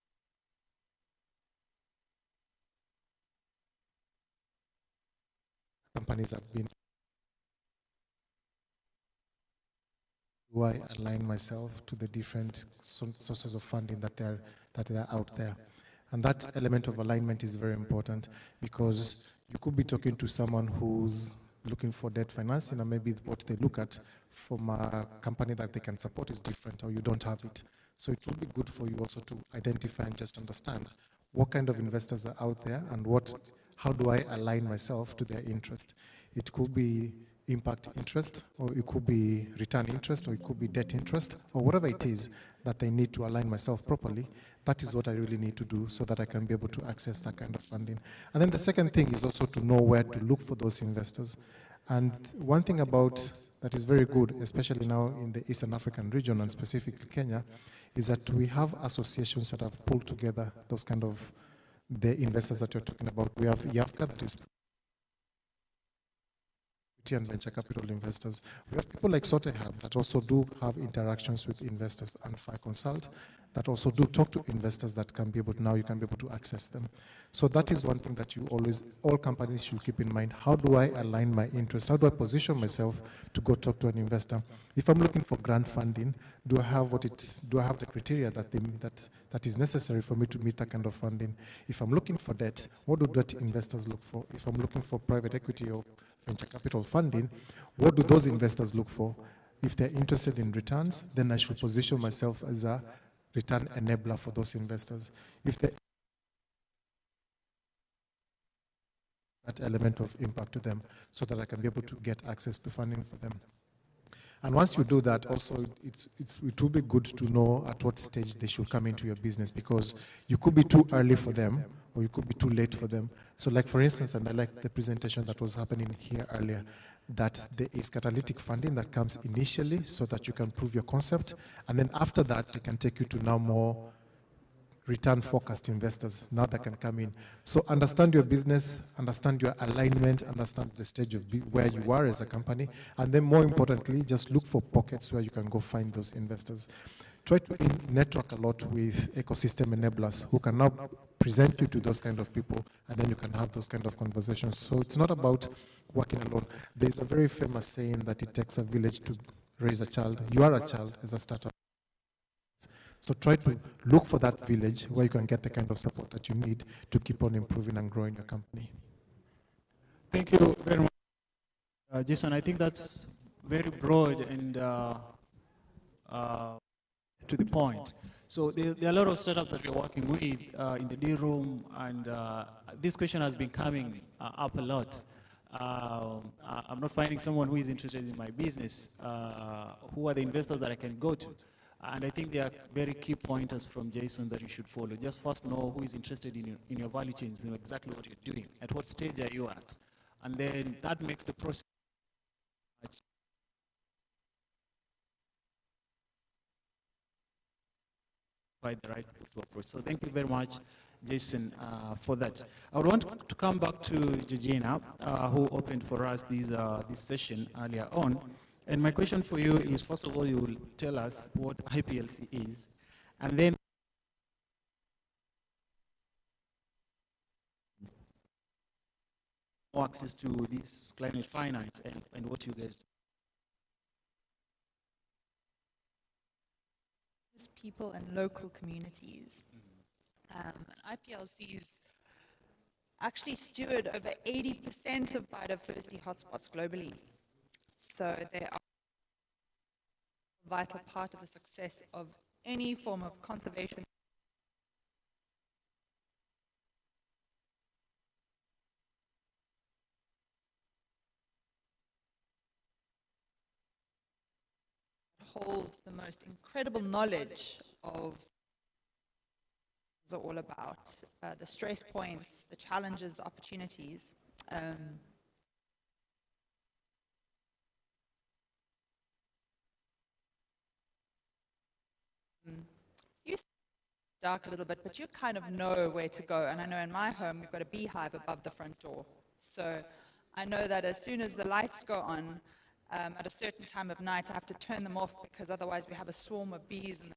companies have been, do I align myself to the different sources of funding that are out there? And that element of alignment is very important, because you could be talking to someone who's looking for debt financing, and maybe what they look at from a company that they can support is different, or you don't have it. So it will be good for you also to identify and just understand what kind of investors are out there and how do I align myself to their interest. It could be impact interest, or it could be return interest, or it could be debt interest, or whatever it is that I need to align myself properly. That is what I really need to do so that I can be able to access that kind of funding. And then the second thing is also to know where to look for those investors. And one thing about that is very good, especially now in the Eastern African region and specifically Kenya, is that we have associations that have pulled together those kind of the investors that you're talking about. We have YAFCA, that is and venture capital investors. We have people like SoteHub that also do have interactions with investors, and FiConsult that also do talk to investors that can be able to, now you can be able to access them. So that is one thing that you always, all companies should keep in mind. How do I align my interests? How do I position myself to go talk to an investor? If I'm looking for grant funding, do I have the criteria that is necessary for me to meet that kind of funding? If I'm looking for debt, what do debt investors look for? If I'm looking for private equity or venture capital funding, what do those investors look for? If they're interested in returns, then I should position myself as a return enabler for those investors. If they that element of impact to them, so that I can be able to get access to funding for them. And once you do that, also it will be good to know at what stage they should come into your business, because you could be too early for them, or you could be too late for them. So like for instance, and I like the presentation that was happening here earlier, that there is catalytic funding that comes initially so that you can prove your concept, and then after that they can take you to now more return focused investors now that can come in. So understand your business, understand your alignment, understand the stage of where you are as a company, and then more importantly, just look for pockets where you can go find those investors. Try to network a lot with ecosystem enablers who can now present you to those kind of people, and then you can have those kind of conversations. So it's not about working alone. There's a very famous saying that it takes a village to raise a child. You are a child as a startup. So try to look for that village where you can get the kind of support that you need to keep on improving and growing your company. Thank you very much, Jason. I think that's very broad and to the point. So there are a lot of startups that we're working with in the D room, and this question has been coming up a lot. I'm not finding someone who is interested in my business. Who are the investors that I can go to? And I think there are very key pointers from Jason that you should follow. Just first know who is interested in your value chains, know exactly what you're doing, at what stage are you at. And then that makes the process quite the right to approach. So thank you very much, Jason, for that. I would want to come back to Georgina, who opened for us this session earlier on. And my question for you is, first of all, you will tell us what IPLC is, and then access to this climate finance and what you guys do. People and local communities. IPLCs actually steward over 80% of biodiversity hotspots globally. So they are a vital part of the success of any form of conservation. Hold the most incredible knowledge of what it's all about, the stress points, the challenges, the opportunities. dark a little bit, but you kind of know where to go. And I know in my home, we've got a beehive above the front door. So I know that as soon as the lights go on, at a certain time of night, I have to turn them off because otherwise we have a swarm of bees. And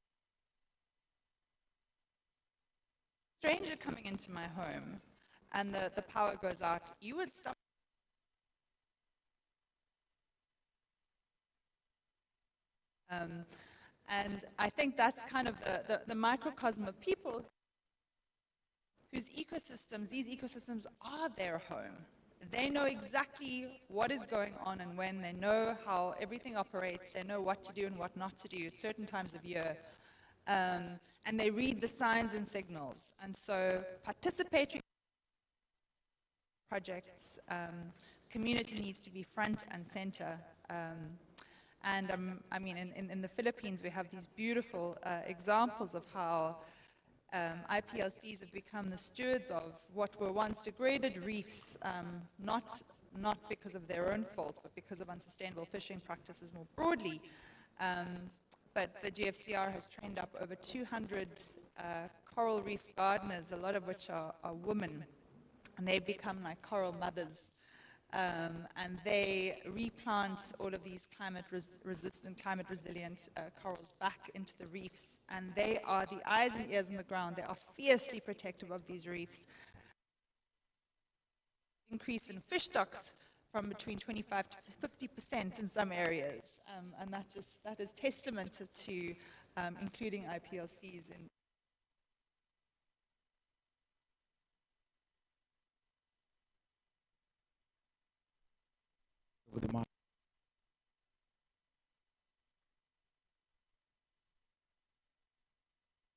stranger coming into my home and the power goes out, you would stop. And I think that's kind of the microcosm of people whose ecosystems, these ecosystems are their home. They know exactly what is going on and when. They know how everything operates. They know what to do and what not to do at certain times of year. And they read the signs and signals. And so participatory projects, community needs to be front and center. I mean, in the Philippines, we have these beautiful examples of how IPLCs have become the stewards of what were once degraded reefs, not because of their own fault, but because of unsustainable fishing practices more broadly. But the GFCR has trained up over 200 coral reef gardeners, a lot of which are women, and they've become like coral mothers. And they replant all of these climate-resistant, climate-resilient corals back into the reefs. And they are the eyes and ears on the ground. They are fiercely protective of these reefs. Increase in fish stocks from between 25 to 50% in some areas. And that is testament to including IPLCs in. With the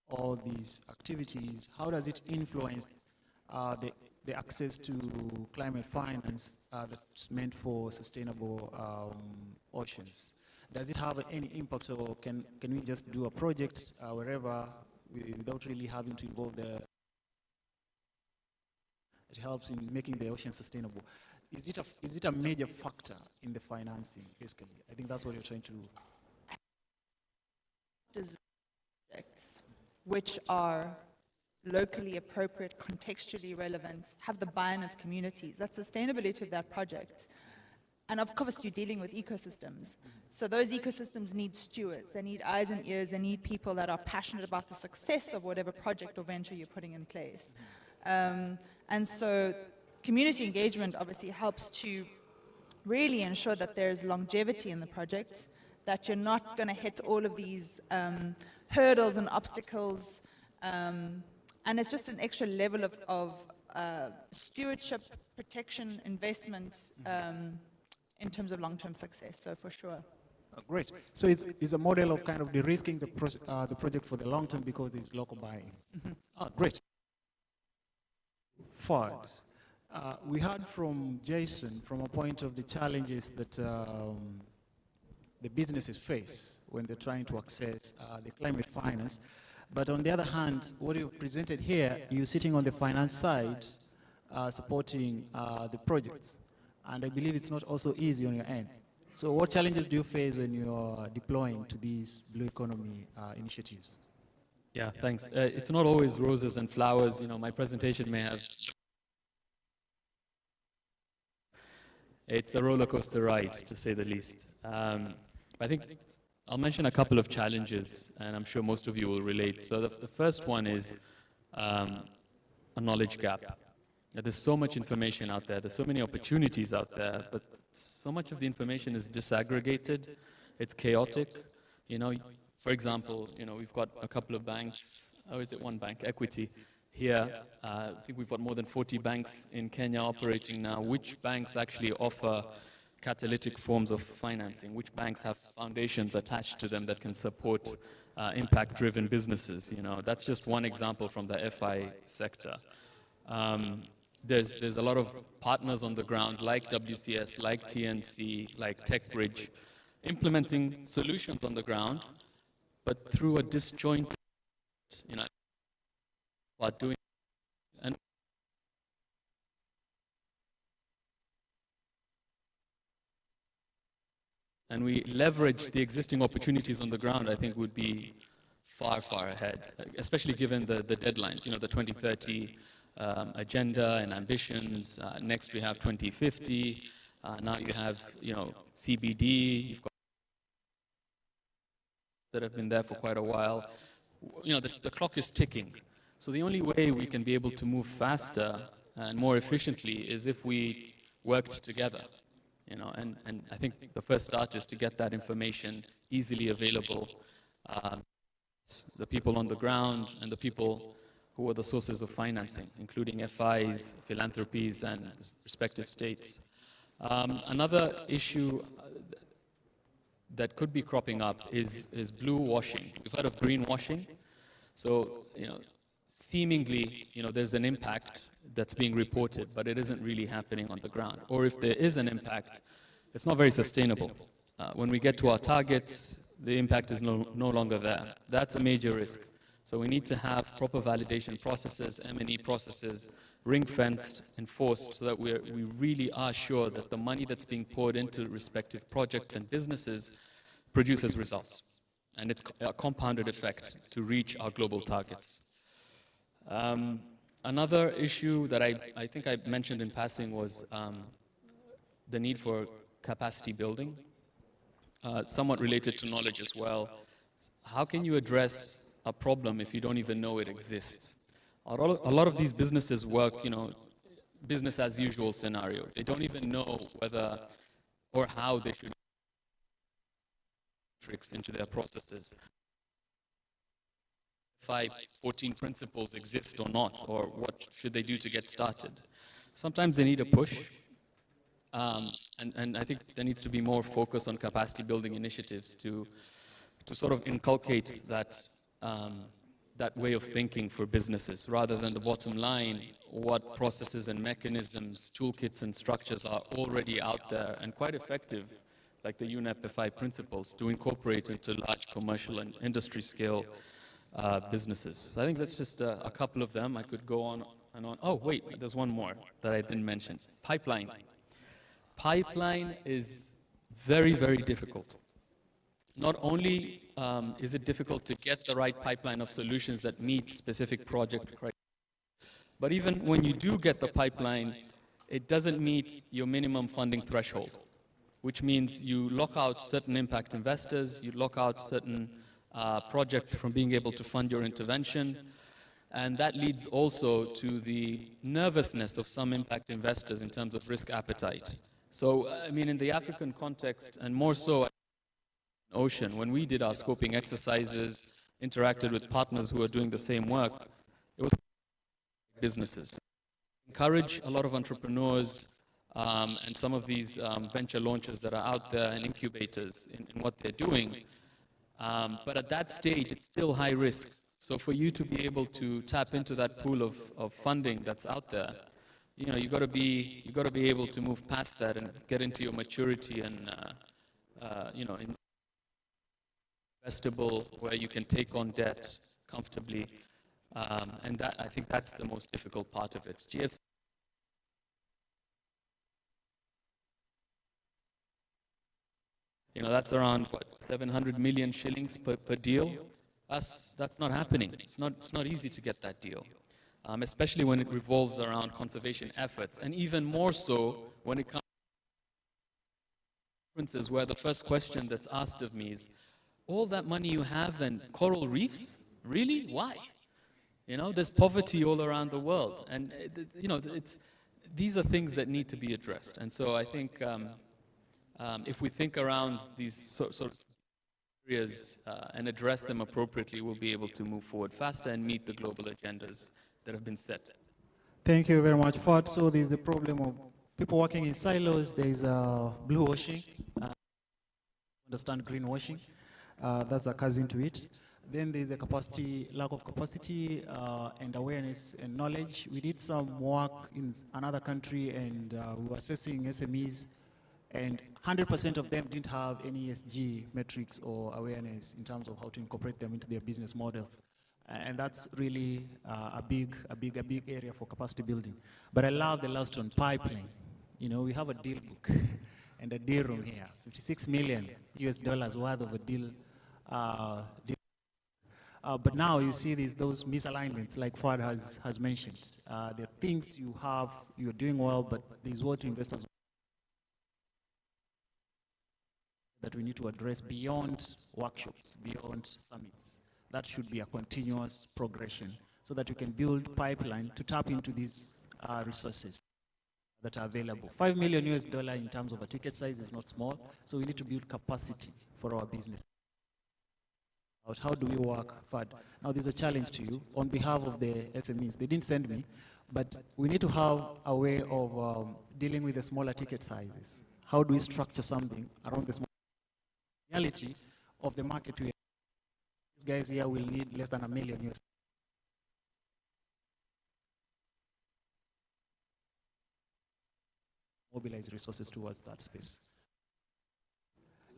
all these activities, how does it influence the access to climate finance that's meant for sustainable oceans? Does it have any impact, or can we just do a project wherever without really having to involve the? It helps in making the ocean sustainable. Is it a major factor in the financing, basically? I think that's what you're trying to do. Projects which are locally appropriate, contextually relevant, have the buy-in of communities. That's sustainability of that project. And of course, you're dealing with ecosystems. So those ecosystems need stewards. They need eyes and ears. They need people that are passionate about the success of whatever project or venture you're putting in place. And so community engagement obviously helps to really ensure that there's longevity in the project, that you're not going to hit all of these hurdles and obstacles. And it's just an extra level of stewardship, protection, investment in terms of long-term success, so for sure. Great. So it's a model of kind of de-risking the project for the long term because there's local buy-in. Great. Forward. We heard from Jason from a point of the challenges that the businesses face when they're trying to access the climate finance. But on the other hand, what you've presented here, you're sitting on the finance side, supporting the projects. And I believe it's not also easy on your end. So what challenges do you face when you're deploying to these blue economy initiatives? Yeah, thanks. It's not always roses and flowers. You know, my presentation may have... It's a roller coaster ride, to say the least. I think I'll mention a couple of challenges, and I'm sure most of you will relate. So the first one is a knowledge gap. There's so much information out there. There's so many opportunities out there, but so much of the information is disaggregated. It's chaotic. You know, for example, you know, we've got a couple of banks, or is it one bank, Equity. Here, I think we've got more than 40 banks in Kenya operating now. Which banks actually offer catalytic forms of financing? Which banks have foundations attached to them that can support impact-driven businesses? You know, that's just one example from the FI sector. There's a lot of partners on the ground, like WCS, like TNC, like TechBridge, implementing solutions on the ground, but through a disjointed, you know, about doing and we leverage the existing opportunities on the ground, I think would be far, far ahead, especially given the deadlines, you know, the 2030 agenda and ambitions. Next we have 2050. Now you have, you know, CBD. You've got that have been there for quite a while. You know, the clock is ticking. So the only way we can be able to move faster and more efficiently is if we worked together. You know, and I think the first start is to get that information easily available. The people on the ground and the people who are the sources of financing, including FIs, philanthropies, and respective states. Another issue that could be cropping up is blue washing. We've heard of greenwashing. So, you know, seemingly, you know, there's an impact that's being reported, but it isn't really happening on the ground. Or if there is an impact, it's not very sustainable. When we get to our targets, the impact is no longer there. That's a major risk. So we need to have proper validation processes, M&E processes, ring-fenced, enforced, so that we really are sure that the money that's being poured into respective projects and businesses produces results. And it's a compounded effect to reach our global targets. Another issue that I think I mentioned in passing was the need for capacity building, somewhat related to knowledge as well. How can you address a problem if you don't even know it exists? A lot of these businesses work, you know, business as usual scenario. They don't even know whether or how they should tricks into their processes. 14 principles exist or not, or what should they do to get started? Sometimes they need a push, and I think there needs to be more focus on capacity building initiatives to sort of inculcate that that way of thinking for businesses, rather than the bottom line, what processes and mechanisms, toolkits and structures are already out there and quite effective, like the UNEP FI principles, to incorporate into large commercial and industry scale businesses. So I think that's just a couple of them. I could go on and on. Oh, wait, there's one more that I didn't mention. Pipeline. Pipeline is very, very difficult. Not only is it difficult to get the right pipeline of solutions that meet specific project criteria, but even when you do get the pipeline, it doesn't meet your minimum funding threshold, which means you lock out certain impact investors, you lock out certain projects from being able to fund your intervention, and that leads also to the nervousness of some impact investors in terms of risk appetite. So, I mean, in the African context, and more so Ocean, when we did our scoping exercises, interacted with partners who are doing the same work, it was businesses. Encourage a lot of entrepreneurs and some of these venture launches that are out there and incubators in what they're doing. But at that stage, it's still high risk. So for you to be able to tap into that pool of funding that's out there, you know, you got to be able to move past that and get into your maturity and you know, investable, where you can take on debt comfortably, and that, I think that's the most difficult part of it. GFC. You know, that's around what, 700 million shillings per deal. That's not happening. It's not easy to get that deal, especially when it revolves around conservation efforts, and even more so when it comes to conferences where the first question that's asked of me is, all that money you have and coral reefs? Really? Why? You know, there's poverty all around the world, and you know, these are things that need to be addressed. And so I think if we think around these sort of areas and address them appropriately, we'll be able to move forward faster and meet the global agendas that have been set. Thank you very much, Fad. So there's the problem of people working in silos. There's blue washing, understand greenwashing. That's a cousin to it. Then there's the capacity, lack of capacity and awareness and knowledge. We did some work in another country, and we were assessing SMEs, and 100% of them didn't have any ESG metrics or awareness in terms of how to incorporate them into their business models. And that's really a big area for capacity building. But I love the last one, pipeline. You know, we have a deal book and a deal room here, $56 million US worth of a deal. But now you see those misalignments, like Fuad has mentioned. There are things you're doing well, but there's what investors that we need to address beyond workshops, beyond summits. That should be a continuous progression so that we can build pipeline to tap into these resources that are available. $5 million in terms of a ticket size is not small, so we need to build capacity for our business. How do we work, Fuad? Now there's a challenge to you on behalf of the SMEs. They didn't send me, but we need to have a way of dealing with the smaller ticket sizes. How do we structure something around the small reality of the market? These guys here will need less than $1 million. Mobilize resources towards that space.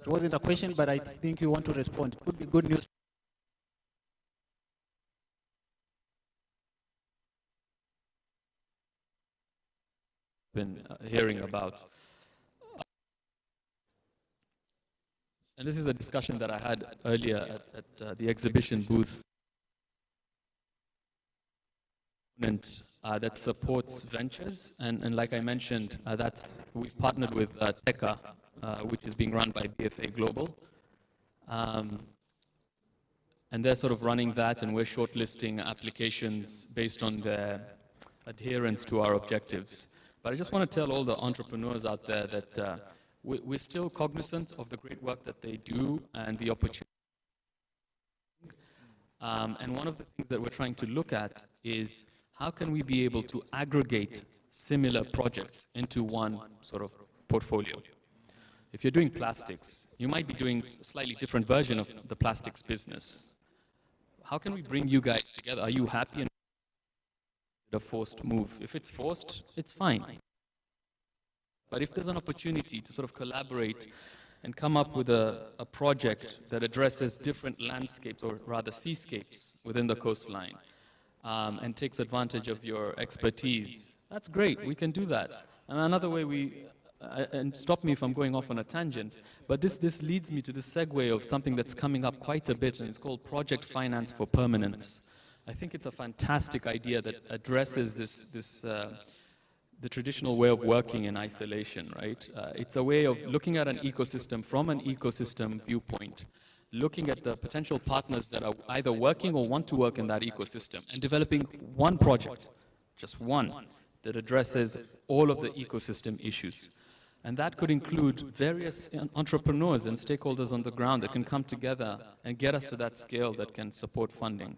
It wasn't a question, but I think you want to respond. It could be good news. Been hearing about. And this is a discussion that I had earlier at the exhibition booth. That supports ventures, and like I mentioned, we've partnered with TECA, which is being run by BFA Global, and they're sort of running that, and we're shortlisting applications based on their adherence to our objectives. But I just want to tell all the entrepreneurs out there that we're still cognizant of the great work that they do and the opportunity. And one of the things that we're trying to look at is how can we be able to aggregate similar projects into one sort of portfolio. If you're doing plastics, you might be doing a slightly different version of the plastics business. How can we bring you guys together? Are you happy in a forced move? If it's forced, it's fine. But if there's an opportunity to sort of collaborate and come up with a project that addresses different landscapes, or rather seascapes, within the coastline, and takes advantage of your expertise, that's great, we can do that. And another way and stop me if I'm going off on a tangent, but this leads me to the segue of something that's coming up quite a bit, and it's called Project Finance for Permanence. I think it's a fantastic idea that addresses the traditional way of working in isolation, right? It's a way of looking at an ecosystem from an ecosystem viewpoint, looking at the potential partners that are either working or want to work in that ecosystem, and developing one project, just one, that addresses all of the ecosystem issues. And that could include various entrepreneurs and stakeholders on the ground that can come together and get us to that scale that can support funding.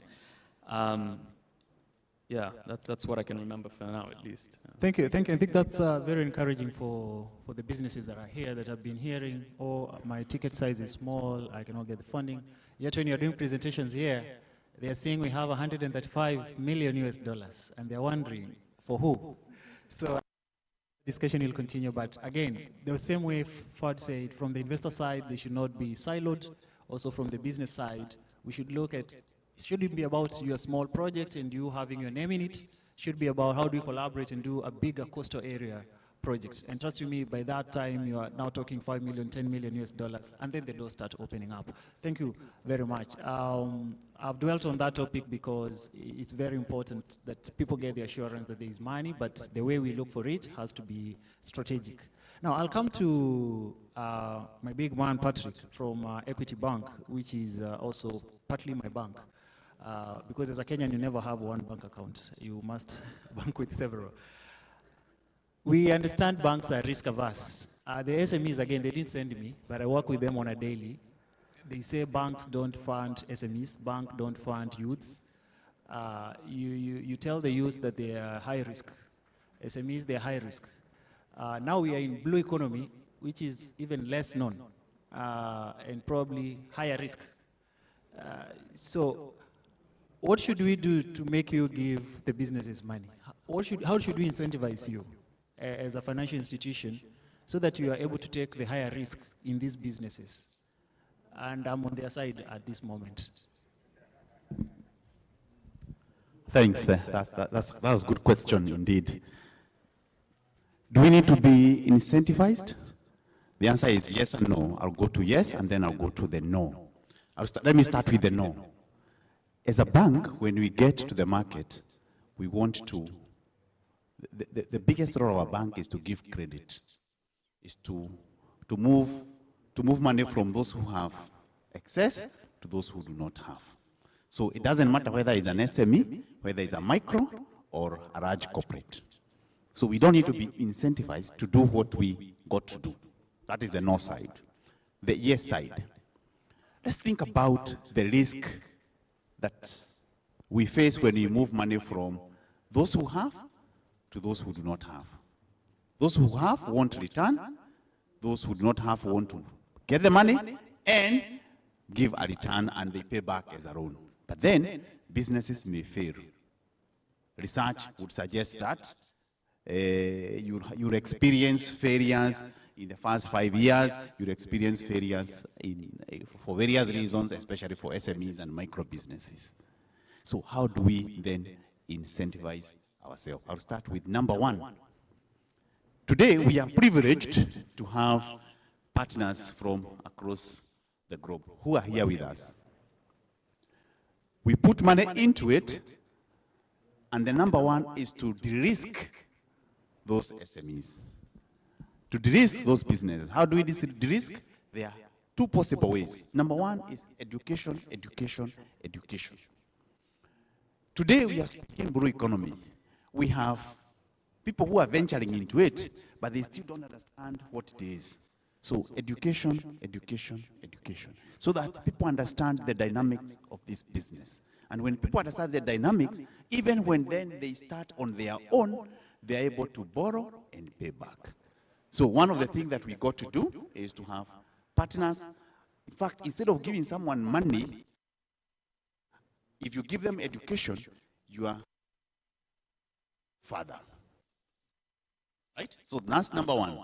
Yeah, that's what I can remember for now, at least. Thank you. I think that's very encouraging for the businesses that are here, that have been hearing, oh, my ticket size is small, I cannot get the funding. Yet when you're doing presentations here, they're saying we have $135 million, and they're wondering, for who? So discussion will continue, but again, the same way Fuad said, from the investor side, they should not be siloed. Also from the business side, we should look at, it shouldn't be about your small project and you having your name in it. It should be about how do we collaborate and do a bigger coastal area project. And trust me, by that time, you are now talking $5 million, $10 million, and then the doors start opening up. Thank you very much. I've dwelt on that topic because it's very important that people get the assurance that there is money, but the way we look for it has to be strategic. Now, I'll come to my big man, Patrick, from Equity Bank, which is also partly my bank. Because as a Kenyan, you never have one bank account. You must bank with several. We understand banks are risk averse. The SMEs, again, they didn't send me, but I work with them on a daily. They say banks don't fund SMEs, banks don't fund youths. You tell the youths that they are high risk. SMEs, they're high risk. Now we are in blue economy, which is even less known, and probably higher risk. So what should we do to make you give the businesses money? How should we incentivize you as a financial institution so that you are able to take the higher risk in these businesses? And I'm on their side at this moment. Thanks. That's a good question indeed. Do we need to be incentivized? The answer is yes and no. I'll go to yes, and then I'll go to the no. Let me start with the no. As a bank, when we get to the market, we want to, the biggest role of a bank is to give credit, is to move money from those who have excess to those who do not have. So it doesn't matter whether it's an SME, whether it's a micro or a large corporate. So we don't need to be incentivized to do what we got to do. That is the no side. The yes side. Let's think about the risk that we face when we move money from those who have to those who do not have. Those who have want return, those who do not have want to get the money and give a return and they pay back as a loan. But then businesses may fail. Research would suggest that you'll experience failures in the first 5 years, you'll experience failures for various reasons, especially for SMEs and micro businesses. So how do we then incentivize ourselves? I'll start with number one. Today, we are privileged to have partners from across the globe who are here with us. We put money into it, and the number one is to de-risk those SMEs, to de-risk those businesses. How do we de-risk? There are two possible ways. Number one is education, education, education. Today, we are speaking blue economy. We have people who are venturing into it, but they still don't understand what it is. So education, education, education, so that people understand the dynamics of this business. And when people understand the dynamics, even when then they start on their own, they're able to borrow and pay back. So one of the things that we got to do is to have partners. In fact, instead of giving someone money, if you give them education, you are father. Right? So that's number one.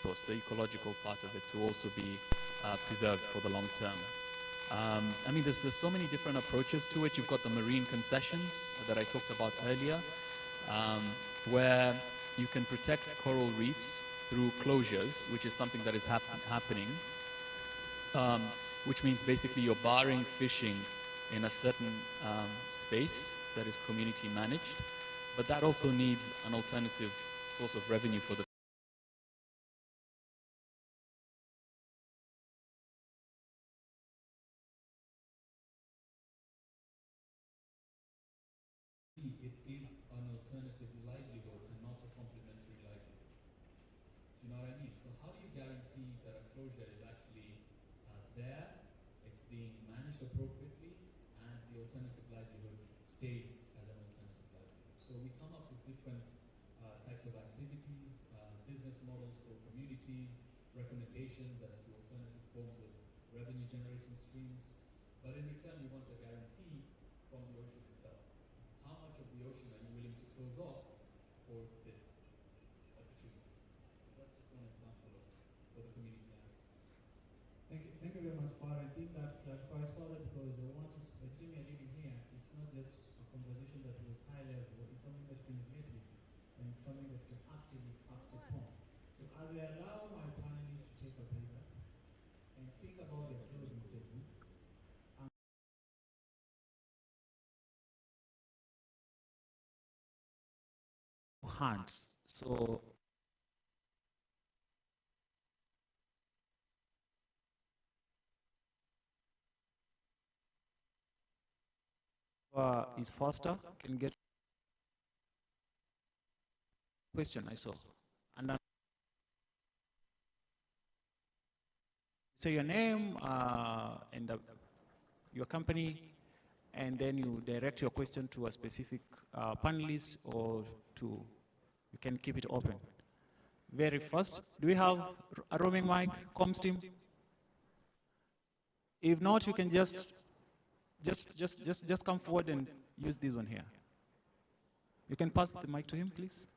ethos, the ecological part of it, to also be preserved for the long term. I mean, there's so many different approaches to it. You've got the marine concessions that I talked about earlier, where you can protect coral reefs through closures, which is something that is happening, which means basically you're barring fishing in a certain space that is community managed, but that also needs an alternative source of revenue for the it is an alternative livelihood and not a complementary livelihood. Do you know what I mean? So how do you guarantee that a closure is actually there, it's being managed appropriately, and the alternative livelihood stays as an alternative livelihood? So we come up with different types of activities, business models for communities, recommendations as to alternative forms of revenue generating streams, but in return you want a guarantee from the ocean itself. How much of the ocean are you willing to close off for this opportunity? So that's just one example for the community. Thank you very much, Farah. I think that clarifies further, because I want to, the team you're leading here, it's not just a conversation that was high level, it's something that can relate with and something that can actively act upon. So as I allow my panelists to take a paper and think about their closing statements, hands. So is faster, can get question I saw. And then say your name and your company, and then you direct your question to a specific panelist, or to, you can keep it open. Very first, do we have a roaming mic, comms team? If not, you can just come forward and use this one here. You can pass the mic to him, please.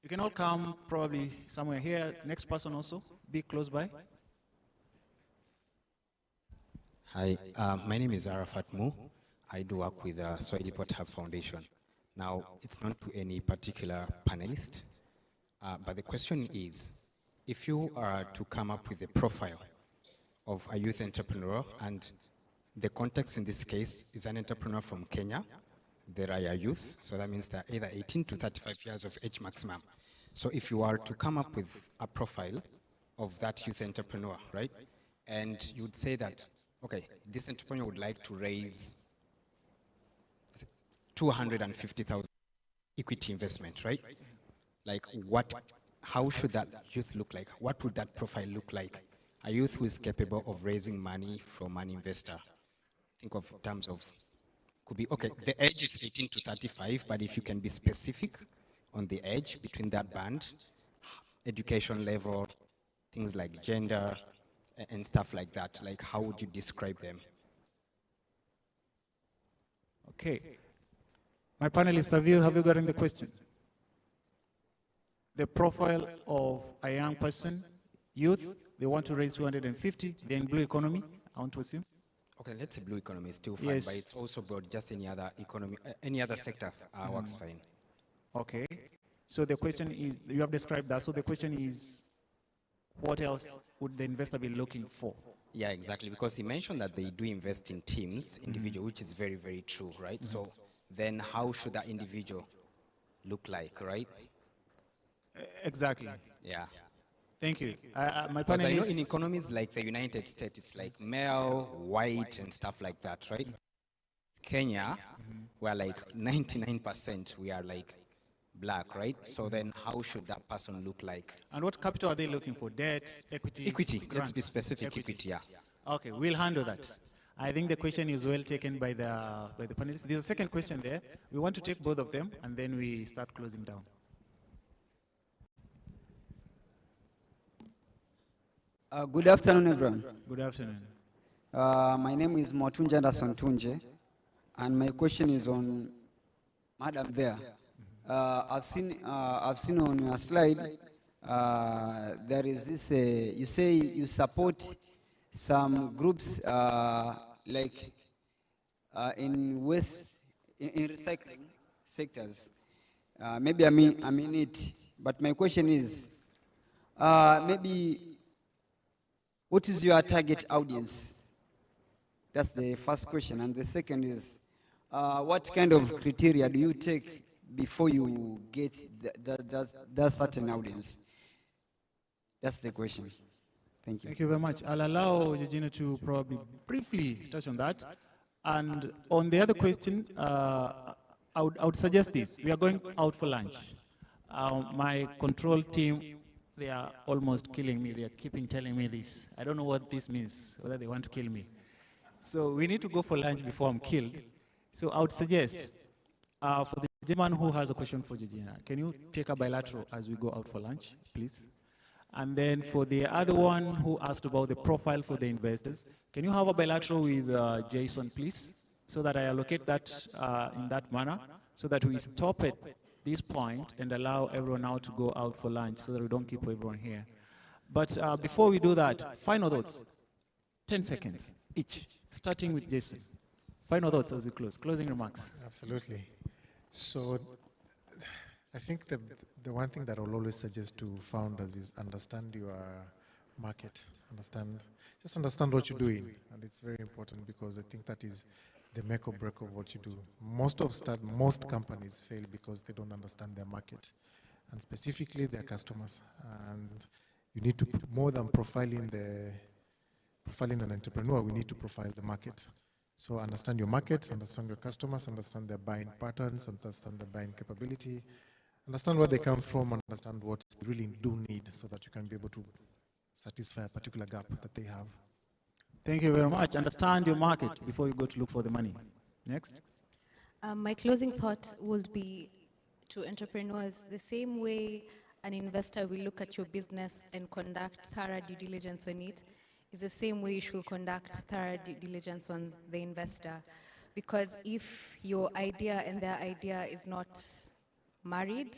You can all come probably somewhere here. Next person also, be close by. Hi, my name is Arafat Mu. I do work with the Swahili Port Hub Foundation. Now, it's not to any particular panelist, but the question is, if you are to come up with a profile of a youth entrepreneur, and the context in this case is an entrepreneur from Kenya, there are youth, so that means they're either 18 to 35 years of age maximum. So if you are to come up with a profile of that youth entrepreneur, right, and you would say that, okay, this entrepreneur would like to raise 250,000 equity investment, right? Like how should that youth look like? What would that profile look like? A youth who is capable of raising money from an investor. Think of terms of, could be, okay, the age is 18 to 35, but if you can be specific on the age between that band, education level, things like gender and stuff like that, like how would you describe them? Okay. My panelists, have you gotten the question? The profile of a young person, youth, they want to raise 250, they're in blue economy, I want to assume. Okay, let's say blue economy is still fine, Yes. but it's also broad, just any other economy, any other sector works fine. Okay. So the question is, you have described that, so the question is, what else would the investor be looking for? Yeah, exactly, because he mentioned that they do invest in teams, individual, which is very, very true, right? So then how should that individual look like, right? Exactly. Yeah. Thank you. My Because I know panelists, in economies like the United States, it's like male, white, and stuff like that, right? Kenya, we're like 99%, we are like black, right? So then how should that person look like? and what capital are they looking for? Debt, equity? Equity, let's grant? be specific, equity, yeah. Okay, we'll handle that. I think the question is well taken by the panelists. There's a second question there. We want to take both of them, and then we start closing down. Good afternoon, everyone. Good afternoon. My name is Motunja Anderson Tunje, and my question is on Madam there. I've seen on your slide there is this. You say you support some groups like in recycling sectors. Maybe I mean it, but my question is, maybe what is your target audience? That's the first question, and the second is, what kind of criteria do you take before you get that certain audience? That's the question. Thank you. Thank you very much. I'll allow Georgina to probably briefly touch on that. And on the other question, I would suggest this. We are going out for lunch. My control team, they are almost killing me. They are keeping telling me this. I don't know what this means, whether they want to kill me. So we need to go for lunch before I'm killed. So I would suggest, for the gentleman who has a question for Georgina, can you take a bilateral as we go out for lunch, please? And then for the other one who asked about the profile for the investors, can you have a bilateral with Jason, please? So that I allocate that in that manner, so that we stop at this point and allow everyone now to go out for lunch, so that we don't keep everyone here. But before we do that, final thoughts, 10 seconds each, starting with Jason. Final thoughts as we close, closing remarks. Absolutely. So I think the one thing that I'll always suggest to founders is understand your market, just understand what you're doing, and it's very important because I think that is the make or break of what you do. Most companies fail because they don't understand their market, and specifically their customers. And you need to put more than profiling an entrepreneur. We need to profile the market. So understand your market, understand your customers, understand their buying patterns, understand their buying capability, understand where they come from, understand what they really do need, so that you can be able to satisfy a particular gap that they have. Thank you very much. Understand your market before you go to look for the money. Next. My closing thought would be to entrepreneurs, the same way an investor will look at your business and conduct thorough due diligence on it, is the same way you should conduct thorough due diligence on the investor. Because if your idea and their idea is not married,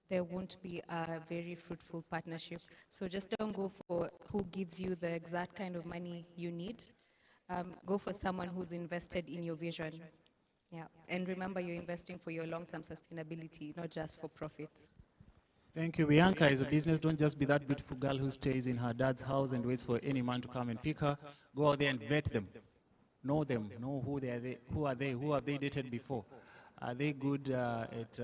there won't be a very fruitful partnership. So just don't go for who gives you the exact kind of money you need. Go for someone who's invested in your vision. Yeah. And remember, you're investing for your long-term sustainability, not just for profits. Thank you. Bianca is a business. Don't just be that beautiful girl who stays in her dad's house and waits for any man to come and pick her. Go out there and vet them. Know them. Know who are they? Who have they dated before? Are they good at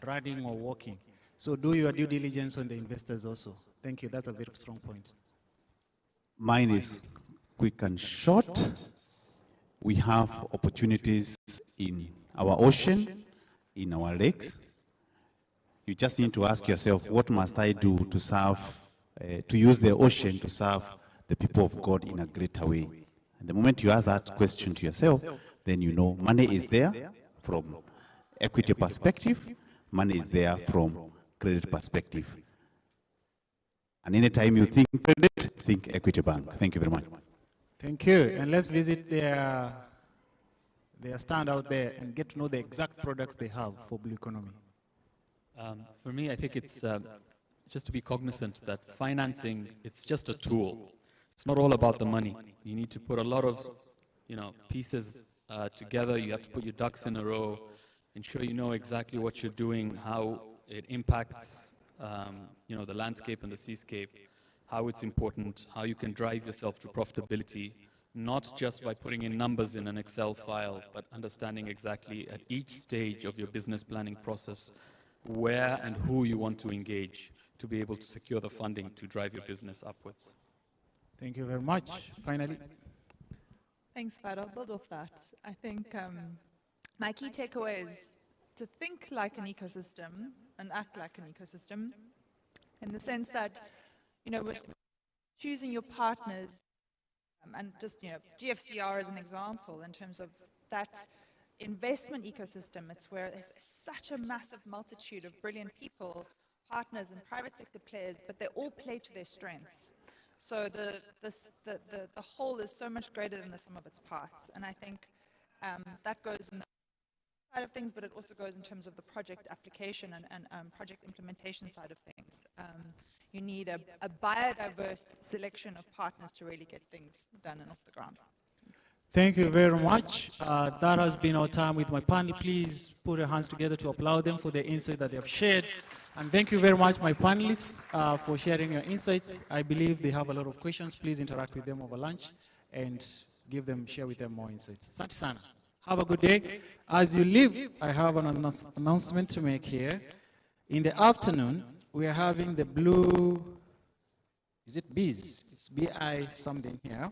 running or walking? So do your due diligence on the investors also. Thank you. That's a very strong point. Mine is quick and short. We have opportunities in our ocean, in our lakes. You just need to ask yourself, what must I do to serve, to use the ocean to serve the people of God in a greater way? And the moment you ask that question to yourself, then you know money is there from equity perspective, money is there from credit perspective. And anytime you think credit, think Equity Bank. Thank you very much. Thank you. And let's visit their stand out there and get to know the exact products they have for Blue Economy. For me, I think it's just to be cognizant that financing, it's just a tool. It's not all about the money. You need to put a lot of, pieces together. You have to put your ducks in a row, ensure you know exactly what you're doing, how it impacts, the landscape and the seascape, how it's important, how you can drive yourself to profitability, not just by putting in numbers in an Excel file, but understanding exactly at each stage of your business planning process where and who you want to engage to be able to secure the funding to drive your business upwards. Thank you very much. Finally. Thanks, Fad. I'll build off that. I think my key takeaway is to think like an ecosystem and act like an ecosystem, in the sense that, when choosing your partners, and just, GFCR as an example in terms of that investment ecosystem, it's where there's such a massive multitude of brilliant people, partners and private sector players, but they all play to their strengths. So the whole is so much greater than the sum of its parts. And I think that goes in the side of things, but it also goes in terms of the project application and project implementation side of things. You need a biodiverse selection of partners to really get things done and off the ground. Thank you very much. That has been our time with my panel. Please put your hands together to applaud them for the insight that they have shared. And thank you very much, my panelists, for sharing your insights. I believe they have a lot of questions. Please interact with them over lunch and share with them more insights. Asante sana. Have a good day. As you leave, I have an announcement to make here. In the afternoon, we are having the blue, is it BIS? It's BI something here.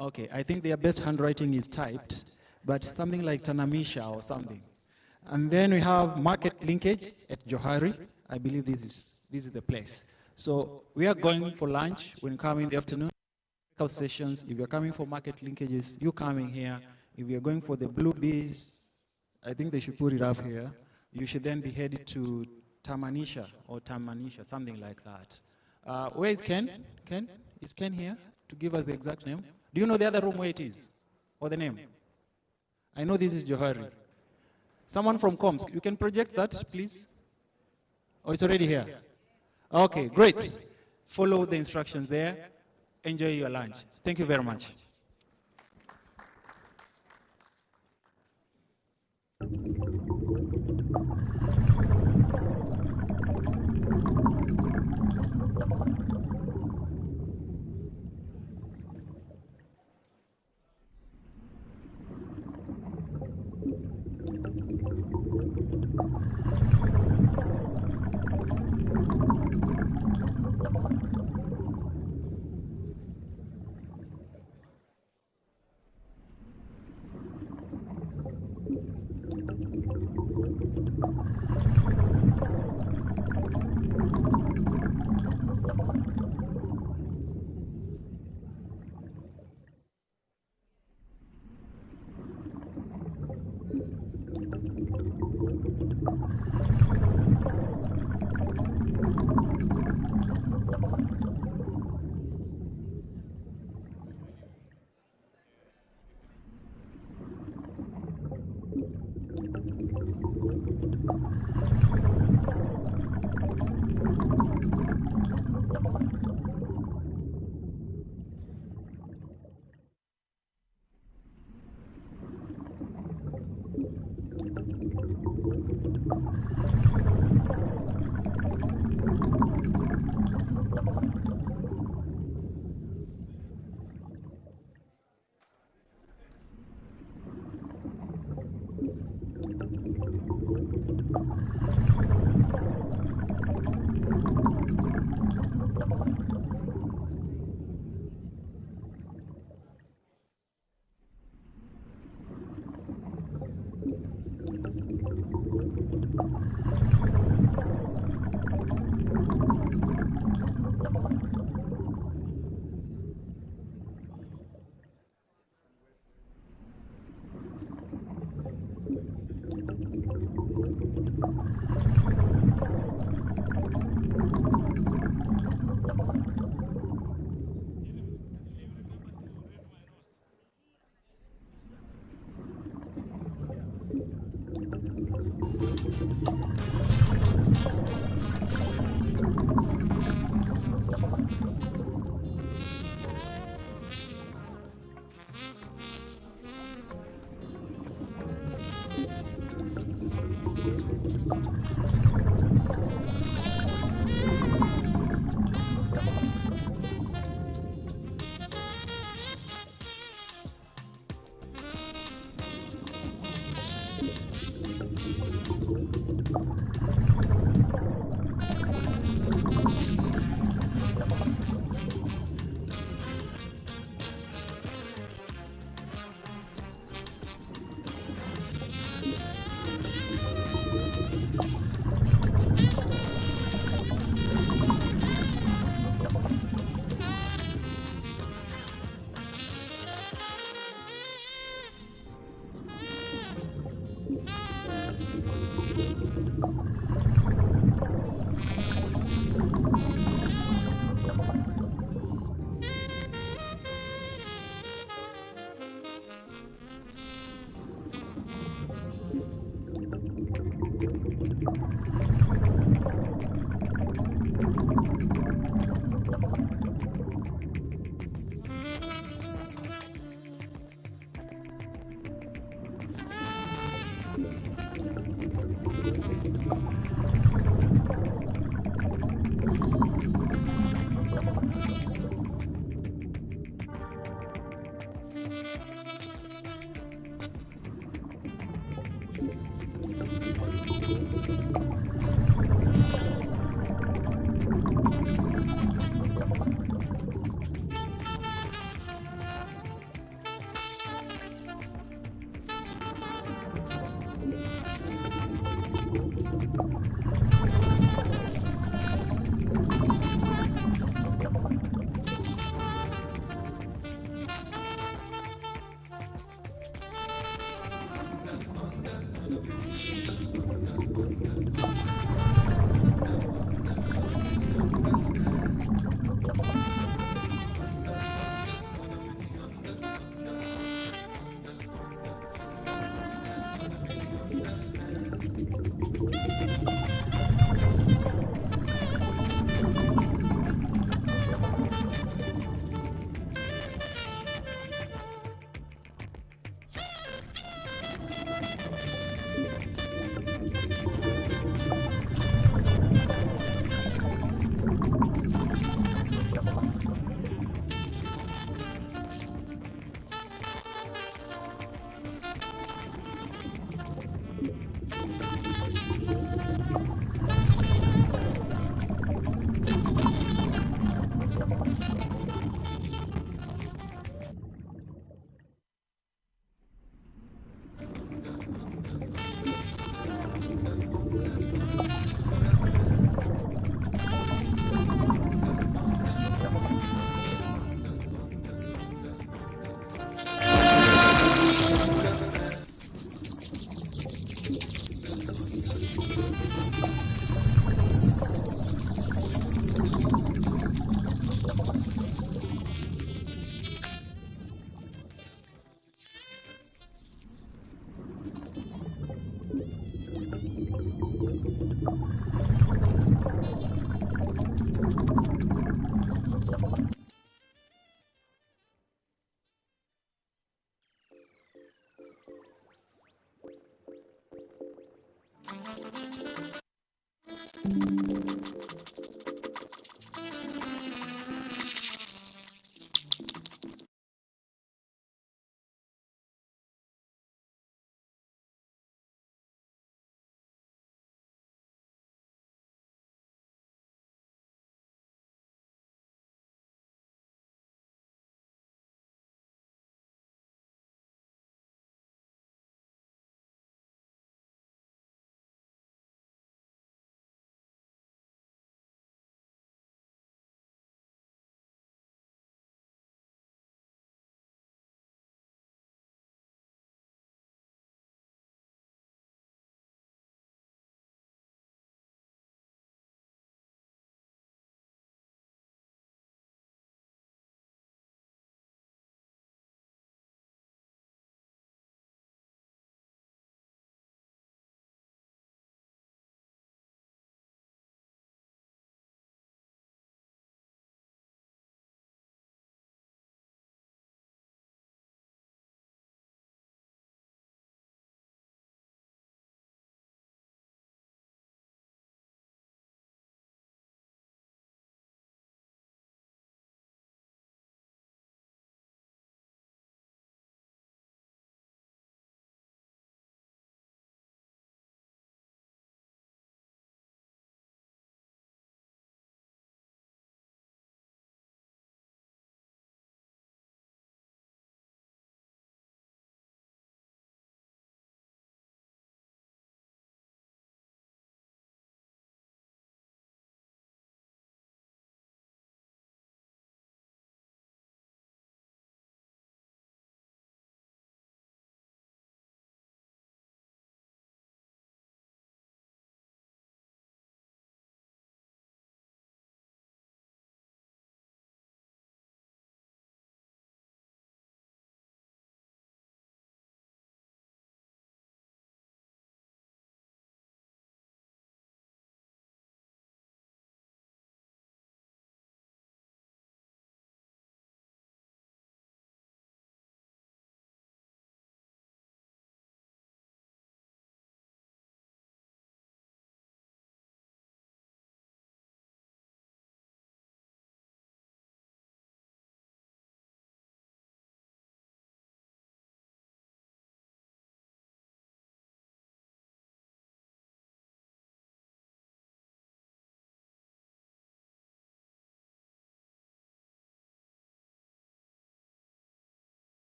Okay, I think their best handwriting is typed, but something like Tanamisha or something. And then we have market linkage at Johari. I believe this is the place. So we are going for lunch when you come in the afternoon. Sessions. If you're coming for market linkages, you're coming here. If you're going for the blue bees, I think they should put it up here. You should then be headed to Tamanisha or Tamanisha, something like that. Where is Ken? Ken? Is Ken here to give us the exact name? Do you know the other room where it is? Or the name? I know this is Johari. Someone from Comms, you can project that, please? Oh, it's already here. Okay, great. Follow the instructions there. Enjoy your lunch. Thank you very much.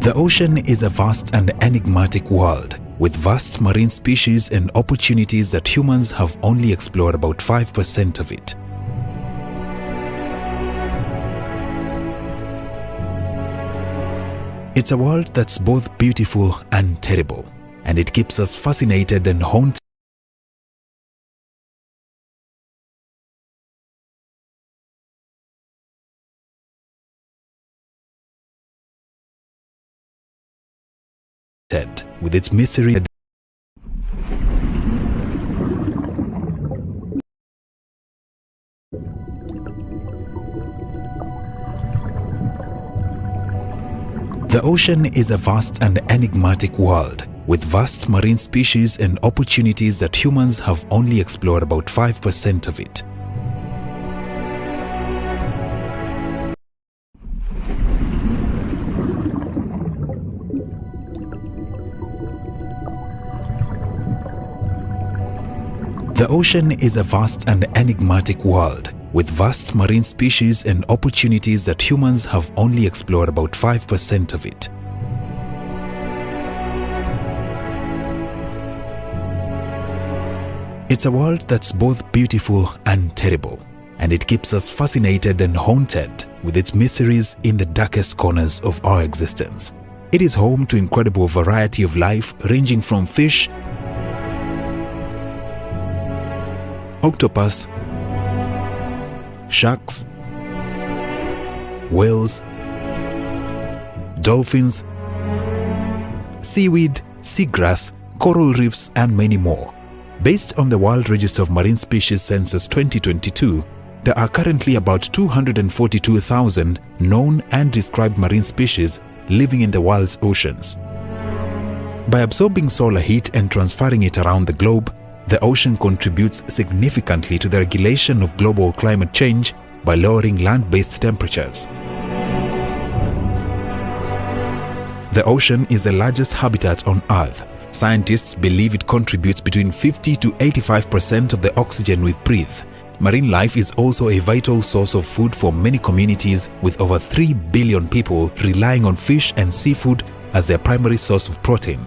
The ocean is a vast and enigmatic world, with vast marine species and opportunities that humans have only explored about 5% of it. It's a world that's both beautiful and terrible, and it keeps us fascinated and haunted. With its mystery. The ocean is a vast and enigmatic world, with vast marine species and opportunities that humans have only explored about 5% of it. The ocean is a vast and enigmatic world, with vast marine species and opportunities that humans have only explored about 5% of it. It's a world that's both beautiful and terrible, and it keeps us fascinated and haunted with its mysteries in the darkest corners of our existence. It is home to incredible variety of life ranging from fish, octopus, sharks, whales, dolphins, seaweed, seagrass, coral reefs, and many more. Based on the World Register of Marine Species Census 2022, there are currently about 242,000 known and described marine species living in the world's oceans. By absorbing solar heat and transferring it around the globe, the ocean contributes significantly to the regulation of global climate change by lowering land-based temperatures. The ocean is the largest habitat on Earth. Scientists believe it contributes between 50 to 85% of the oxygen we breathe. Marine life is also a vital source of food for many communities, with over 3 billion people relying on fish and seafood as their primary source of protein.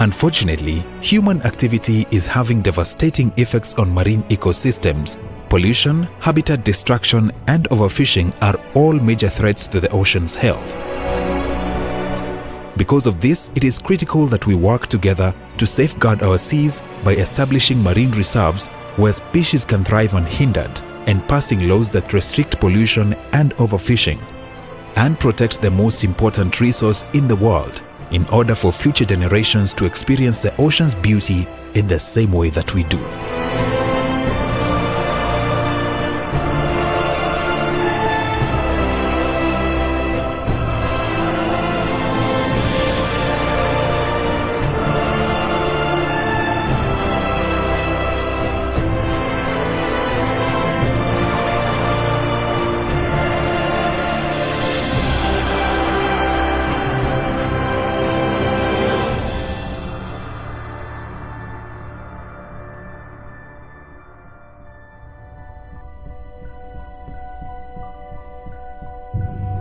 Unfortunately, human activity is having devastating effects on marine ecosystems. Pollution, habitat destruction, and overfishing are all major threats to the ocean's health. Because of this, it is critical that we work together to safeguard our seas by establishing marine reserves where species can thrive unhindered, and passing laws that restrict pollution and overfishing, and protect the most important resource in the world, in order for future generations to experience the ocean's beauty in the same way that we do.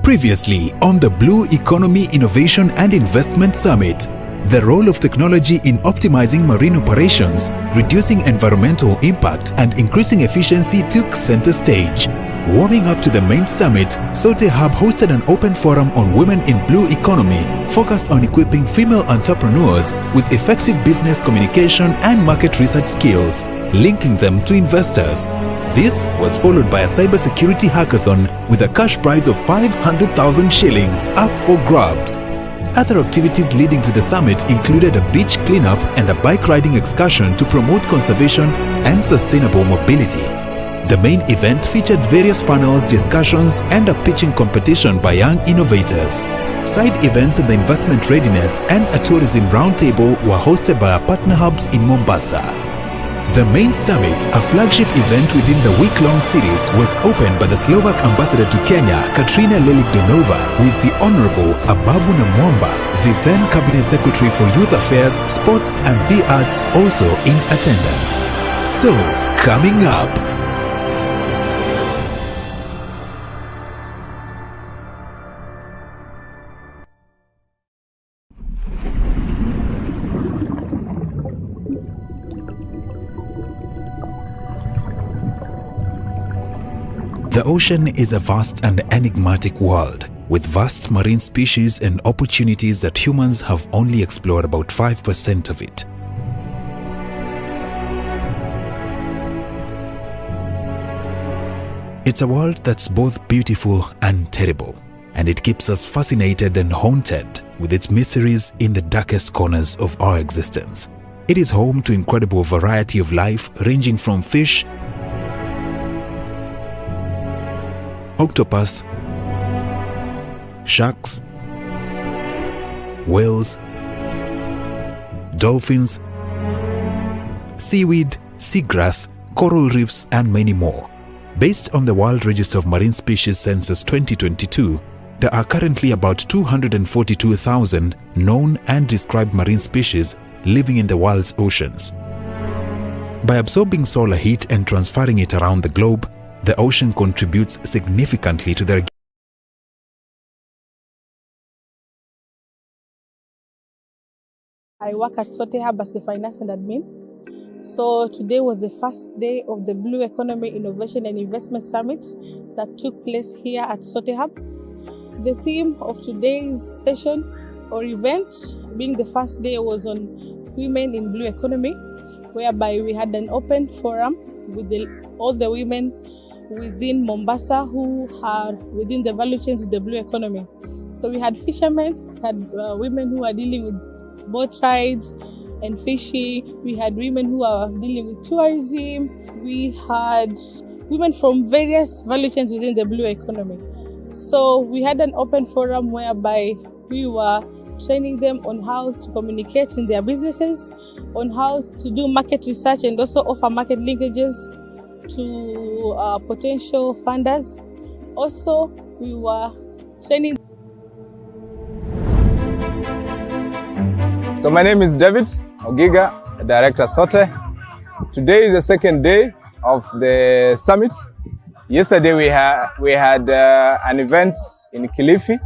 Previously on the Blue Economy Innovation and Investment Summit, the role of technology in optimizing marine operations, reducing environmental impact, and increasing efficiency took center stage. Warming up to the main summit, Sote Hub hosted an open forum on women in blue economy, focused on equipping female entrepreneurs with effective business communication and market research skills, linking them to investors. This was followed by a cybersecurity hackathon with a cash prize of 500,000 shillings up for grabs. Other activities leading to the summit included a beach cleanup and a bike riding excursion to promote conservation and sustainable mobility. The main event featured various panels, discussions, and a pitching competition by young innovators. Side events on the investment readiness and a tourism roundtable were hosted by our partner hubs in Mombasa. The main summit, a flagship event within the week-long series, was opened by the Slovak ambassador to Kenya, Katrina Lelik-Donova, with the Honorable Ababu Namwamba, the then Cabinet Secretary for Youth Affairs, Sports and the Arts, also in attendance. So, coming up, The ocean is a vast and enigmatic world, with vast marine species and opportunities that humans have only explored about 5% of it. It's a world that's both beautiful and terrible, and it keeps us fascinated and haunted with its mysteries in the darkest corners of our existence. It is home to incredible variety of life ranging from fish, octopus, sharks, whales, dolphins, seaweed, seagrass, coral reefs, and many more. Based on the World Register of Marine Species Census 2022, there are currently about 242,000 known and described marine species living in the world's oceans. By absorbing solar heat and transferring it around the globe, the ocean contributes significantly to the I work at SOTEHUB as the finance and admin. So today was the first day of the Blue Economy Innovation and Investment Summit that took place here at SOTEHUB. The theme of today's session or event, being the first day, was on women in blue economy, whereby we had an open forum with all the women within Mombasa who are within the value chains of the blue economy. So we had fishermen, we had women who are dealing with boat rides and fishing. We had women who are dealing with tourism. We had women from various value chains within the blue economy. So we had an open forum whereby we were training them on how to communicate in their businesses, on how to do market research and also offer market linkages to potential funders. Also, we were training. So my name is David Ogiga, Director SOTE. Today is the second day of the summit. Yesterday we had an event in Kilifi.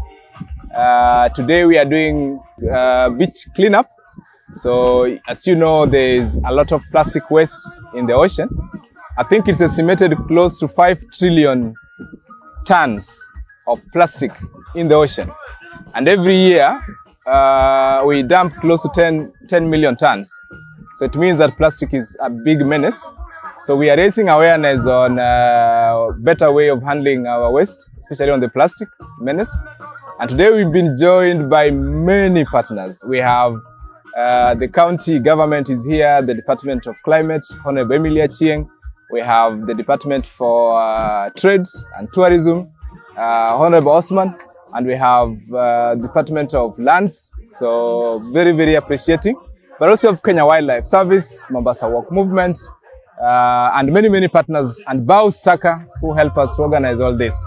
Today we are doing beach cleanup. So as you know, there is a lot of plastic waste in the ocean. I think it's estimated close to 5 trillion tons of plastic in the ocean. And every year, we dump close to 10 million tons. So it means that plastic is a big menace. So we are raising awareness on a better way of handling our waste, especially on the plastic menace. And today we've been joined by many partners. We have the county government is here, the Department of Climate, Honorable Emilia Chieng. We have the Department for Trade and Tourism, Honorable Osman. And we have Department of Lands, so very, very appreciating. But also of Kenya Wildlife Service, Mombasa Walk Movement, and many, many partners, and Baus Taka, who help us organize all this.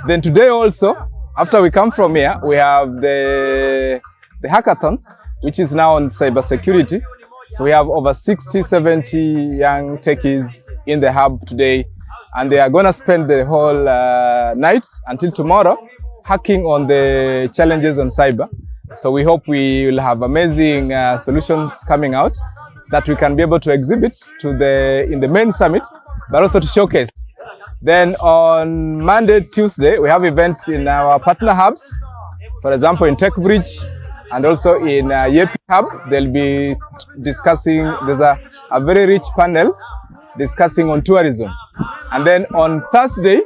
Then today also, after we come from here, we have the hackathon, which is now on cybersecurity. So we have over 60, 70 young techies in the hub today, and they are gonna spend the whole night until tomorrow hacking on the challenges on cyber. So we hope we will have amazing solutions coming out that we can be able to exhibit to in the main summit, but also to showcase. Then on Monday, Tuesday, we have events in our partner hubs. For example, in TechBridge and also in Yepi Hub, they'll be discussing, there's a very rich panel discussing on tourism. And then on Thursday,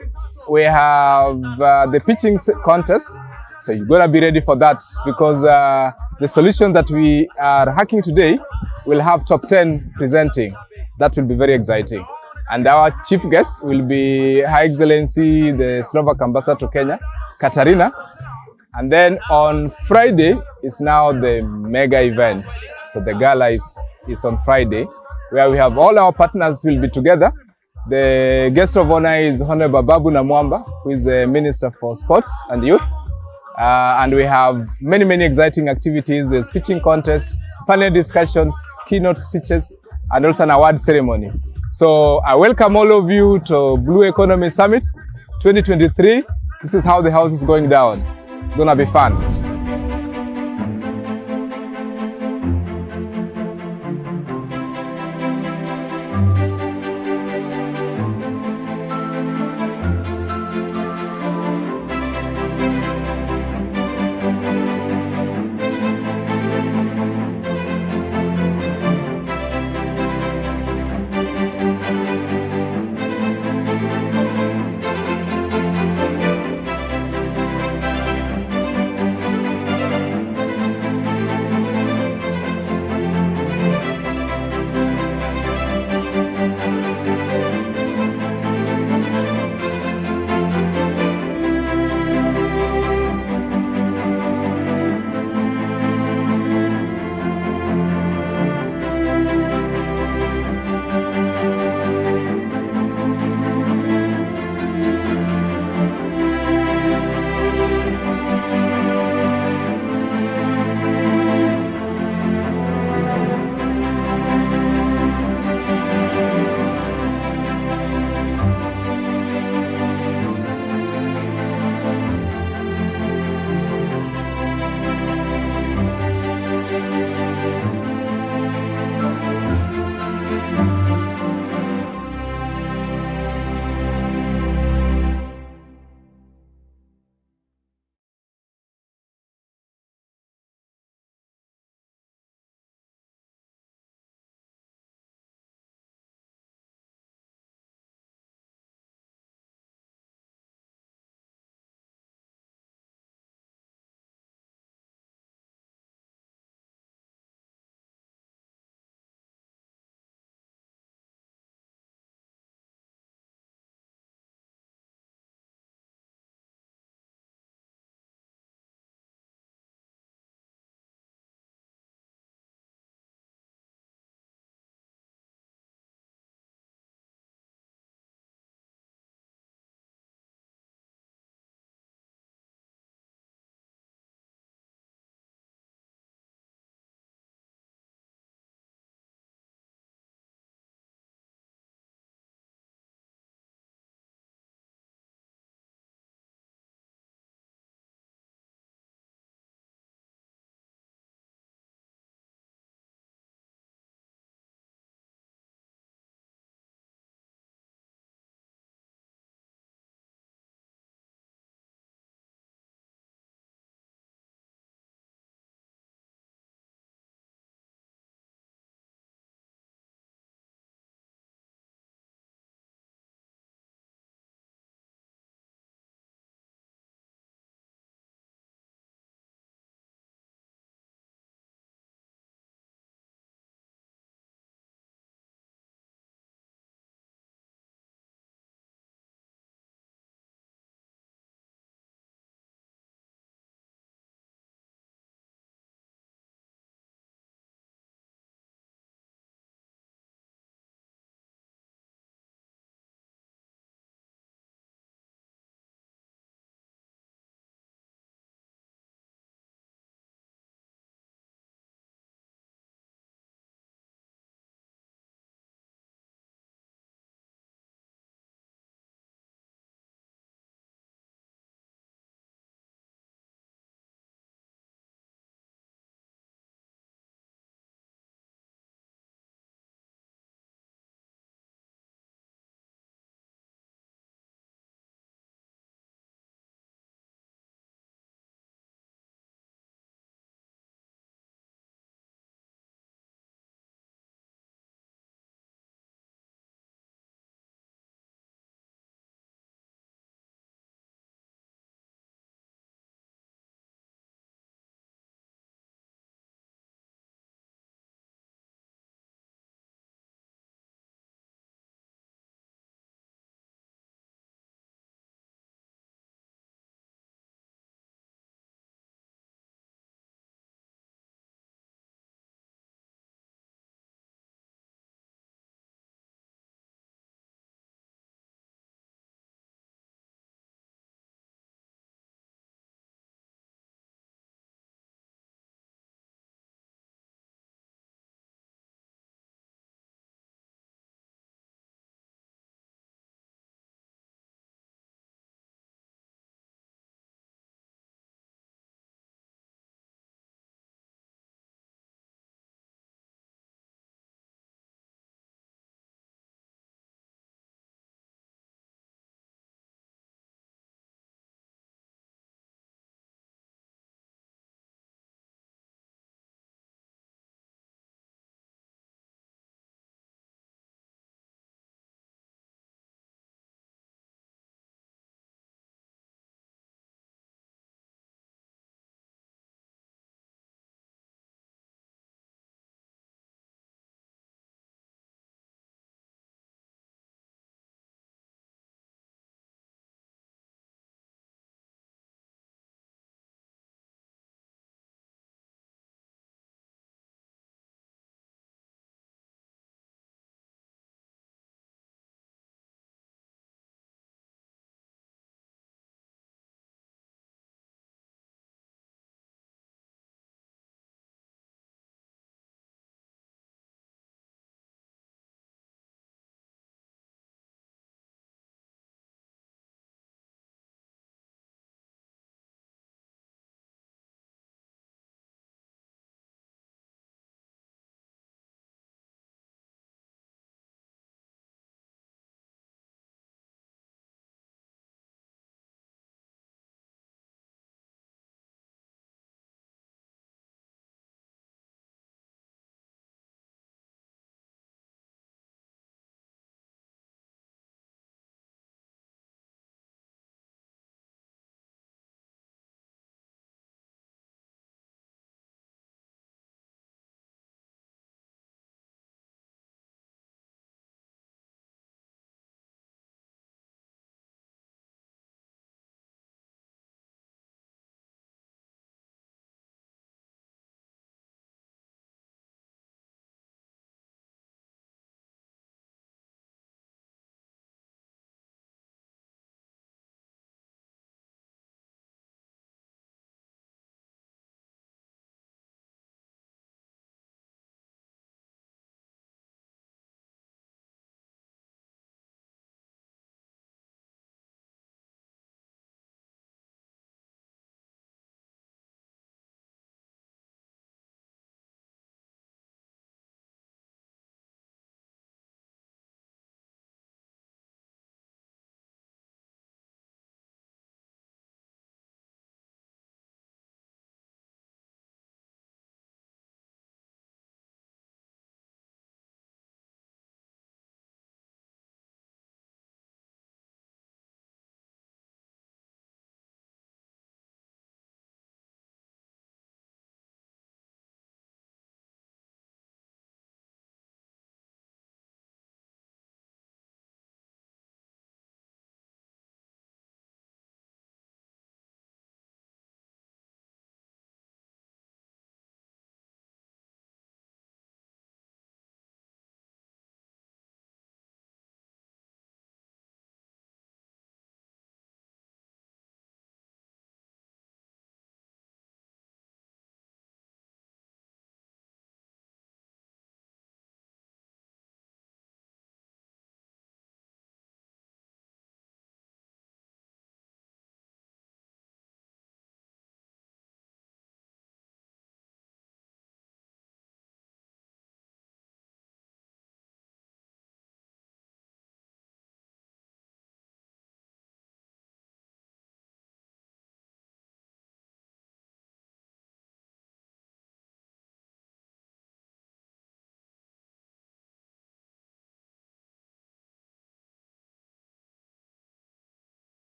we have the pitching contest. So you gotta be ready for that, because the solution that we are hacking today will have top 10 presenting. That will be very exciting. And our chief guest will be Her Excellency, the Slovak Ambassador to Kenya, Katarina. And then on Friday is now the mega event. So the gala is on Friday, where we have all our partners will be together. The guest of honor is Honorable Babu Namwamba, who is the Minister for Sports and Youth. And we have many, many exciting activities. There's pitching contest, panel discussions, keynote speeches, and also an award ceremony. So I welcome all of you to Blue Economy Summit 2023. This is how the house is going down. It's gonna be fun.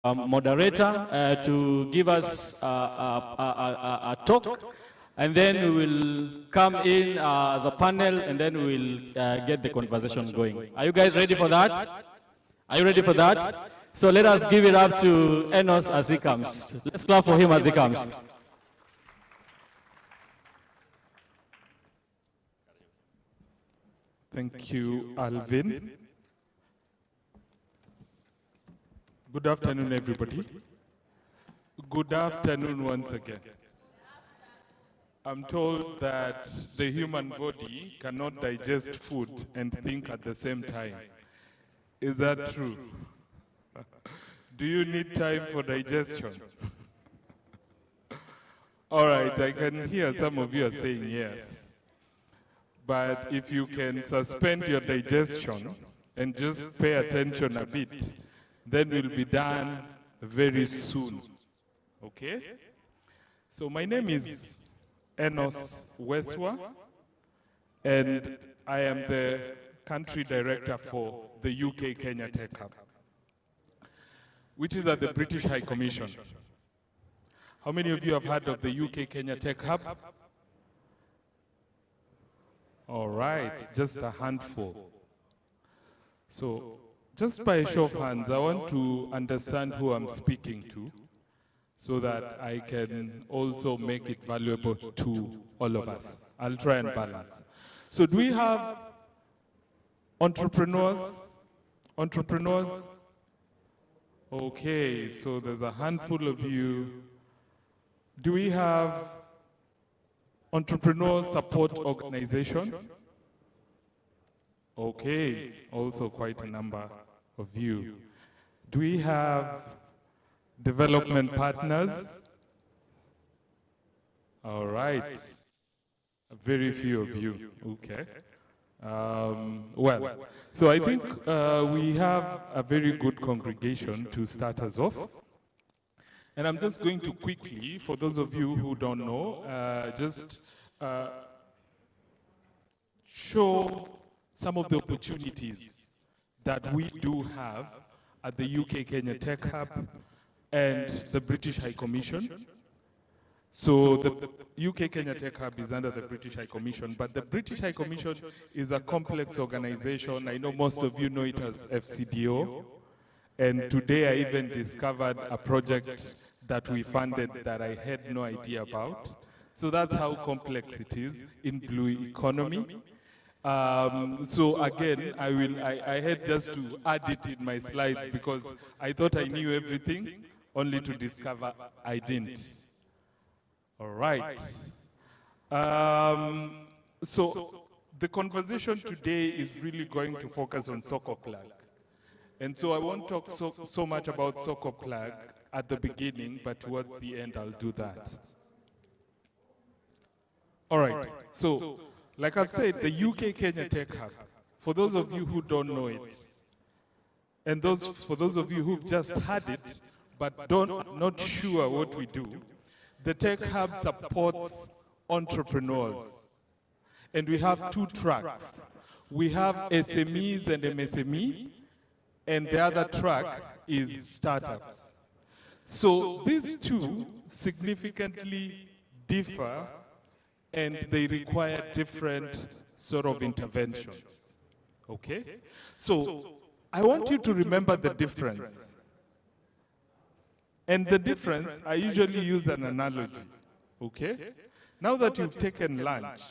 moderator to give us a talk, and then we will come in as a panel, and then we will get the conversation going. Are you guys ready for that? Are you ready for that? So let us give it up to Enos as he comes. Let's clap for him as he comes. Thank you, Alvin. Good afternoon, everybody. Good afternoon once again. I'm told that the human body cannot digest food and think at the same time. Is that true? Do you need time for digestion? All right, I can hear some of you are saying yes. But if you can suspend your digestion and just pay attention a bit, then we'll be done very soon. Okay? So my name is Enos Weswa, and I am the country director for the UK Kenya Tech Hub, which is at the British High Commission. How many of you have heard of the UK Kenya Tech Hub? All right, just a handful. So, just by a show of hands, I want to understand who I'm speaking to so that I can also make it valuable to all of us. I'll try and balance. So, do we have entrepreneurs? Entrepreneurs? Okay, so there's a handful of you. Do we have entrepreneur support organization? Okay, also quite a number of you. Do we have development partners? All right, very few of you, okay. Well, so I think we have a very good congregation to start us off. And I'm just going to quickly, for those of you who don't know, just show some of the opportunities that we do have at the UK Kenya Tech Hub and the British High Commission. So the UK Kenya Tech Hub is under the British High Commission, but the British High Commission is a complex organization. I know most of you know it as FCDO. And today I even discovered a project that we funded that I had no idea about. So that's how complex it is in blue economy. So again, I had just to add it in my slides because I thought I knew everything, only to discover I didn't. All right. So the conversation today is really going to focus on Soko-Plug. And so I won't talk so much about Soko-Plug at the beginning, but towards the end I'll do that. All right, so like I've said, the UK Kenya Tech Hub, for those of you who don't know it, and for those of you who've just had it, but not sure what we do, the Tech Hub supports entrepreneurs. And we have two tracks. We have SMEs and MSME, and the other track is startups. So these two significantly differ, and they require different sort of interventions. Okay? So I want you to remember the difference. And the difference, I usually use an analogy. Okay? Now that you've taken lunch,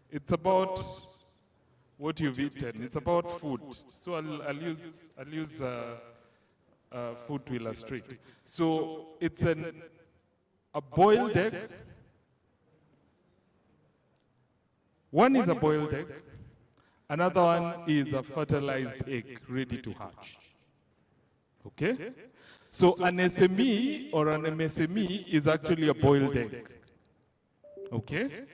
it's about what you've eaten. It's about food. So I'll use food to illustrate. So it's a boiled egg. One is a boiled egg. Another one is a fertilized egg ready to hatch. Okay? So an SME or an MSME is actually a boiled egg. Okay?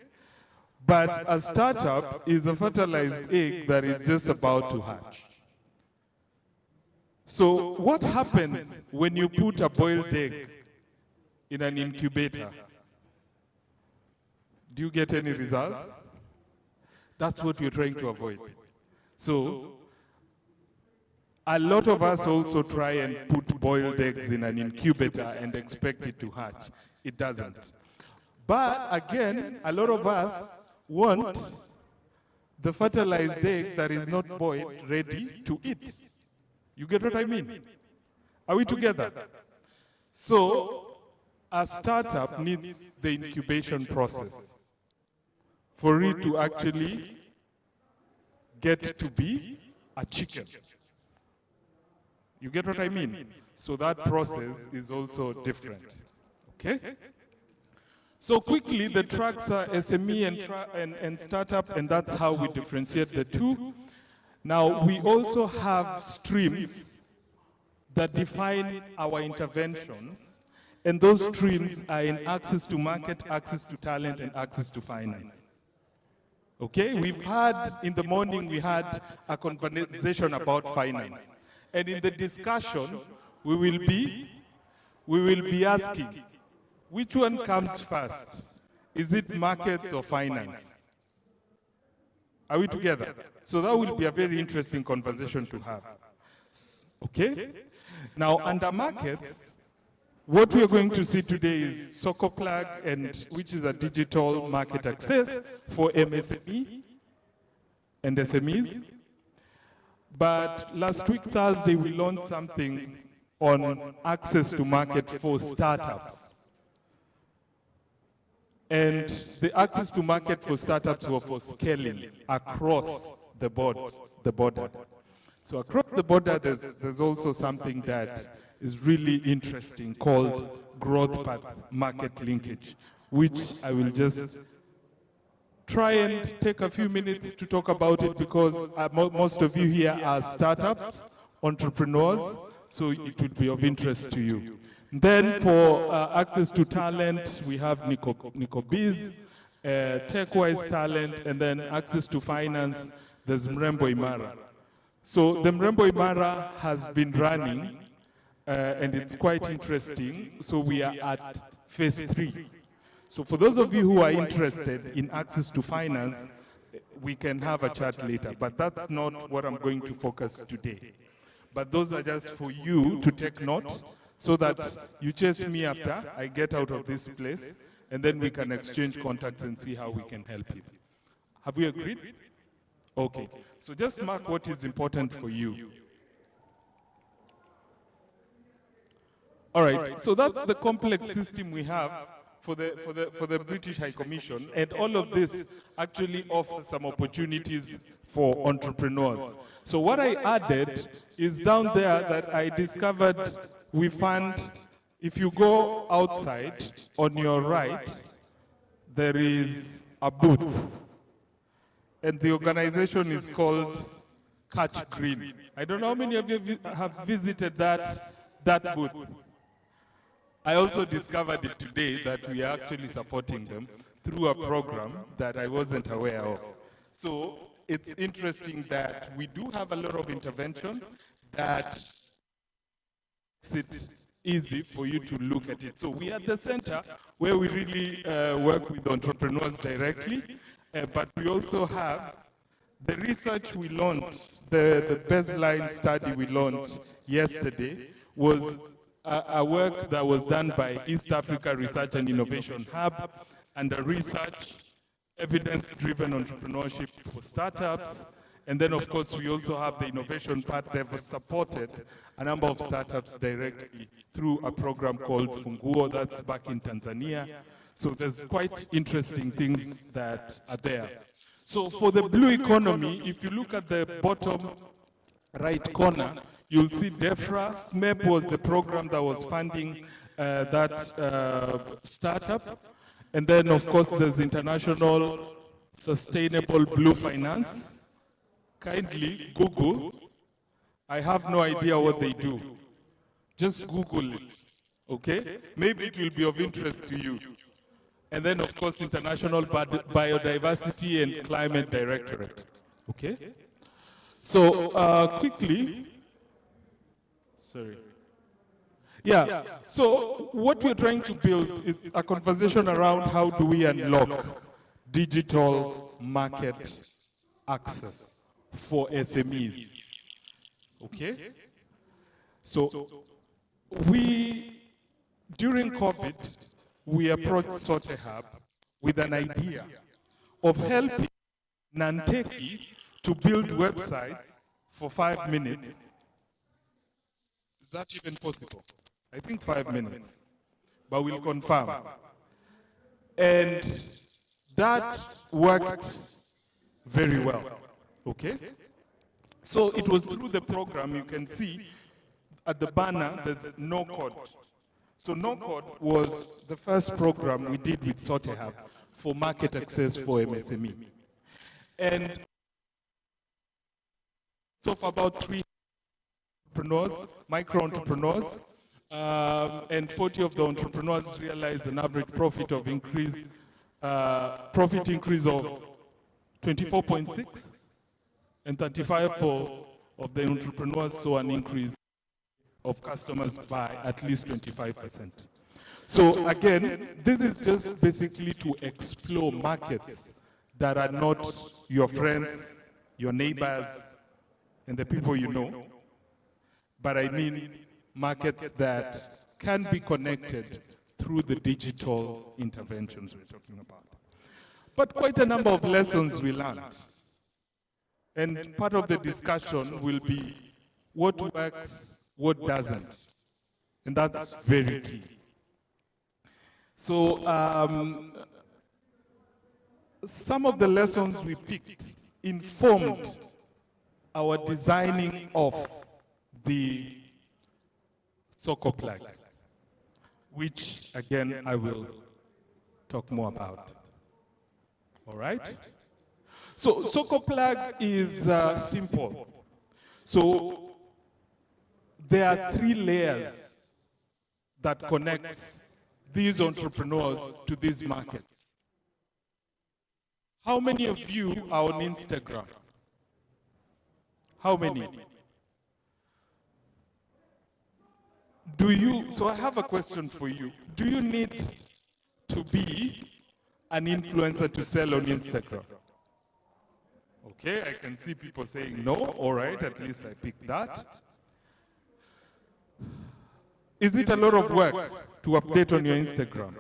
But a startup is a fertilized egg that is just about to hatch. So what happens when you put a boiled egg in an incubator? Do you get any results? That's what we're trying to avoid. So A lot of us also try and put boiled eggs in an incubator and expect it to hatch. It doesn't. But again, a lot of us want the fertilized egg that is not boiled ready to eat. You get what I mean? Are we together? So a startup needs the incubation process for it to actually get to be a chicken. You get what I mean? So that process is also different. Okay? So quickly, the tracks are SME and startup, and that's how we differentiate the two. Now, we also have streams that define our interventions, and those streams are in access to market, access to talent, and access to finance. Okay? We've had, in the morning, we had a conversation about finance. And in the discussion, we will be asking, which one comes first? Is it markets or finance? Are we together? So that will be a very interesting conversation to have. Okay? Now, under markets, what we are going to see today is SocoPlug, which is a digital market access for MSME and SMEs. But last week, Thursday, we launched something on access to market for startups. And the access to market for startups were for scaling across the border. So across the border, there's also something that is really interesting called growth path market linkage, which I will just try and take a few minutes to talk about it because most of you here are startups, entrepreneurs, so it would be of interest to you. Then for access to talent, we have NicoBiz, TechWise Talent, and then access to finance, there's Mrembo Imara. So the Mrembo Imara has been running, and it's quite interesting. So we are at phase 3. So for those of you who are interested in access to finance, we can have a chat later, but that's not what I'm going to focus today. But those are just for you to take note so that you chase me after I get out of this place, and then we can exchange contacts and see how we can help you. Have we agreed? Okay. So just mark what is important for you. All right. So that's the complex system we have for the British High Commission, and all of this actually offers some opportunities for entrepreneurs. So what I added is down there that I discovered we fund, if you go outside on your right, there is a booth, and the organization is called Catch Green. I don't know how many of you have visited that booth. I also discovered it today that we are actually supporting them through a program that I wasn't aware of. So it's interesting that we do have a lot of intervention that makes it easy for you to look at it. So we are at the center where we really work with entrepreneurs directly, but we also have the research we launched, the baseline study we launched yesterday was a work that was done by East Africa Research and Innovation Hub and a research evidence-driven entrepreneurship for startups. And then, of course, we also have the innovation part that has supported a number of startups directly through a program called Funguo, that's back in Tanzania. So there's quite interesting things that are there. So for the blue economy, if you look at the bottom right corner, you'll see DEFRA. SMEP was the program that was funding that startup. And then, of course, there's International Sustainable Blue Finance. Kindly Google. I have no idea what they do. Just Google it, okay? Maybe it will be of interest to you. And then, of course, International Biodiversity and Climate Directorate, okay? So, quickly, sorry. Yeah, so what we're trying to build is a conversation around how do we unlock digital market access for SMEs. Okay? So during COVID, we approached SoteHub with an idea of helping Nanteki to build websites for 5 minutes. Is that even possible? I think 5 minutes, but we'll confirm. And that worked very well, okay? So it was through the program, you can see at the banner, there's No Code. So No Code was the first program we did with SoteHub for market access for MSME. And so for about 3 entrepreneurs, micro-entrepreneurs, and 40 of the entrepreneurs realized an average profit increase of 24.6, and 35 of the entrepreneurs saw an increase of customers by at least 25%. So again, this is just basically to explore markets that are not your friends, your neighbors, and the people you know, but I mean markets that can be connected through the digital interventions we're talking about. But quite a number of lessons we learned. And part of the discussion will be what works, what doesn't. And that's very key. So some of the lessons we picked informed our designing of the Soko Plug, which again I will talk more about. All right? So Soko Plug is simple. So there are 3 layers that connect these entrepreneurs to these markets. How many of you are on Instagram? How many? So I have a question for you. Do you need to be an influencer to sell on Instagram? Okay, I can see people saying no. All right, at least I picked that. Is it a lot of work to update on your Instagram?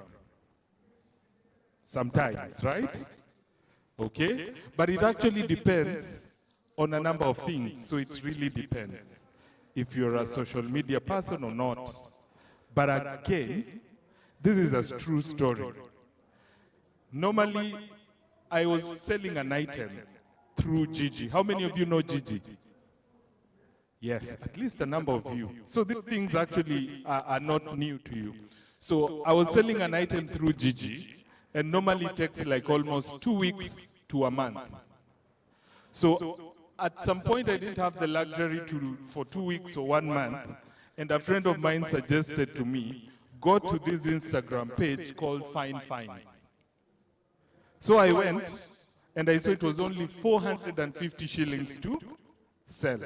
Sometimes, right? Okay, but it actually depends on a number of things, so it really depends if you're a social media person or not. But again, this is a true story. Normally, I was selling an item through Gigi. How many of you know Gigi? Yes, at least a number of you. So these things actually are not new to you. So I was selling an item through Gigi, and normally it takes like almost 2 weeks to a month. So at some point I didn't have the luxury for 2 weeks or 1 month, and a friend of mine suggested to me, go to this Instagram page called Fine Finds. So I went, and I saw it was only 450 shillings to sell.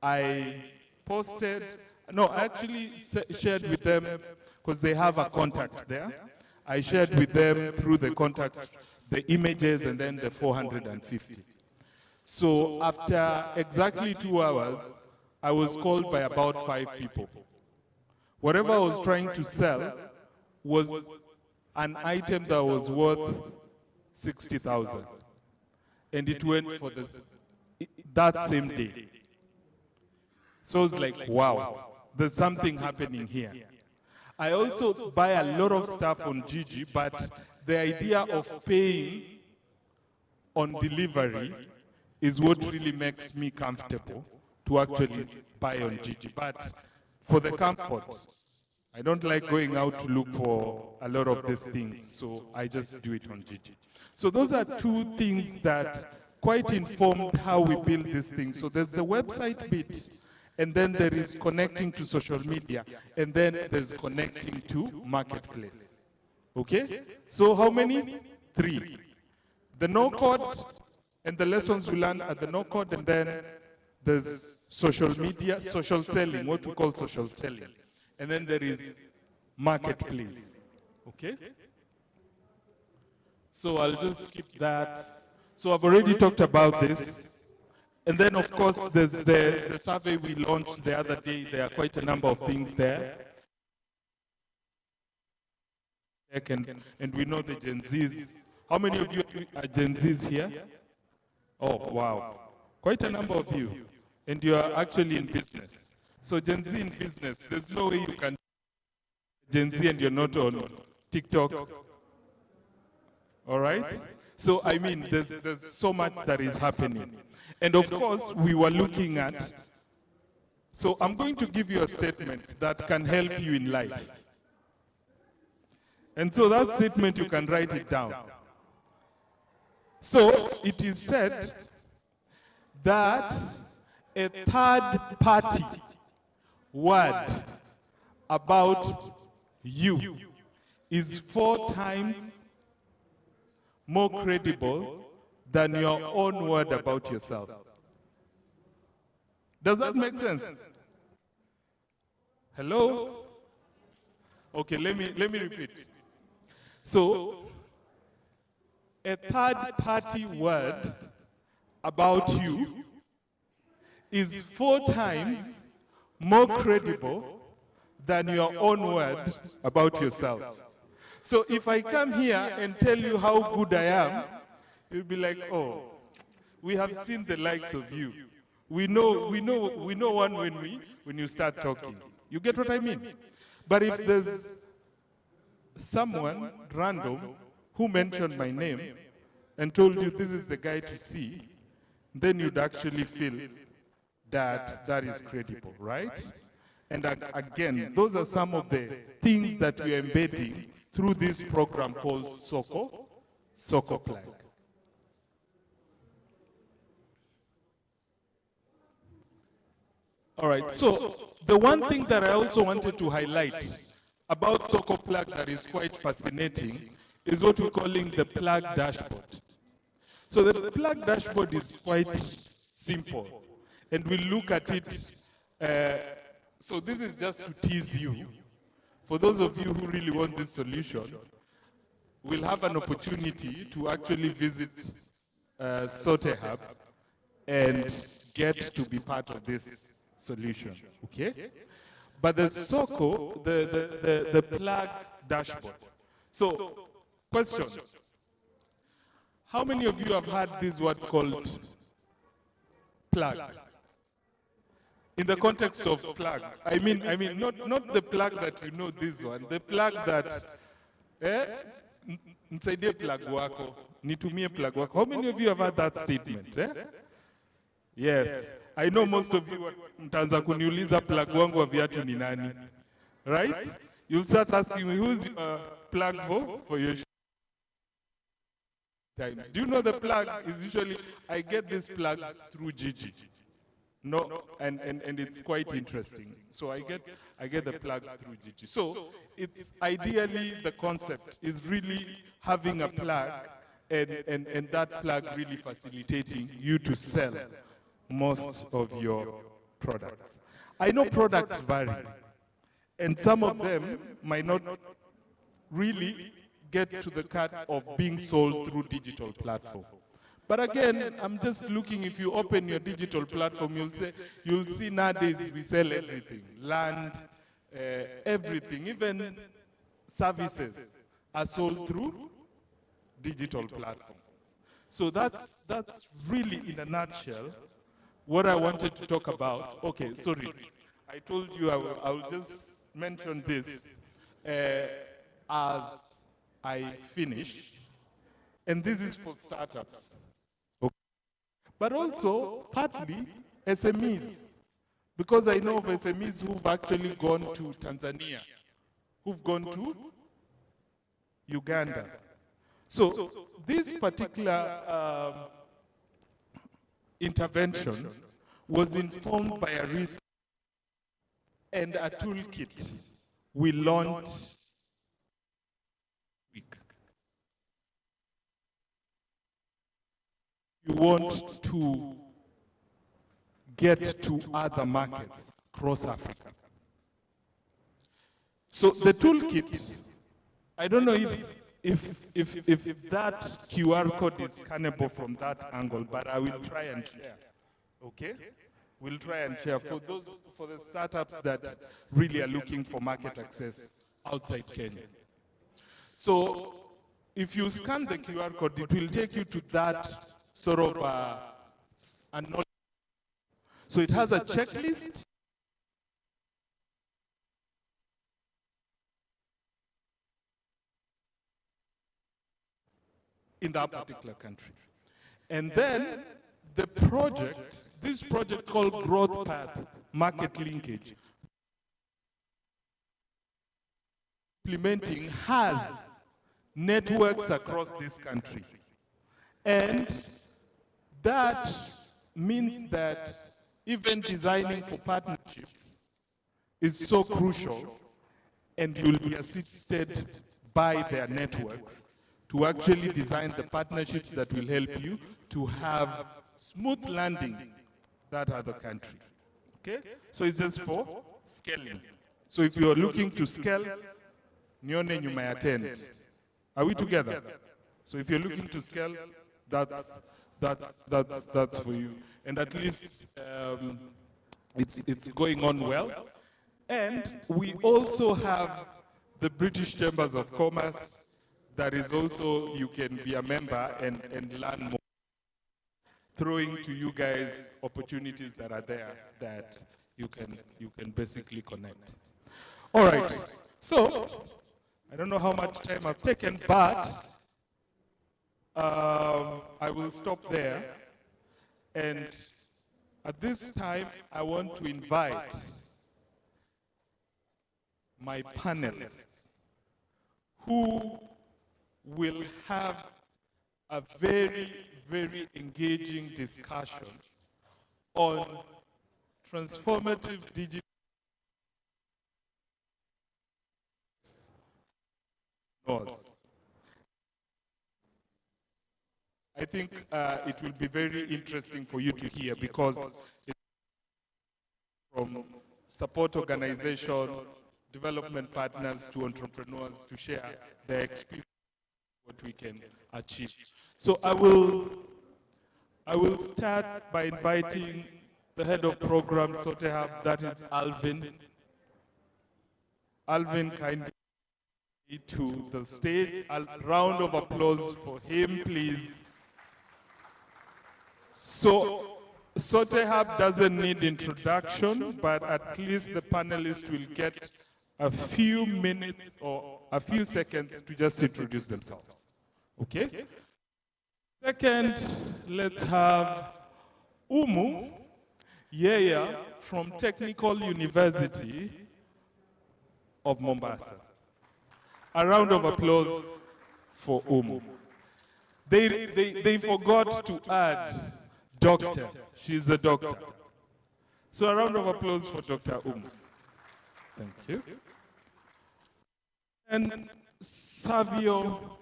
I posted, no, I actually shared with them, because they have a contact there. I shared with them through the contact, the images and then the 450. So after exactly 2 hours, I was called by about 5 people. Whatever I was trying to sell was an item that was worth 60,000. And it went for that same day. So I was like, wow, there's something happening here. I also buy a lot of stuff on Gigi, but the idea of paying on delivery is what really makes me comfortable to actually buy on Gigi. But for the comfort, I don't like going out to look for a lot of these things, so I just do it on Gigi. So those are 2 things that quite informed how we build these things. So there's the website bit, and then there is connecting to social media, and then there's connecting to marketplace. Okay? So how many? 3. The no-code and the lessons we learn at the no-code, and then there's social media, social selling, what we call social selling. And then there is marketplace. Okay? So I'll just skip that. So I've already talked about this. And then, of course, there's the survey we launched the other day. There are quite a number of things there. And we know the Gen Zs. How many of you are Gen Zs here? Oh, wow. Quite a number of you. And you are actually in business. So Gen Z in business, there's no way you can Gen Z and you're not on TikTok. All right? So, I mean, there's so much that is happening. And of course, we were looking at, so I'm going to give you a statement that can help you in life. And so that statement, you can write it down. So it is said that a third party word about you is 4 times more credible than your own word about yourself. Does that make sense? Hello? Okay, let me repeat. So, a third-party word about you is 4 times more credible than your own word about yourself. So if I come here and tell you how good I am, you'll be like, oh, we have seen the likes of you. We know one when you start talking. You get what I mean? But if there's someone random who mentioned my name and told you this is the guy to see, then you'd actually feel that that is credible, right? And again, those are some of the things that we are embedding through this program called Soko Plug. All right, so the one thing that I also wanted to highlight about Soko Plug that is quite fascinating is what we're calling the plug dashboard. So the plug dashboard is quite simple, and we'll look at it. So this is just to tease you. For those of you who really want this solution, we'll have an opportunity to actually visit Sote Hub and get to be part of this solution, okay? But the Soko, the plug dashboard. So, question. How many of you have heard this word called plug? In the context of plug, I mean, not the plug that you know this one, the plug that, nisaidie plug wako, nitumie plug wako. How many of you have heard that statement? Yes, I know most of you mtaanza kuniuliza plug wangu wa viatu ni nani, right? You'll start asking me, who's your plug for your time? Do you know the plug is usually, I get these plugs through Gigi. No, and it's quite interesting. So I get the plugs through Gigi. So it's ideally the concept is really having a plug and that plug really facilitating you to sell most of your products. I know products vary, and some of them might not really get to the cut of being sold through digital platform. But again, I'm just looking, if you open your digital platform, you'll see nowadays we sell everything. Land, everything, even services are sold through digital platforms. So that's really, in a nutshell, what I wanted to talk about. Okay, sorry. I told you I will just mention this as I finish. And this is for startups. Okay. But also, partly, SMEs. Because I know of SMEs who've actually gone to Tanzania, who've gone to Uganda. So this particular intervention was informed by a research and a toolkit we launched week. You want to get to other markets across Africa. So the toolkit, I don't know if that QR code is scannable from that angle, but I will try and share. Okay? We'll try and share for the startups that really are looking for market access outside Kenya. So if you scan the QR code, it will take you to that sort of so it has a checklist. In that particular country. And then the project, this project called Growth Path Market Linkage, implementing has networks across this country. And that means that even designing for partnerships is so crucial, and you'll be assisted by their networks to actually design the partnerships that will help you to have smooth landing that other country. Okay? So it's just for scaling. So if you're looking to scale, nione you may attend. Are we together? So if you're looking to scale, that's for you. And at least it's going on well. And we also have the British Chambers of Commerce. That is also, you can be a member and learn more. Throwing to you guys opportunities that are there that you can basically connect. All right, so I don't know how much time I've taken, but I will stop there. And at this time, I want to invite my panelists who will have a very, very engaging discussion on transformative digital laws. I think it will be very interesting for you to hear, because it's from support organization, development partners to entrepreneurs to share their experience, what we can achieve. So I will start by inviting the head of program SOTEHAB, that is Alvin. Alvin, kindly to the stage. A round of applause for him, please. So SOTEHAB doesn't need introduction, but at least the panelists will get a few minutes or a few seconds to just introduce themselves. Okay? Second, let's have Umu Yaya from Technical University of Mombasa. A round of applause for Umu. They forgot to add doctor. She's a doctor. So a round of applause for Dr. Umu. Thank you. And Savio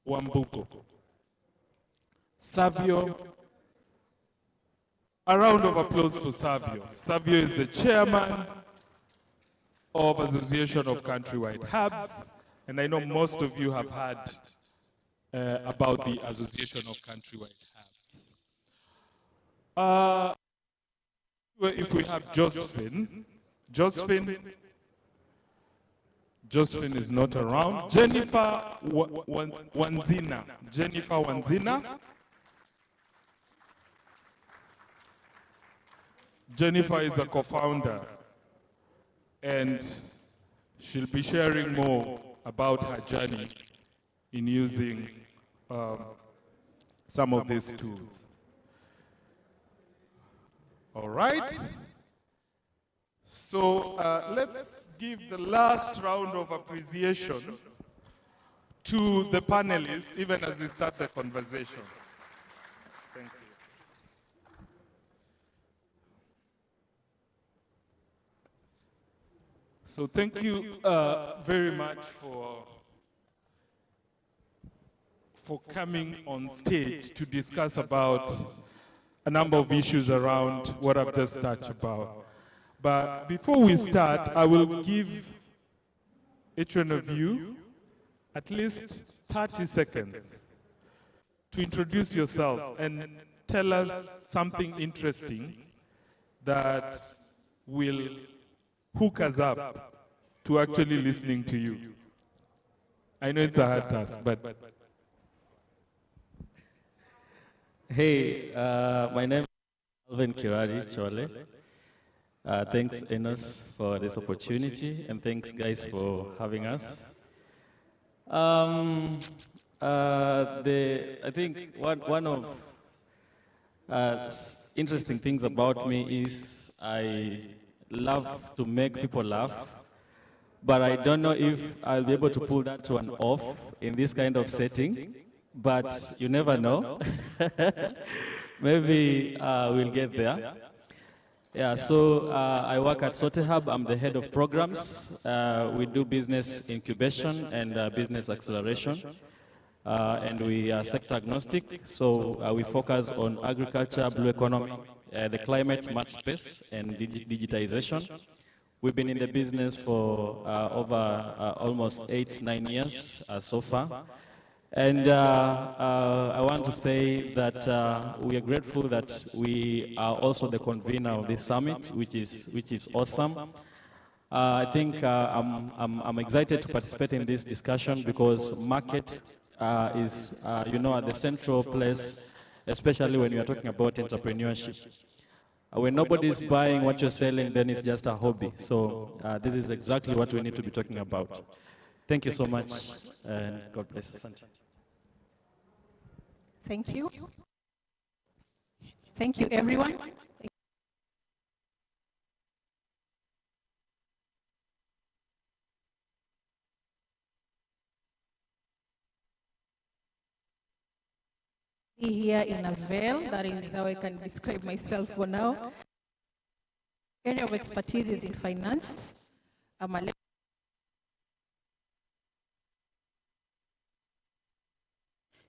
Wambuko. Savio, a round of applause for Savio. Savio is the chairman of Association of Countrywide Hubs, and I know most of you have heard about the Association of Countrywide Hubs. If we have Josephine is not around. Jennifer Wanzina. Jennifer Wanzina. Jennifer is a co-founder, and she'll be sharing more about her journey in using some of these tools. All right. So let's give the last round of appreciation to the panelists, even as we start the conversation. Thank you. So thank you very much for coming on stage to discuss about a number of issues around what I've just touched about. But before we start, I will give each one of you at least 30 seconds to introduce yourself and tell us something interesting that will hook us up to actually listening to you. I know it's a hard task, but... Hey, my name is Alvin Kirari Chole. Thanks, Enos, for this opportunity, and thanks, guys, for having us. I think one of interesting things about me is I love to make people laugh, but I don't know if I'll be able to pull that to an off in this kind of setting, but you never know. Maybe we'll get there. Yeah, so I work at SoteHub. I'm the head of programs. We do business incubation and business acceleration. And we are sector agnostic, so we focus on agriculture, blue economy, the climate, smart space, and digitization. We've been in the business for over almost 8-9 years so far. And I want to say that we are grateful that we are also the convener of this summit, which is awesome. I think I'm excited to participate in this discussion because market is, at the central place, especially when you are talking about entrepreneurship. When nobody's buying what you're selling, then it's just a hobby. So this is exactly what we need to be talking about. Thank you so much, and God bless us. Thank you. Thank you, everyone. Here in a veil, that is how I can describe myself for now. Area of expertise is in finance. I'm a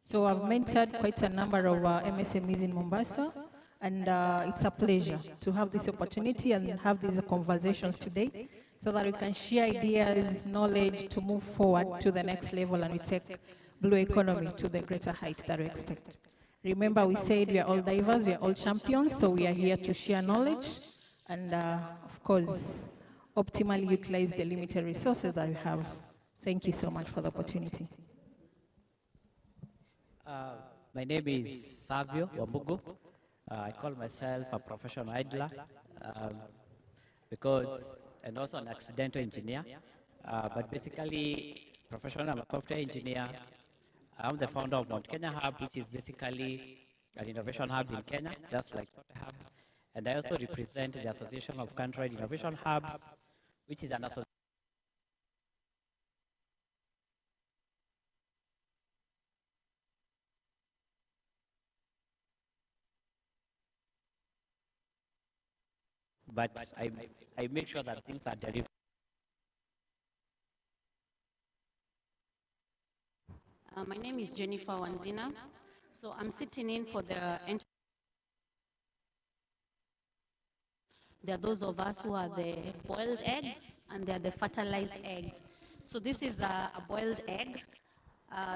So I've mentored quite a number of MSMEs in Mombasa, and it's a pleasure to have this opportunity and have these conversations today so that we can share ideas, knowledge to move forward to the next level and we take blue economy to the greater heights that we expect. Remember, we said we are all divers, we are all champions, so we are here to share knowledge and, of course, optimally utilize the limited resources that we have. Thank you so much for the opportunity. My name is Savio Wambugu. I call myself a professional idler and also an accidental engineer. But basically, professional, I'm a software engineer. I'm the founder of Mount Kenya Hub, which is basically an innovation hub in Kenya, just like SoteHub. And I also represent the Association of Countrywide Innovation Hubs, which is an association. But I make sure that things are delivered. My name is Jennifer Wanzina. So I'm sitting in for the... There are those of us who are the boiled eggs, and there are the fertilized eggs. So this is a boiled egg.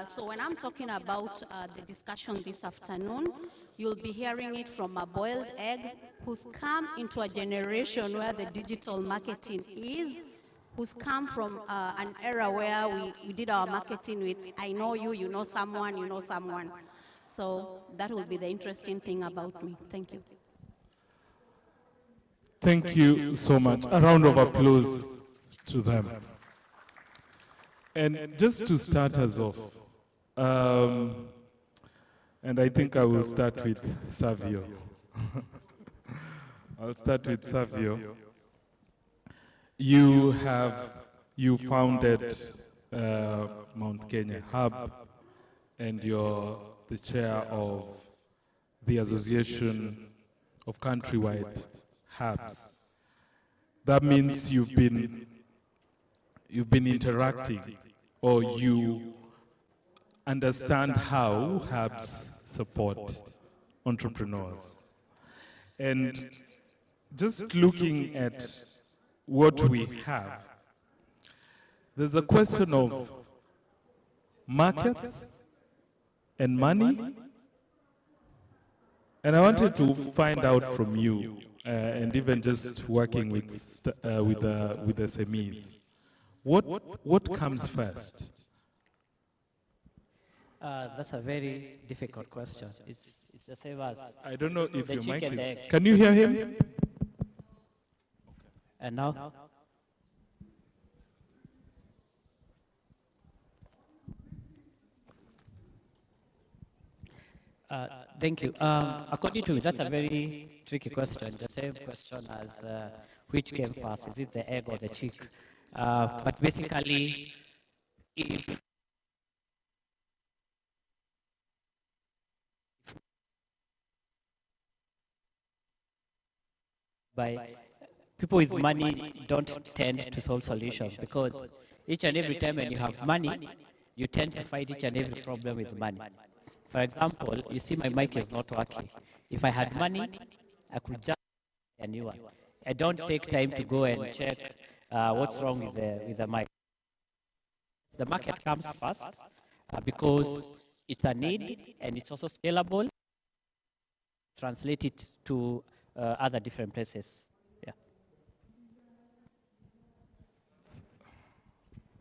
So when I'm talking about the discussion this afternoon, you'll be hearing it from a boiled egg who's come into a generation where the digital marketing is, who's come from an era where we did our marketing with, I know you, you know someone, you know someone. So that will be the interesting thing about me. Thank you. Thank you so much. A round of applause to them. And just to start us off, and I think I will start with Savio. I'll start with Savio. You founded Mount Kenya Hub, and you're the chair of the Association of Countrywide Hubs. That means you've been interacting, or you understand how hubs support entrepreneurs. And just looking at what we have, there's a question of markets and money And I wanted to find out from you, and even just working with SMEs, what comes first? That's a very difficult question. It's the same as I don't know if the your mic chicken is. egg. Can you hear him? And now? Thank you. According to me, that's a very tricky question. The same question as which came first, is it the egg or the chick? But basically, if by people with money don't tend to solve solutions, because each and every time when you have money, you tend to fight each and every problem with money. For example, you see my mic is not working. If I had money, I could just buy a new one. I don't take time to go and check what's wrong with the mic. The market comes first because it's a need and it's also scalable. Translate it to other different places. Yeah.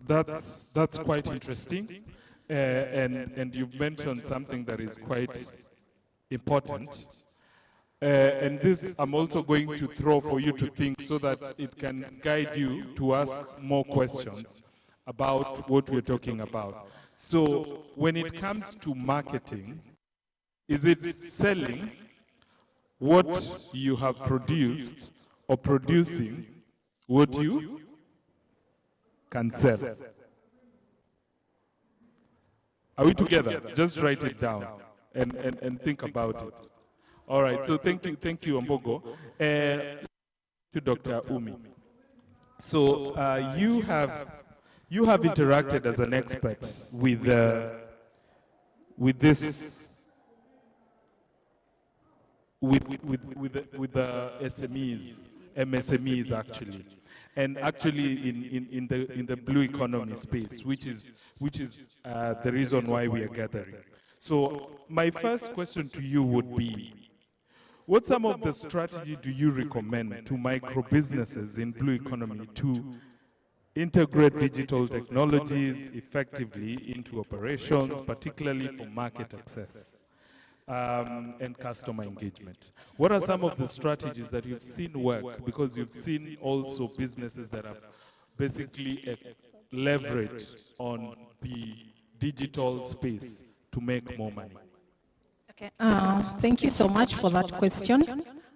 That's quite interesting. And you've mentioned something that is quite important. And this I'm also going to throw for you to think so that it can guide you to ask more questions about what we're talking about. So when it comes to marketing, is it selling what you have produced or producing what you can sell? Are we together? Just write it down and think about it. All right, so thank you, Mbogo. To Dr. Umi. So you have interacted as an expert with the SMEs, MSMEs actually. And actually in the blue economy space, which is the reason why we are gathering. So my first question to you would be, what some of the strategy do you recommend to micro businesses in blue economy to integrate digital technologies effectively into operations, particularly for market access and customer engagement? What are some of the strategies that you've seen work? Because you've seen also businesses that have basically leveraged on the digital space to make more money. Okay. Thank you so much for that question.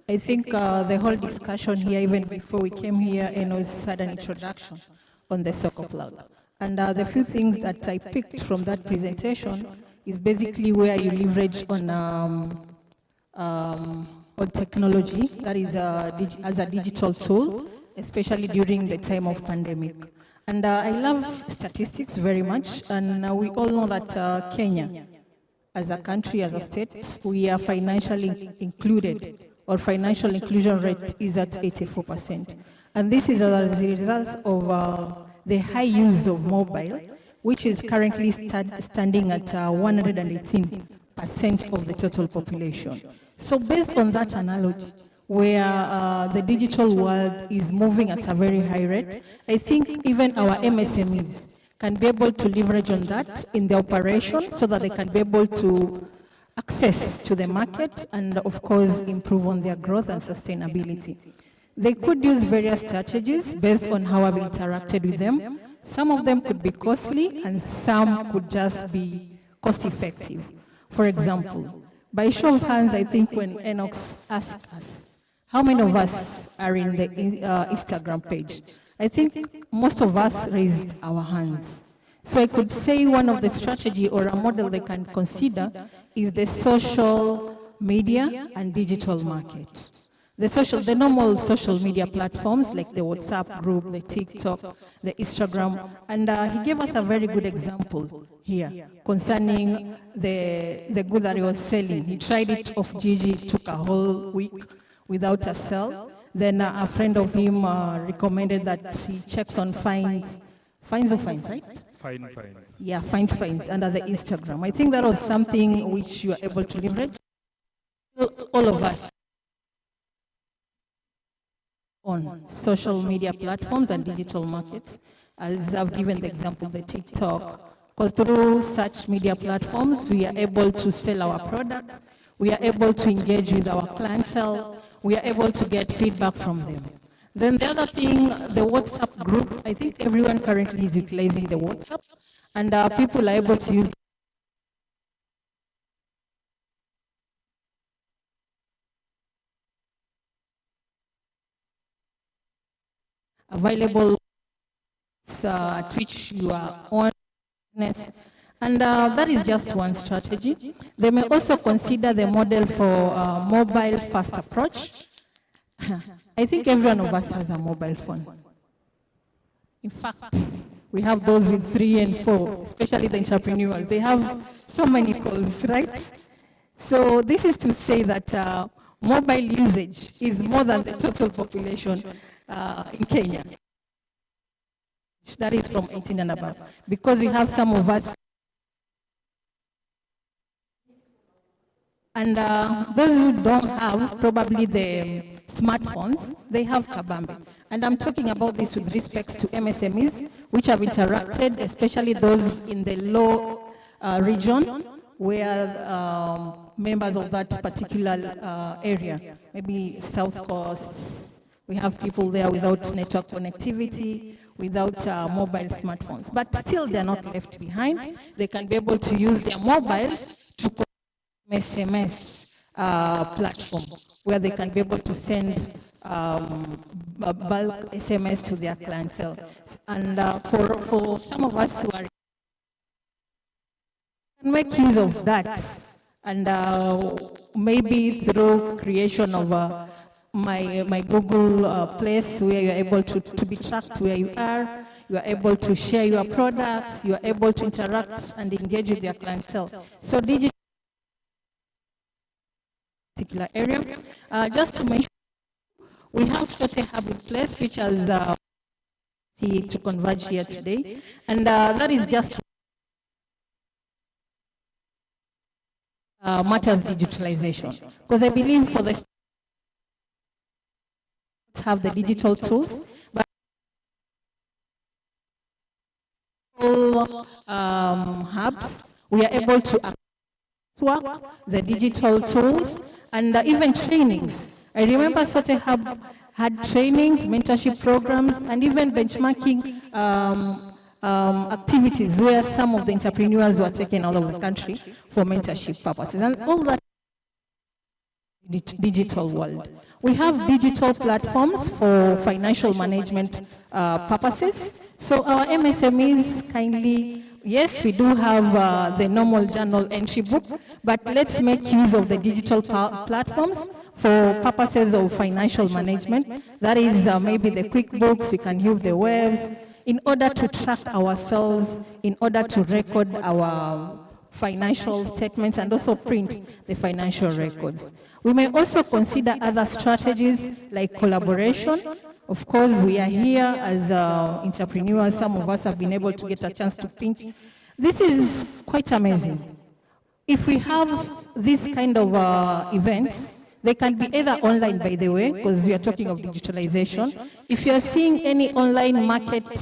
I think the whole discussion here, even before we came here, Enos had an introduction on the Soko Cloud. And the few things that I picked from that presentation is basically where you leverage on technology, that is as a digital tool, especially during the time of pandemic. And I love statistics very much, and we all know that Kenya, as a country, as a state, we are financially included, or financial inclusion rate is at 84%. And this is as a result of the high use of mobile, which is currently standing at 118% of the total population. So based on that analogy, where the digital world is moving at a very high rate, I think even our MSMEs can be able to leverage on that in their operation so that they can be able to access to the market and, of course, improve on their growth and sustainability. They could use various strategies based on how I've interacted with them. Some of them could be costly and some could just be cost-effective. For example, by show of hands, I think when Enox asked us, how many of us are in the Instagram page? I think most of us raised our hands. So I could say one of the strategy or a model they can consider is the social media and digital market. The normal social media platforms like the WhatsApp group, the TikTok, the Instagram, and he gave us a very good example here concerning the good that he was selling. He tried it off Gigi, took a whole week without a sell. Then a friend of him recommended that he checks on fines, right? Fines. Yeah, fines under the Instagram. I think that was something which you are able to leverage. all of us on social media platforms and digital markets, as I've given the example, the TikTok, because through such media platforms, we are able to sell our products, we are able to engage with our clientele, we are able to get feedback from them. Then the other thing, the WhatsApp group, I think everyone currently is utilizing the WhatsApp, and people are able to use available at which you are on, and that is just one strategy. They may also consider the model for mobile first approach. I think every one of us has a mobile phone. In fact, we have those with 3 and 4, especially the entrepreneurs. They have so many calls, right? So this is to say that mobile usage is more than the total population in Kenya. That is from 18 and above. Because we have some of us. And those who don't have probably the smartphones, they have Kabambe. And I'm talking about this with respect to MSMEs, which have interacted, especially those in the low region, where members of that particular area, maybe South Coast, we have people there without network connectivity, without mobile smartphones. But still, they're not left behind. They can be able to use their mobiles to connect SMS platform, where they can be able to send bulk SMS to their clientele. And for some of us who are can make use of that, and maybe through creation of my Google place, where you're able to be tracked where you are able to share your products, you are able to interact and engage with your clientele. So digital particular area. Just to mention, we have Sote Hub in place, which has to converge here today, and that is just matters digitalization, because I believe for the have the digital tools, but hubs, we are able to work the digital tools and even trainings. I remember Sote Hub had trainings, mentorship programs, and even benchmarking activities where some of the entrepreneurs were taken out of the country for mentorship purposes, and all that digital world. We have digital platforms for financial management purposes. So our MSMEs kindly, yes, we do have the normal journal entry book, but let's make use of the digital platforms for purposes of financial management. That is maybe the QuickBooks, we can use the webs, in order to track ourselves, in order to record our financial statements and also print the financial records. We may also consider other strategies like collaboration. Of course, we are here as entrepreneurs. Some of us have been able to get a chance to pinch. This is quite amazing. If we have these kind of events, they can be either online, by the way, because we are talking of digitalization. If you are seeing any online market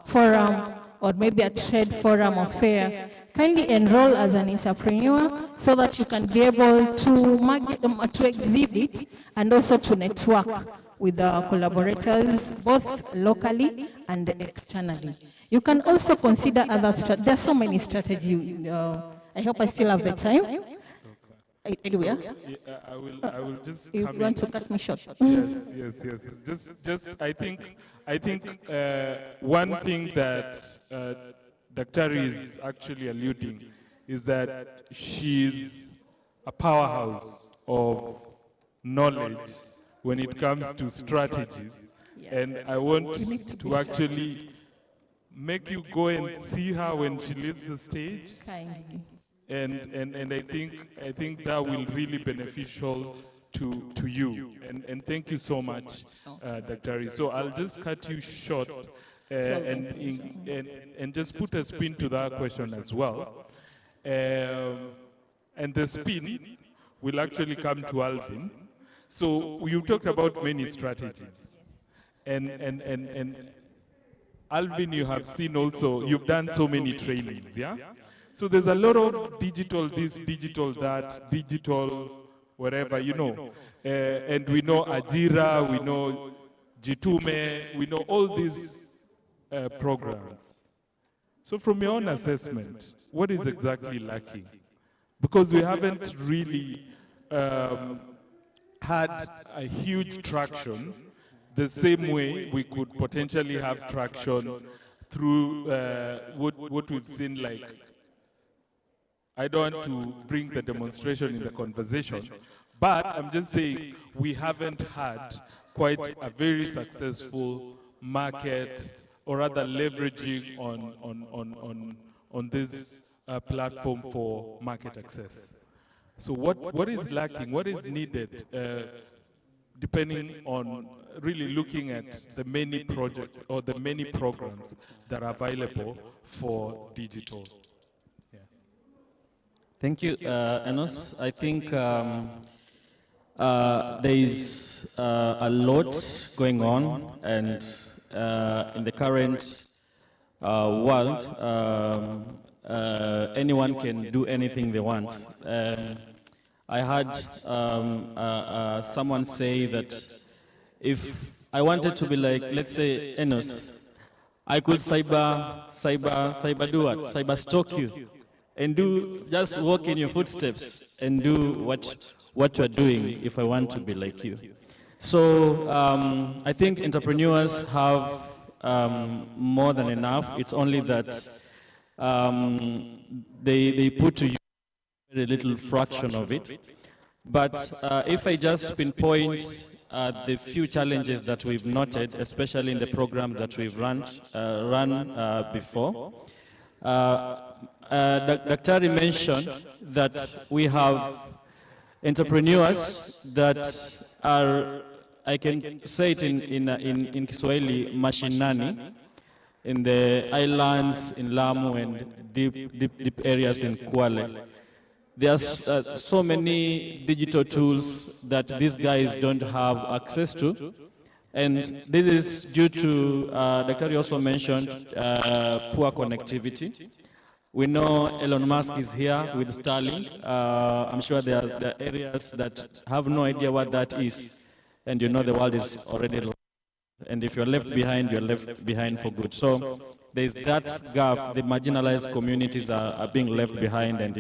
forum or maybe a trade forum or fair, kindly enroll as an entrepreneur so that you can be able to exhibit and also to network with the collaborators, both locally and externally. You can also consider other strategies. There are so many strategies. I hope I still have the time. Anyway, I will just. You want to cut me short? Yes. Just. I think one thing that Daktari is actually alluding is that she's a powerhouse of knowledge when it comes to strategies, and I want to actually make you go and see her when she leaves the stage. And I think that will really beneficial to you. And thank you so much, Daktari. So I'll just cut you short and just put a spin to that question as well. And the spin will actually come to Alvin. So you talked about many strategies. And Alvin, you have seen also, you've done so many trainings, yeah? So there's a lot of digital this, digital that, digital wherever, you know. And we know Ajira, we know Jitume, we know all these programs. So from your own assessment, what is exactly lacking? Because we haven't really had a huge traction the same way we could potentially have traction through what we've seen, like, I don't want to bring the demonstration in the conversation, but I'm just saying we haven't had quite a very successful market, or rather leveraging on this platform for market access. So what is lacking, what is needed, depending on really looking at the many projects or the many programs that are available for digital? Yeah. Thank you, Enos. I think there is a lot going on, and in the current world, anyone can do anything they want. I heard someone say that if I wanted to be like, let's say, Enos, I could cyber stalk you, and just walk in your footsteps and do what you are doing if I want to be like you. So I think entrepreneurs have more than enough. It's only that they put to use very little fraction of it. But if I just pinpoint the few challenges that we've noted, especially in the program that we've run before, Daktari mentioned that we have entrepreneurs that are, I can say it in Kiswahili, mashinani, in the islands, in Lamu, and deep areas in Kwale. There's so many digital tools that these guys don't have access to. And this is due to, Daktari also mentioned, poor connectivity. We know Elon Musk is here with Starlink. I'm sure there are areas that have no idea what that is. And you know the world is already lost. And if you're left behind, you're left behind for good. So there's that gap. The marginalized communities are being left behind, and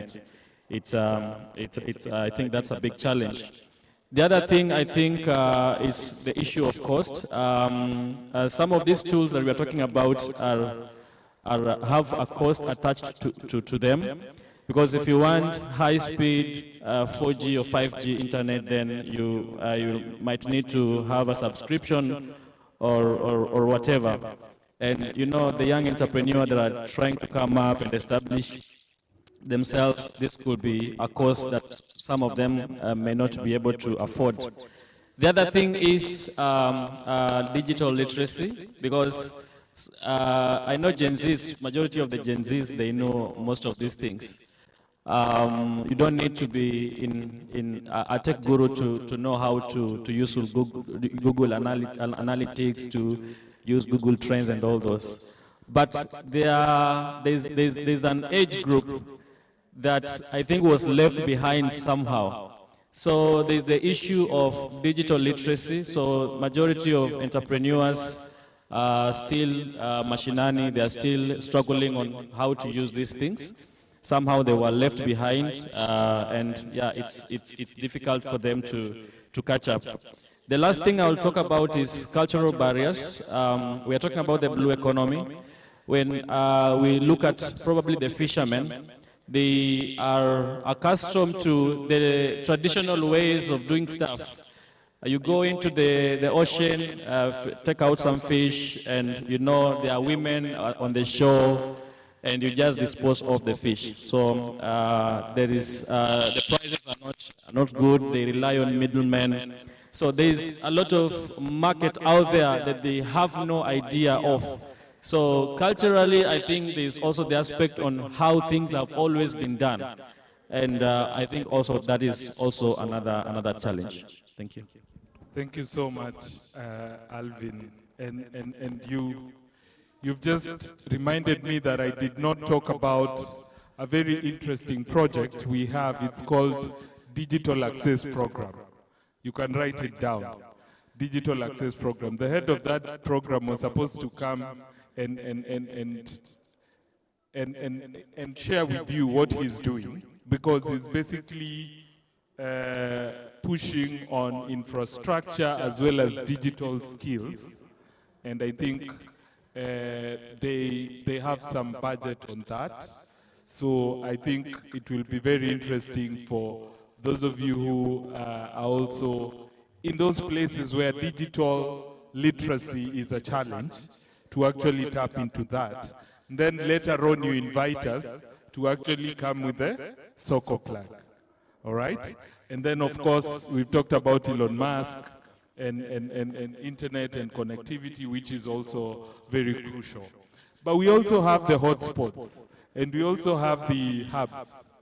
I think that's a big challenge. The other thing I think is the issue of cost. Some of these tools that we are talking about have a cost attached to them, because if you want high-speed 4G or 5G internet, then you might need to have a subscription or whatever. And you know, the young entrepreneur that are trying to come up and establish themselves, this could be a cost that some of them may not be able to afford. The other thing is digital literacy, because I know Gen Zs, majority of the Gen Zs, they know most of these things. You don't need to be in a tech guru to know how to use Google Analytics, to use Google Trends and all those. But there's an age group that I think was left behind somehow. So there's the issue of digital literacy. So majority of entrepreneurs are still mashinani, they are still struggling on how to use these things. Somehow they were left behind, and yeah, it's difficult for them to catch up. The last thing I'll talk about is cultural barriers. We are talking about the blue economy. When we look at probably the fishermen, they are accustomed to the traditional ways of doing stuff. You go into the ocean, take out some fish, and you know there are women on the shore, and you just dispose of the fish. So there is the prices are not good. They rely on middlemen. So there's a lot of market out there that they have no idea of. So culturally, I think there's also the aspect on how things have always been done. And I think also that is also another challenge. Thank you. Thank you so much, Alvin. And you've just reminded me that I did not talk about a very interesting project we have. It's called Digital Access Program. You can write it down. Digital Access Program. The head of that program was supposed to come and share with you what he's doing, because he's basically pushing on infrastructure as well as digital skills. And I think they have some budget on that. So I think it will be very interesting for those of you who are also in those places where digital literacy is a challenge, to actually tap into that. And then later on you invite us to actually come with a Soko plug. All right? And then of course we've talked about Elon Musk and internet and connectivity, which is also very crucial. But we also have the hotspots, and we also have the hubs.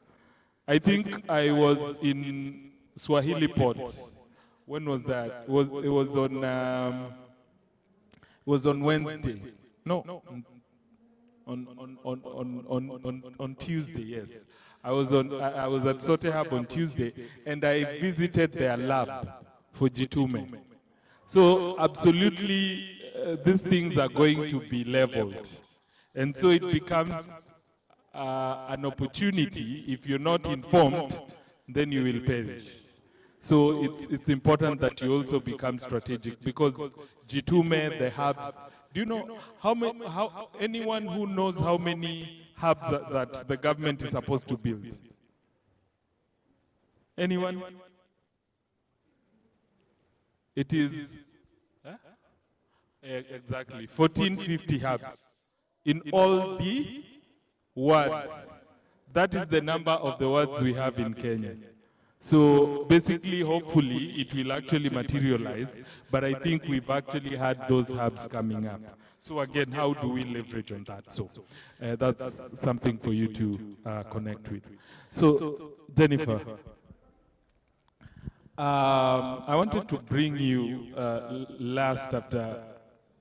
I think I was in Swahili Port. When was that? It was on Wednesday. No, on Tuesday. Yes, I was at Sote Hub on Tuesday, and I visited their lab for Jitume. So absolutely, these things are going to be leveled, and so it becomes an opportunity. If you're not informed, then you will perish. So it's important that you also become strategic, because Jitume, the hubs, do you know anyone who knows how many hubs that the government is supposed to build? Anyone? It is exactly 1450 hubs in all the wards. That is the number of the wards we have in Kenya. So basically, hopefully, it will actually materialize, but I think we've actually had those hubs coming up. So again, how do we leverage on that? So that's something for you to connect with. So Jennifer, I wanted to bring you last after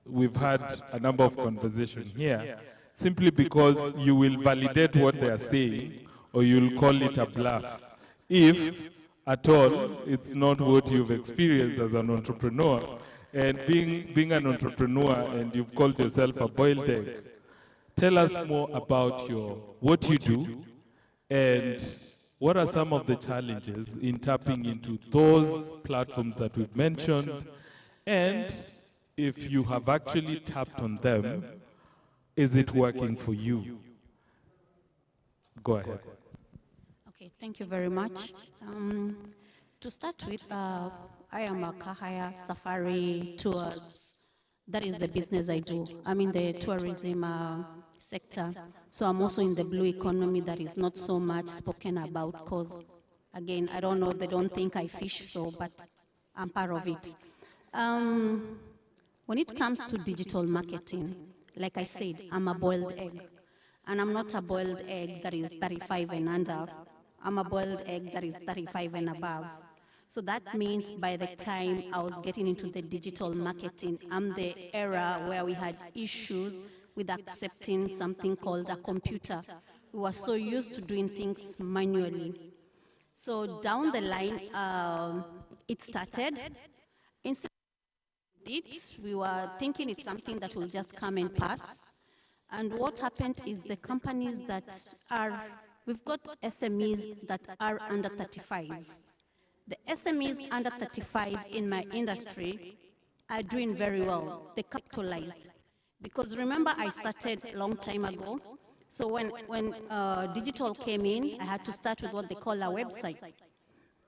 we've had a number of conversations here, simply because you will validate what they are saying, or you'll call it a bluff, if at all it's not what you've experienced as an entrepreneur. And being an entrepreneur, and you've called yourself a boiled egg, tell us more about what you do, and what are some of the challenges in tapping into those platforms that we've mentioned, and if you have actually tapped on them, is it working for you? Go ahead. Okay, thank you very much. To start with, I am a Kahaya Safari Tours. That is the business I do. I'm in the tourism sector. So I'm also in the blue economy that is not so much spoken about, because, again, I don't know, they don't think I fish, so, but I'm part of it. When it comes to digital marketing, like I said, I'm a boiled egg. And I'm not a boiled egg that is 35 and under. I'm a boiled egg that is 35 and above. So that means by the time I was getting into the digital marketing, I'm the era where we had issues with accepting something called a computer. We were so used to doing things manually. So down the line, it started. Instead of it, we were thinking it's something that will just come and pass. And what happened is the companies that are, we've got SMEs that are under 35. The SMEs under 35 in my industry are doing very well. They capitalized. Because remember, I started a long time ago. So when digital came in, I had to start with what they call a website.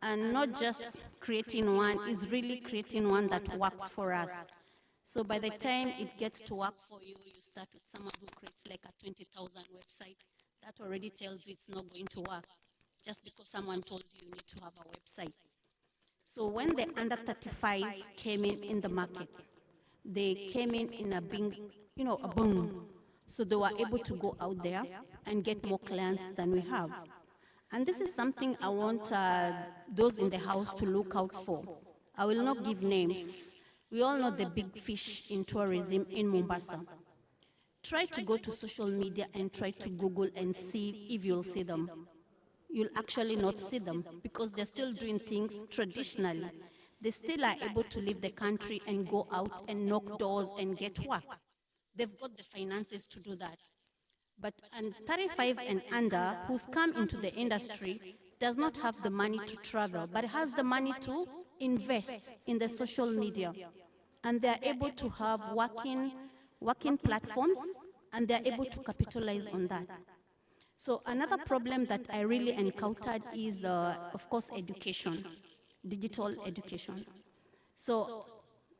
And not just creating one, is really creating one that works for us. So by the time it gets to work for you, you start with someone who creates like a 20,000 website. That already tells you it's not going to work, just because someone told you you need to have a website. So when the under 35 came in the market, they came in a big, a boom. So they were able to go out there and get more clients than we have. And this is something I want those in the house to look out for. I will not give names. We all know the big fish in tourism in Mombasa. Try to go to social media and try to Google and see if you'll see them. You'll actually not see them because they're still doing things traditionally. They still are able to leave the country and go out and knock doors and get work. They've got the finances to do that. But 35 and under, who's come into the industry, does not have the money to travel, but has the money to invest in the social media. And they're able to have working platforms, and they're able to capitalize on that. So another problem that I really encountered is, of course, education, digital education. So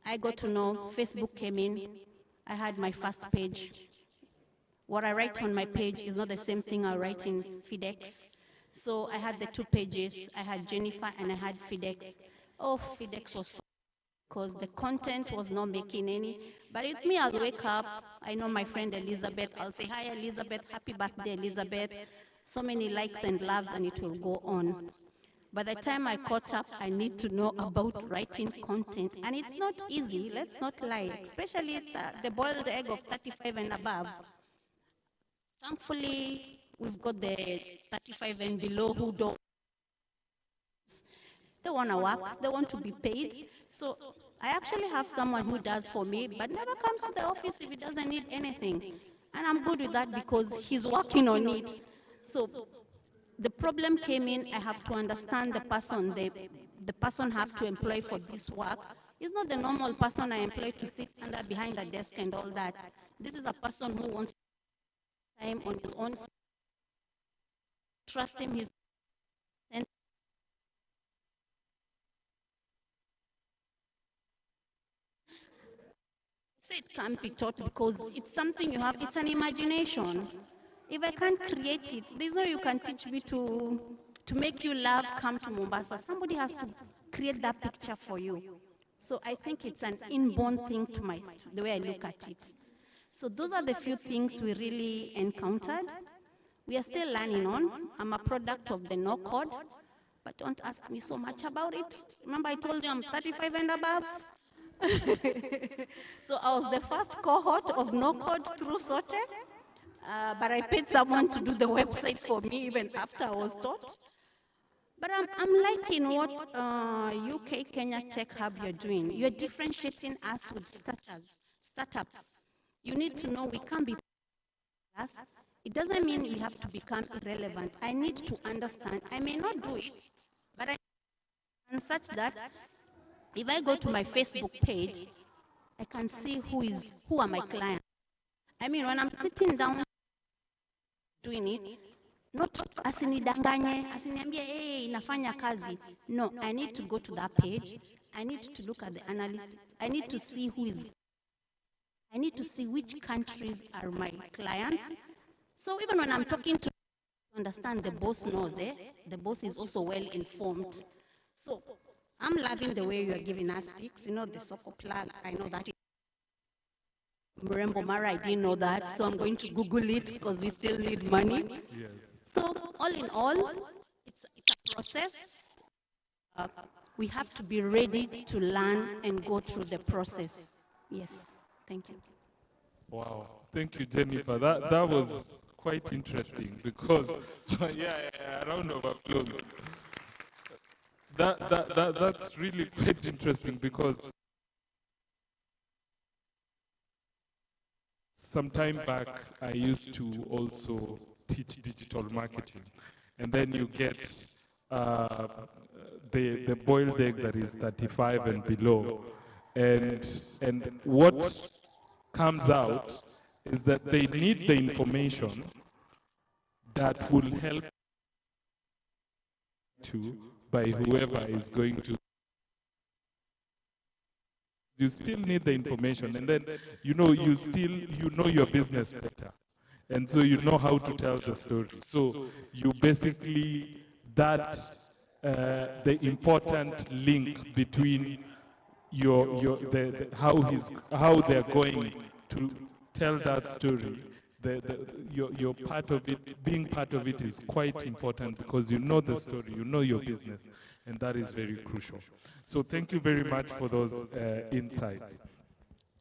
I got to know Facebook came in. I had my first page. What I write on my page is not the same thing I write in FedEx. So I had the 2 pages. I had Jennifer and I had FedEx. Oh, FedEx was fun because the content was not making any. But with me, I'll wake up. I know my friend Elizabeth. I'll say, hi, Elizabeth. Happy birthday, Elizabeth. So many likes and loves, and it will go on. By the time I caught up, I need to know about writing content. And it's not easy, let's not lie, especially the boiled egg of 35 and above. Thankfully, we've got the 35 and below who don't. They want to work, they want to be paid. So I actually have someone who does for me, but never comes to the office if he doesn't need anything. And I'm good with that because he's working on it. So the problem came in, I have to understand the person, the person have to employ for this work. It's not the normal person I employ to sit under behind a desk and all that. This is a person who wants time on his own, trust him, his and say it can't be taught because it's something you have, it's an imagination. If I can't create it, there's no you can teach me to make you love come to Mombasa. Somebody has to create that picture for you. So I think it's an inborn thing to the way I look at it. So those are the few things we really encountered. We are still learning on. I'm a product of the no code, but don't ask me so much about it. Remember I told you I'm 35 and above? So I was the first cohort of no code through SOTE. But I paid someone to do the website for me even after I was taught. But I'm liking what UK Kenya Tech Hub you're doing. You're differentiating us with startups. You need to know we can't be us. It doesn't mean you have to become irrelevant. I need to understand. I may not do it, but I and such that if I go to my Facebook page, I can see who are my clients. I mean, when I'm sitting down doing it, not asinidanganye, asiniambie, hey, inafanya kazi. No, I need to go to that page. I need to look at the analytics. I need to see I need to see which countries are my clients. So even when I'm talking to understand the boss knows, the boss is also well informed. So I'm loving the way you are giving us tips. You know, the Soko plan, I know that. Mrembo Mara, I didn't know that, so I'm going to Google it because we still need money. Yes. So all in all, it's a process. We have to be ready to learn and go through the process. Yes, thank you. Wow, thank you, Jennifer. That was quite interesting because, a round of applause. That's really quite interesting because some time back, I used to also teach digital marketing. And then you get the boiled egg that is 35 and below. And what comes out is that they need the information that will help by whoever is going to. You still need the information, and then you know your business better, and so you know how to tell the story. So you basically the important link between how they're going to tell that story your part of it, being part of it is quite important because you know the story, you know your business, and that is very crucial. So thank you very much for those insights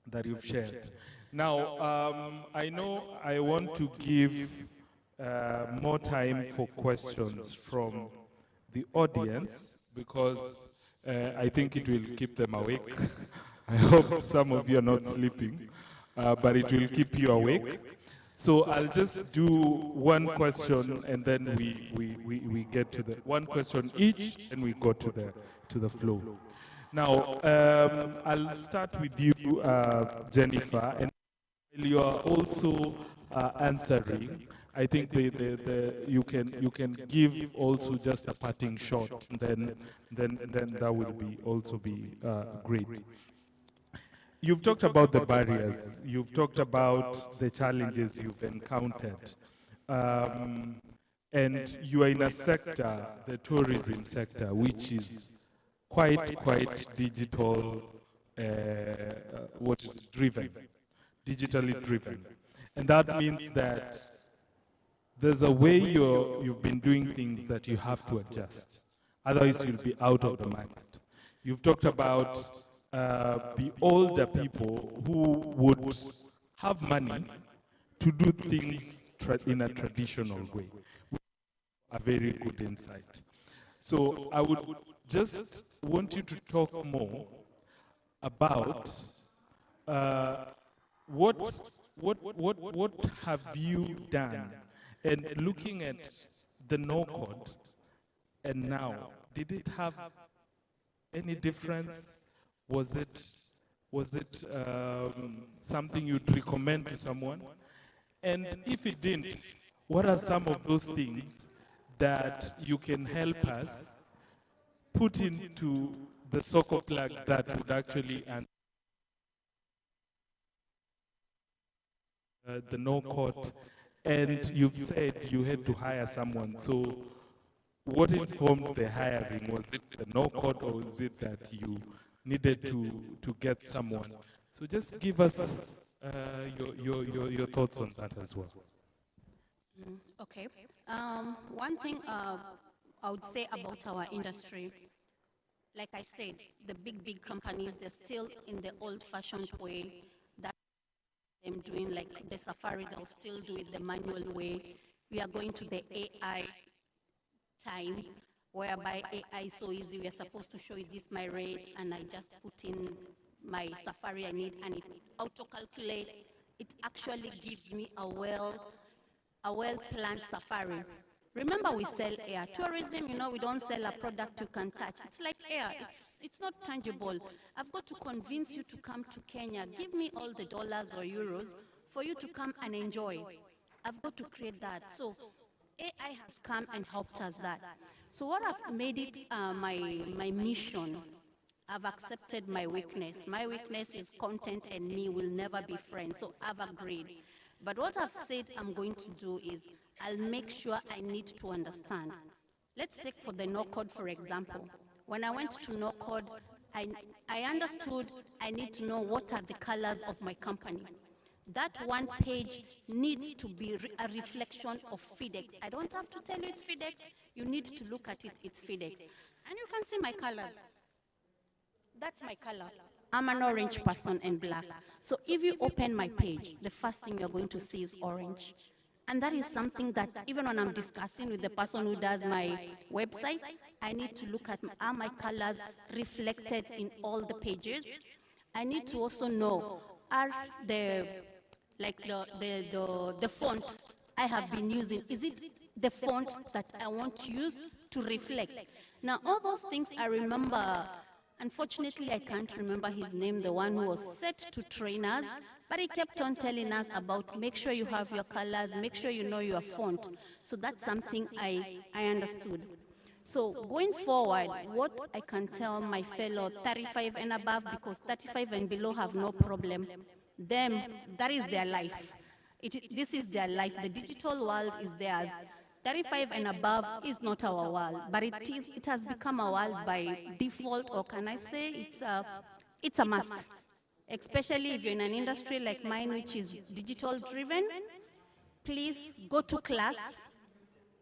that you've shared. Now, I know I want to give more time for questions from the audience because I think it will keep them awake. I hope some of you are not sleeping, but it will keep you awake. So I'll just do one question and then we get to the one question each and we go to the flow. Now, I'll start with you, Jennifer, and you are also answering. I think you can give also just a parting shot, then that will also be great. You've talked about the barriers. You've talked about the challenges you've encountered, and you are in a sector, the tourism sector, which is quite digital, digitally driven, and that means that there's a way you've been doing things that you have to adjust. Otherwise, you'll be out of the market. You've talked about the older people who would have money to do things in a traditional way. A very good insight. So I would just want you to talk more about what have you done, and looking at the no-code and now, did it have any difference? Was it something you'd recommend to someone? And if it didn't, what are some of those things that you can help us put into the soccer plug that would actually answer the no-code? And you've said you had to hire someone. So what informed the hiring? Was it the no-code, or is it that you needed to get someone? So just give us your thoughts on that as well. Okay. One thing I would say about our industry, like I said, the big companies, they're still in the old-fashioned way that them doing, like the Safari, they'll still do it the manual way. We are going to the AI time, whereby AI is so easy. We are supposed to show it this my rate, and I just put in my Safari I need, and it auto-calculates. It actually gives me a well-planned Safari. Remember, we sell air. Tourism, you know, we don't sell a product you can touch. It's like air. It's not tangible. I've got to convince you to come to Kenya. Give me all the dollars or euros for you to come and enjoy. I've got to create that. So AI has come and helped us that. So what I've made it my mission, I've accepted my weakness. My weakness is content, and me will never be friends. So I've agreed. But what I've said I'm going to do is I'll make sure I need to understand. Let's take for the no-code, for example. When I went to no-code, I understood I need to know what are the colors of my company. That one page needs to be a reflection of FedEx. I don't have to tell you it's FedEx. You need to look at it, it's FedEx. And you can see my colors. That's my color. I'm an orange person and black. So if you open my page, the first thing you're going to see is orange. And that is something that even when I'm discussing with the person who does my website, I need to look at, are my colors reflected in all the pages? I need to also know, are the font I have been using, is it the font that I want to use to reflect? Now, all those things I remember. Unfortunately, I can't remember his name, the one who was set to train us, but he kept on telling us about make sure you have your colors, make sure you know your font. So that's something I understood. So going forward, what I can tell my fellow 35 and above, because 35 and below have no problem, them, that is their life. This is their life. The digital world is theirs. 35 and above is not our world, but it has become a world by default, or can I say it's a must. Especially if you're in an industry like mine, which is digital driven, please go to class.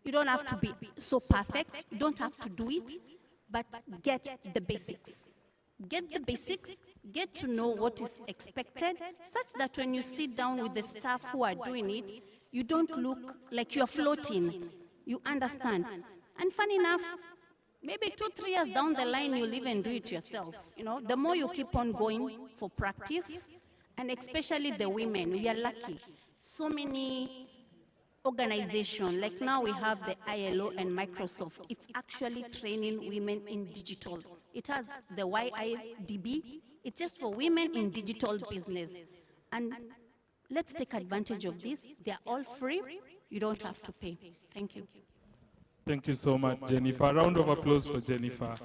You don't have to be so perfect. You don't have to do it, but get the basics. Get the basics, get to know what is expected, such that when you sit down with the staff who are doing it, you don't look like you're floating. You understand. And funny enough, maybe 2-3 years down the line, you'll even do it yourself. You know, the more you keep on going for practice, and especially the women, we are lucky. So many organizations, like now we have the ILO and Microsoft, it's actually training women in digital. It has the YIDB, it's just for women in digital business. And let's take advantage of this. They're all free, you don't have to pay. Thank you. Thank you so much, Jennifer. A round of applause for Jennifer.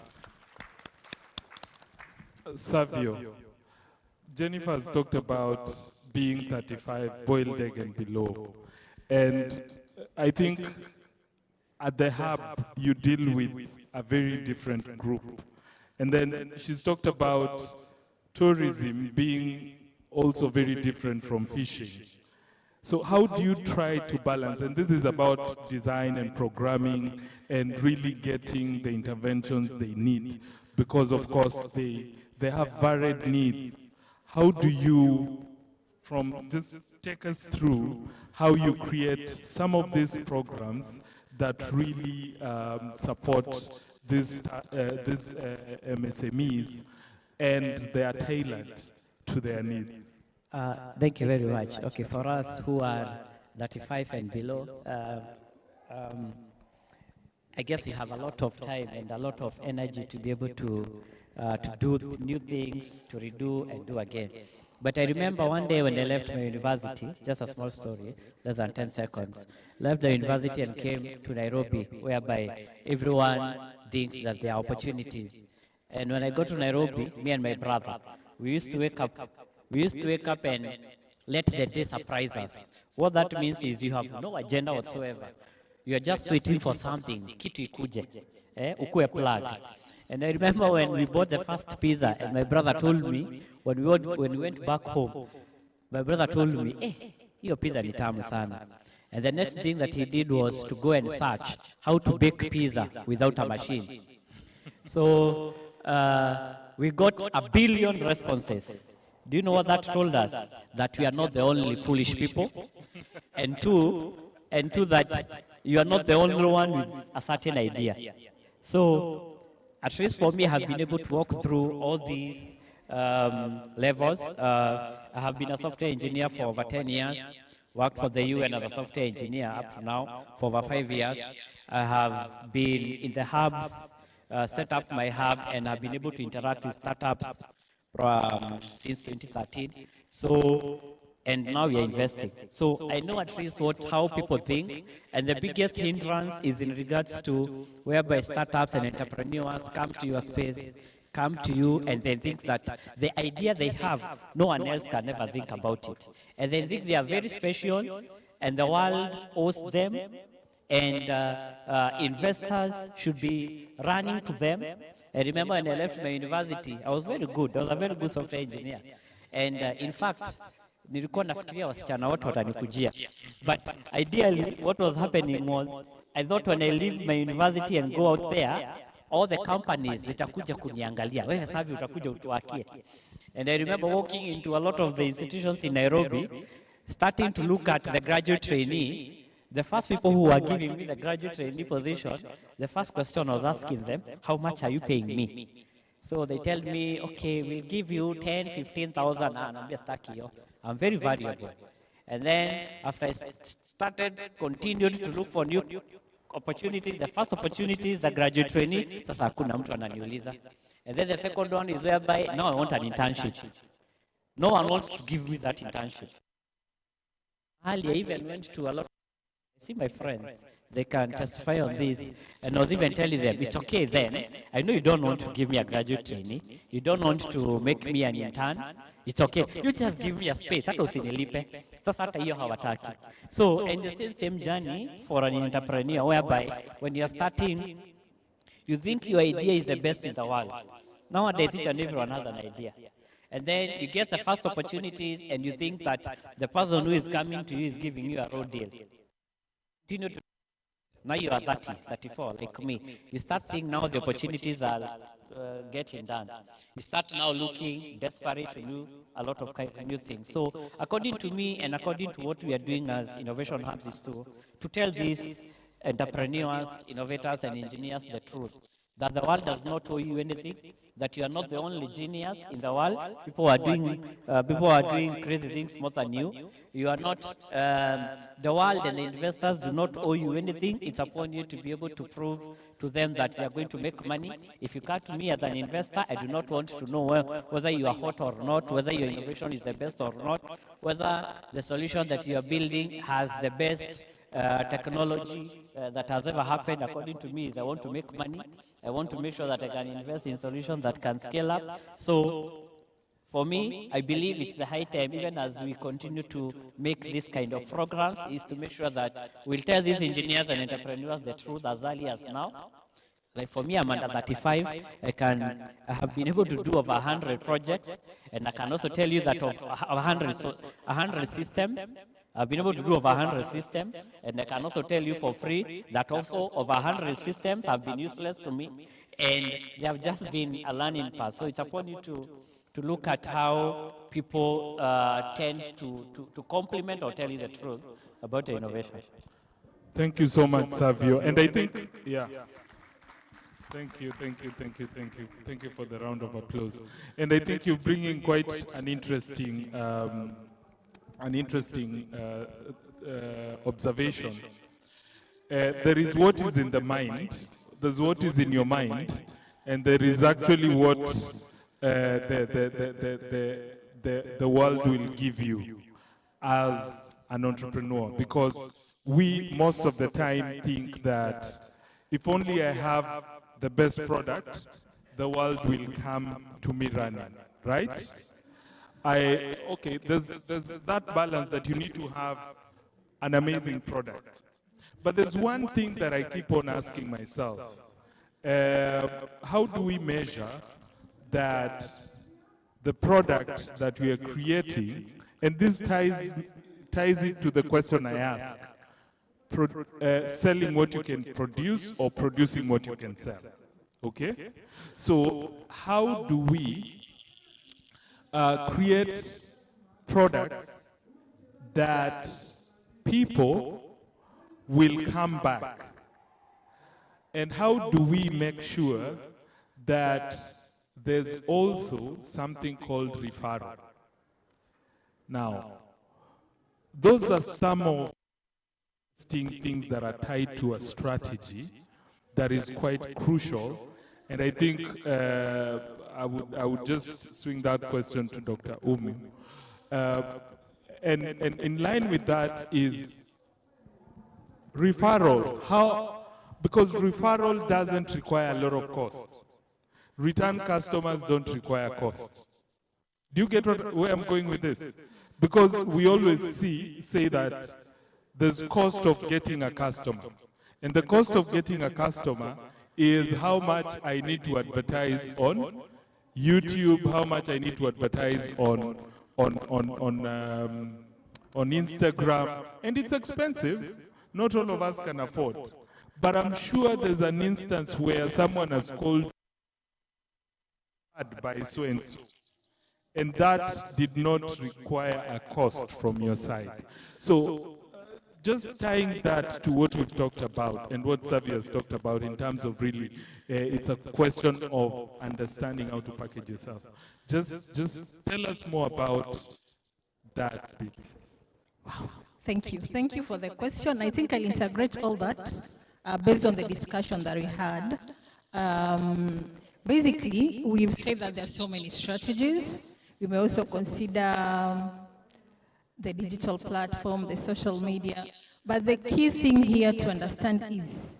Savio, Jennifer has talked about being 35, boiled egg and below. And I think at the hub, you deal with a very different group. And then she's talked about tourism being also very different from fishing. So how do you try to balance? And this is about design and programming and really getting the interventions they need, because of course they have varied needs. How do you, just take us through how you create some of these programs that really support these MSMEs and they are tailored to their needs? Thank you very much. Okay, for us who are 35 and below, I guess we have a lot of time and a lot of energy to be able to do new things, to redo and do again. But I remember one day when I left my university, just a small story, less than 10 seconds, left the university and came to Nairobi, whereby everyone thinks that there are opportunities. And when I got to Nairobi, me and my brother, we used to wake up and let the day surprise us. What that means is you have no agenda whatsoever. You are just waiting for something, kitu ikuje, ukue plug. And I remember when we bought the first pizza, and my brother told me, when we went back home, my brother told me, hiyo pizza ni tamu sana. And the next thing that he did was to go and search how to bake pizza without a machine. So we got 1 billion responses. Do you know what that told us? That we are not the only foolish people. And two, that you are not the only one with a certain idea. So at least for me, I have been able to walk through all these levels. I have been a software engineer for over 10 years, worked for the UN as a software engineer up to now for over 5 years. I have been in the hubs, set up my hub, and I've been able to interact with startups since 2013. So, and now we are investing. So I know at least how people think, and the biggest hindrance is in regards to whereby startups and entrepreneurs come to your space, come to you, and then think that the idea they have, no one else can ever think about it. And they think they are very special, and the world owes them, and investors should be running to them. I remember when I left my university, I was very good. I was a very good software engineer. And in fact, nilikuwa nafikiria wasichana wote watanikujia. But ideally, what was happening was, I thought when I leave my university and go out there, all the companies zitakuja kuniangalia. Wewe safi utakuja utuwakie. And I remember walking into a lot of the institutions in Nairobi, starting to look at the graduate trainee. The first people who were giving me the graduate trainee position, the first question I was asking them, how much are you paying me? So they tell me, okay, we'll give you 10, 15,000, and I'm just stuck here. I'm very valuable. And then after I continued to look for new opportunities, the first opportunity is the graduate trainee, sasa hakuna mtu ananiuliza. And then the second one is whereby, now I want an internship. No one wants to give me that internship. I even went to a lot. I see my friends, they can testify on this, and I was even telling them, it's okay then, I know you don't want to give me a graduate trainee, you don't want to make me an intern, it's okay, you just give me a space, hata usinilipe, sasa hata hiyo hawataki. So, and the same journey for an entrepreneur, whereby when you're starting, you think your idea is the best in the world. Nowadays, each and everyone has an idea. And then you get the first opportunities and you think that the person who is coming to you is giving you a raw deal. Continue to now you are 30, 34, like me. You start seeing now the opportunities are getting done. You start now looking desperate to do a lot of new things. So according to me and according to what we are doing as Innovation Hubs is to tell these entrepreneurs, innovators and engineers the truth, that the world does not owe you anything, that you are not the only genius in the world. People are doing crazy things more than you. You are not, the world and the investors do not owe you anything. It's upon you to be able to prove to them that they are going to make money. If you come to me as an investor, I do not want to know whether you are hot or not, whether your innovation is the best or not, whether the solution that you are building has the best technology that has ever happened. According to me, is I want to make money. I want to make sure that I can invest in solutions that can scale up. So for me, I believe it's the high time, even as we continue to make this kind of programs, is to make sure that we'll tell these engineers and entrepreneurs the truth as early as now. Like for me, I'm under 35. I have been able to do over 100 projects, and I can also tell you that of 100 systems, I've been able to do over 100 systems, and I can also tell you for free that also over 100 systems have been useless to me, and they have just been a learning path. So it's upon you to look at how people tend to compliment or tell you the truth about the innovation. Thank you so much, Savio. And I think, yeah. Thank you for the round of applause. And I think you're bringing quite an interesting observation. There is what is in the mind, there's what is in your mind, and there is actually what the world will give you as an entrepreneur. Because we, most of the time, think that if only I have the best product, the world will come to me running, right? Okay, there's that balance that you need to have an amazing product. But there's one thing that I keep on asking myself. How do we measure that the product that we are creating, and this ties into the question I asked, selling what you can produce or producing what you can sell, okay? So how do we create products that people will come back? And how do we make sure that there's also something called referral? Now, those are some of the things that are tied to a strategy that is quite crucial. And I think I would just swing that question to Dr. Umu. And in line with that is referral. Because referral doesn't require a lot of cost. Return customers don't require cost. Do you get where I'm going with this? Because we always say that there's cost of getting a customer. And the cost of getting a customer is how much I need to advertise on YouTube, how much I need to advertise on Instagram. And it's expensive. Not all of us can afford. But I'm sure there's an instance where someone has called by so-and-so. And that did not require a cost from your side. So just tying that to what we've talked about and what Savio has talked about in terms of really, it's a question of understanding how to package yourself. Just tell us more about that bit. Wow. Thank you. Thank you for the question. I think I'll integrate all that based on the discussion that we had. Basically, we've said that there are so many strategies. We may also consider the digital platform, the social media. But the key thing here to understand is,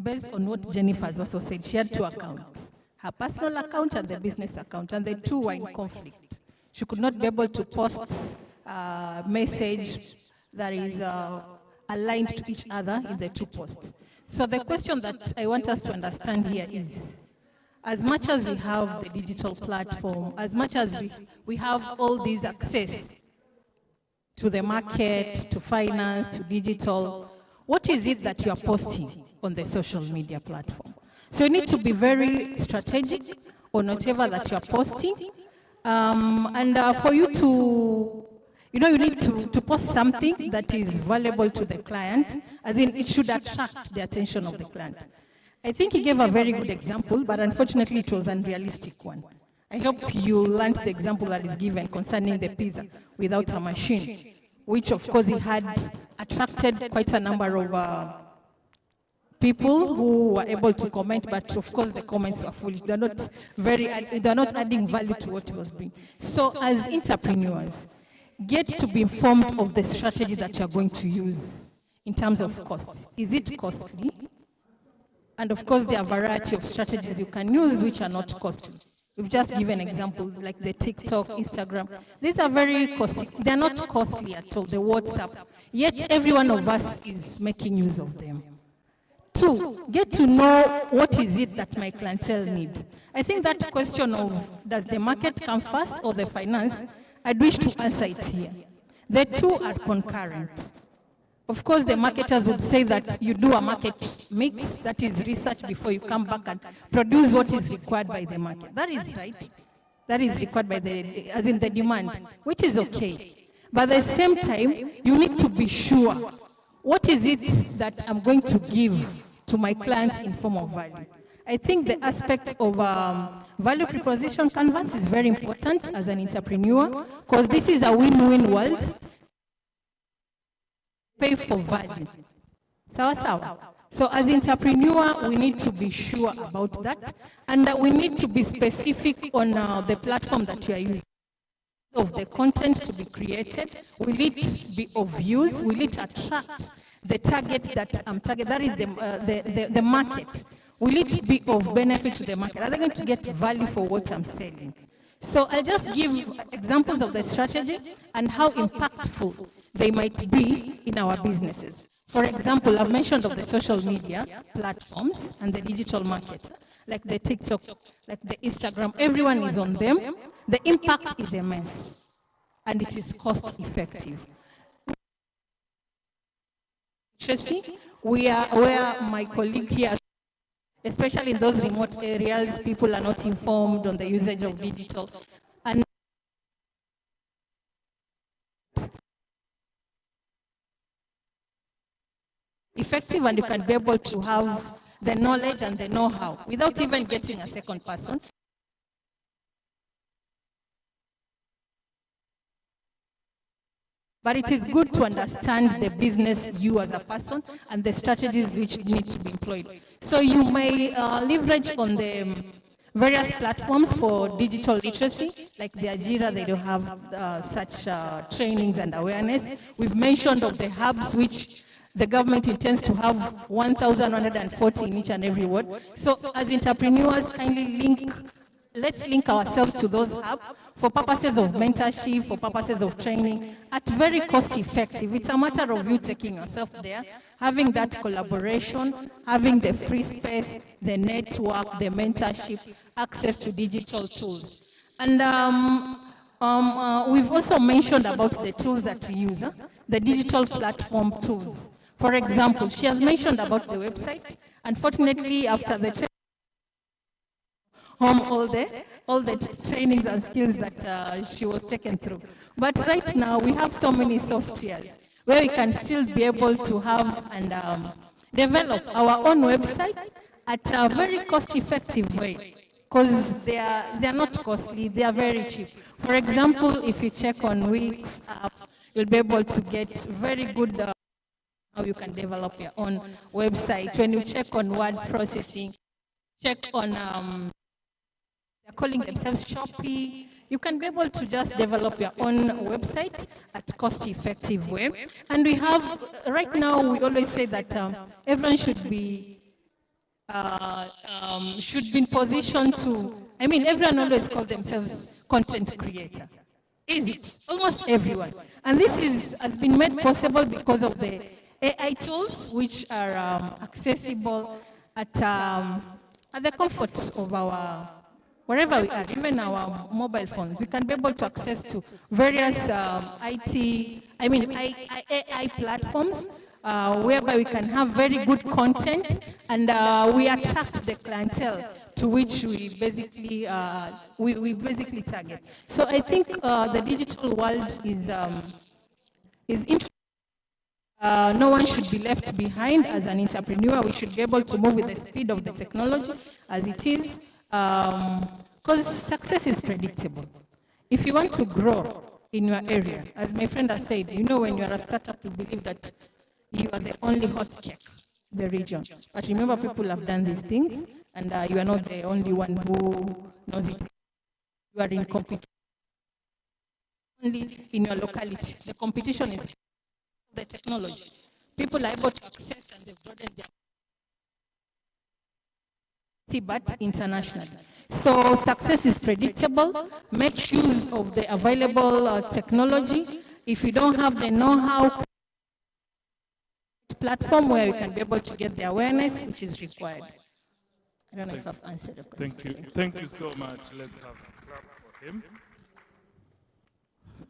based on what Jennifer's also said, she had two accounts, her personal account and the business account, and the two were in conflict. She could not be able to post a message that is aligned to each other in the two posts. So the question that I want us to understand here is, as much as we have the digital platform, as much as we have all these access to the market, to finance, to digital, what is it that you're posting on the social media platform? So you need to be very strategic on whatever that you're posting. For you to, you need to post something that is valuable to the client, as in it should attract the attention of the client. I think he gave a very good example, but unfortunately it was an unrealistic one. I hope you learned the example that is given concerning the pizza without a machine, which of course he had attracted quite a number of people who were able to comment, but of course the comments were foolish. They're not adding value to what was being. So as entrepreneurs, get to be informed of the strategy that you're going to use in terms of costs. Is it costly? And of course, there are a variety of strategies you can use which are not costly. We've just given an example like the TikTok, Instagram. These are very costly. They're not costly at all, the WhatsApp. Yet every one of us is making use of them. 2, get to know what is it that my clientele need. I think that question of does the market come first or the finance, I'd wish to answer it here. The 2 are concurrent. Of course, the marketers would say that you do a market mix, that is research before you come back and produce what is required by the market. That is right. That is required by the, as in the demand, which is okay. But at the same time, you need to be sure, what is it that I'm going to give to my clients in form of value? I think the aspect of value proposition canvas is very important as an entrepreneur, because this is a win-win world. Pay for value. So as entrepreneur, we need to be sure about that, and that we need to be specific on the platform that you are using. Of the content to be created, will it be of use? Will it attract the target that I'm that is the market? Will it be of benefit to the market? Are they going to get value for what I'm selling? So I'll just give examples of the strategy and how impactful they might be in our businesses. For example, I've mentioned of the social media platforms and the digital market, like the TikTok, like the Instagram, everyone is on them. The impact is immense, and it is cost effective. Tracy, where my colleague here, especially in those remote areas, people are not informed on the usage of digital. And effective, and you can be able to have the knowledge and the know-how without even getting a second person. But it is good to understand the business you as a person and the strategies which need to be employed. So you may leverage on the various platforms for digital literacy, like the Ajira, they do have such trainings and awareness. We've mentioned of the hubs which the government intends to have 1,140 in each and every ward. So as entrepreneurs, kindly let's link ourselves to those hubs for purposes of mentorship, for purposes of training, at very cost effective. It's a matter of you taking yourself there, having that collaboration, having the free space, the network, the mentorship, access to digital tools. And we've also mentioned about the tools that we use, the digital platform tools. For example, she has mentioned about the website. Unfortunately, after the home all the trainings and skills that she was taken through. But right now, we have so many softwares where we can still be able to have and develop our own website at a very cost-effective way, because they are not costly, they are very cheap. For example, if you check on Wix app, you'll be able to get very good how you can develop your own website. When you check on word processing, check on they're calling themselves Shopee. You can be able to just develop your own website at cost-effective way. And we have, right now, we always say that everyone should be in position to, everyone always calls themselves content creator. Is it? Almost everyone. And this has been made possible because of the AI tools, which are accessible at at the comfort of our, wherever we are, even our mobile phones, we can be able to access to various AI platforms, whereby we can have very good content, and we attract the clientele to which we basically target. So I think the digital world is interesting. No one should be left behind as an entrepreneur. We should be able to move with the speed of the technology as it is, because success is predictable. If you want to grow in your area, as my friend has said, you know, when you are a startup, you believe that you are the only hot cake in the region. But remember, people have done these things, and you are not the only one who knows it. You are in competition only in your locality. The competition is the technology. People are able to access and they've broadened their, but internationally. So success is predictable. Make use of the available technology. If you don't have the know-how, platform where you can be able to get the awareness which is required. I don't know if I've answered the question. Thank you. Thank you so much. Let's have a clap for him.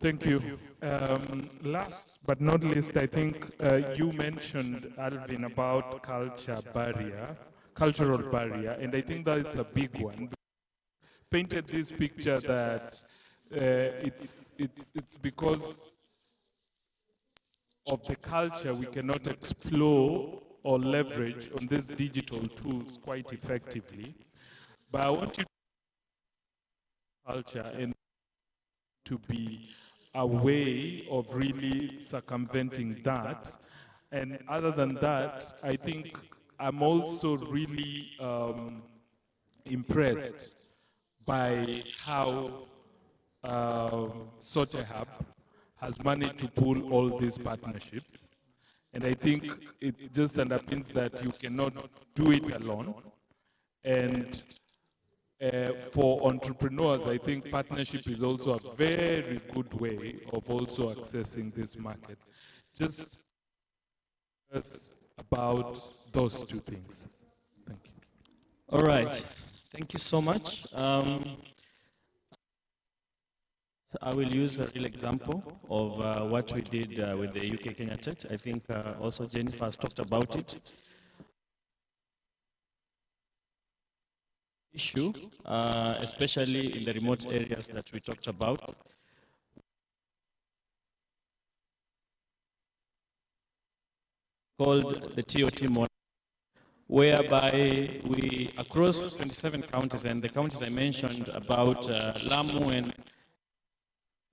Thank you. Last but not least, I think you mentioned, Alvin, about cultural barrier, and I think that is a big one. Painted this picture that it's because of the culture we cannot explore or leverage on these digital tools quite effectively. But I want you to culture and to be a way of really circumventing that. And other than that, I think I'm also really impressed by how SOTEHUB has managed to pull all these partnerships. And I think it just underpins that you cannot do it alone. And for entrepreneurs, I think partnership is also a very good way of also accessing this market. Just about those two things. Thank you. All right. Thank you so much. So I will use a real example of what we did with the UK Kenya Tech. I think also Jennifer has talked about it. Issue, especially in the remote areas that we talked about. Called the TOT model, whereby we, across 27 counties, and the counties I mentioned about Lamu and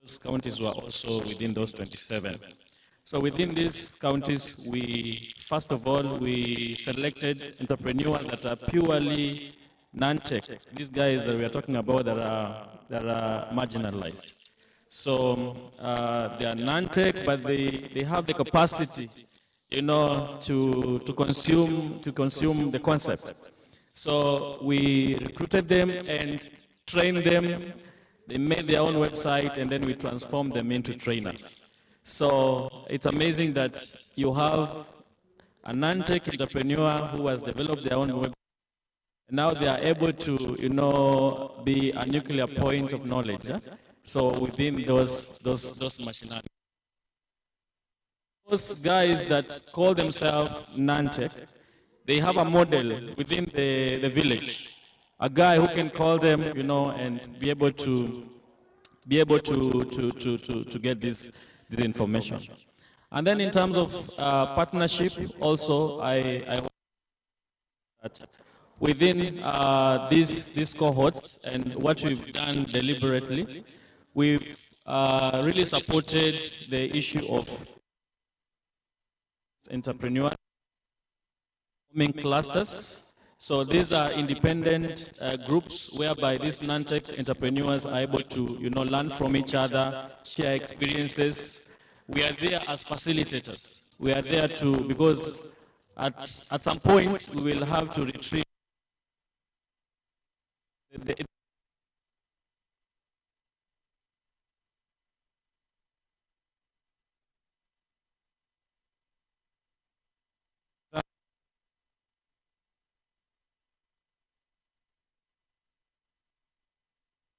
those counties were also within those 27. So within these counties, we, first of all, we selected entrepreneurs that are purely non-tech. These guys that we are talking about that are marginalized. So they are non-tech, but they have the capacity, you know, to consume the concept. So we recruited them and trained them. They made their own website, and then we transformed them into trainers. So it's amazing that you have a non-tech entrepreneur who has developed their own website. Now they are able to, you know, be a nuclear point of knowledge. So within those machinery. Those guys that call themselves non-tech, they have a model within the village. A guy who can call them, you know, and be able to get this information. And then in terms of partnership, also I within these cohorts, and what we've done deliberately, we've really supported the issue of entrepreneur forming clusters. So these are independent groups whereby these non-tech entrepreneurs are able to, you know, learn from each other, share experiences. We are there as facilitators. We are there to, because at some point we will have to retrieve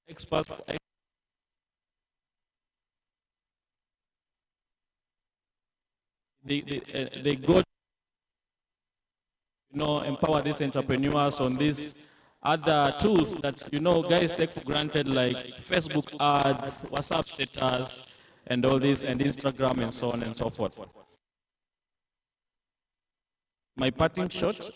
experts. They go, empower these entrepreneurs on these other tools that, guys take for granted, like Facebook ads, WhatsApp status, and all this, and Instagram, and so on and so forth. My parting shot,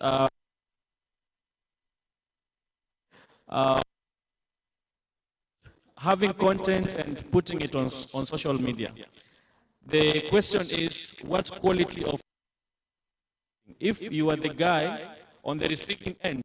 having content and putting it on social media. The question is, what quality of, if you are the guy on the receiving end,